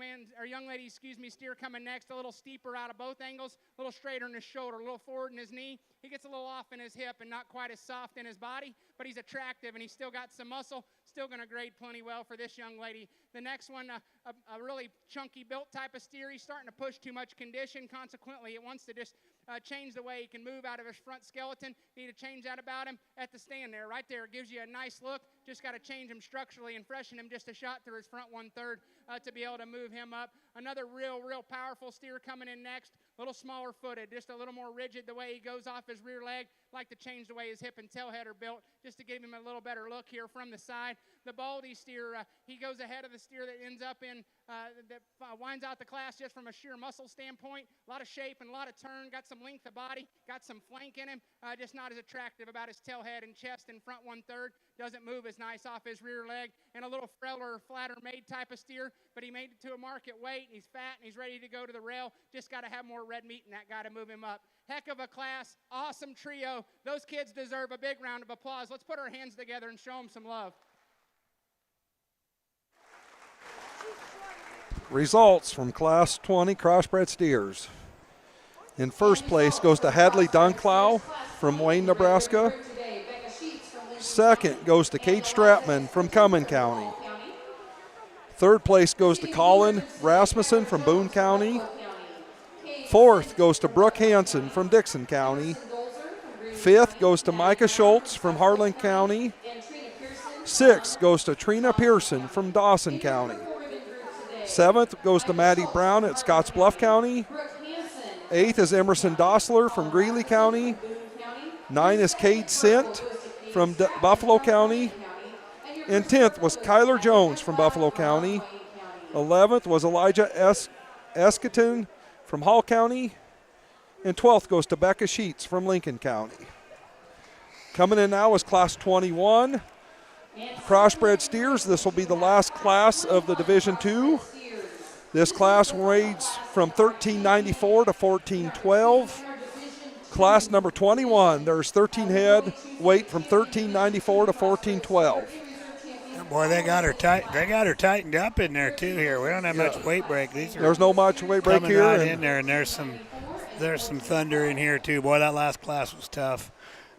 lady, steer coming next, a little steeper out of both angles, a little straighter in his shoulder, a little forward in his knee. He gets a little off in his hip and not quite as soft in his body, but he's attractive and he's still got some muscle. Still going to grade plenty well for this young lady. The next one, a really chunky built type of steer. He's starting to push too much condition. Consequently, it wants to just change the way he can move out of his front skeleton. Need to change that about him at the stand there. Right there, gives you a nice look. Just got to change him structurally and freshen him just a shot through his front 1/3 to be able to move him up. Another real powerful steer coming in next. A little smaller footed, just a little more rigid the way he goes off his rear leg. Like to change the way his hip and tail head are built just to give him a little better look here from the side. The baldy steer, he goes ahead of the steer that ends up in, that winds out the class just from a sheer muscle standpoint. A lot of shape and a lot of turn, got some length of body, got some flank in him, just not as attractive about his tail head and chest and front 1/3. Doesn't move as nice off his rear leg, and a little frailer, flatter made type of steer, but he made it to a market weight, and he's fat, and he's ready to go to the rail. Just got to have more red meat in that guy to move him up. Heck of a class, awesome trio. Those kids deserve a big round of applause. Let's put our hands together and show them some love. Results from Class 20 Crossbred steers. In first place goes to Hadley Dunklow from Wayne, Nebraska. Second goes to Kate Stratman from Cumming County. Third place goes to Colin Rasmussen from Boone County. Fourth goes to Brooke Hansen from Dixon County. Fifth goes to Micah Schultz from Harlan County. Sixth goes to Trina Pearson from Dawson County. Seventh goes to Maddie Brown at Scottsbluff County. Eighth is Emerson Dossler from Greeley County. 9 is Cade Sint from Buffalo County. And 10th was Kyler Jones from Buffalo County. 11th was Elijah Esketon from Hall County. And 12th goes to Becca Sheets from Lincoln County. Coming in now is Class 21. Crossbred steers. This will be the last class of the Division II. This class weighs from 1394 to 1412. Class number 21, there's 13 head, weight from 1394 to 1412. Boy, they got her tightened up in there too. Here, we don't have much weight break. There's no much weight break coming here. Right in there, and there's some thunder in here too. Boy, that last class was tough.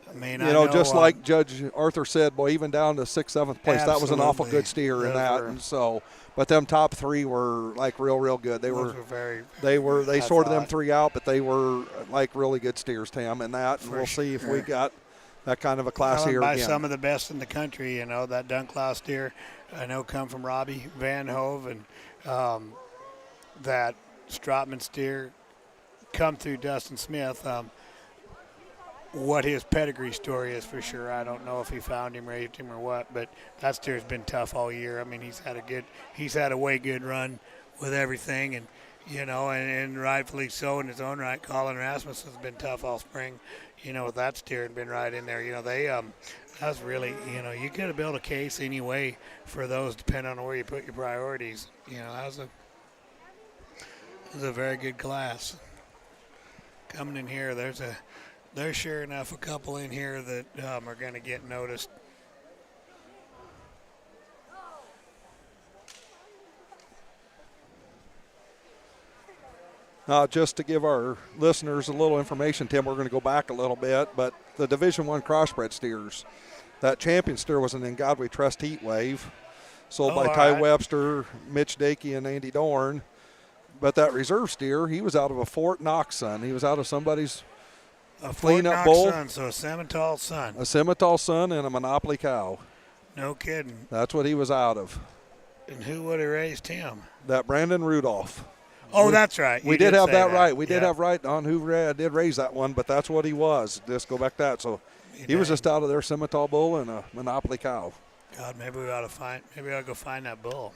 I mean, just like Judge Arthur said, boy, even down to 6th, 7th place, that was an awful good steer in that. And so, but them top three were like real good. They sorted them three out, but they were like really good steers, Tam, in that. And we'll see if we got that kind of a class here by again. Some of the best in the country, that Dunklow steer, I know come from Robbie Van Hove, and that Strotman steer come through Dustin Smith. What his pedigree story is for sure, I don't know if he found him, raised him, or what. But that steer's been tough all year. I mean, he's had a way good run with everything, and and rightfully so in his own right. Colin Rasmussen's been tough all spring, with that steer and been right in there. That's really, you could have built a case anyway for those, depending on where you put your priorities. That was a very good class. Coming in here, there's sure enough a couple in here that are going to get noticed. Just to give our listeners a little information, Tim, we're going to go back a little bit, but the Division I crossbred steers, that champion steer was an In God We Trust Heat Wave, sold by Ty Webster, Mitch Dakey, and Andy Dorn. But that reserve steer, he was out of a Fort Knox son. He was out of somebody's clean-up bull. Son, so a Simmental son. A Simmental son and a Monopoly cow. No kidding. That's what he was out of. And who would have raised him? That Brandon Rudolph. Oh, that's right. We did have that right. We did have right on who did raise that one, but that's what he was. Just go back to that. So he was just out of their Simmental bull and a Monopoly cow. God, maybe we ought to go find that bull.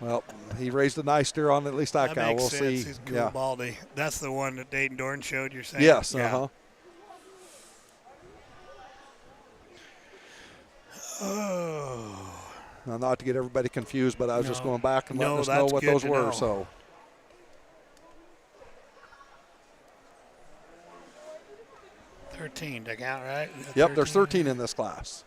Well, he raised a nice steer on at least that cow. We'll see. He's cool, baldy. That's the one that Dayton Dorn showed, you're saying? Yes, yeah. Oh. Now, not to get everybody confused, but I was just going back and letting us know what those were. So, 13, did I count right? Yep, there's 13 in this class.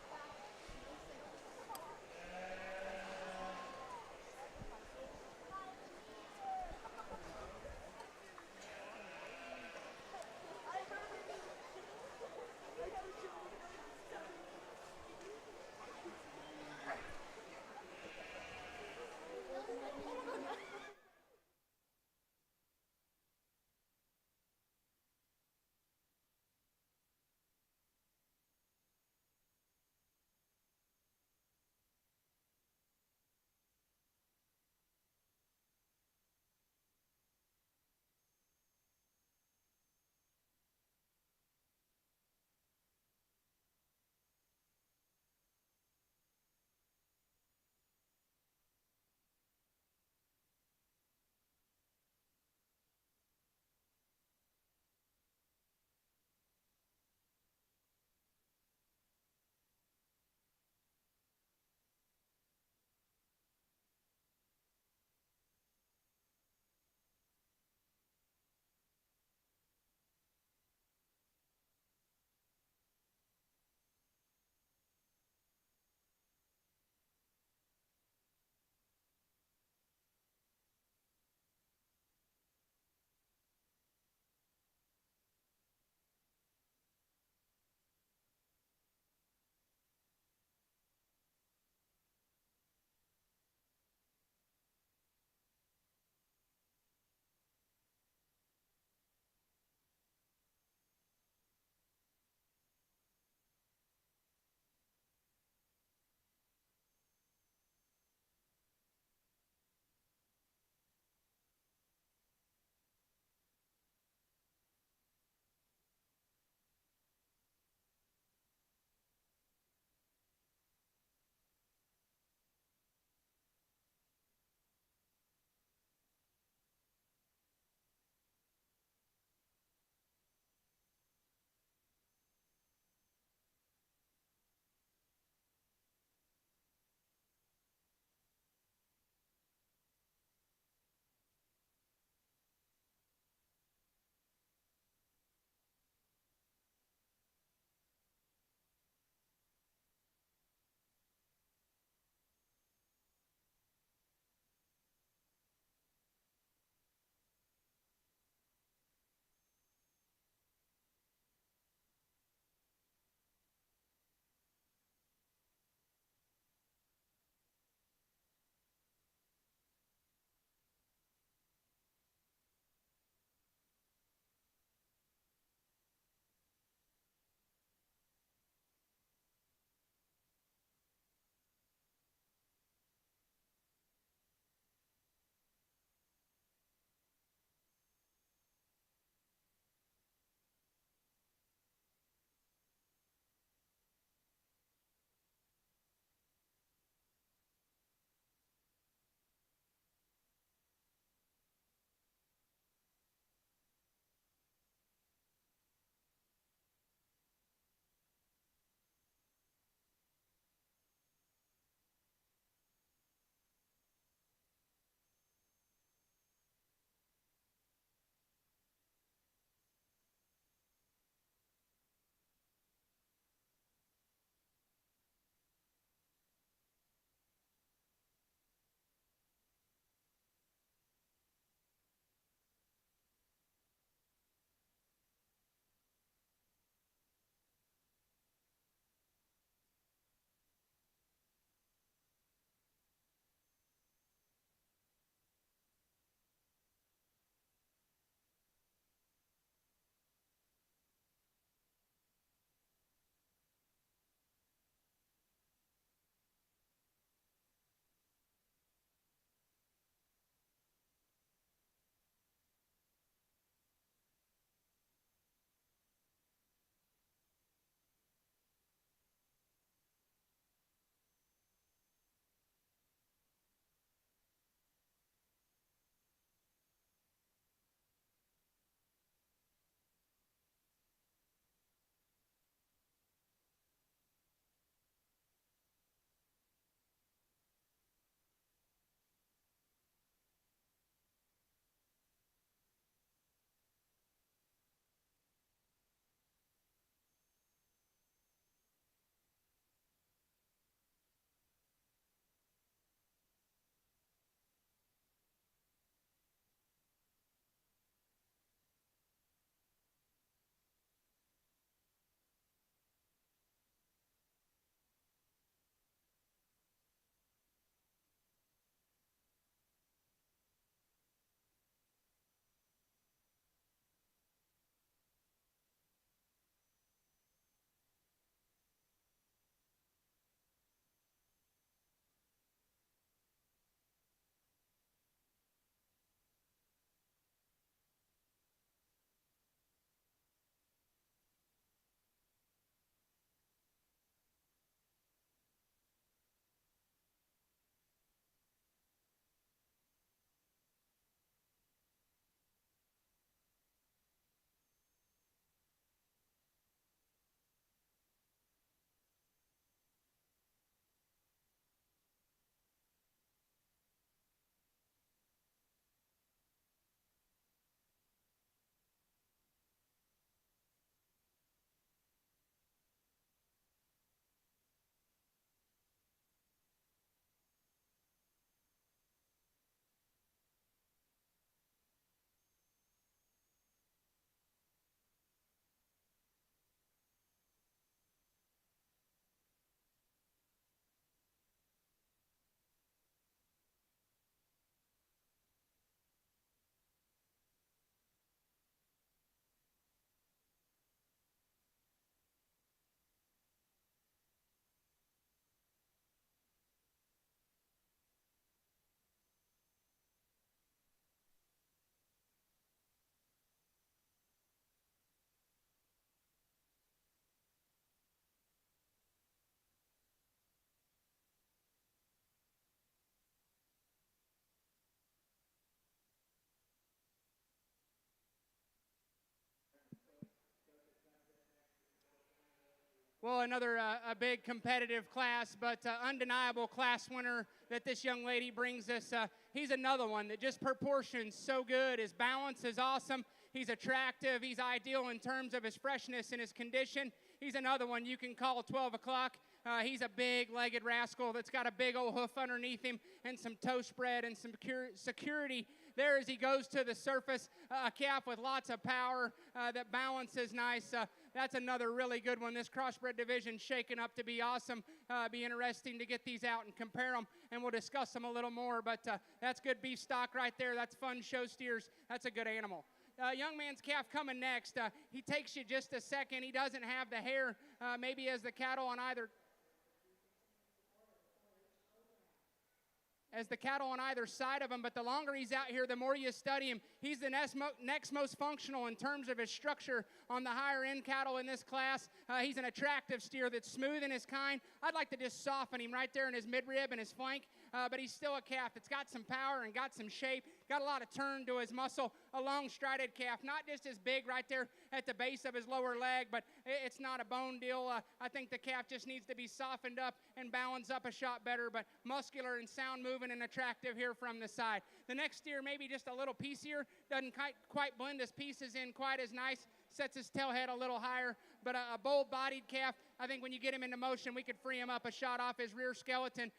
Well, another a big competitive class, but undeniable class winner that this young lady brings us. He's another one that just proportions so good. His balance is awesome. He's attractive. He's ideal in terms of his freshness and his condition. He's another one you can call 12 o'clock. He's a big-legged rascal that's got a big old hoof underneath him and some toe spread and some security there as he goes to the surface. A calf with lots of power that balances nice. That's another really good one. This crossbred division shaking up to be awesome. Be interesting to get these out and compare them, and we'll discuss them a little more. But that's good beef stock right there. That's fun show steers. That's a good animal. Young man's calf coming next. He takes you just a second. He doesn't have the hair maybe as the cattle on either side of him, but the longer he's out here, the more you study him. He's the next most functional in terms of his structure on the higher end cattle in this class. He's an attractive steer that's smooth in his kind. I'd like to just soften him right there in his midrib and his flank, but he's still a calf that's got some power and got some shape, got a lot of turn to his muscle, a long strided calf, not just as big right there at the base of his lower leg, but it's not a bone deal. I think the calf just needs to be softened up and balanced up a shot better, but muscular and sound moving and attractive here from the side. The next steer maybe just a little piecier, doesn't quite blend his pieces in quite as nice, sets his tail head a little higher, but a bold-bodied calf. I think when you get him into motion, we could free him up a shot off his rear skeleton,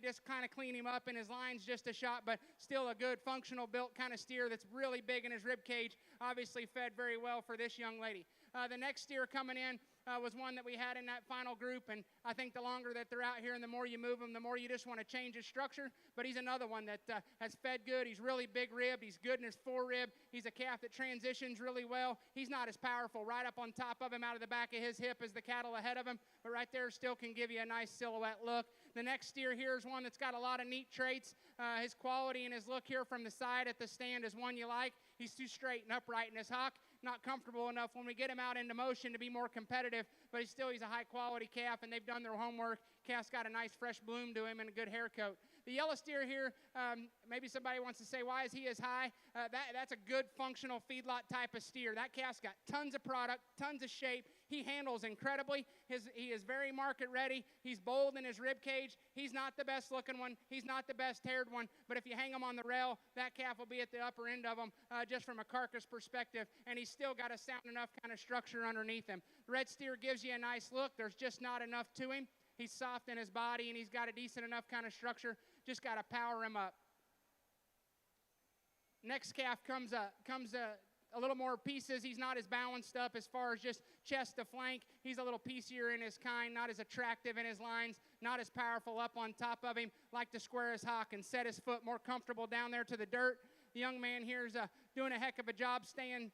just kind of clean him up in his lines just a shot, but still a good functional built kind of steer that's really big in his rib cage, obviously fed very well for this young lady. The next steer coming in was one that we had in that final group, and I think the longer that they're out here and the more you move them, the more you just want to change his structure, but he's another one that has fed good. He's really big-ribbed. He's good in his forerib. He's a calf that transitions really well. He's not as powerful right up on top of him out of the back of his hip as the cattle ahead of him, but right there still can give you a nice silhouette look. The next steer here is one that's got a lot of neat traits. His quality and his look here from the side at the stand is one you like. He's too straight and upright in his hock. Not comfortable enough when we get him out into motion to be more competitive, but he's a high-quality calf, and they've done their homework. Calf's got a nice fresh bloom to him and a good hair coat. The yellow steer here, maybe somebody wants to say, why is he as high? That's a good functional feedlot type of steer. That calf's got tons of product, tons of shape. He handles incredibly. He is very market ready. He's bold in his rib cage. He's not the best looking one. He's not the best haired one, but if you hang him on the rail, that calf will be at the upper end of him just from a carcass perspective, and he's still got a sound enough kind of structure underneath him. The red steer gives you a nice look. There's just not enough to him. He's soft in his body, and he's got a decent enough kind of structure. Just got to power him up. Next calf comes a little more pieces. He's not as balanced up as far as just chest to flank. He's a little piecier in his kind, not as attractive in his lines, not as powerful up on top of him. Like to square his hock and set his foot more comfortable down there to the dirt. The young man here is doing a heck of a job staying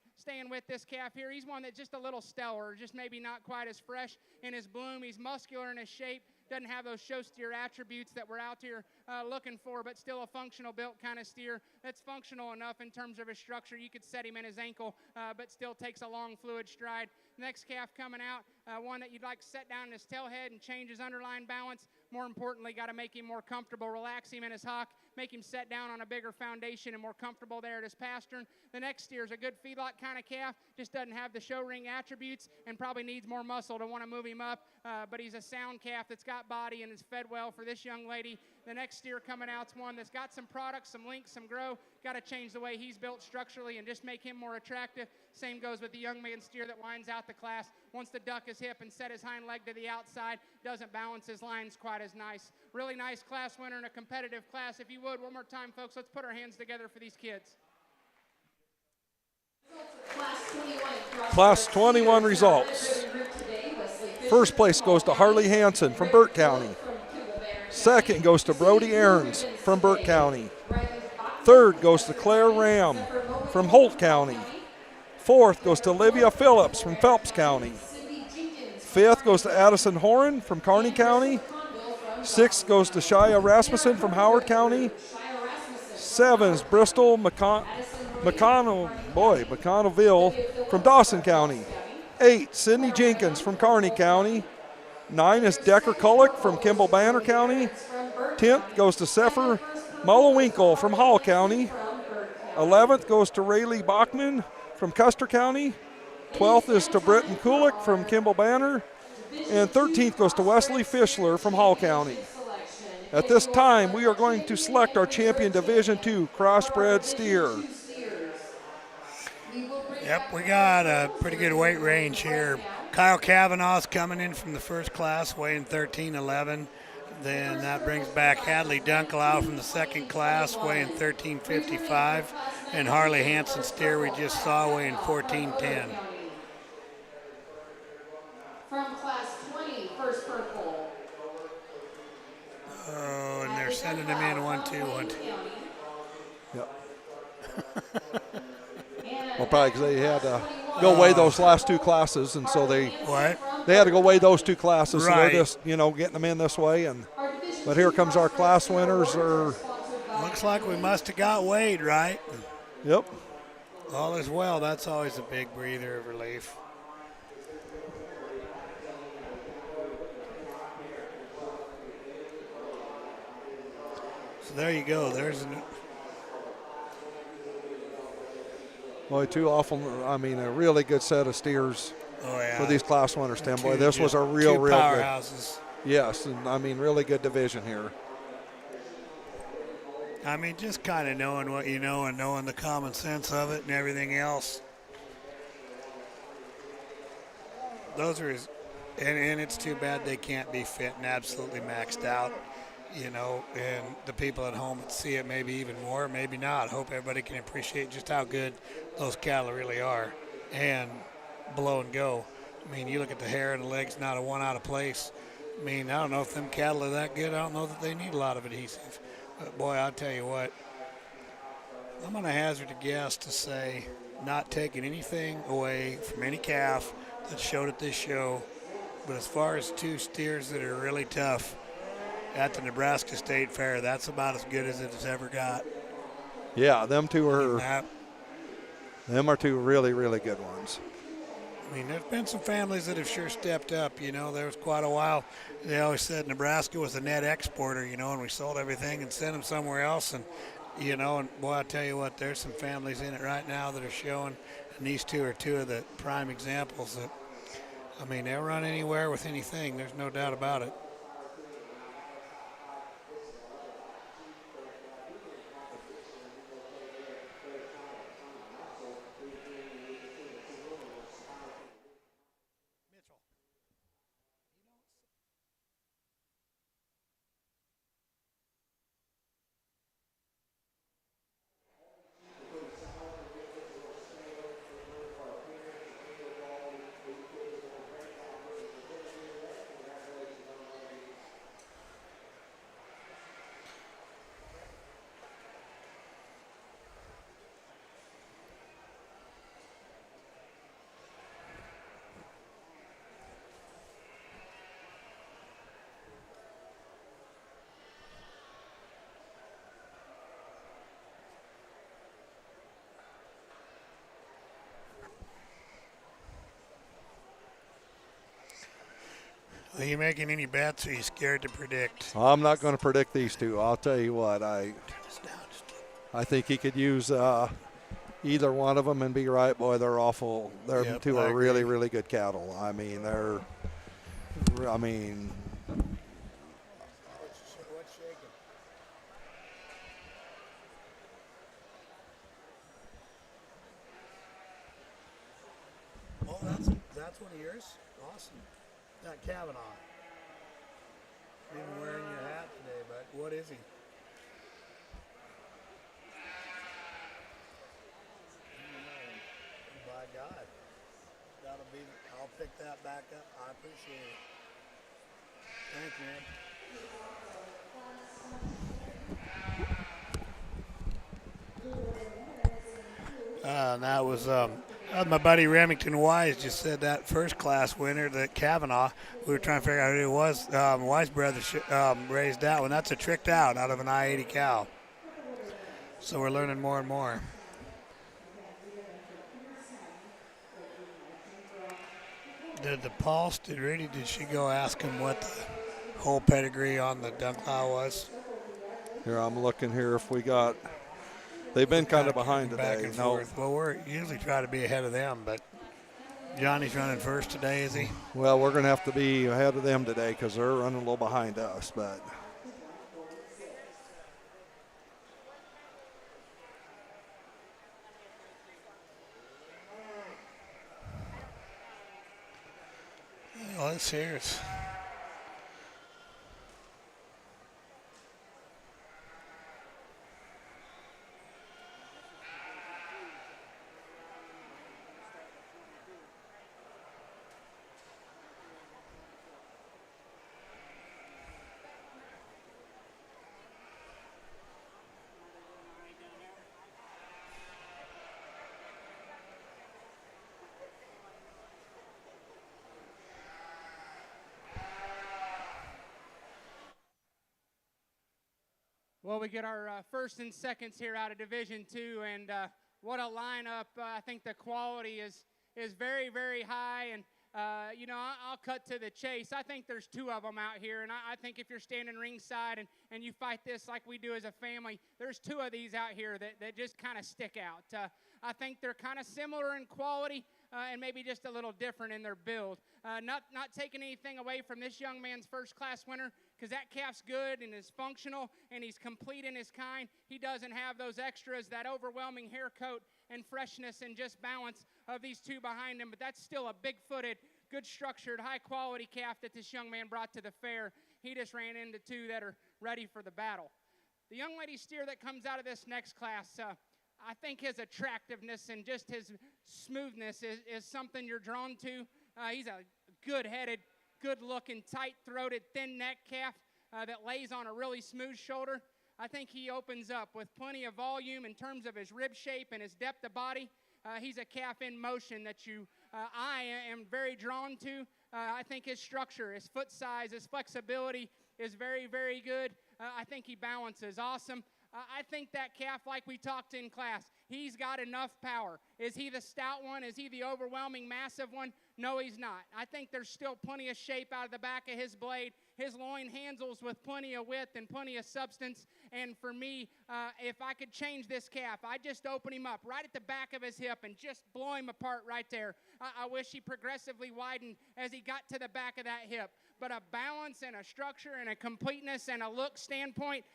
with this calf here. He's one that's just a little stellar, just maybe not quite as fresh in his bloom. He's muscular in his shape. Doesn't have those show steer attributes that we're out here looking for, but still a functional built kind of steer that's functional enough in terms of his structure. You could set him in his ankle, but still takes a long fluid stride. Next calf coming out, one that you'd like to set down in his tail head and change his underline balance. More importantly, got to make him more comfortable, relax him in his hock, make him set down on a bigger foundation and more comfortable there at his pastern. The next steer is a good feedlot kind of calf, just doesn't have the show ring attributes and probably needs more muscle to want to move him up, but he's a sound calf that's got body and is fed well for this young lady. The next steer coming out is one that's got some product, some link, some grow. Got to change the way he's built structurally and just make him more attractive. Same goes with the young man steer that winds out the class. Wants to duck his hip and set his hind leg to the outside. Doesn't balance his lines quite as nice. Really nice class winner in a competitive class. If you would, one more time, folks, let's put our hands together for these kids. Class 21 results. First place goes to Harley Hansen from Burt County. Second goes to Brody Aarons from Burt County. Third goes to Claire Ram from Holt County. Fourth goes to Olivia Phillips from Phelps County. Fifth goes to Addison Horan from Kearney County. Sixth goes to Shia Rasmussen from Howard County. Seventh, Bristol McConnellville from Dawson County. 8, Sydney Jenkins from Kearney County. 9 is Decker Kullick from Kimball Banner County. 10th goes to Sefer Mullwinkle from Hall County. 11th goes to Rayleigh Bachman from Custer County. 12th is to Britton Kulick from Kimball Banner. And 13th goes to Wesley Fischler from Hall County. At this time, we are going to select our champion Division II Crossbred steer. Yep, we got a pretty good weight range here. Kyle Kavanaugh's coming in from the first class, weighing 1311. Then that brings back Hadley Dunkelow from the second class, weighing 1355. And Harley Hansen steer we just saw, weighing 1410. From class 20, first purple. Oh, and they're sending him in 1-2, 1-2. Yep. Well, probably because they had to go weigh those last two classes, and so they had to go weigh those two classes. So they're just, getting them in this way. But here comes our class winners. Looks like we must have got weighed, right? Yep. All is well. That's always a big breather of relief. So there you go. There's Boy, a really good set of steers for these class winners, Tim. Boy, this was a real powerhouses. Good. Yes, and really good division here. Just kind of knowing what you know and knowing the common sense of it and everything else. Those are and it's too bad they can't be fit and absolutely maxed out. And the people at home would see it maybe even more, maybe not. Hope everybody can appreciate just how good those cattle really are and blow and go. You look at the hair and the legs, not a one out of place. I don't know if them cattle are that good. I don't know that they need a lot of adhesive. But, boy, I'll tell you what, I'm going to hazard a guess to say not taking anything away from any calf that showed at this show. But as far as two steers that are really tough, at the Nebraska State Fair, that's about as good as it has ever got. Yeah, them two are two really, really good ones. There's been some families that have sure stepped up. There was quite a while. They always said Nebraska was a net exporter, and we sold everything and sent them somewhere else. And, and boy, I'll tell you what, there's some families in it right now that are showing. And these two are two of the prime examples that, they'll run anywhere with anything. There's no doubt about it. Are you making any bets, or are you scared to predict? I'm not going to predict these two. I'll tell you what, I think he could use either one of them and be right. Boy, they're awful. Two are really, really good cattle. Oh, that's one of yours? Awesome. That Kavanaugh. Even wearing your hat today, but what is he? By God. I'll pick that back up. I appreciate it. Thank you, man. And that was my buddy Remington Wise just said that first class winner, that Kavanaugh. We were trying to figure out who it was. Wise brothers raised that one. That's a tricked out of an I-80 cow. So we're learning more and more. Did she go ask him what the whole pedigree on the Dunkelow was? Here, I'm looking here if we got. They've been kind of behind today. Back and forth. Well, we're usually try to be ahead of them, but Johnny's running first today, is he? Well, we're going to have to be ahead of them today because they're running a little behind us, but. Well, this here's. Well, we get our first and seconds here out of Division II, and what a lineup. I think the quality is very, very high, and, you know, I'll cut to the chase. I think there's two of them out here, and I think if you're standing ringside and you fight this like we do as a family, there's two of these out here that just kind of stick out. I think they're kind of similar in quality and maybe just a little different in their build. Not taking anything away from this young man's first-class winner, because that calf's good and is functional and he's complete in his kind. He doesn't have those extras, that overwhelming hair coat and freshness and just balance of these two behind him, but that's still a big-footed, good-structured, high-quality calf that this young man brought to the fair. He just ran into two that are ready for the battle. The young lady steer that comes out of this next class, I think his attractiveness and just his smoothness is something you're drawn to. He's a good-headed, good-looking, tight-throated, thin-neck calf that lays on a really smooth shoulder. I think he opens up with plenty of volume in terms of his rib shape and his depth of body. He's a calf in motion that I am very drawn to. I think his structure, his foot size, his flexibility is very, very good. I think he balances awesome. I think that calf, like we talked in class, he's got enough power. Is he the stout one? Is he the overwhelming, massive one? No, he's not. I think there's still plenty of shape out of the back of his blade. His loin handles with plenty of width and plenty of substance. And for me, if I could change this calf, I'd just open him up right at the back of his hip and just blow him apart right there. I wish he progressively widened as he got to the back of that hip. But a balance and a structure and a completeness and a look standpoint,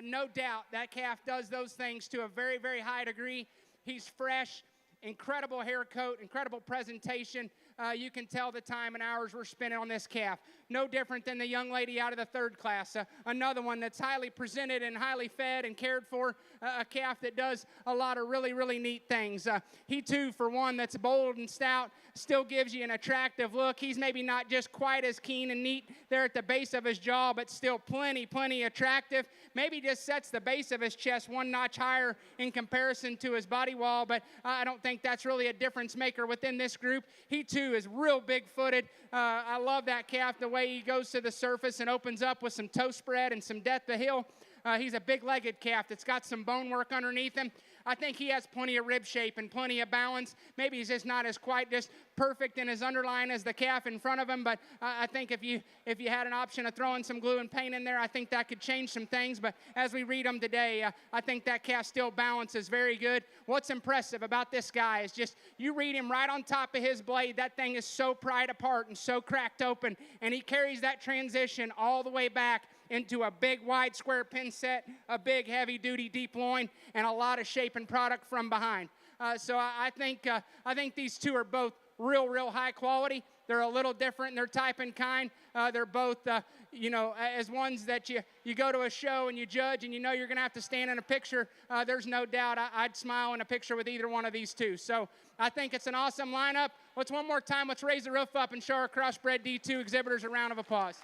no doubt that calf does those things to a very, very high degree. He's fresh, incredible hair coat, incredible presentation. You can tell the time and hours we're spending on this calf. No different than the young lady out of the third class. Another one that's highly presented and highly fed and cared for. A calf that does a lot of really, really neat things. He, too, for one that's bold and stout, still gives you an attractive look. He's maybe not just quite as keen and neat there at the base of his jaw, but still plenty attractive. Maybe just sets the base of his chest one notch higher in comparison to his body wall, but I don't think that's really a difference maker within this group. He, too, is real big-footed. I love that calf, the way he goes to the surface and opens up with some toe spread and some depth of heel. He's a big-legged calf that's got some bone work underneath him. I think he has plenty of rib shape and plenty of balance. Maybe he's just not as quite just perfect in his underline as the calf in front of him, but I think if you had an option of throwing some glue and paint in there, I think that could change some things. But as we read them today, I think that calf still balances very good. What's impressive about this guy is just you read him right on top of his blade. That thing is so pried apart and so cracked open, and he carries that transition all the way back into a big, wide, square pin set, a big, heavy-duty deep loin, and a lot of shape and product from behind. So I think these two are both real high quality. They're a little different in their type and kind. They're both, as ones that you go to a show and you judge and you know you're going to have to stand in a picture. There's no doubt I'd smile in a picture with either one of these two. So I think it's an awesome lineup. Let's one more time, let's raise the roof up and show our Crossbred D2 exhibitors a round of applause.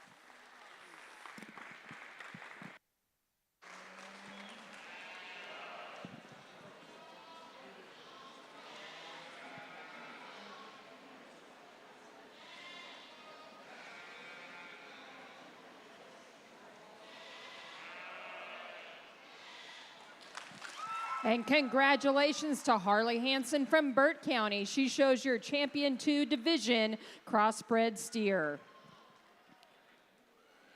And congratulations to Harley Hansen from Burt County. She shows your Champion 2 Division Crossbred steer.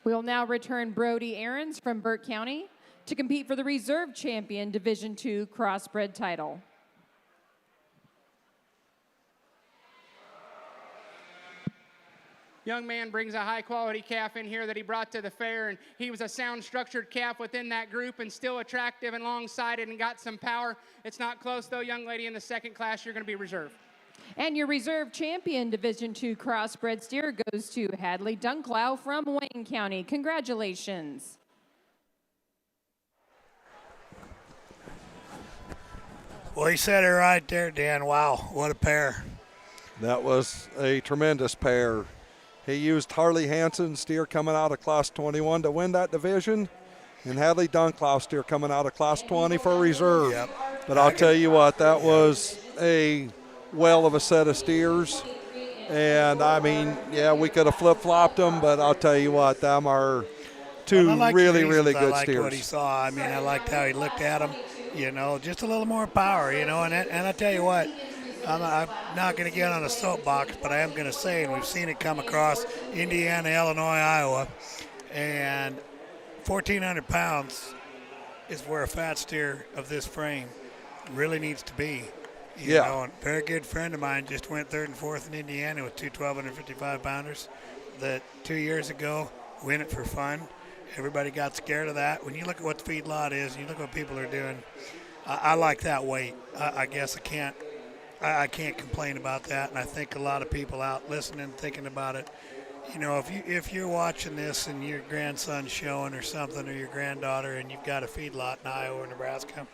We'll now return Brody Aarons from Burt County to compete for the Reserve Champion Division 2 Crossbred title. young man brings a high-quality calf in here that he brought to the fair, and he was a sound-structured calf within that group and still attractive and long-sided and got some power. It's not close, though, young lady. In the second class, you're going to be reserve. And your reserve champion Division II crossbred steer goes to Hadley Dunklow from Wayne County. Congratulations. Well, he said it right there, Dan. Wow, what a pair. That was a tremendous pair. He used Harley Hansen steer coming out of Class 21 to win that division, and Hadley Dunklow steer coming out of Class 20 for reserve. Yep. But I'll tell you what, that was a well of a set of steers. And, I mean, yeah, we could have flip-flopped them, but I'll tell you what, them are two really, really good I liked steers. what he saw. I mean, I liked how he looked at them. You know, just a little more power, you know. And I tell you what, I'm not going to get on a soapbox, but I am going to say, and we've seen it come across Indiana, Illinois, Iowa, and 1,400 pounds is where a fat steer of this frame really needs to be. You know, and a very good friend of mine just went 3rd and 4th in Indiana with two 1,255 pounders that 2 years ago win it for fun. Everybody got scared of that. When you look at what the feedlot is, and you look at what people are doing, I like that weight. I guess I can't complain about that, and I think a lot of people out listening, thinking about it. You know, if you're watching this and your grandson's showing or something, or your granddaughter, and you've got a feedlot in Iowa or Nebraska,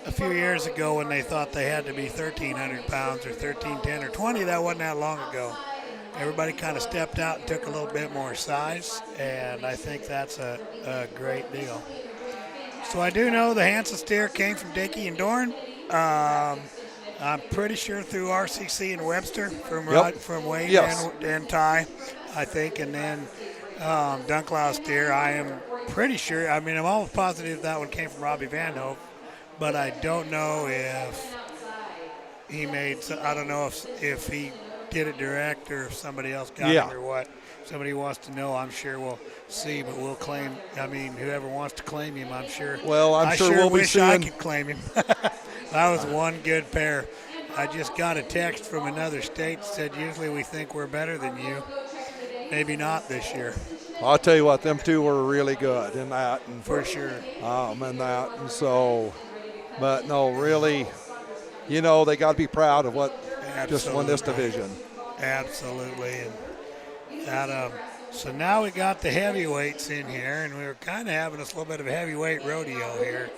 a few years ago when they thought they had to be 1,300 pounds or 1,310 or 20, that wasn't that long ago. Everybody kind of stepped out and took a little bit more size, and I think that's a great deal. So I do know the Hansen steer came from Dickey and Dorn. I'm pretty sure through RCC and Webster from Wade and Ty, I think, and then Dunklow steer. I am pretty sure. I mean, I'm almost positive that one came from Robbie Van Hoef, but I don't know if he made. I don't know if he did it direct or if somebody else got it or what. Somebody wants to know, I'm sure we'll see, but we'll claim. I mean, whoever wants to claim him, I'm sure. Well, I'm sure we'll be seeing. I could claim him. That was one good pair. I just got a text from another state that said usually we think we're better than you. Maybe not this year. I'll tell you what, them two were really good in that. And for sure. And that. And so, but no, really, you know, they got to be proud of what just won this division. Absolutely. And so now we got the heavyweights in here, and we were kind of having us a little bit of a heavyweight rodeo here.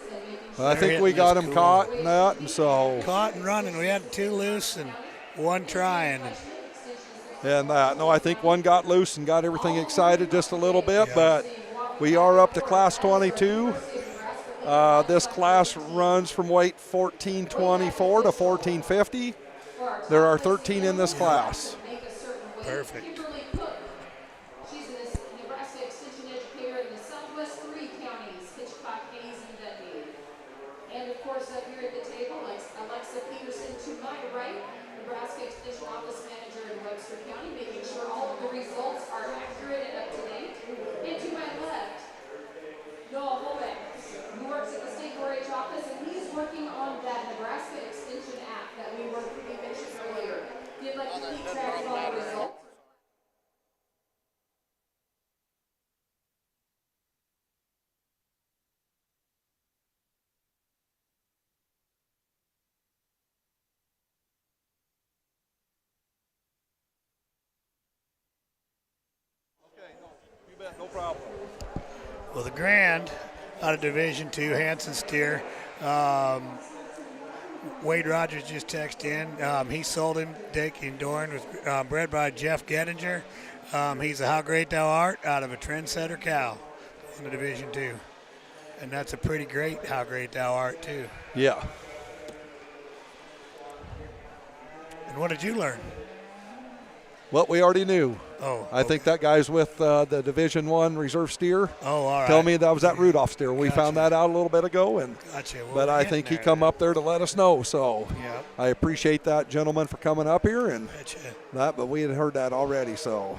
Well, I think we got them caught in that, and so. Caught and running. We had two loose and one trying. And no, I think one got loose and got everything excited just a little bit, but we are up to Class 22. This class runs from weight 1424 to 1450. There are 13 in this class. Perfect. She's a Nebraska Extension educator in the Southwest 3 counties, Hitchcock, Hays, and Dundee. And of course, up here at the table, Alexa Peterson to my right, Nebraska Extension Office Manager in Webster County, making sure all of the results are accurate and up to date. And to my left, Noah Holbeck, who works at the State 4-H office, and he's working on that Nebraska Extension app that we mentioned earlier. He'd like to keep track of all the results. No problem. Well, the Grand out of Division II, Hansen steer. Wade Rogers just texted in. He sold him. Dick and Dorn was bred by Jeff Gettinger. He's a How Great Thou Art out of a Trendsetter cow in the Division II. And that's a pretty great How Great Thou Art, too. Yeah. And what did you learn? What we already knew. Oh, I think that guy's with the Division I reserve steer. Oh, all right. Tell me that was that Rudolph steer. We found that out a little bit ago, and gotcha. Well, but I think he come up there to let us know. So yeah. I appreciate that gentleman for coming up here and gotcha. that. But we had heard that already. So.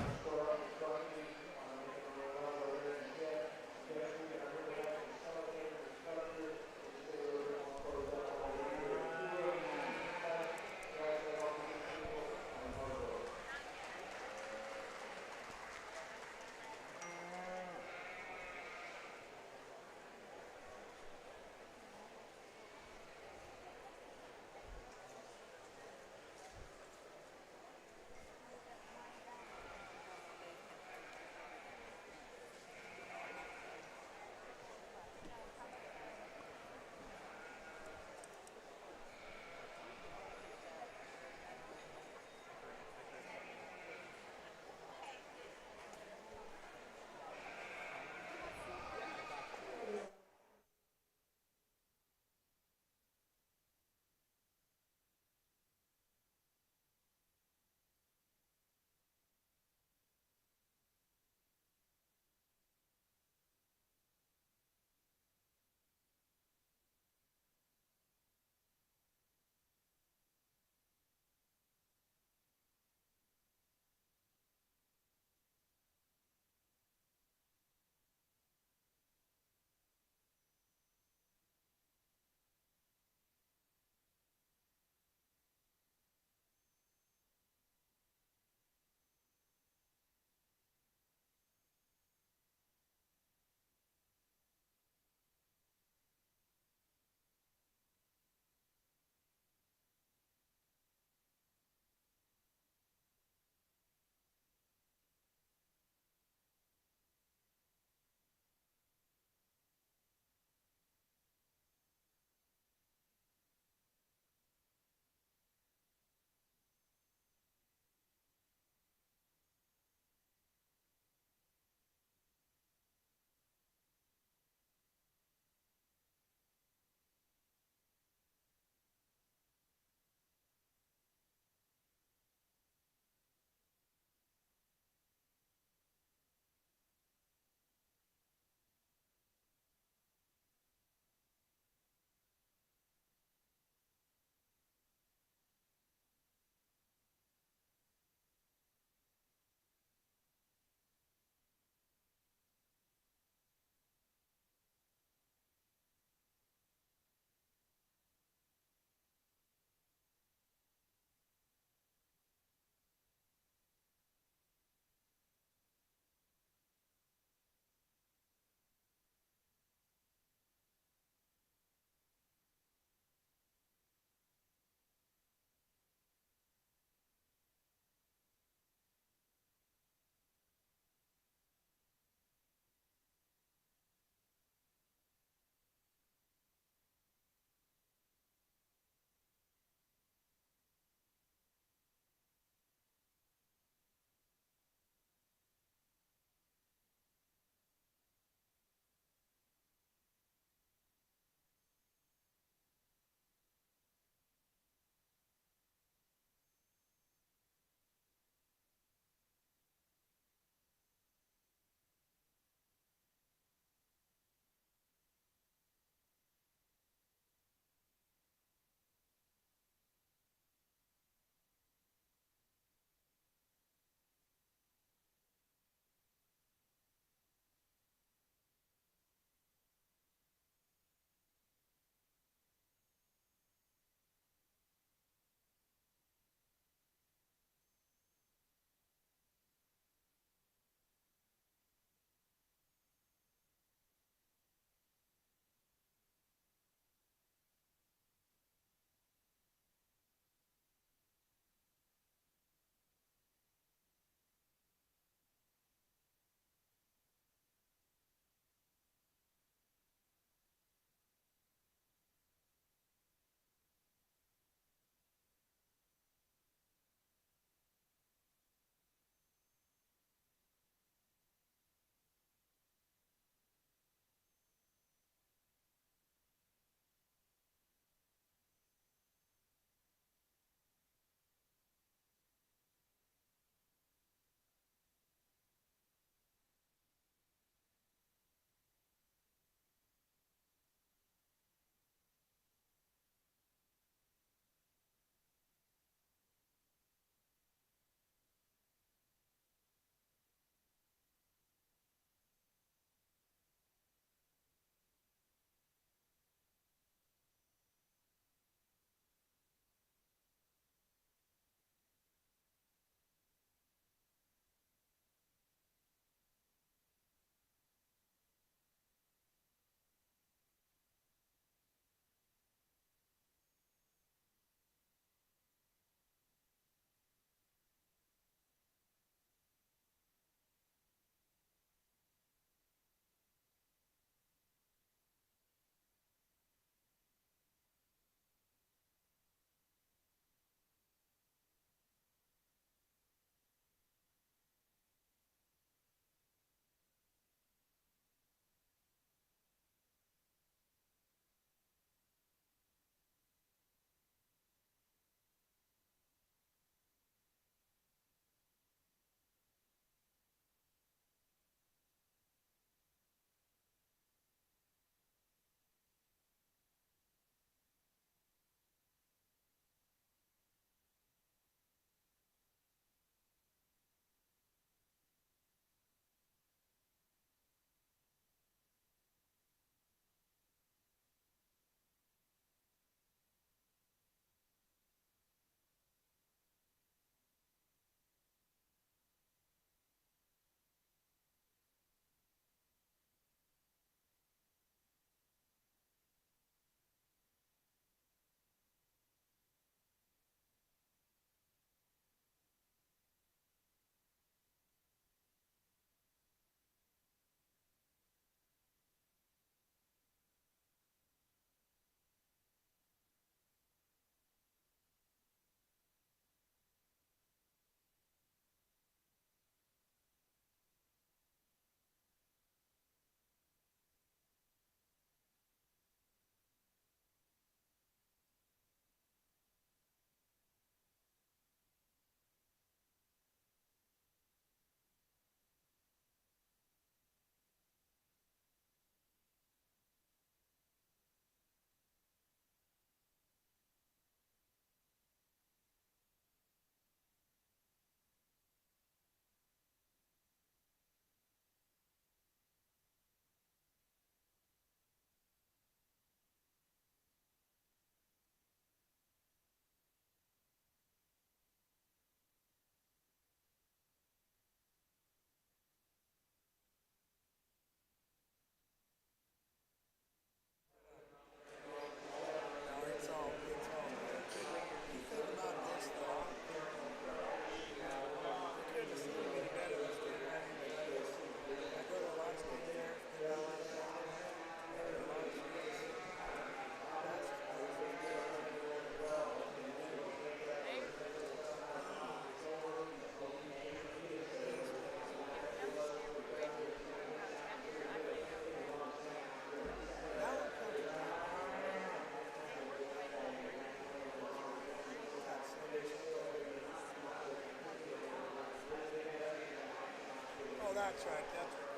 That's right. That's right.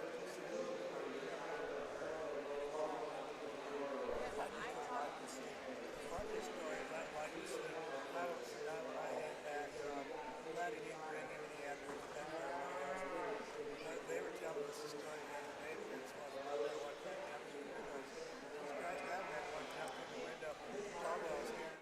They were telling us the story the other day. This was about that one time. These guys have that one time through the window. Caldwell's here.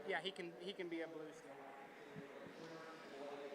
Yeah, he can be a blue star.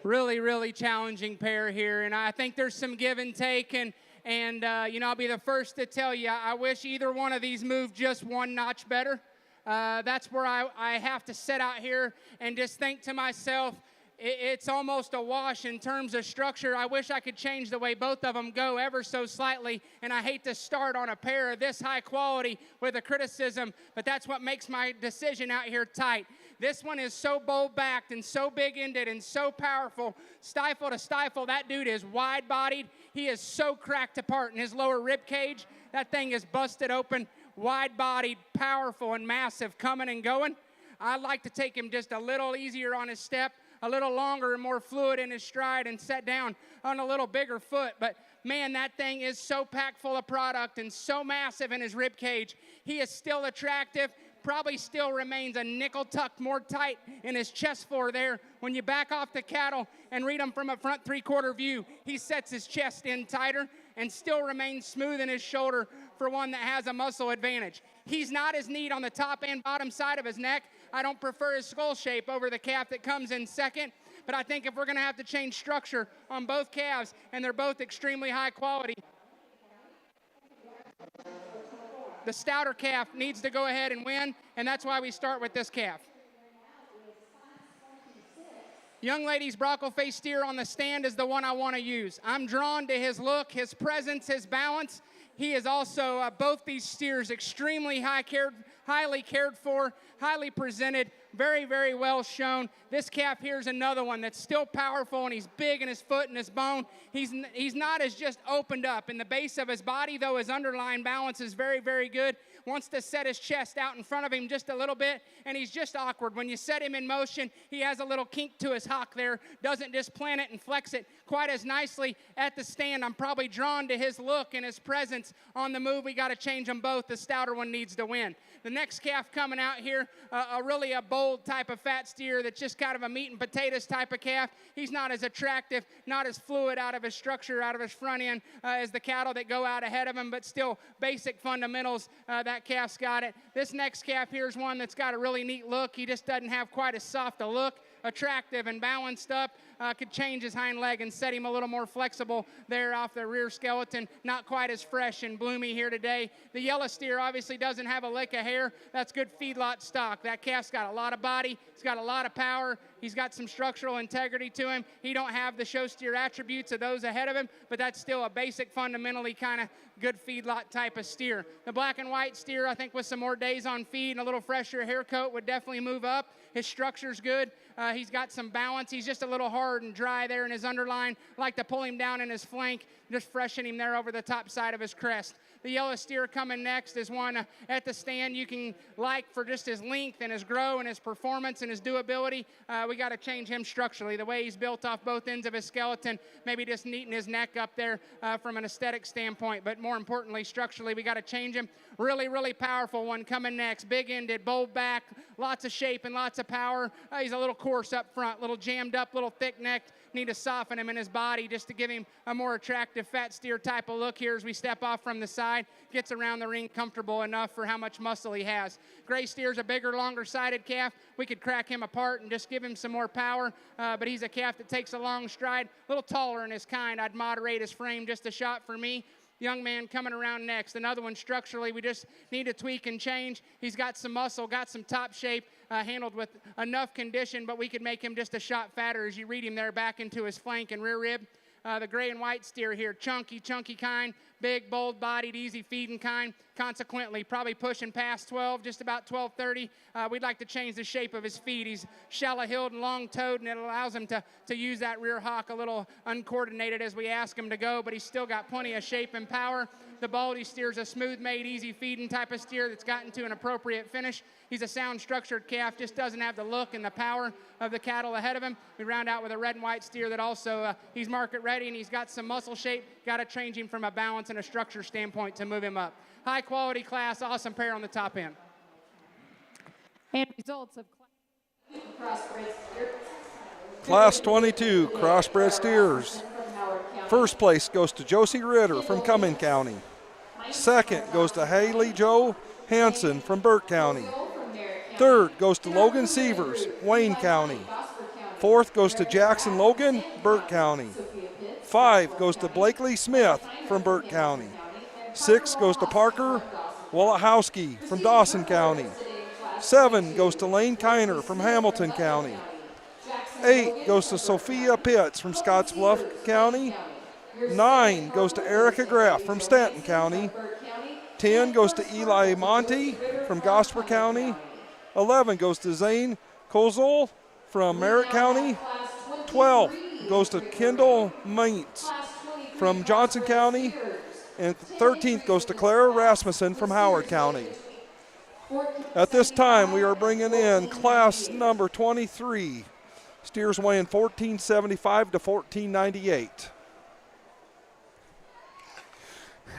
Really, really challenging pair here, and I think there's some give and take, and I'll be the first to tell you, I wish either one of these moved just one notch better. That's where I have to sit out here and just think to myself, it's almost a wash in terms of structure. I wish I could change the way both of them go ever so slightly, and I hate to start on a pair of this high quality with a criticism, but that's what makes my decision out here tight. This one is so bold-backed and so big-ended and so powerful. Stifle to stifle, that dude is wide-bodied. He is so cracked apart in his lower rib cage. That thing is busted open, wide-bodied, powerful, and massive, coming and going. I'd like to take him just a little easier on his step, a little longer and more fluid in his stride, and set down on a little bigger foot. But man, that thing is so packed full of product and so massive in his rib cage. He is still attractive, probably still remains a nickel tucked more tight in his chest floor there. When you back off the cattle and read him from a front three-quarter view, he sets his chest in tighter and still remains smooth in his shoulder for one that has a muscle advantage. He's not as neat on the top and bottom side of his neck. I don't prefer his skull shape over the calf that comes in second, but I think if we're going to have to change structure on both calves, and they're both extremely high quality, the stouter calf needs to go ahead and win, and that's why we start with this calf. Young lady's Brockle-faced steer on the stand is the one I want to use. I'm drawn to his look, his presence, his balance. He is also, both these steers, extremely highly cared for, highly presented, very, very well shown. This calf here is another one that's still powerful, and he's big in his foot and his bone. He's not as just opened up. In the base of his body, though, his underlying balance is very, very good. Wants to set his chest out in front of him just a little bit, and he's just awkward. When you set him in motion, he has a little kink to his hock there, doesn't just plant it and flex it quite as nicely at the stand. I'm probably drawn to his look and his presence on the move. We got to change them both. The stouter one needs to win. The next calf coming out here, really a bold type of fat steer that's just kind of a meat and potatoes type of calf. He's not as attractive, not as fluid out of his structure, out of his front end as the cattle that go out ahead of him, but still basic fundamentals. That calf's got it. This next calf here is one that's got a really neat look. He just doesn't have quite as soft a look. Attractive and balanced up, could change his hind leg and set him a little more flexible there off the rear skeleton. Not quite as fresh and bloomy here today. The yellow steer obviously doesn't have a lick of hair. That's good feedlot stock. That calf's got a lot of body. He's got a lot of power. He's got some structural integrity to him. He don't have the show steer attributes of those ahead of him, but that's still a basic, fundamentally kind of good feedlot type of steer. The black and white steer, I think with some more days on feed and a little fresher hair coat would definitely move up. His structure's good. He's got some balance. He's just a little hard hard and dry there in his underline. Like to pull him down in his flank, just freshen him there over the top side of his crest. The yellow steer coming next is one at the stand you can like for just his length and his grow and his performance and his doability. We got to change him structurally. The way he's built off both ends of his skeleton, maybe just neaten his neck up there from an aesthetic standpoint. But more importantly, structurally, we got to change him. Really, really powerful one coming next. Big-ended, bold back, lots of shape and lots of power. He's a little coarse up front, little jammed up, little thick-necked. Need to soften him in his body just to give him a more attractive fat steer type of look here as we step off from the side. Gets around the ring comfortable enough for how much muscle he has. Gray steer's a bigger, longer-sided calf. We could crack him apart and just give him some more power, but he's a calf that takes a long stride. A little taller in his kind. I'd moderate his frame just a shot for me. Young man coming around next. Another one structurally we just need to tweak and change. He's got some muscle, got some top shape, handled with enough condition, but we could make him just a shot fatter as you read him there back into his flank and rear rib. The gray and white steer here, chunky kind, big, bold-bodied, easy-feeding kind. Consequently, probably pushing past 12, just about 12:30. We'd like to change the shape of his feet. He's shallow-hilled and long-toed, and it allows him to use that rear hock a little uncoordinated as we ask him to go, but he's still got plenty of shape and power. The baldy steer's a smooth-made, easy-feeding type of steer that's gotten to an appropriate finish. He's a sound-structured calf, just doesn't have the look and the power of the cattle ahead of him. We round out with a red and white steer that also, he's market-ready, and he's got some muscle shape. Got to change him from a balance and a structure standpoint to move him up. High-quality class, awesome pair on the top end. And results of Crossbred steer. Class 22, Crossbred steers. First place goes to Josie Ritter from Cumming County. Second goes to Haley Joe Hansen from Burke County. Third goes to Logan Sievers, Wayne County. Fourth goes to Jackson Logan, Burke County. 5 goes to Blakely Smith from Burke County. 6 goes to Parker Wolochowski from Dawson County. 7 goes to Lane Kiner from Hamilton County. 8 goes to Sophia Pitts from Scottsbluff County. 9 goes to Erica Graff from Stanton County. 10 goes to Eli Monty from Gosper County. 11 goes to Zane Kozel from Merritt County. 12 goes to Kendall Maintz from Johnson County. And 13th goes to Clara Rasmussen from Howard County. At this time, we are bringing in class number 23. Steers weighing 1475 to 1498.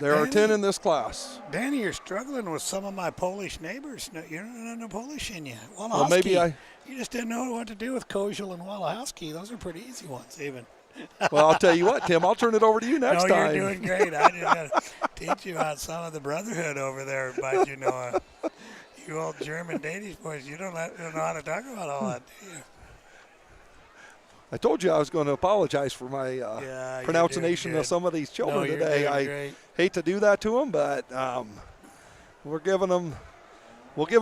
There are 10 in this class. Danny, you're struggling with some of my Polish neighbors. No, you don't have no Polish in you. Well, maybe You just didn't know what to do with Kozel and Wolochowski. Those are pretty easy ones, even. Well, I'll tell you what, Tim, I'll turn it over to you next time. You're doing great. I just got to teach you about some of the brotherhood over there. But, you old German Danish boys, you don't know how to talk about all that, do you? I told you I was going to apologize for my pronunciation of some of these children today. I hate to do that to them, but we'll give them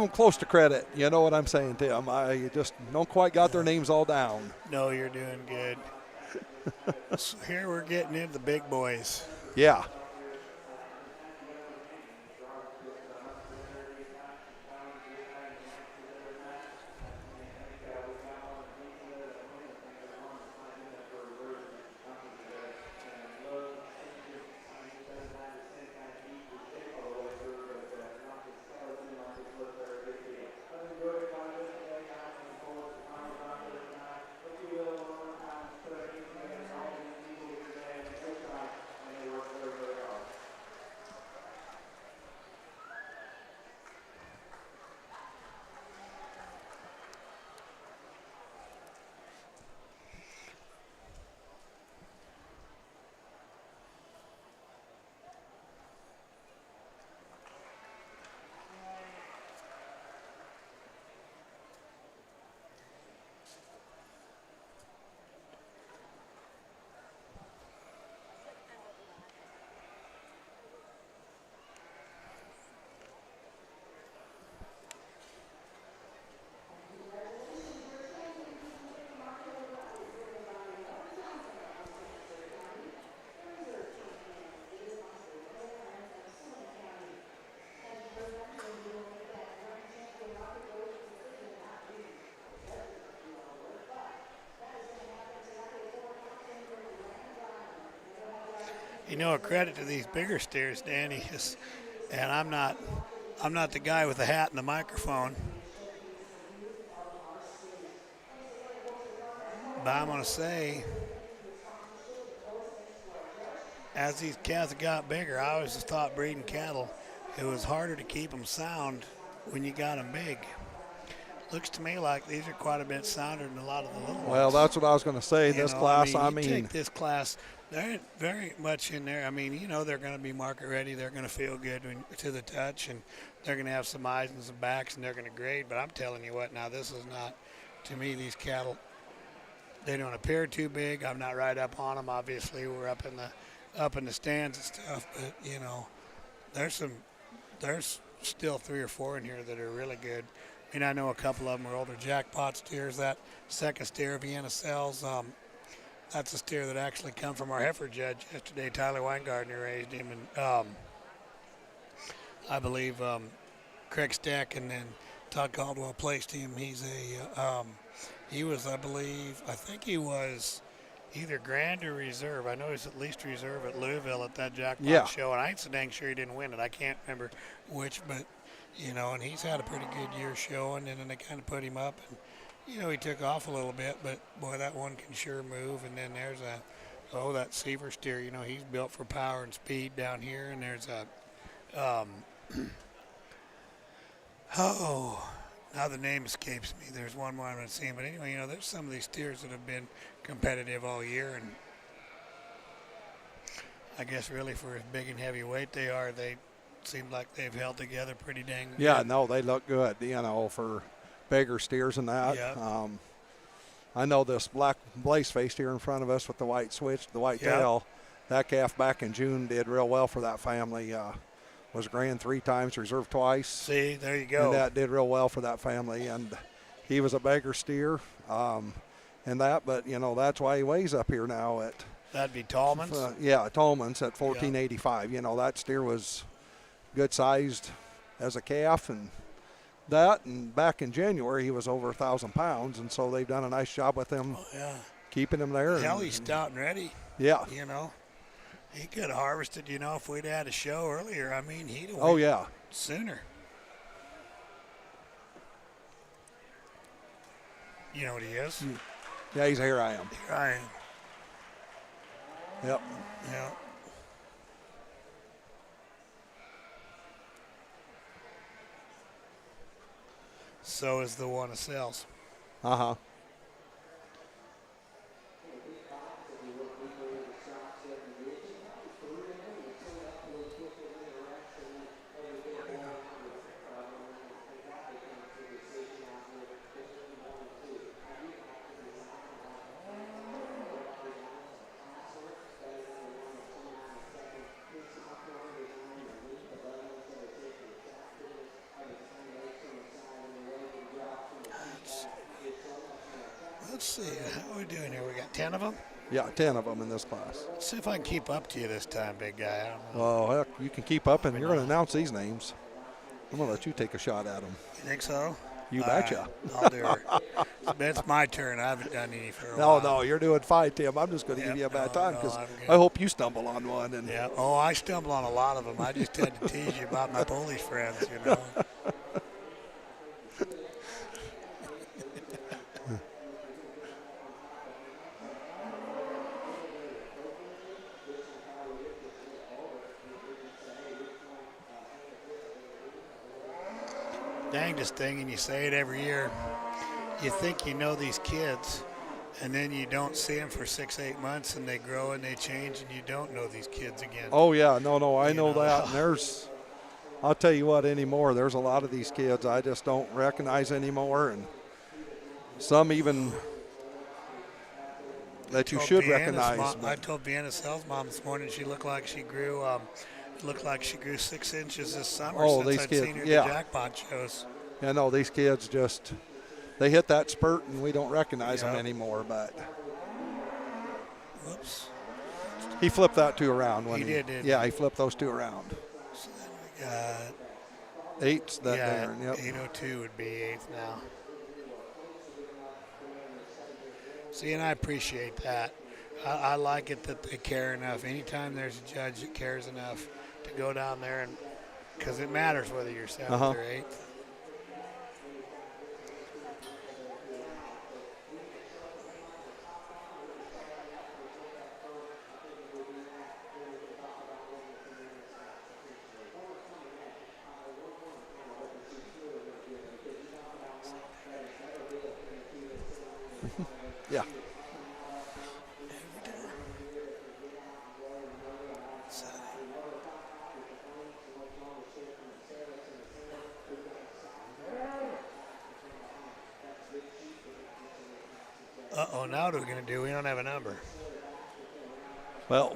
close to credit. You know what I'm saying, Tim? I just don't quite got their names all down. No, you're doing good. So here we're getting into the big boys. Yeah. You know, a credit to these bigger steers, Danny, is, and I'm not the guy with the hat and the microphone, but I'm going to say, as these calves got bigger, I always thought breeding cattle, it was harder to keep them sound when you got them big. Looks to me like these are quite a bit sounder than a lot of the little ones. Well, that's what I was going to say. This class, I you mean. Take this class, they're very much in there. I mean, you know, they're going to be market ready. They're going to feel good to the touch, and they're going to have some eyes and some backs, and they're going to grade. But I'm telling you what, now this is not, to me, these cattle, they don't appear too big. I'm not right up on them. Obviously, we're up in the stands and stuff, but you know, there's still 3 or 4 in here that are really good. I mean, I know a couple of them are older jackpot steers. That second steer Vienna sells, that's a steer that actually come from our heifer judge yesterday. Tyler Weingartner raised him, and I believe Craig Stack and then Todd Caldwell placed him. He was, I think he was either grand or reserve. I know he's at least reserve at Louisville at that jackpot show, and I ain't so dang sure he didn't win it. I can't remember which, but you know, and he's had a pretty good year showing, and then they kind of put him up, and you know, he took off a little bit, but boy, that one can sure move. And then there's that Seaver steer, you know, he's built for power and speed down here, and there's now the name escapes me. There's one more I'm not seeing, but anyway, you know, there's some of these steers that have been competitive all year, and I guess really for as big and heavy weight they are, they seem like they've held together pretty dang good. Yeah, no, they look good, you know, for bigger steers and that. Yeah. I know this black blaze face here in front of us with the white switch, the white tail, that calf back in June did real well for that family. Was grand 3 times, reserved twice. See, there you go. And that did real well for that family. And he was a beggar steer and that, but, you know, that's why he weighs up here now at. That'd be Tallman's? Tallman's at 1485. You know, that steer was good sized as a calf, and that, and back in January he was over 1,000 pounds, and so they've done a nice job with him, keeping him there. Hell, he's stout and ready. Yeah. You know, he could have harvested, you know, if we'd had a show earlier. I mean, he'd have went sooner. You know what he is? Yeah, he's Here I Am. Here I Am. Yep. Yeah. So is the one that sells. Uh-huh. Let's see, how are we doing here? We got 10 of them? Yeah, 10 of them in this class. Let's see if I can keep up to you this time, big guy. I don't know. Well, heck, you can keep up, and you're going to announce these names. I'm going to let you take a shot at them. You think so? You betcha. I'll do it. It's my turn. I haven't done any for a while. No, you're doing fine, Tim. I'm just going to give you a bad time because I hope you stumble on one. And yeah. Oh, I stumble on a lot of them. I just had to tease you about my Polish friends, you know. Dangest thing, and you say it every year, you think you know these kids, and then you don't see them for 6-8 months, and they grow and they change, and you don't know these kids again. Oh, yeah. No, I know that. And I'll tell you what, anymore, there's a lot of these kids I just don't recognize anymore, and some even that you should recognize. I told Vienna's sales mom this morning she looked like she grew 6 inches this summer since these I'd kids, seen her at the jackpot shows. Yeah, no, these kids just, they hit that spurt and we don't recognize them anymore. But whoops, he flipped that 2 around. When he did. Yeah, he flipped those 2 around. So then we got 8's that there. Yep. 802 would be 8th now. See, and I appreciate that. I like it that they care enough. Anytime there's a judge that cares enough to go down there, and because it matters whether you're 7th or 8th. Yeah. Uh-oh, now what are we going to do? We don't have a number. Well,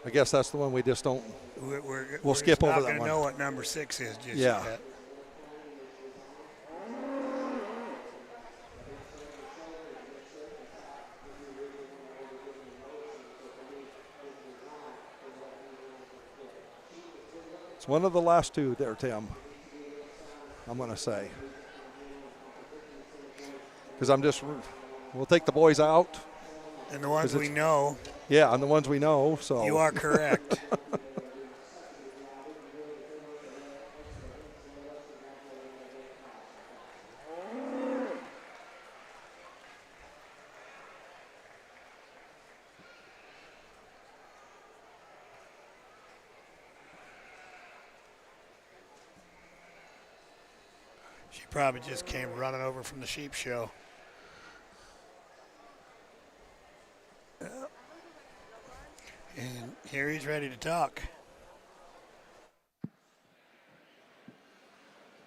I guess that's the one we just don't. We'll skip over that one. We're not going to one. know what number 6 is just Yeah. yet. It's one of the last two there, Tim. I'm going to say. Because we'll take the boys out. And the ones we know. Yeah, and the ones we know. So you are correct. She probably just came running over from the sheep show. And here he's ready to talk.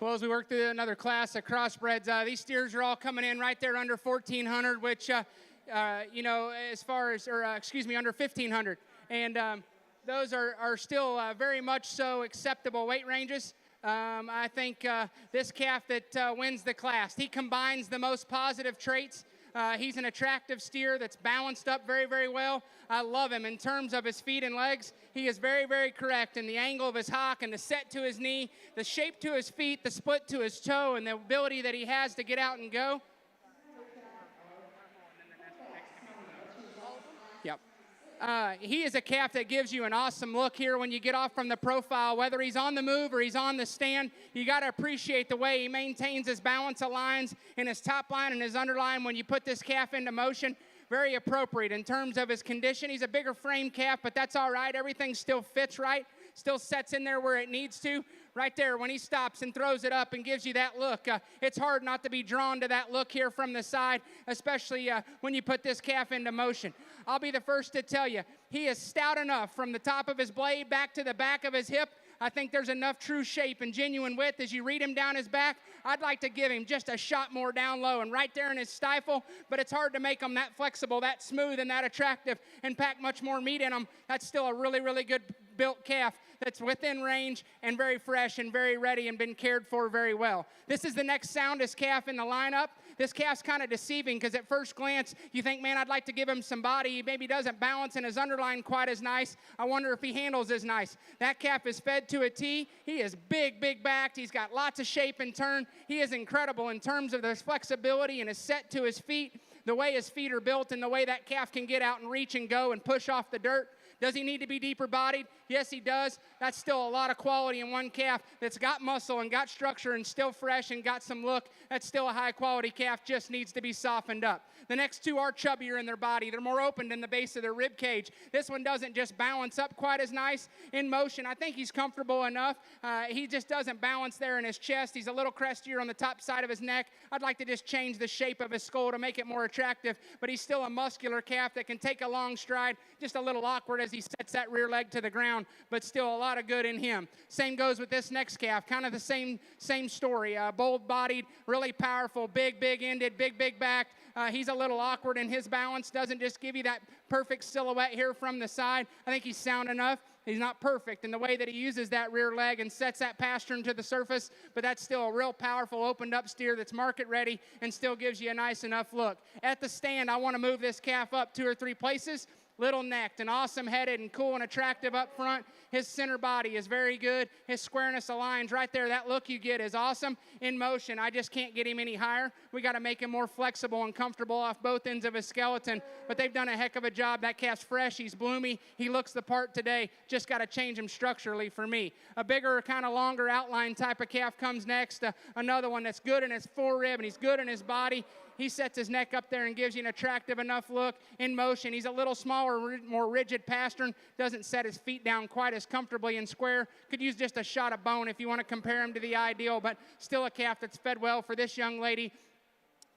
Well, as we work through another class of crossbreds, these steers are all coming in right there under 1,400, which, you know, as far as, under 1,500. And those are still very much so acceptable weight ranges. I think this calf that wins the class, he combines the most positive traits. He's an attractive steer that's balanced up very, very well. I love him in terms of his feet and legs. He is very, very correct in the angle of his hock and the set to his knee, the shape to his feet, the split to his toe, and the ability that he has to get out and go. Yep. He is a calf that gives you an awesome look here when you get off from the profile, whether he's on the move or he's on the stand. You got to appreciate the way he maintains his balance of lines in his top line and his underline when you put this calf into motion. Very appropriate in terms of his condition. He's a bigger frame calf, but that's all right. Everything still fits right, still sets in there where it needs to. Right there when he stops and throws it up and gives you that look. It's hard not to be drawn to that look here from the side, especially when you put this calf into motion. I'll be the first to tell you, he is stout enough from the top of his blade back to the back of his hip. I think there's enough true shape and genuine width. As you read him down his back, I'd like to give him just a shot more down low and right there in his stifle, but it's hard to make him that flexible, that smooth, and that attractive and pack much more meat in him. That's still a really, really good built calf that's within range and very fresh and very ready and been cared for very well. This is the next soundest calf in the lineup. This calf's kind of deceiving because at first glance, you think, man, I'd like to give him some body. He maybe doesn't balance in his underline quite as nice. I wonder if he handles as nice. That calf is fed to a T. He is big, big backed. He's got lots of shape and turn. He is incredible in terms of his flexibility and his set to his feet, the way his feet are built and the way that calf can get out and reach and go and push off the dirt. Does he need to be deeper bodied? Yes, he does. That's still a lot of quality in one calf that's got muscle and got structure and still fresh and got some look. That's still a high quality calf, just needs to be softened up. The next two are chubbier in their body. They're more opened in the base of their rib cage. This one doesn't just balance up quite as nice in motion. I think he's comfortable enough. He just doesn't balance there in his chest. He's a little crestier on the top side of his neck. I'd like to just change the shape of his skull to make it more attractive, but he's still a muscular calf that can take a long stride, just a little awkward as he sets that rear leg to the ground, but still a lot of good in him. Same goes with this next calf, kind of the same story. Bold-bodied, really powerful, big-ended, big backed. He's a little awkward in his balance, doesn't just give you that perfect silhouette here from the side. I think he's sound enough. He's not perfect in the way that he uses that rear leg and sets that pastern to the surface, but that's still a real powerful opened up steer that's market ready and still gives you a nice enough look. At the stand, I want to move this calf up 2 or 3 places. little necked and awesome headed and cool and attractive up front. His center body is very good. His squareness aligns right there. That look you get is awesome. In motion, I just can't get him any higher. We got to make him more flexible and comfortable off both ends of his skeleton, but they've done a heck of a job. That calf's fresh. He's bloomy. He looks the part today. Just got to change him structurally for me. A bigger, kind of longer outline type of calf comes next. Another one that's good in his forerib and he's good in his body. He sets his neck up there and gives you an attractive enough look. In motion, he's a little smaller, more rigid pastern. Doesn't set his feet down quite as comfortably and square. Could use just a shot of bone if you want to compare him to the ideal, but still a calf that's fed well for this young lady.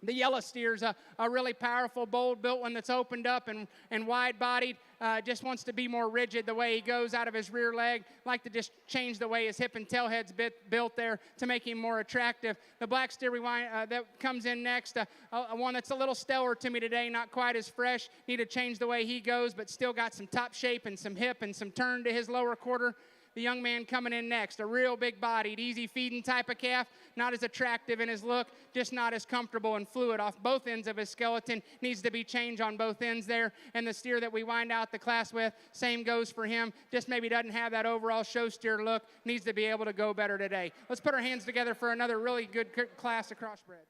The yellow steer's a really powerful, bold-built one that's opened up and wide-bodied. Just wants to be more rigid the way he goes out of his rear leg. Like to just change the way his hip and tail head's built there to make him more attractive. The black steer that comes in next, one that's a little stellar to me today, not quite as fresh. Need to change the way he goes, but still got some top shape and some hip and some turn to his lower quarter. The young man coming in next, a real big-bodied, easy-feeding type of calf, not as attractive in his look, just not as comfortable and fluid off both ends of his skeleton. Needs to be changed on both ends there. And the steer that we wind out the class with, same goes for him. Just maybe doesn't have that overall show steer look. Needs to be able to go better today. Let's put our hands together for another really good class of crossbreds.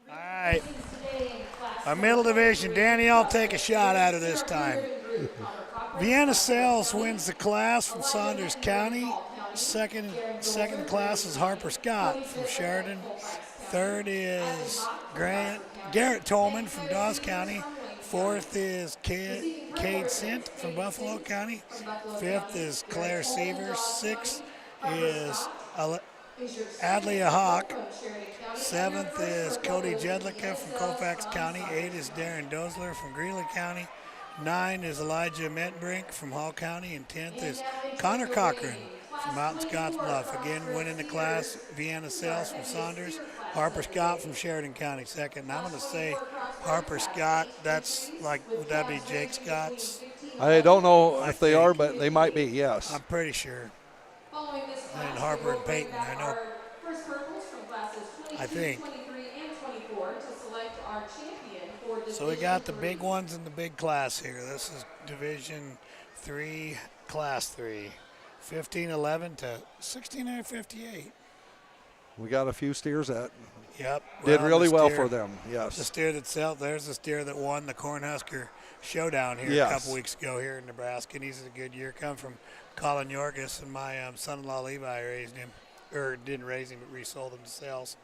All right. Our middle division, Danny, I'll take a shot at it this time. Vienna Sales wins the class from Saunders County. Second class is Harper Scott from Sheridan. Third is Garrett Tolman from Dawes County. Fourth is Cade Sint from Buffalo County. Fifth is Claire Sievers. Sixth is Adlia Hawk. Seventh is Cody Jedlicka from Colfax County. 8 is Darren Dozler from Greeley County. 9 is Elijah Metbrink from Hall County. And 10th is Connor Cochran from Mountain Scotts Bluff. Again, winning the class, Vienna Sales from Saunders. Harper Scott from Sheridan County second. And I'm going to say Harper Scott, that's like, would that be Jake Scott's? I don't know if they are, but they might be, yes. I'm pretty sure. And Harper and Peyton, I know. I think. So we got the big ones in the big class here. This is Division 3, Class 3. 1511 to 1658. We got a few steers that Yep. did really well for them, yes. The steer thatself, there's the steer that won the Cornhusker Showdown here a couple weeks ago here in Nebraska, and he's a good year. Come from Colin Yorgis, and my son-in-law Levi raised him, or didn't raise him, but resold him to sales.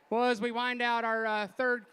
Well, as we wind out our third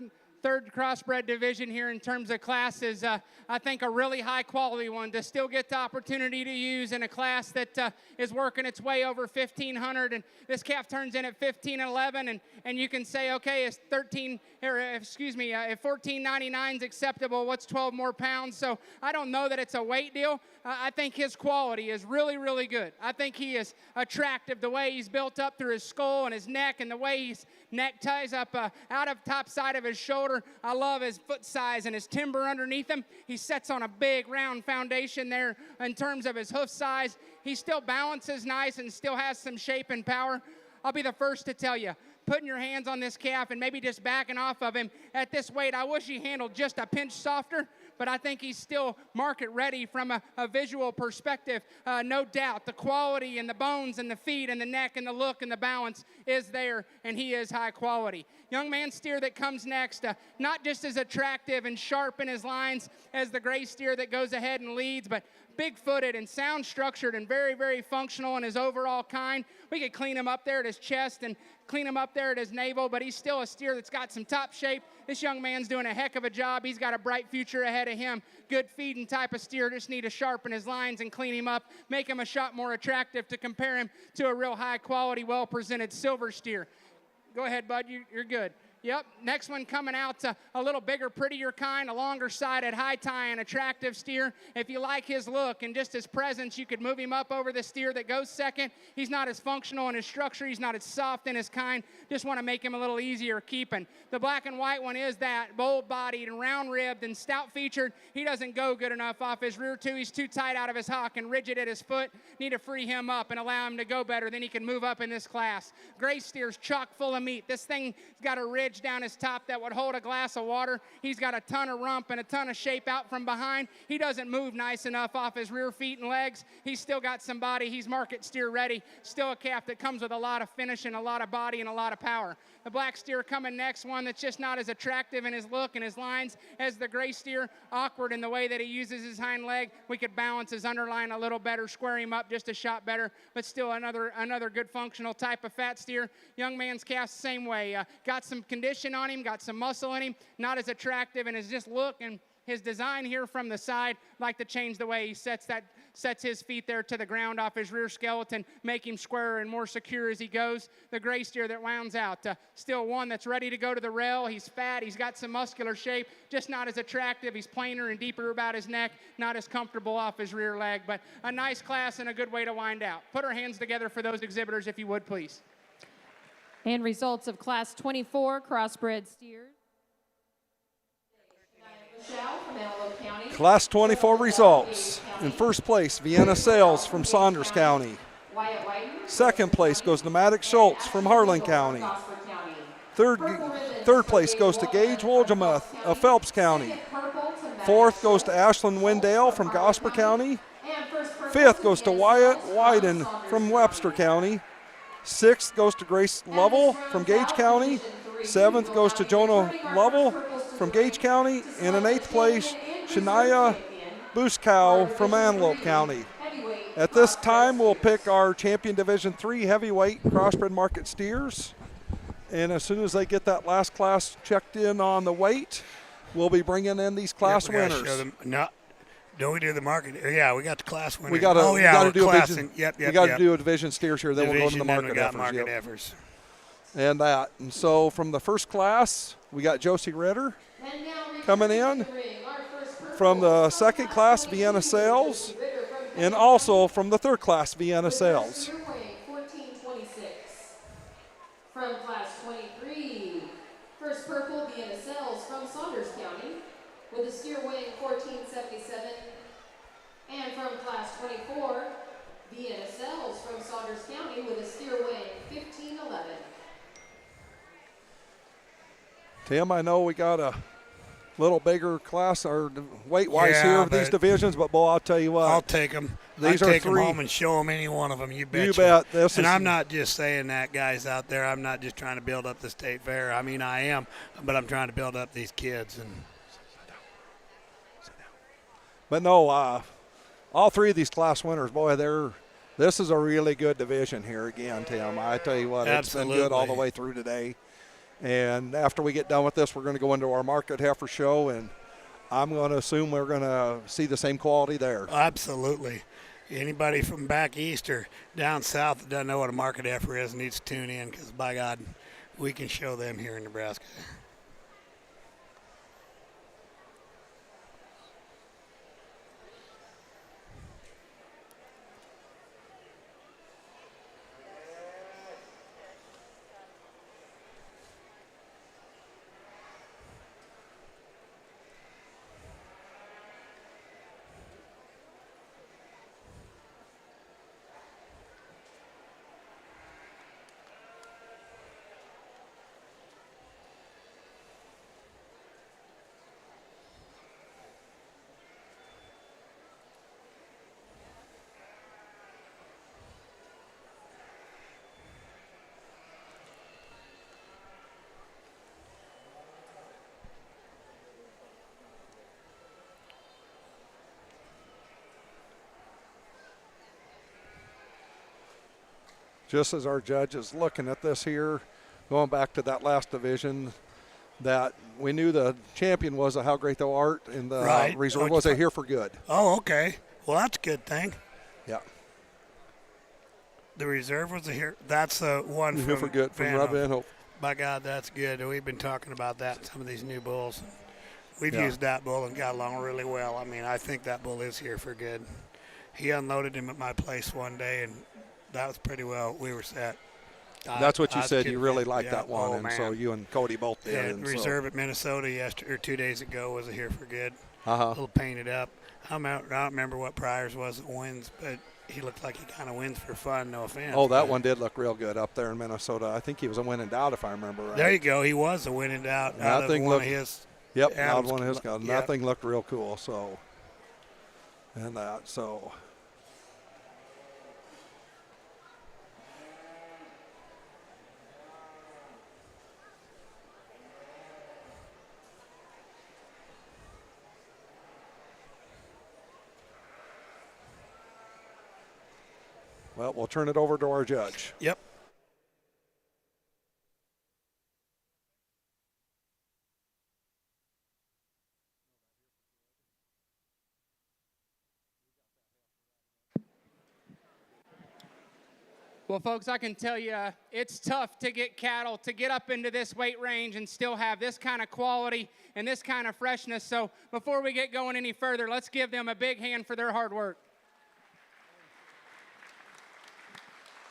crossbred division here in terms of classes, I think a really high quality one to still get the opportunity to use in a class that is working its way over 1,500, and this calf turns in at 15.11, and you can say, okay, if 14.99 is acceptable, what's 12 more pounds? So I don't know that it's a weight deal. I think his quality is really, really good. I think he is attractive, the way he's built up through his skull and his neck, and the way his neck ties up out of top side of his shoulder. I love his foot size and his timber underneath him. He sets on a big round foundation there in terms of his hoof size. He still balances nice and still has some shape and power. I'll be the first to tell you, putting your hands on this calf and maybe just backing off of him at this weight, I wish he handled just a pinch softer, but I think he's still market ready from a visual perspective. No doubt, the quality and the bones and the feet and the neck and the look and the balance is there, and he is high quality. Young man steer that comes next, not just as attractive and sharp in his lines as the gray steer that goes ahead and leads, but big-footed and sound-structured and very, very functional in his overall kind. We could clean him up there at his chest and clean him up there at his navel, but he's still a steer that's got some top shape. This young man's doing a heck of a job. He's got a bright future ahead of him. Good feeding type of steer. Just need to sharpen his lines and clean him up, make him a shot more attractive to compare him to a real high-quality, well-presented silver steer. Go ahead, bud. You're good. Yep, next one coming out, a little bigger, prettier kind, a longer sided, high tie, and attractive steer. If you like his look and just his presence, you could move him up over the steer that goes second. He's not as functional in his structure. He's not as soft in his kind. Just want to make him a little easier keeping. The black and white one is that, bold-bodied and round-ribbed and stout-featured. He doesn't go good enough off his rear two. He's too tight out of his hock and rigid at his foot. Need to free him up and allow him to go better. Then he can move up in this class. Gray steer's chock full of meat. This thing's got a ridge down his top that would hold a glass of water. He's got a ton of rump and a ton of shape out from behind. He doesn't move nice enough off his rear feet and legs. He's still got some body. He's market steer ready. Still a calf that comes with a lot of finish and a lot of body and a lot of power. The black steer coming next, one that's just not as attractive in his look and his lines as the gray steer. Awkward in the way that he uses his hind leg. We could balance his underline a little better, square him up just a shot better, but still another good functional type of fat steer. Young man's calf, same way. Got some condition on him, got some muscle in him, not as attractive in his just look and his design here from the side. Like to change the way he sets his feet there to the ground off his rear skeleton, make him squarer and more secure as he goes. The gray steer that rounds out, still one that's ready to go to the rail. He's fat, he's got some muscular shape, just not as attractive. He's plainer and deeper about his neck, not as comfortable off his rear leg, but a nice class and a good way to wind out. Put our hands together for those exhibitors if you would, please. And results of Class 24 Crossbred steers. Class 24 results. In first place, Vienna Sales from Saunders County. Second place goes to Maddox Schultz from Harlan County. Third place goes to Gage Wolgemuth of Phelps County. Fourth goes to Ashlyn Wendale from Gosper County. Fifth goes to Wyatt Wyden from Webster County. Sixth goes to Grace Lovell from Gage County. Seventh goes to Jonah Lovell from Gage County. And in eighth place, Shania Buskow from Antelope County. At this time, we'll pick our Champion Division III heavyweight crossbred market steers. And as soon as they get that last class checked in on the weight, we'll be bringing in these class winners. Show them. No. Don't we do the market? Yeah, we got the class winners. We got to do a division. Yep. We got to do a division steers here. Then we'll go to the market efforts. And that. And so from the first class, we got Josie Ritter coming in. From the second class, Vienna Sales. And also from the third class, Vienna Sales. From Class 23, first purple, Vienna Sales from Saunders County, with a steer weighing 1477. And from Class 24, Vienna Sales from Saunders County, with a steer weighing 1511. Tim, I know we got a little bigger class or weight-wise here of these divisions, but boy, I'll tell you what. I'll take them. These I'll are take three. them home and show them any one of them. You bet. You bet. And I'm not just saying that, guys out there. I'm not just trying to build up the state fair. I mean, I am, but I'm trying to build up these kids. And But no, all three of these class winners, boy, this is a really good division here again, Tim. I tell you what, it's been good all the way through today. And after we get done with this, we're going to go into our market heifer show, and I'm going to assume we're going to see the same quality there. Absolutely. Anybody from back east or down south that doesn't know what a market heifer is needs to tune in, because by God, we can show them here in Nebraska. Just as our judge is looking at this here, going back to that last division, that we knew the champion was a How Great Thou Art, and the reserve was a Here for Good. Oh, okay. Well, that's a good thing. Yeah. The reserve was a Here. That's the one Here for Good from Rob Van Hope. By God, that's good. We've been talking about that in some of these new bulls. We've Yeah. used that bull and got along really well. I mean, I think that bull is Here for Good. He unloaded him at my place one day, and that was pretty well. We were set. That's what you said. You really liked that one, Oh, and man. so you and Cody both did. Yeah, and reserve at Minnesota yesterday or 2 days ago was a Here for Good. Uh-huh. A little painted up. I don't remember what Pryor's was that wins, but he looked like he kind of wins for fun. No offense. Oh, that but one did look real good up there in Minnesota. I think he was a win and doubt, if I remember right. There you go. He was a win and out. That Out thing of one looked- of his. Yep, Adams- out one of his guns. yep. That thing looked real cool. So, and that so. Well, we'll turn it over to our judge. Yep. Well, folks, I can tell you it's tough to get cattle to get up into this weight range and still have this kind of quality and this kind of freshness. So before we get going any further, let's give them a big hand for their hard work.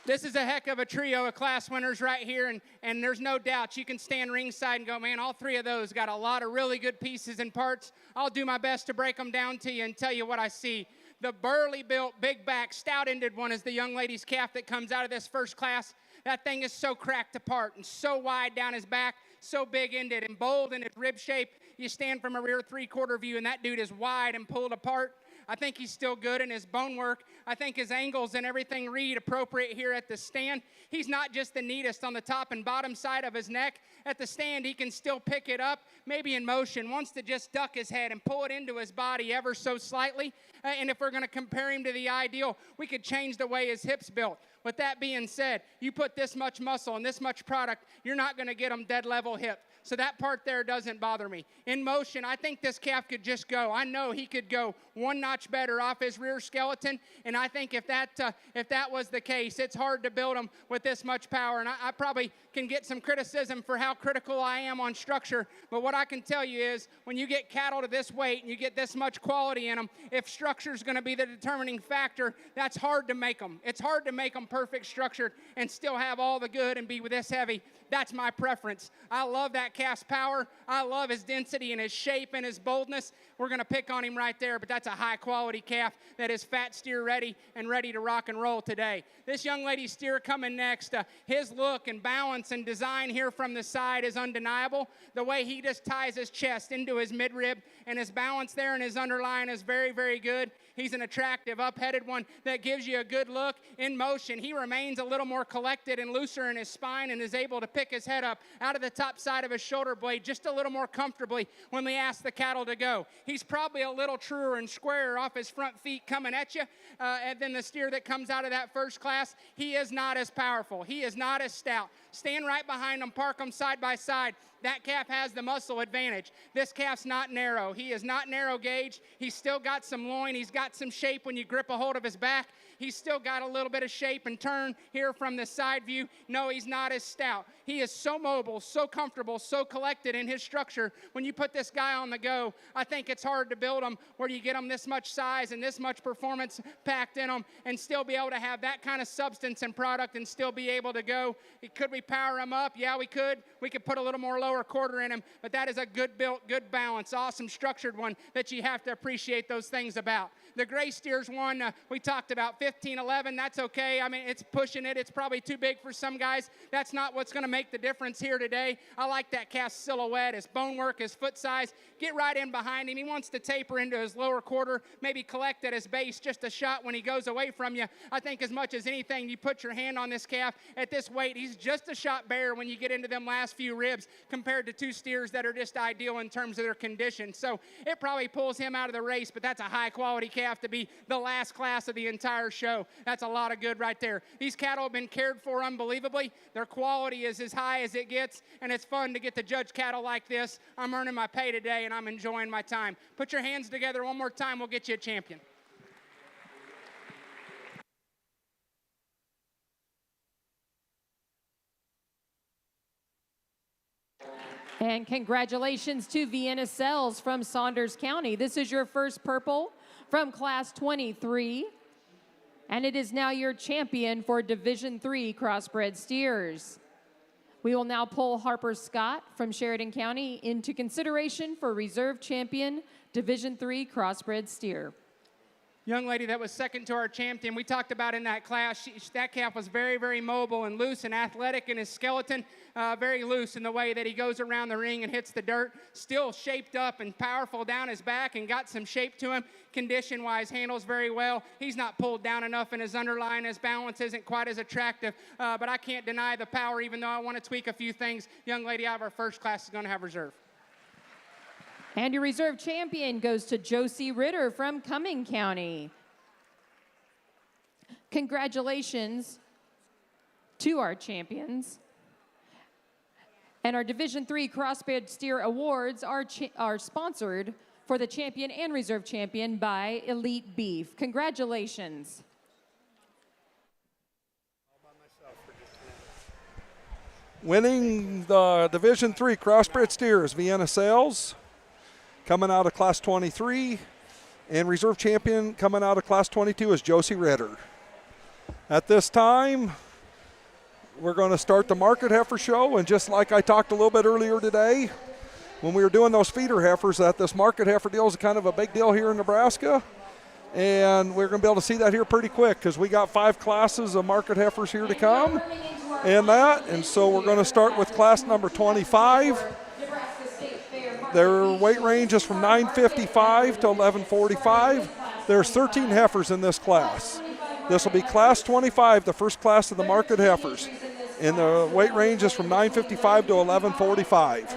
This is a heck of a trio of class winners right here, and there's no doubt you can stand ringside and go, man, all three of those got a lot of really good pieces and parts. I'll do my best to break them down to you and tell you what I see. The burly-built, big-back, stout-ended one is the young lady's calf that comes out of this first class. That thing is so cracked apart and so wide down his back, so big-ended and bold in his rib shape. You stand from a rear three-quarter view, and that dude is wide and pulled apart. I think he's still good in his bone work. I think his angles and everything read appropriate here at the stand. He's not just the neatest on the top and bottom side of his neck. At the stand, he can still pick it up, maybe in motion, wants to just duck his head and pull it into his body ever so slightly. And if we're going to compare him to the ideal, we could change the way his hips built. With that being said, you put this much muscle and this much product, you're not going to get him dead level hip. So that part there doesn't bother me. In motion, I think this calf could just go. I know he could go one notch better off his rear skeleton, and I think if that was the case, it's hard to build him with this much power. And I probably can get some criticism for how critical I am on structure, but what I can tell you is when you get cattle to this weight and you get this much quality in them, if structure is going to be the determining factor, that's hard to make them. It's hard to make them perfect structured and still have all the good and be this heavy. That's my preference. I love that calf's power. I love his density and his shape and his boldness. We're going to pick on him right there, but that's a high-quality calf that is fat steer ready and ready to rock and roll today. This young lady's steer coming next. His look and balance and design here from the side is undeniable. The way he just ties his chest into his midrib and his balance there and his underline is very, very good. He's an attractive, up-headed one that gives you a good look. In motion, he remains a little more collected and looser in his spine and is able to pick his head up out of the top side of his shoulder blade just a little more comfortably when we ask the cattle to go. He's probably a little truer and squarer off his front feet coming at you than the steer that comes out of that first class. He is not as powerful. He is not as stout. Stand right behind him, park them side by side. That calf has the muscle advantage. This calf's not narrow. He is not narrow gauge. He's still got some loin. He's got some shape when you grip a hold of his back. He's still got a little bit of shape and turn here from the side view. No, he's not as stout. He is so mobile, so comfortable, so collected in his structure. When you put this guy on the go, I think it's hard to build him where you get him this much size and this much performance packed in him and still be able to have that kind of substance and product and still be able to go. Could we power him up? Yeah, we could. We could put a little more lower quarter in him, but that is a good built, good balance, awesome structured one that you have to appreciate those things about. The gray steer's one we talked about, 15-11. That's okay. I mean, it's pushing it. It's probably too big for some guys. That's not what's going to make the difference here today. I like that calf's silhouette, his bone work, his foot size. Get right in behind him. He wants to taper into his lower quarter, maybe collect at his base just a shot when he goes away from you. I think as much as anything, you put your hand on this calf at this weight, he's just a shot bare when you get into them last few ribs compared to two steers that are just ideal in terms of their condition. So it probably pulls him out of the race, but that's a high-quality calf to be the last class of the entire show. That's a lot of good right there. These cattle have been cared for unbelievably. Their quality is as high as it gets, and it's fun to get to judge cattle like this. I'm earning my pay today, and I'm enjoying my time. Put your hands together one more time. We'll get you a champion. And congratulations to Vienna Sells from Saunders County. This is your first purple from Class 23, and it is now your champion for Division III Crossbred Steers. We will now pull Harper Scott from Sheridan County into consideration for Reserve Champion Division III Crossbred Steer. Young lady that was second to our champion, we talked about in that class, that calf was very, very mobile and loose and athletic in his skeleton, very loose in the way that he goes around the ring and hits the dirt, still shaped up and powerful down his back and got some shape to him. Condition-wise, handles very well. He's not pulled down enough in his underline. His balance isn't quite as attractive, but I can't deny the power, even though I want to tweak a few things. Young lady out of our first class is going to have reserve. And your reserve champion goes to Josie Ritter from Cumming County. Congratulations to our champions. And our Division III Crossbred Steer Awards are sponsored for the champion and reserve champion by Elite Beef. Congratulations. Winning the Division III Crossbred Steers, Vienna Sales, coming out of Class 23, and reserve champion coming out of Class 22 is Josie Ritter. At this time, we're going to start the market heifer show, and just like I talked a little bit earlier today, when we were doing those feeder heifers, that this market heifer deal is kind of a big deal here in Nebraska, and we're going to be able to see that here pretty quick because we got 5 classes of market heifers here to come, and so we're going to start with class number 25. Their weight range is from 955 to 1145. There's 13 heifers in this class. This will be class 25, the first class of the market heifers. And the weight range is from 955 to 1145.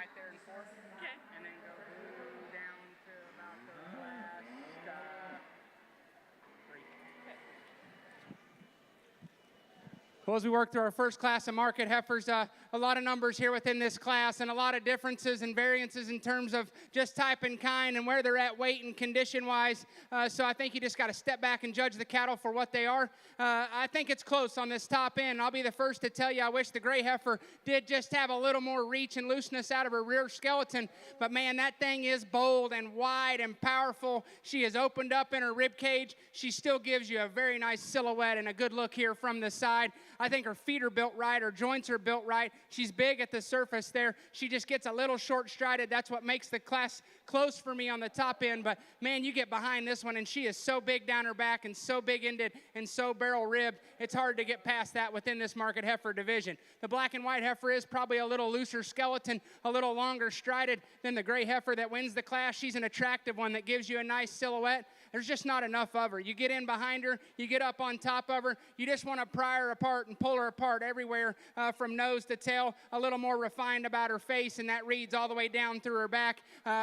right there in 4. Okay. And then go down to about the last 3. Okay. Well, as we work through our first class of market heifers, a lot of numbers here within this class and a lot of differences and variances in terms of just type and kind and where they're at weight and condition-wise. So I think you just got to step back and judge the cattle for what they are. I think it's close on this top end. I'll be the first to tell you I wish the gray heifer did just have a little more reach and looseness out of her rear skeleton. But, man, that thing is bold and wide and powerful. She is opened up in her rib cage. She still gives you a very nice silhouette and a good look here from the side. I think her feet are built right. Her joints are built right. She's big at the surface there. She just gets a little short-strided. That's what makes the class close for me on the top end. But, man, you get behind this one, and she is so big down her back and so big-ended and so barrel-ribbed, it's hard to get past that within this market heifer division. The black and white heifer is probably a little looser skeleton, a little longer strided than the gray heifer that wins the class. She's an attractive one that gives you a nice silhouette. There's just not enough of her. You get in behind her, you get up on top of her, you just want to pry her apart and pull her apart everywhere from nose to tail, a little more refined about her face, and that reads all the way down through her back.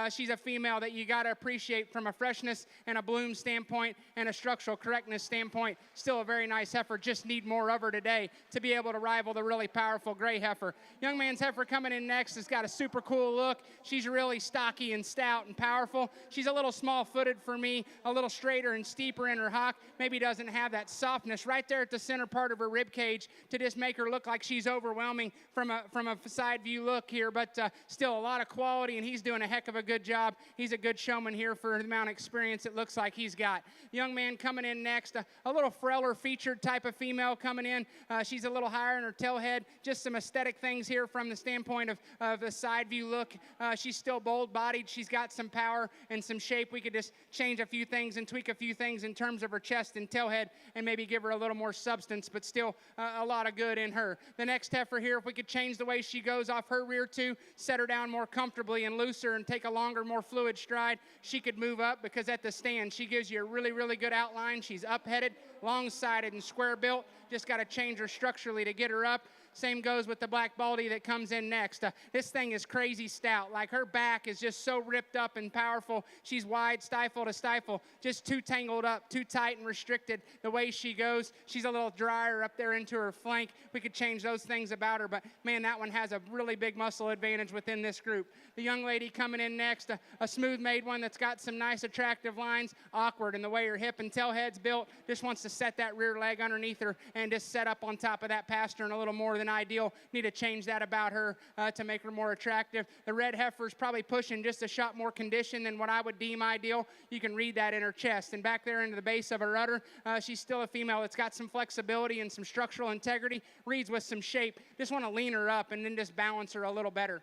She's a female that you got to appreciate from a freshness and a bloom standpoint and a structural correctness standpoint. Still a very nice heifer, just need more of her today to be able to rival the really powerful gray heifer. Young man's heifer coming in next has got a super cool look. She's really stocky and stout and powerful. She's a little small-footed for me, a little straighter and steeper in her hock, maybe doesn't have that softness right there at the center part of her rib cage to just make her look like she's overwhelming from a side view look here, but still a lot of quality, and he's doing a heck of a good job. He's a good showman here for the amount of experience it looks like he's got. Young man coming in next, a little frailer featured type of female coming in. She's a little higher in her tail head, just some aesthetic things here from the standpoint of the side view look. She's still bold bodied. She's got some power and some shape. We could just change a few things and tweak a few things in terms of her chest and tail head and maybe give her a little more substance, but still a lot of good in her. The next heifer here, if we could change the way she goes off her rear too, set her down more comfortably and looser and take a longer, more fluid stride, she could move up because at the stand she gives you a really, really good outline. She's up-headed, long-sided, and square-built. Just got to change her structurally to get her up. Same goes with the black baldy that comes in next. This thing is crazy stout. Like, her back is just so ripped up and powerful. She's wide, stifle to stifle, just too tangled up, too tight and restricted the way she goes. She's a little drier up there into her flank. We could change those things about her, but, man, that one has a really big muscle advantage within this group. The young lady coming in next, a smooth-made one that's got some nice, attractive lines, awkward in the way her hip and tail head's built, just wants to set that rear leg underneath her and just set up on top of that pasture and a little more than ideal. Need to change that about her to make her more attractive. The red heifer's probably pushing just a shot more condition than what I would deem ideal. You can read that in her chest. And back there into the base of her udder, she's still a female that's got some flexibility and some structural integrity, reads with some shape. Just want to lean her up and then just balance her a little better.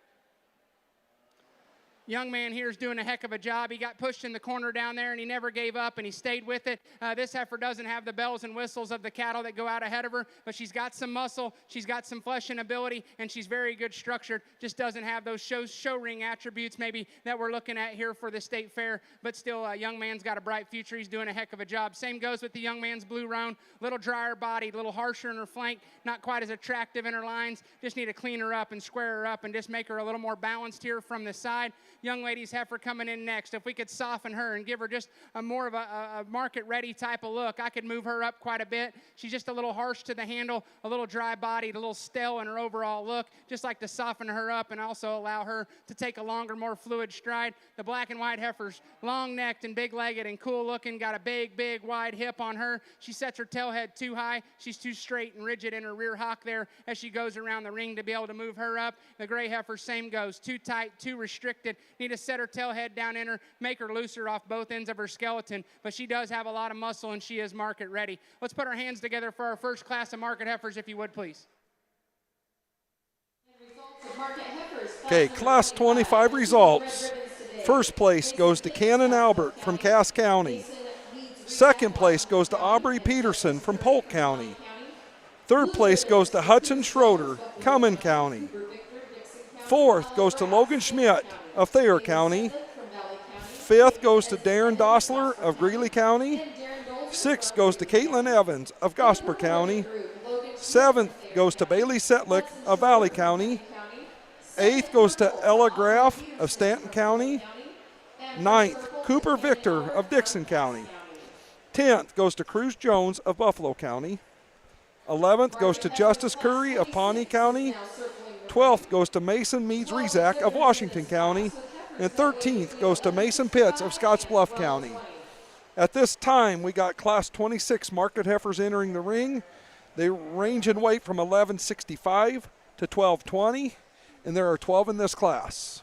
Young man here is doing a heck of a job. He got pushed in the corner down there, and he never gave up, and he stayed with it. This heifer doesn't have the bells and whistles of the cattle that go out ahead of her, but she's got some muscle, she's got some flesh and ability, and she's very good structured. Just doesn't have those show ring attributes maybe that we're looking at here for the state fair, but still, young man's got a bright future. He's doing a heck of a job. Same goes with the young man's blue roan. Little drier bodied, little harsher in her flank, not quite as attractive in her lines. Just need to clean her up and square her up and just make her a little more balanced here from the side. Young lady's heifer coming in next. If we could soften her and give her just a more of a market-ready type of look, I could move her up quite a bit. She's just a little harsh to the handle, a little dry-bodied, a little stale in her overall look. Just like to soften her up and also allow her to take a longer, more fluid stride. The black and white heifer's long-necked and big-legged and cool-looking, got a big, big, wide hip on her. She sets her tail head too high. She's too straight and rigid in her rear hock there as she goes around the ring to be able to move her up. The gray heifer, same goes. Too tight, too restricted. Need to set her tail head down in her, make her looser off both ends of her skeleton, but she does have a lot of muscle and she is market ready. Let's put our hands together for our first class of market heifers, if you would, please. Okay, Class 25 results. First place goes to Cannon Albert from Cass County. Second place goes to Aubrey Peterson from Polk County. Third place goes to Hudson Schroeder, Cumming County. Fourth goes to Logan Schmidt of Thayer County. Fifth goes to Darren Dossler of Greeley County. Sixth goes to Caitlin Evans of Gosper County. Seventh goes to Bailey Setlick of Valley County. 8th goes to Ella Graff of Stanton County. 9th, Cooper Victor of Dixon County. 10th goes to Cruz Jones of Buffalo County. 11th goes to Justice Curry of Pawnee County. 12th goes to Mason Meads Rezac of Washington County. And 13th goes to Mason Pitts of Scottsbluff County. At this time, we got Class 26 market heifers entering the ring. They range in weight from 1165 to 1220, and there are 12 in this class.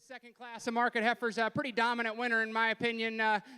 second class of market heifers, a pretty dominant winner in my opinion.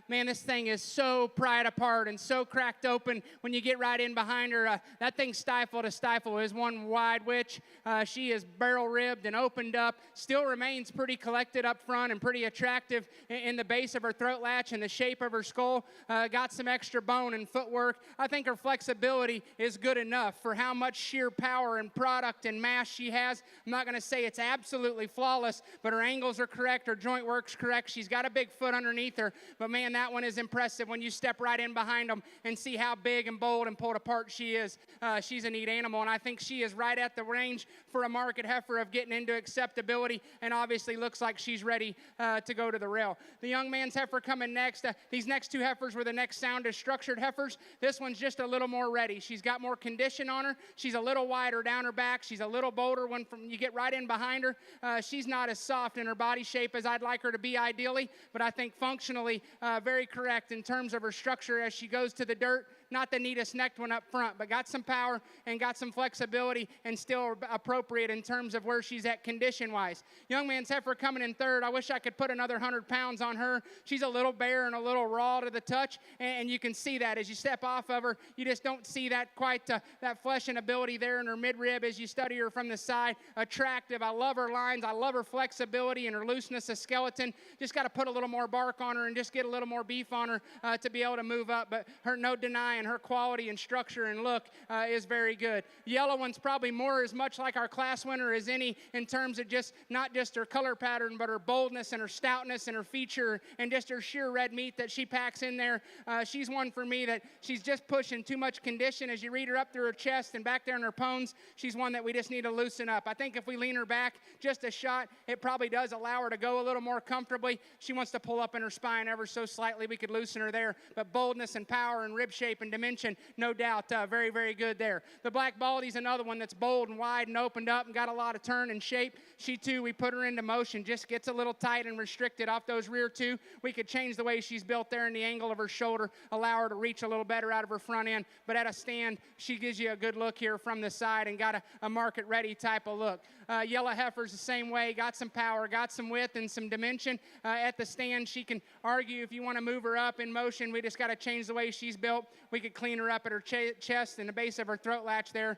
Man, this thing is so pried apart and so cracked open when you get right in behind her. That thing stifle to stifle is one wide witch. She is barrel ribbed and opened up, still remains pretty collected up front and pretty attractive in the base of her throat latch and the shape of her skull. Got some extra bone and footwork. I think her flexibility is good enough for how much sheer power and product and mass she has. I'm not going to say it's absolutely flawless, but her angles are correct, her joint work's correct. She's got a big foot underneath her, but man, that one is impressive when you step right in behind them and see how big and bold and pulled apart she is. She's a neat animal, and I think she is right at the range for a market heifer of getting into acceptability, and obviously looks like she's ready to go to the rail. The young man's heifer coming next. These next two heifers were the next soundest structured heifers. This one's just a little more ready. She's got more condition on her. She's a little wider down her back. She's a little bolder when you get right in behind her. She's not as soft in her body shape as I'd like her to be ideally, but I think functionally very correct in terms of her structure as she goes to the dirt. Not the neatest necked one up front, but got some power and got some flexibility and still appropriate in terms of where she's at condition-wise. Young man's heifer coming in third. I wish I could put another 100 pounds on her. She's a little bare and a little raw to the touch, and you can see that as you step off of her. You just don't see that quite that flesh and ability there in her midrib as you study her from the side. Attractive. I love her lines. I love her flexibility and her looseness of skeleton. Just got to put a little more bark on her and just get a little more beef on her to be able to move up, but her no denying her quality and structure and look is very good. Yellow one's probably more as much like our class winner as any in terms of just not just her color pattern, but her boldness and her stoutness and her feature and just her sheer red meat that she packs in there. She's one for me that she's just pushing too much condition. As you read her up through her chest and back there in her pones, she's one that we just need to loosen up. I think if we lean her back just a shot, it probably does allow her to go a little more comfortably. She wants to pull up in her spine ever so slightly. We could loosen her there, but boldness and power and rib shape and dimension, no doubt, very, very good there. The Black Baldy's another one that's bold and wide and opened up and got a lot of turn and shape. She, too, we put her into motion, just gets a little tight and restricted off those rear two. We could change the way she's built there in the angle of her shoulder, allow her to reach a little better out of her front end. But at a stand, she gives you a good look here from the side and got a market-ready type of look. Yellow heifer's the same way, got some power, got some width and some dimension. At the stand, she can argue if you want to move her up in motion. We just got to change the way she's built. We could clean her up at her chest and the base of her throat latch there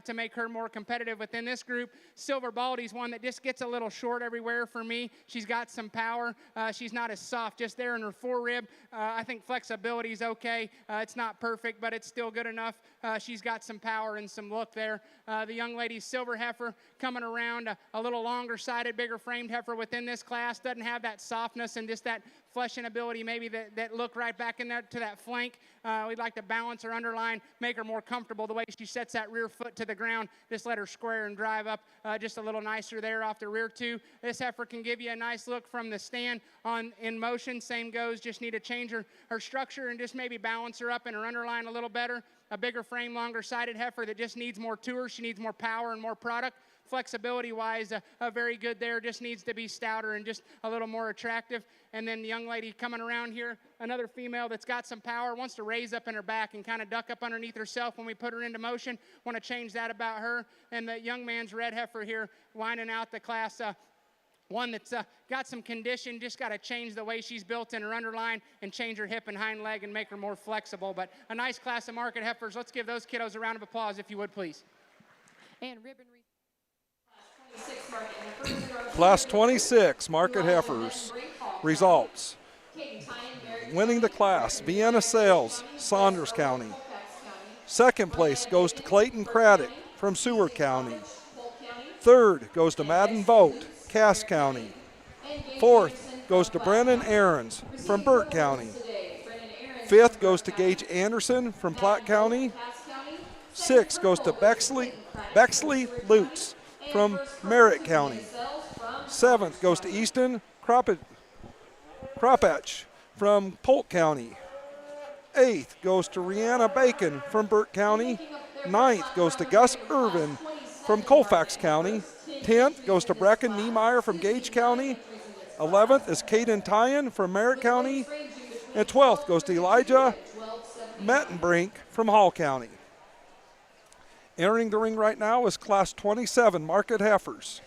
to make her more competitive within this group. Silver Baldy's one that just gets a little short everywhere for me. She's got some power. She's not as soft just there in her forerib. I think flexibility is okay. It's not perfect, but it's still good enough. She's got some power and some look there. The young lady's silver heifer coming around, a little longer sided, bigger framed heifer within this class. Doesn't have that softness and just that flesh and ability maybe that look right back in there to that flank. We'd like to balance her underline, make her more comfortable the way she sets that rear foot to the ground. Just let her square and drive up just a little nicer there off the rear two. This heifer can give you a nice look from the stand in motion. Same goes, just need to change her structure and just maybe balance her up in her underline a little better. A bigger frame, longer sided heifer that just needs more to her. She needs more power and more product. Flexibility-wise, very good there. Just needs to be stouter and just a little more attractive. And then the young lady coming around here, another female that's got some power, wants to raise up in her back and kind of duck up underneath herself when we put her into motion. Want to change that about her. And the young man's red heifer here, winding out the class. One that's got some condition, just got to change the way she's built in her underline and change her hip and hind leg and make her more flexible. But a nice class of market heifers. Let's give those kiddos a round of applause, if you would, please. And ribbon Class 26 market heifers. Results. Winning the class, Vienna Sales, Saunders County. Second place goes to Clayton Craddock from Seward County. Third goes to Madden Vogt, Cass County. Fourth goes to Brennan Aarons from Burt County. Fifth goes to Gage Anderson from Platte County. Sixth goes to Bexley Lutz from Merritt County. Seventh goes to Easton Kropach from Polk County. Eighth goes to Rihanna Bacon from Burt County. Ninth goes to Gus Irvin from Colfax County. 10th goes to Brecken Niemeyer from Gage County. 11th is Caden Tyen from Merritt County. And 12th goes to Elijah Mettenbrink from Hall County. Entering the ring right now is Class 27 market heifers.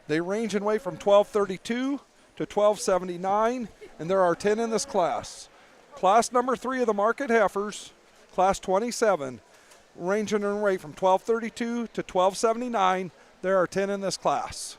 They range in weight from 1232 to 1279, and there are 10 in this class. Class number 3 of the market heifers, class 27, ranging in weight from 1232 to 1279. There are 10 in this class.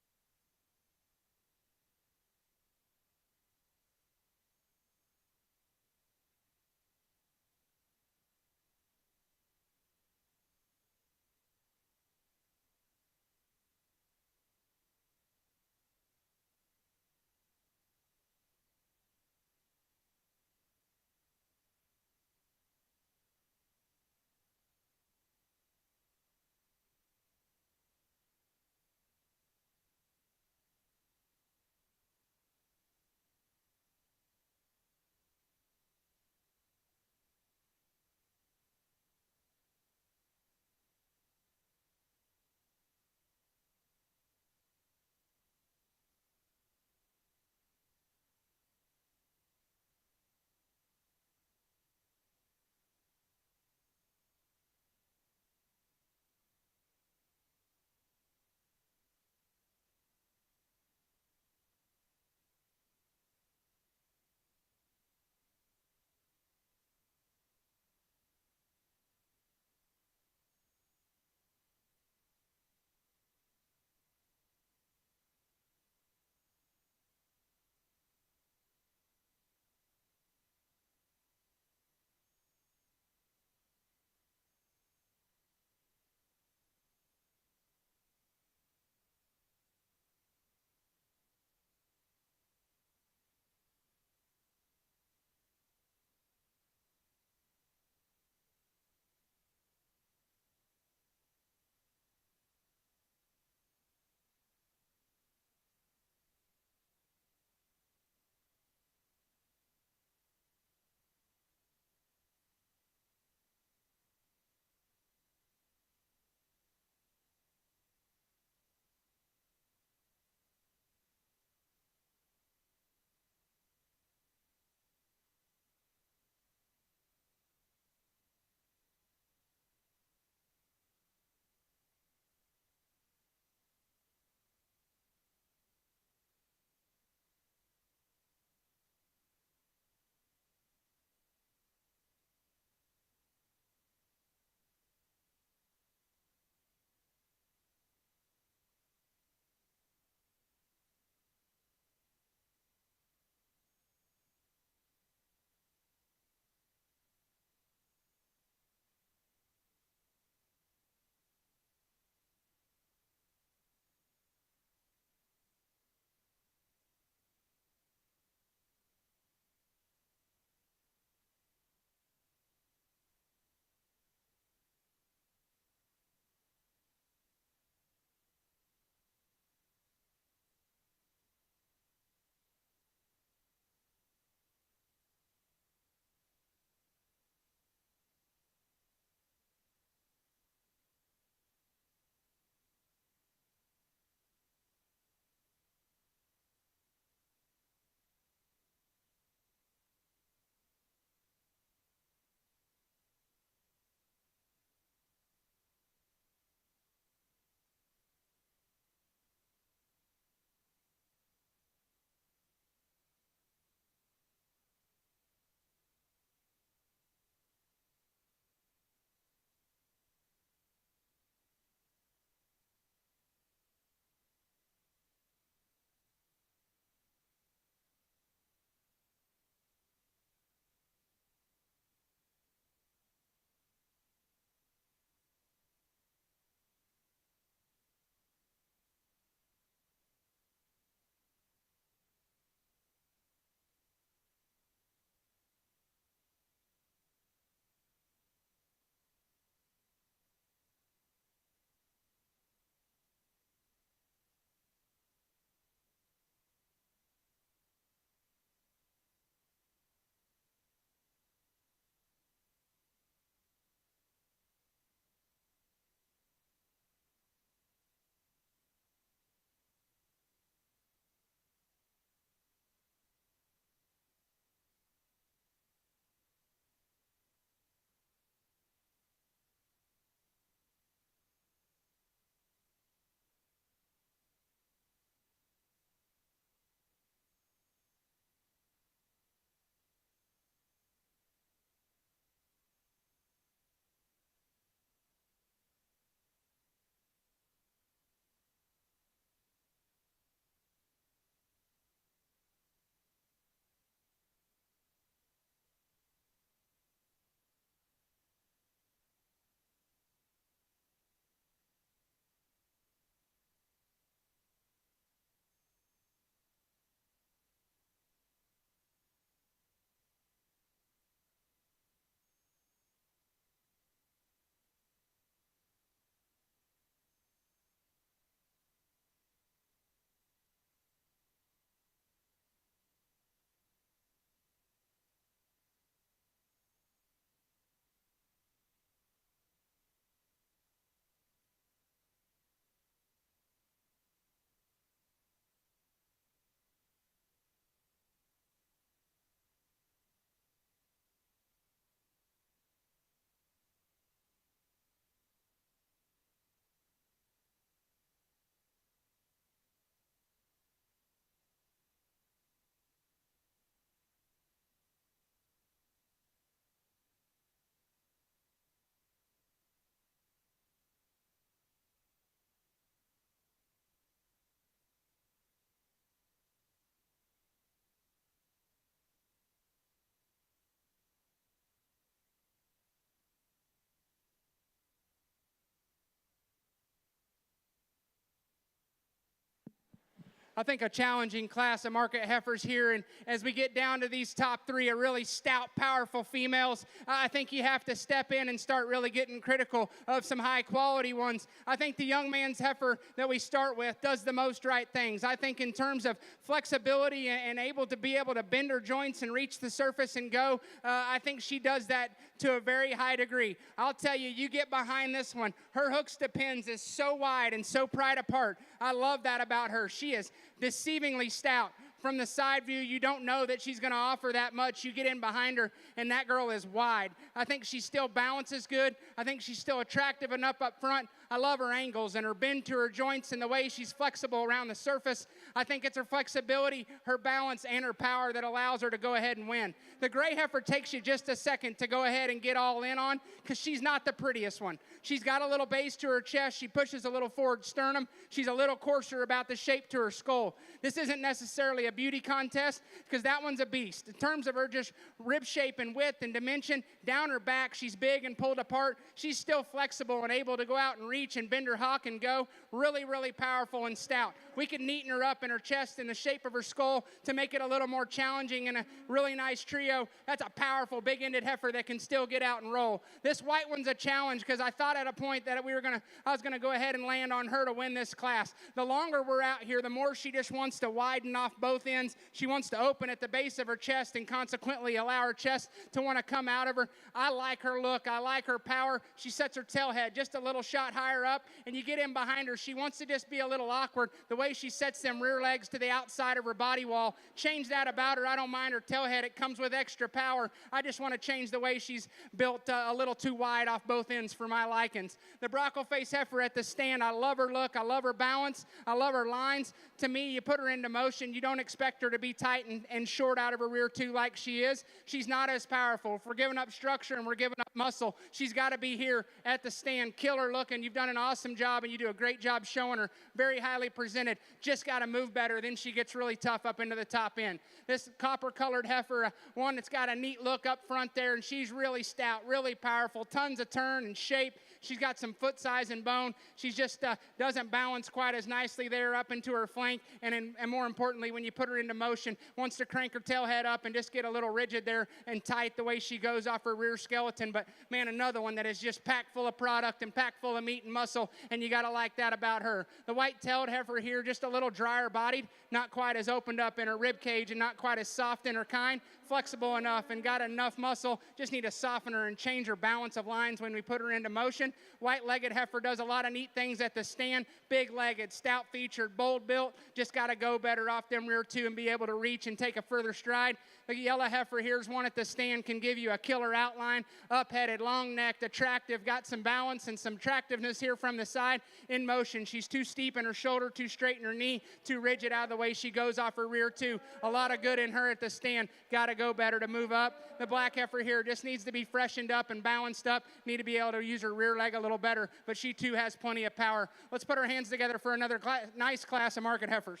I think, a challenging class of market heifers here. And as we get down to these top three, are really stout, powerful females. I think you have to step in and start really getting critical of some high-quality ones. I think the young man's heifer that we start with does the most right things. I think in terms of flexibility and able to bend her joints and reach the surface and go, I think she does that to a very high degree. I'll tell you, you get behind this one, her hooks to pins is so wide and so pried apart. I love that about her. She is deceivingly stout. From the side view, you don't know that she's going to offer that much. You get in behind her, and that girl is wide. I think she still balances good. I think she's still attractive enough up front. I love her angles and her bend to her joints and the way she's flexible around the surface. I think it's her flexibility, her balance, and her power that allows her to go ahead and win. The gray heifer takes you just a second to go ahead and get all in on because she's not the prettiest one. She's got a little base to her chest. She pushes a little forward sternum. She's a little coarser about the shape to her skull. This isn't necessarily a beauty contest because that one's a beast. In terms of her just rib shape and width and dimension, down her back, she's big and pulled apart. She's still flexible and able to go out and reach and bend her hock and go. Really, really powerful and stout. We can neaten her up in her chest and the shape of her skull to make it a little more challenging and a really nice trio. That's a powerful big-ended heifer that can still get out and roll. This white one's a challenge because I thought at a point that I was gonna go ahead and land on her to win this class. The longer we're out here, the more she just wants to widen off both ends. She wants to open at the base of her chest and consequently allow her chest to want to come out of her. I like her look. I like her power. She sets her tail head just a little shot higher up, and you get in behind her. She wants to just be a little awkward. The way she sets them rear legs to the outside of her body wall. Change that about her. I don't mind her tail head. It comes with extra power. I just want to change the way she's built a little too wide off both ends for my likings. The Brockle face heifer at the stand, I love her look. I love her balance. I love her lines. To me, you put her into motion, you don't expect her to be tight and short out of her rear two like she is. She's not as powerful. If we're giving up structure and we're giving up muscle, she's got to be here at the stand. Killer looking. You've done an awesome job, and you do a great job showing her. Very highly presented. Just got to move better. Then she gets really tough up into the top end. This copper-colored heifer, one that's got a neat look up front there, and she's really stout, really powerful. Tons of turn and shape. She's got some foot size and bone. She just doesn't balance quite as nicely there up into her flank. And more importantly, when you put her into motion, wants to crank her tail head up and just get a little rigid there and tight the way she goes off her rear skeleton. But, man, another one that is just packed full of product and packed full of meat and muscle, and you got to like that about her. The white-tailed heifer here, just a little drier bodied, not quite as opened up in her rib cage and not quite as soft in her kind. Flexible enough and got enough muscle. Just need to soften her and change her balance of lines when we put her into motion. White-legged heifer does a lot of neat things at the stand. Big-legged, stout-featured, bold-built. Just got to go better off them rear two and be able to reach and take a further stride. The yellow heifer here's one at the stand, can give you a killer outline. Up-headed, long-necked, attractive, got some balance and some attractiveness here from the side. In motion, she's too steep in her shoulder, too straight in her knee, too rigid out of the way she goes off her rear two. A lot of good in her at the stand. Got to go better to move up. The black heifer here just needs to be freshened up and balanced up. Need to be able to use her rear leg a little better, but she too has plenty of power. Let's put our hands together for another nice class of market heifers.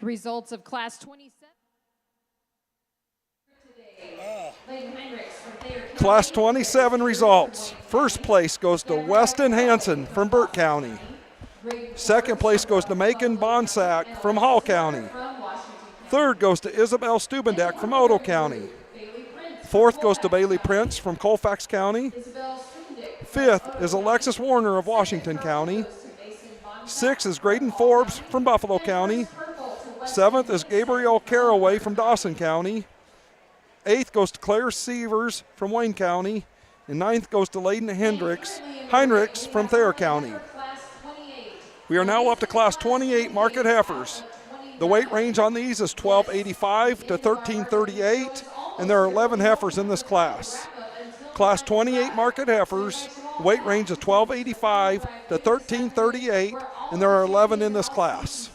Results of Class 27. Class 27 results. First place goes to Weston Hansen from Burt County. Second place goes to Macon Bonsack from Hall County. Third goes to Isabel Stubendek from Odo County. Fourth goes to Bailey Prince from Colfax County. Fifth is Alexis Warner of Washington County. Sixth is Graydon Forbes from Buffalo County. Seventh is Gabriel Caraway from Dawson County. Eighth goes to Claire Sievers from Wayne County. And ninth goes to Layden Heinrichs from Thayer County. We are now up to Class 28 market heifers. The weight range on these is 1285 to 1338, and there are 11 heifers in this class. Class 28 market heifers, weight range is 1285 to 1338, and there are 11 in this class.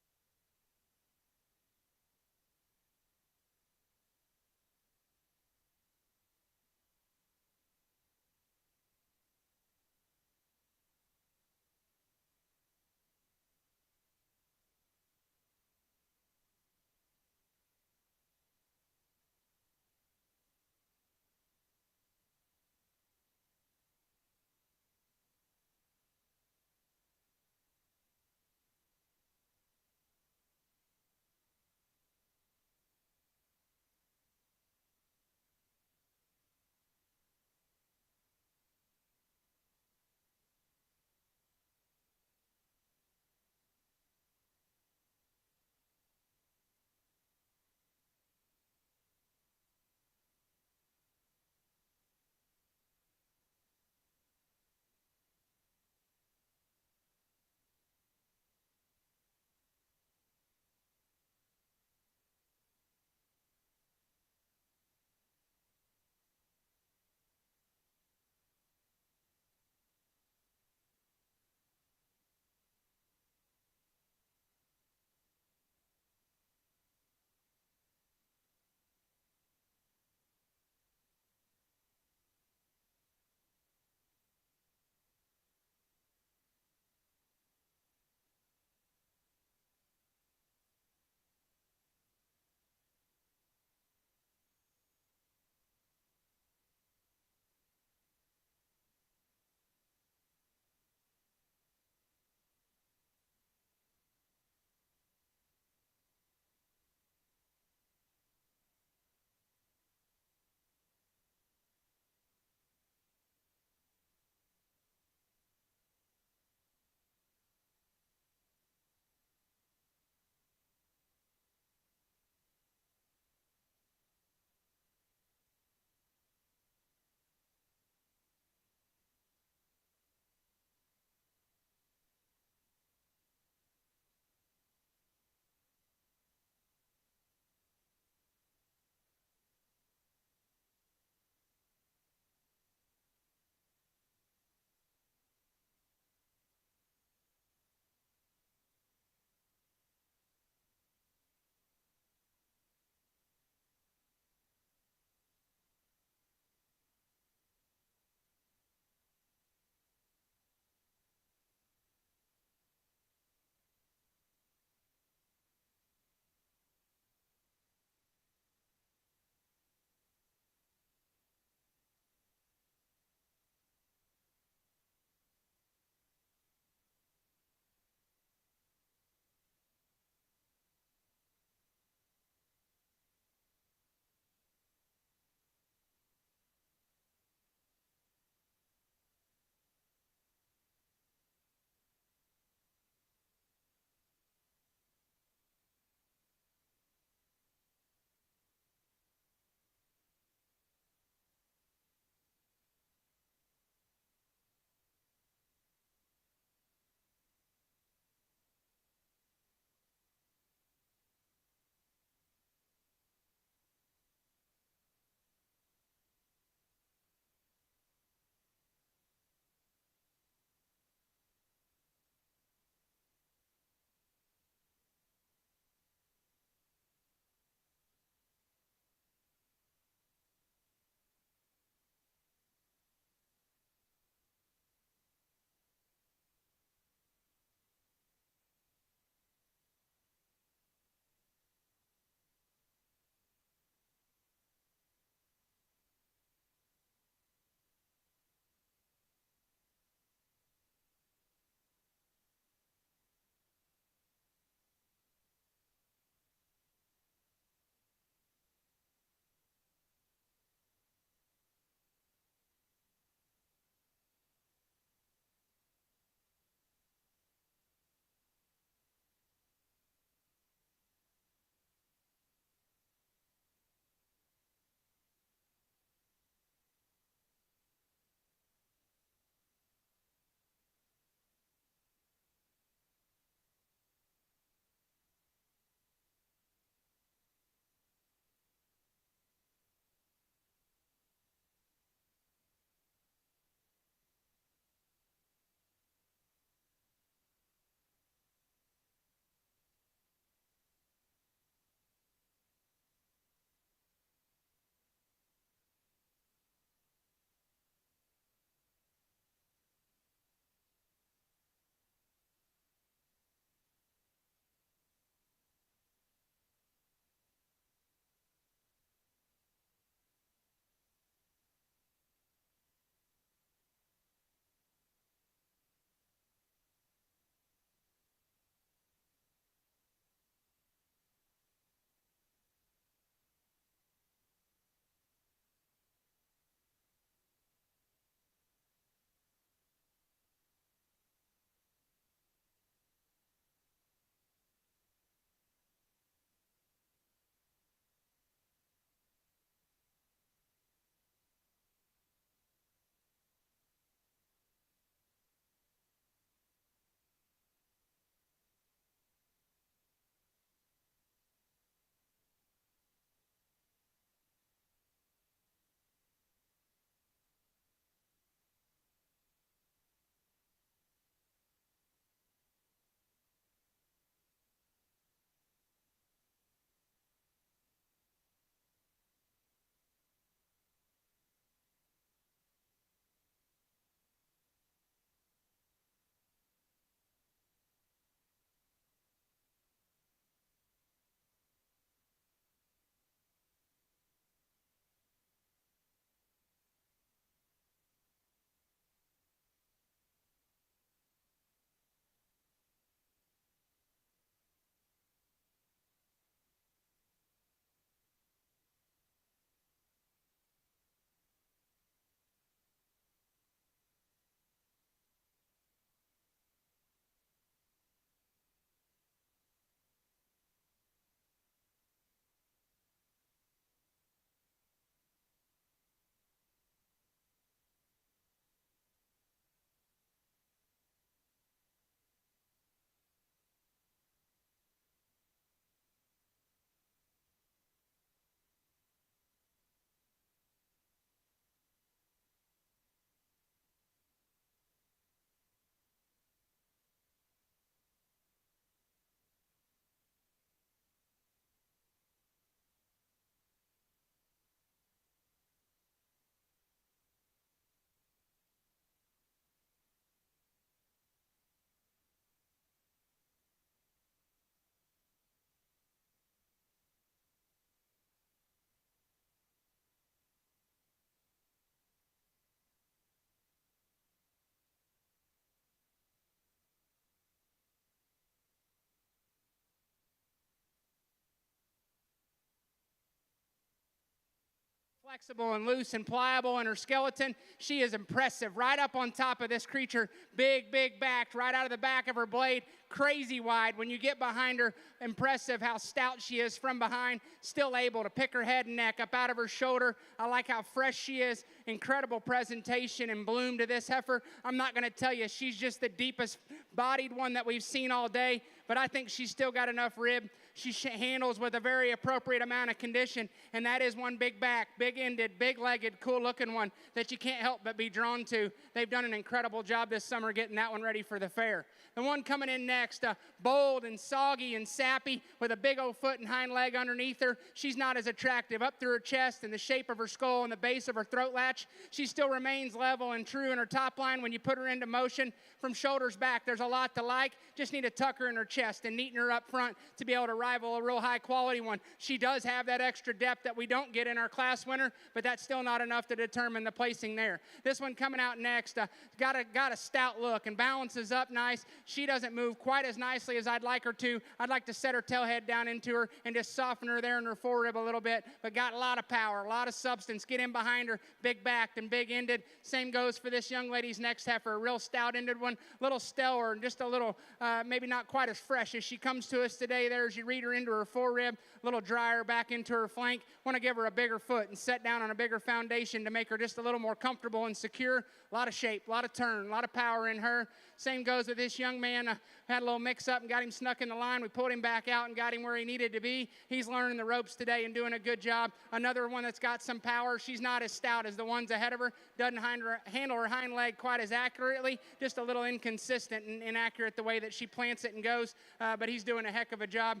flexible and loose and pliable in her skeleton. She is impressive. Right up on top of this creature, big back, right out of the back of her blade, crazy wide. When you get behind her, impressive how stout she is from behind, still able to pick her head and neck up out of her shoulder. I like how fresh she is. Incredible presentation and bloom to this heifer. I'm not going to tell you she's just the deepest bodied one that we've seen all day, but I think she's still got enough rib. She handles with a very appropriate amount of condition, and that is one big back, big-ended, big-legged, cool-looking one that you can't help but be drawn to. They've done an incredible job this summer getting that one ready for the fair. The one coming in next, bold and soggy and sappy with a big old foot and hind leg underneath her. She's not as attractive. Up through her chest and the shape of her skull and the base of her throat latch, she still remains level and true in her top line when you put her into motion. From shoulders back, there's a lot to like. Just need to tuck her in her chest and neaten her up front to be able to rival a real high-quality one. She does have that extra depth that we don't get in our class winner, but that's still not enough to determine the placing there. This one coming out next, got a stout look and balances up nice. She doesn't move quite as nicely as I'd like her to. I'd like to set her tail head down into her and just soften her there in her forerib a little bit, but got a lot of power, a lot of substance. Get in behind her, big-backed and big-ended. Same goes for this young lady's next heifer, a real stout-ended one, little stellar and just a little, maybe not quite as fresh as she comes to us today there as you read her into her forerib, a little drier back into her flank. Want to give her a bigger foot and set down on a bigger foundation to make her just a little more comfortable and secure. A lot of shape, a lot of turn, a lot of power in her. Same goes with this young man. Had a little mix-up and got him snuck in the line. We pulled him back out and got him where he needed to be. He's learning the ropes today and doing a good job. Another one that's got some power. She's not as stout as the ones ahead of her. Doesn't handle her hind leg quite as accurately. Just a little inconsistent and inaccurate the way that she plants it and goes. But he's doing a heck of a job.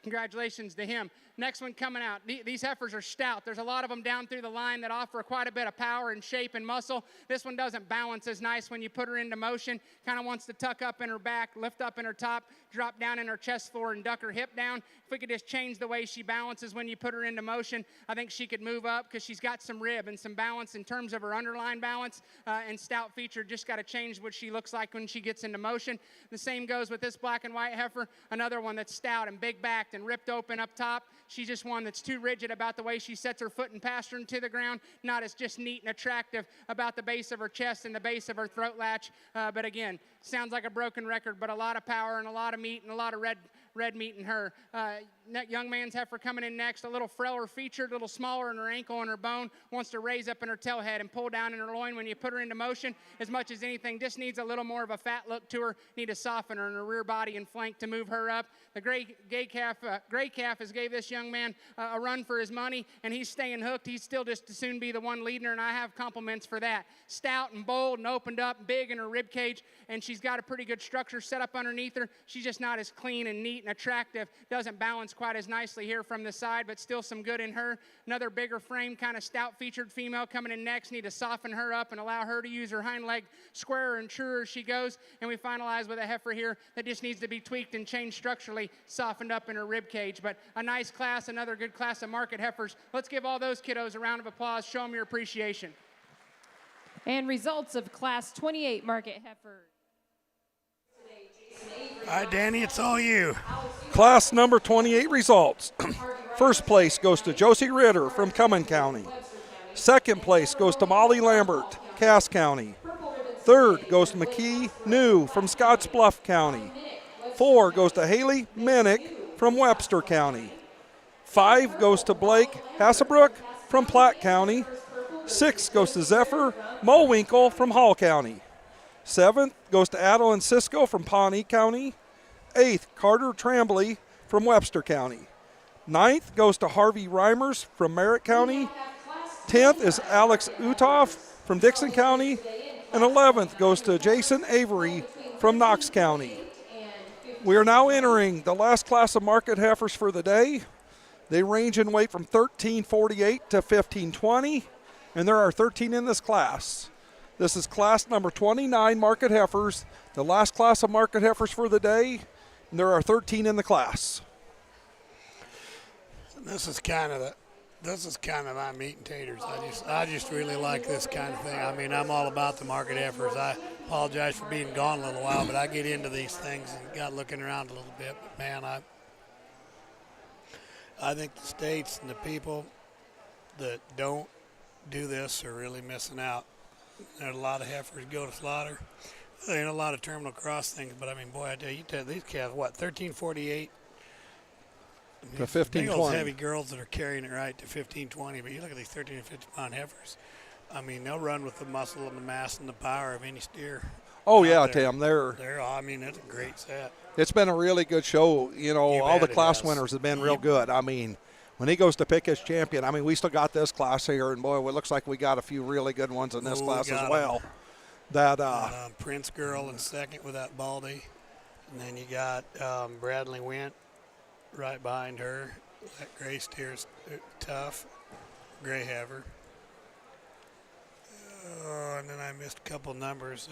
Congratulations to him. Next one coming out. These heifers are stout. There's a lot of them down through the line that offer quite a bit of power and shape and muscle. This one doesn't balance as nice when you put her into motion. Kind of wants to tuck up in her back, lift up in her top, drop down in her chest floor and duck her hip down. If we could just change the way she balances when you put her into motion, I think she could move up because she's got some rib and some balance in terms of her underline balance and stout feature. Just got to change what she looks like when she gets into motion. The same goes with this black and white heifer, another one that's stout and big-backed and ripped open up top. She's just one that's too rigid about the way she sets her foot and pastern to the ground, not as just neat and attractive about the base of her chest and the base of her throat latch. But again, sounds like a broken record, but a lot of power and a lot of meat and a lot of red meat in her. Young man's heifer coming in next, a little frailer featured, a little smaller in her ankle and her bone, wants to raise up in her tail head and pull down in her loin when you put her into motion. As much as anything, just needs a little more of a fat look to her, need to soften her in her rear body and flank to move her up. The gray calf has gave this young man a run for his money, and he's staying hooked. He's still just to soon be the one leading her, and I have compliments for that. Stout and bold and opened up, big in her rib cage, and she's got a pretty good structure set up underneath her. She's just not as clean and neat and attractive. Doesn't balance quite as nicely here from the side, but still some good in her. Another bigger frame, kind of stout-featured female coming in next. Need to soften her up and allow her to use her hind leg squarer and truer as she goes. And we finalize with a heifer here that just needs to be tweaked and changed structurally, softened up in her rib cage. But a nice class, another good class of market heifers. Let's give all those kiddos a round of applause. Show them your appreciation. And results of Class 28 market heifer. All right, Danny, it's all you. Class number 28 results. First place goes to Josie Ritter from Cumming County. Second place goes to Molly Lambert, Cass County. Third goes to McKee New from Scotts Bluff County. 4 goes to Haley Minnick from Webster County. 5 goes to Blake Hassebrook from Platte County. 6 goes to Zephyr Mowinkle from Hall County. 7th goes to Adeline Cisco from Pawnee County. 8th, Carter Tremblay from Webster County. 9th goes to Harvey Reimers from Merritt County. 10th is Alex Utoff from Dixon County. And 11th goes to Jason Avery from Knox County. We are now entering the last class of market heifers for the day. They range in weight from 1348 to 1520, and there are 13 in this class. This is class number 29 market heifers, the last class of market heifers for the day, and there are 13 in the class. This is kind of my meat and taters. I just really like this kind of thing. I mean, I'm all about the market heifers. I apologize for being gone a little while, but I get into these things and got looking around a little bit. But man, I think the states and the people that don't do this are really missing out. There's a lot of heifers go to slaughter. There ain't a lot of terminal cross things, but I mean, boy, I tell you, these calves, what, 1348? I mean, To big old 1520. heavy girls that are carrying it right to 1520, but you look at these 13 and 15 pound heifers. I mean, they'll run with the muscle and the mass and the power of any steer. Oh, out yeah, there. Tim, I mean, it's a great set. it's been a really good show. You know, You all the bet it class has. winners have been real good. I mean, when he goes to pick his champion, I mean, we still got this class here, and boy, it looks like we got a few really good ones in this Ooh, we class as got 'em. well. That Prince Girl in second with that Baldy. And then you got Bradley Wint right behind her. That gray steer's tough. Gray heifer. Oh, and then I missed a couple numbers.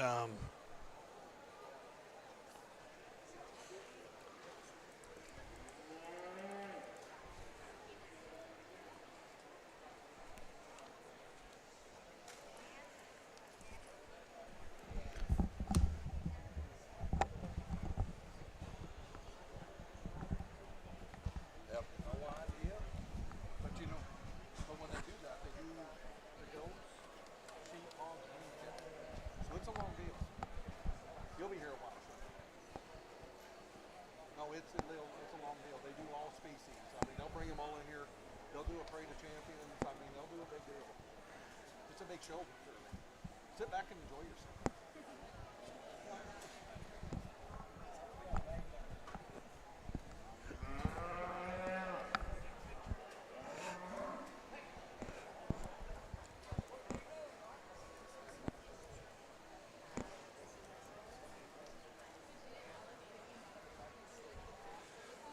Show. Sit back and enjoy yourself.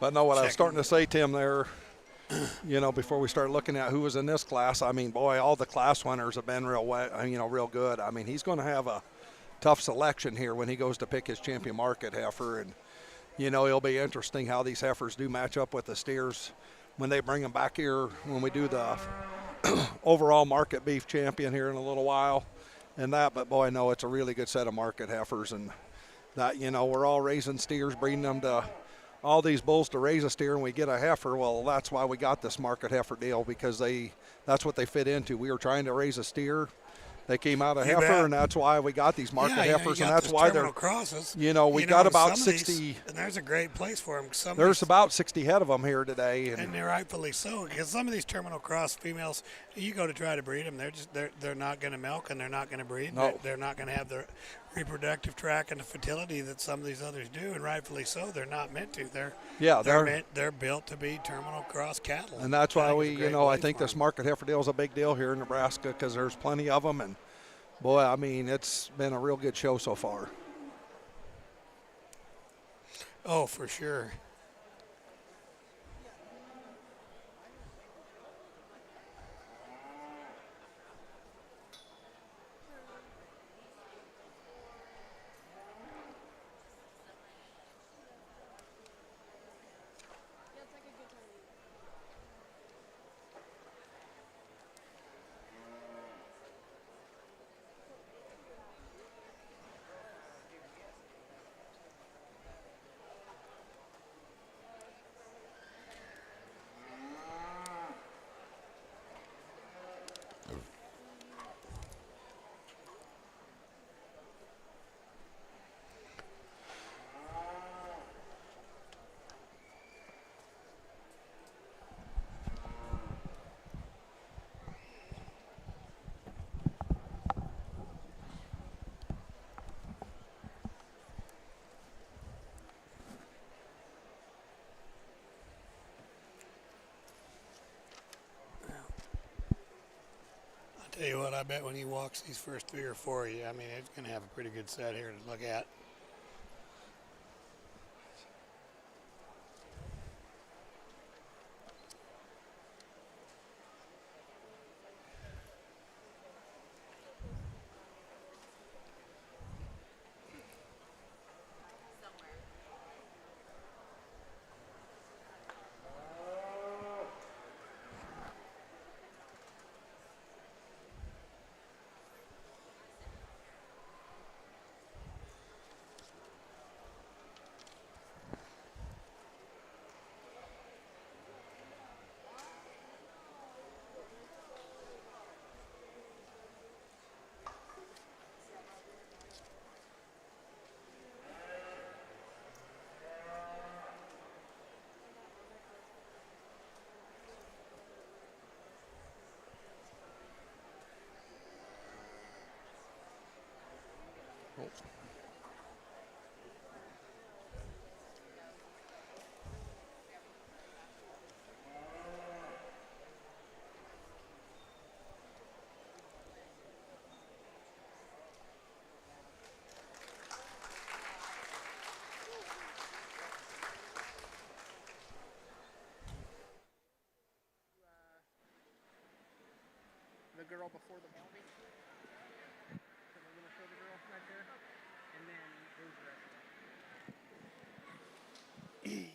But no, what I was starting to say, Tim, there, you know, before we start looking at who was in this class, I mean, boy, all the class winners have been real good. I mean, he's going to have a tough selection here when he goes to pick his champion market heifer. And, you know, it'll be interesting how these heifers do match up with the steers when they bring them back here when we do the overall market beef champion here in a little while and that. But, boy, no, it's a really good set of market heifers. And that, you know, we're all raising steers, breeding them to all these bulls to raise a steer, and we get a heifer. Well, that's why we got this market heifer deal, because that's what they fit into. We were trying to raise a steer. They came out a heifer, bet. and that's why we got these market heifers, you and got that's those why terminal they're crosses. You know, we got about some of 60. These, and there's a great place for them. There's about 60 head of them here today, and they're rightfully so, because some of these terminal cross females, you go to try to breed them, they're not going to milk and they're not going to breed. No. They're not going to have the reproductive track and the fertility that some of these others do, and rightfully so. They're not meant to. They're built to be terminal cross cattle, and that's why I think for this them. market heifer deal is a big deal here in Nebraska, because there's plenty of them, and boy, I mean, it's been a real good show so far. Oh, for sure. Tell you what, I bet when he walks these first 3 or 4, I mean, it's going to have a pretty good set here to look at. The girl before the Barbie. So we're going to show the girl right there. And then there's the rest of them.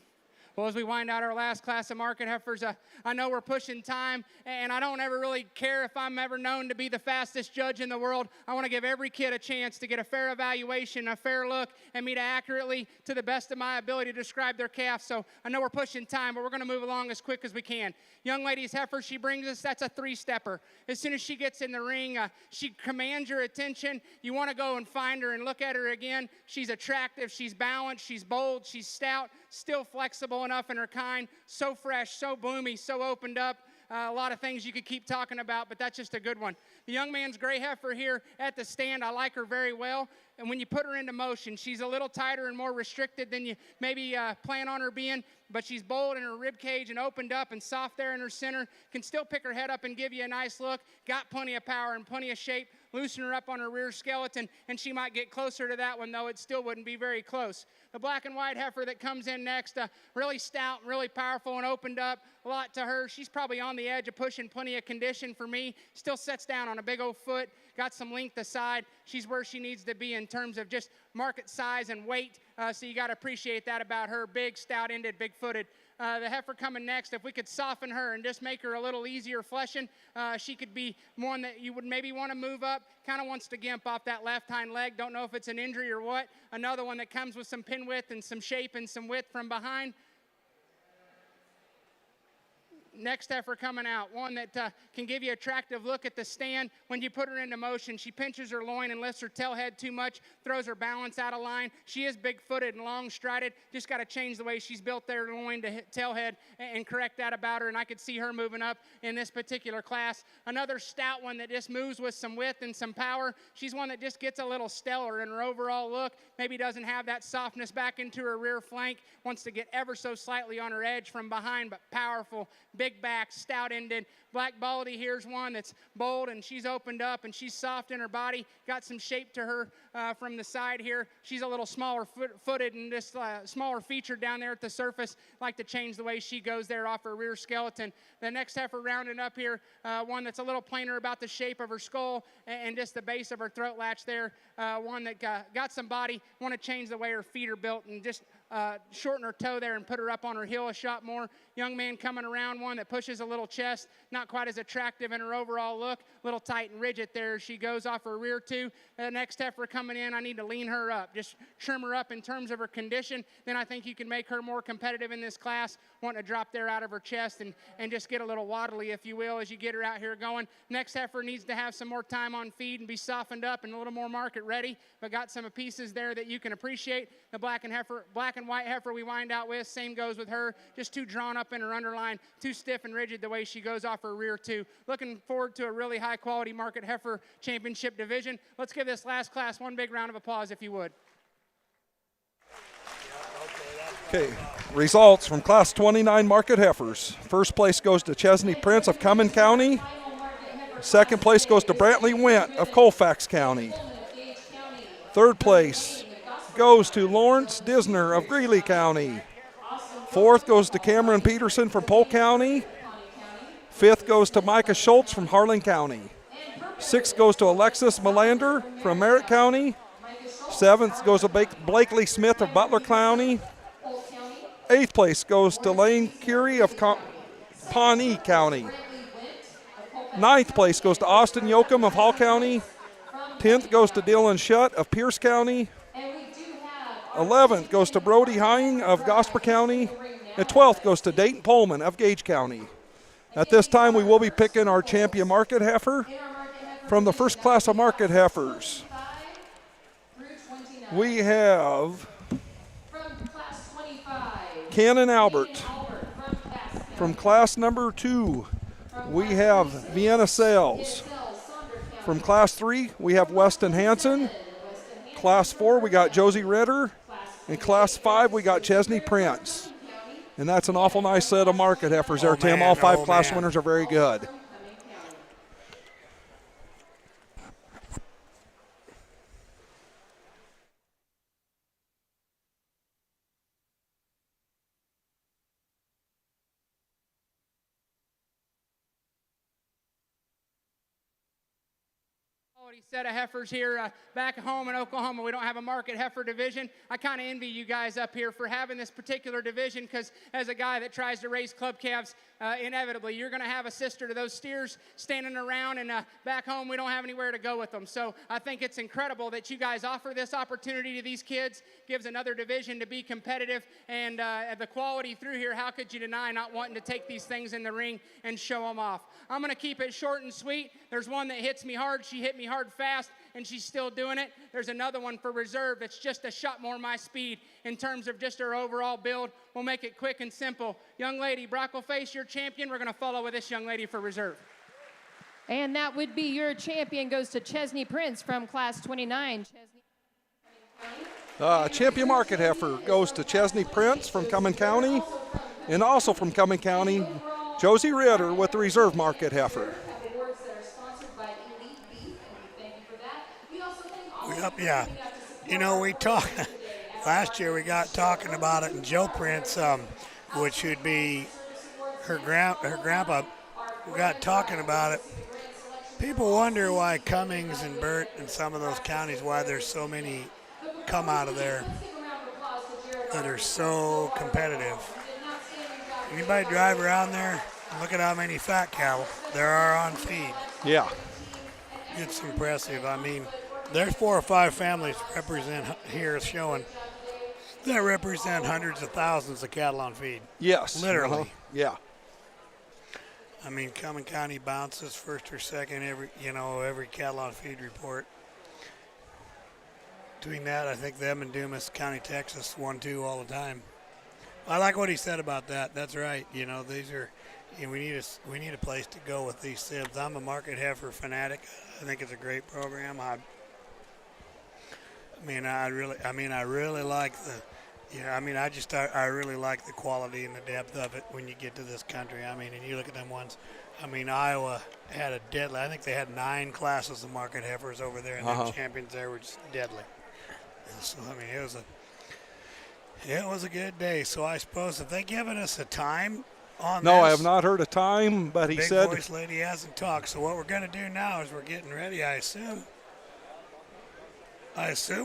Well, as we wind out our last class of market heifers, I know we're pushing time, and I don't ever really care if I'm ever known to be the fastest judge in the world. I want to give every kid a chance to get a fair evaluation, a fair look, and me to accurately, to the best of my ability, to describe their calf. So I know we're pushing time, but we're going to move along as quick as we can. Young lady's heifer she brings us, that's a 3-stepper. As soon as she gets in the ring, she commands your attention. You want to go and find her and look at her again. She's attractive, she's balanced, she's bold, she's stout, still flexible enough in her kind, so fresh, so bloomy, so opened up. A lot of things you could keep talking about, but that's just a good one. The young man's gray heifer here at the stand, I like her very well. And when you put her into motion, she's a little tighter and more restricted than you maybe plan on her being, but she's bold in her rib cage and opened up and soft there in her center, can still pick her head up and give you a nice look, got plenty of power and plenty of shape, loosen her up on her rear skeleton, and she might get closer to that one, though it still wouldn't be very close. The black and white heifer that comes in next, really stout, really powerful, and opened up a lot to her. She's probably on the edge of pushing plenty of condition for me, still sets down on a big old foot, got some length aside. She's where she needs to be in terms of just market size and weight, so you got to appreciate that about her. Big, stout-ended, big-footed. The heifer coming next, if we could soften her and just make her a little easier fleshing, she could be one that you would maybe want to move up, kind of wants to gimp off that left hind leg. Don't know if it's an injury or what. Another one that comes with some pin width and some shape and some width from behind. Next heifer coming out, one that can give you an attractive look at the stand. When you put her into motion, she pinches her loin and lifts her tail head too much, throws her balance out of line. She is big-footed and long-strided. Just got to change the way she's built their loin to tail head and correct that about her, and I could see her moving up in this particular class. Another stout one that just moves with some width and some power. She's one that just gets a little stellar in her overall look. Maybe doesn't have that softness back into her rear flank. Wants to get ever so slightly on her edge from behind, but powerful, big back, stout-ended. Black Baldy here's one that's bold, and she's opened up, and she's soft in her body. Got some shape to her from the side here. She's a little smaller footed and just smaller featured down there at the surface. Like to change the way she goes there off her rear skeleton. The next heifer rounding up here, one that's a little plainer about the shape of her skull and just the base of her throat latch there. One that got some body. Want to change the way her feet are built and just shorten her toe there and put her up on her heel a shot more. Young man coming around, one that pushes a little chest, not quite as attractive in her overall look, a little tight and rigid there as she goes off her rear two. The next heifer coming in, I need to lean her up, just trim her up in terms of her condition. Then I think you can make her more competitive in this class, wanting to drop there out of her chest and just get a little waddly, if you will, as you get her out here going. Next heifer needs to have some more time on feed and be softened up and a little more market ready, but got some pieces there that you can appreciate. The black and white heifer we wind out with, same goes with her, just too drawn up in her underline, too stiff and rigid the way she goes off her rear two. Looking forward to a really high quality market heifer championship division. Let's give this last class one big round of applause if you would. Okay, results from Class 29 market heifers. First place goes to Chesney Prince of Cumming County. Second place goes to Brantley Went of Colfax County. Third place goes to Lawrence Disner of Greeley County. Fourth goes to Cameron Peterson from Polk County. Fifth goes to Micah Schultz from Harlan County. Sixth goes to Alexis Melander from Merritt County. Seventh goes to Blakely Smith of Butler County. Eighth place goes to Lane Curie of Pawnee County. Ninth place goes to Austin Yoakum of Hall County. 10th goes to Dylan Shutt of Pierce County. 11th goes to Brody Hine of Gosper County. And 12th goes to Dayton Pullman of Gage County. At this time, we will be picking our champion market heifer from the first class of market heifers. We have Cannon Albert. From class number 2, we have Vienna Sales. From class 3, we have Weston Hanson. Class 4, we got Josie Ritter. In Class 5, we got Chesney Prince. And that's an awful nice set of market heifers there, Tim. All 5 class winners are very good. Set of heifers here back home in Oklahoma. We don't have a market heifer division. I kind of envy you guys up here for having this particular division, because as a guy that tries to raise club calves, inevitably you're going to have a sister to those steers standing around, and back home we don't have anywhere to go with them. So I think it's incredible that you guys offer this opportunity to these kids. Gives another division to be competitive, and the quality through here, how could you deny not wanting to take these things in the ring and show them off? I'm going to keep it short and sweet. There's one that hits me hard. She hit me hard fast, and she's still doing it. There's another one for reserve that's just a shot more my speed in terms of just her overall build. We'll make it quick and simple. Young lady, Brockle Face, your champion. We're going to follow with this young lady for reserve. And that would be your champion goes to Chesney Prince from Class 29. Champion market heifer goes to Chesney Prince from Cumming County. And also from Cumming County, Josie Ritter with the reserve market heifer. Yeah. You know, we talked last year. We got talking about it, and Joe Prince, which would be her grandpa. We got talking about it. People wonder why Cummings and Burt and some of those counties, why there's so many come out of there that are so competitive. Anybody drive around there, look at how many fat cattle there are on feed. Yeah. It's impressive. I mean, there's 4 or 5 families represent here showing that represent hundreds of thousands of cattle on feed. Yes. Literally. Yeah. I mean, Cumming County bounces first or second every cattle on feed report. Between that, I think them and Dumas County, Texas, 1-2 all the time. I like what he said about that. That's right. You know, these are. We need a place to go with these sibs. I'm a market heifer fanatic. I think it's a great program. I really like I really like the quality and the depth of it when you get to this country. I mean, and you look at them ones. I mean, Iowa had a deadly. I think they had 9 classes of market heifers over there, and the champions there were just deadly. And so I mean, it was a good day. So I suppose if they given us a time on No, this, I have not heard a time, but he said. Big voice lady hasn't talked. So what we're going to do now is we're getting ready. I assume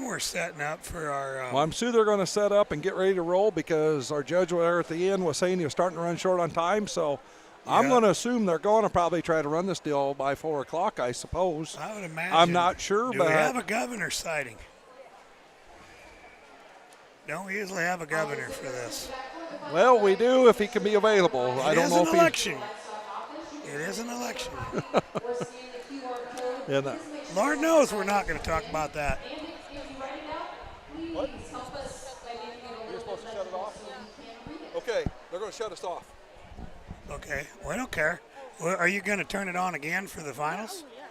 we're setting up for our. Well, I'm sure they're going to set up and get ready to roll because our judge there at the end was saying he was starting to run short on time. So I'm going to assume they're going to probably try to run this deal by 4 o'clock, I suppose. I would imagine. I'm not sure, Do but we have a governor sighting? Don't we usually have a governor for this? Well, we do if he can be available. I don't know if election. It is an election. And, Lord knows we're not going to talk about that. What? You're supposed to shut it off? Okay, they're going to shut us off. Okay, we don't care. Well, are you going to turn it on again for the finals?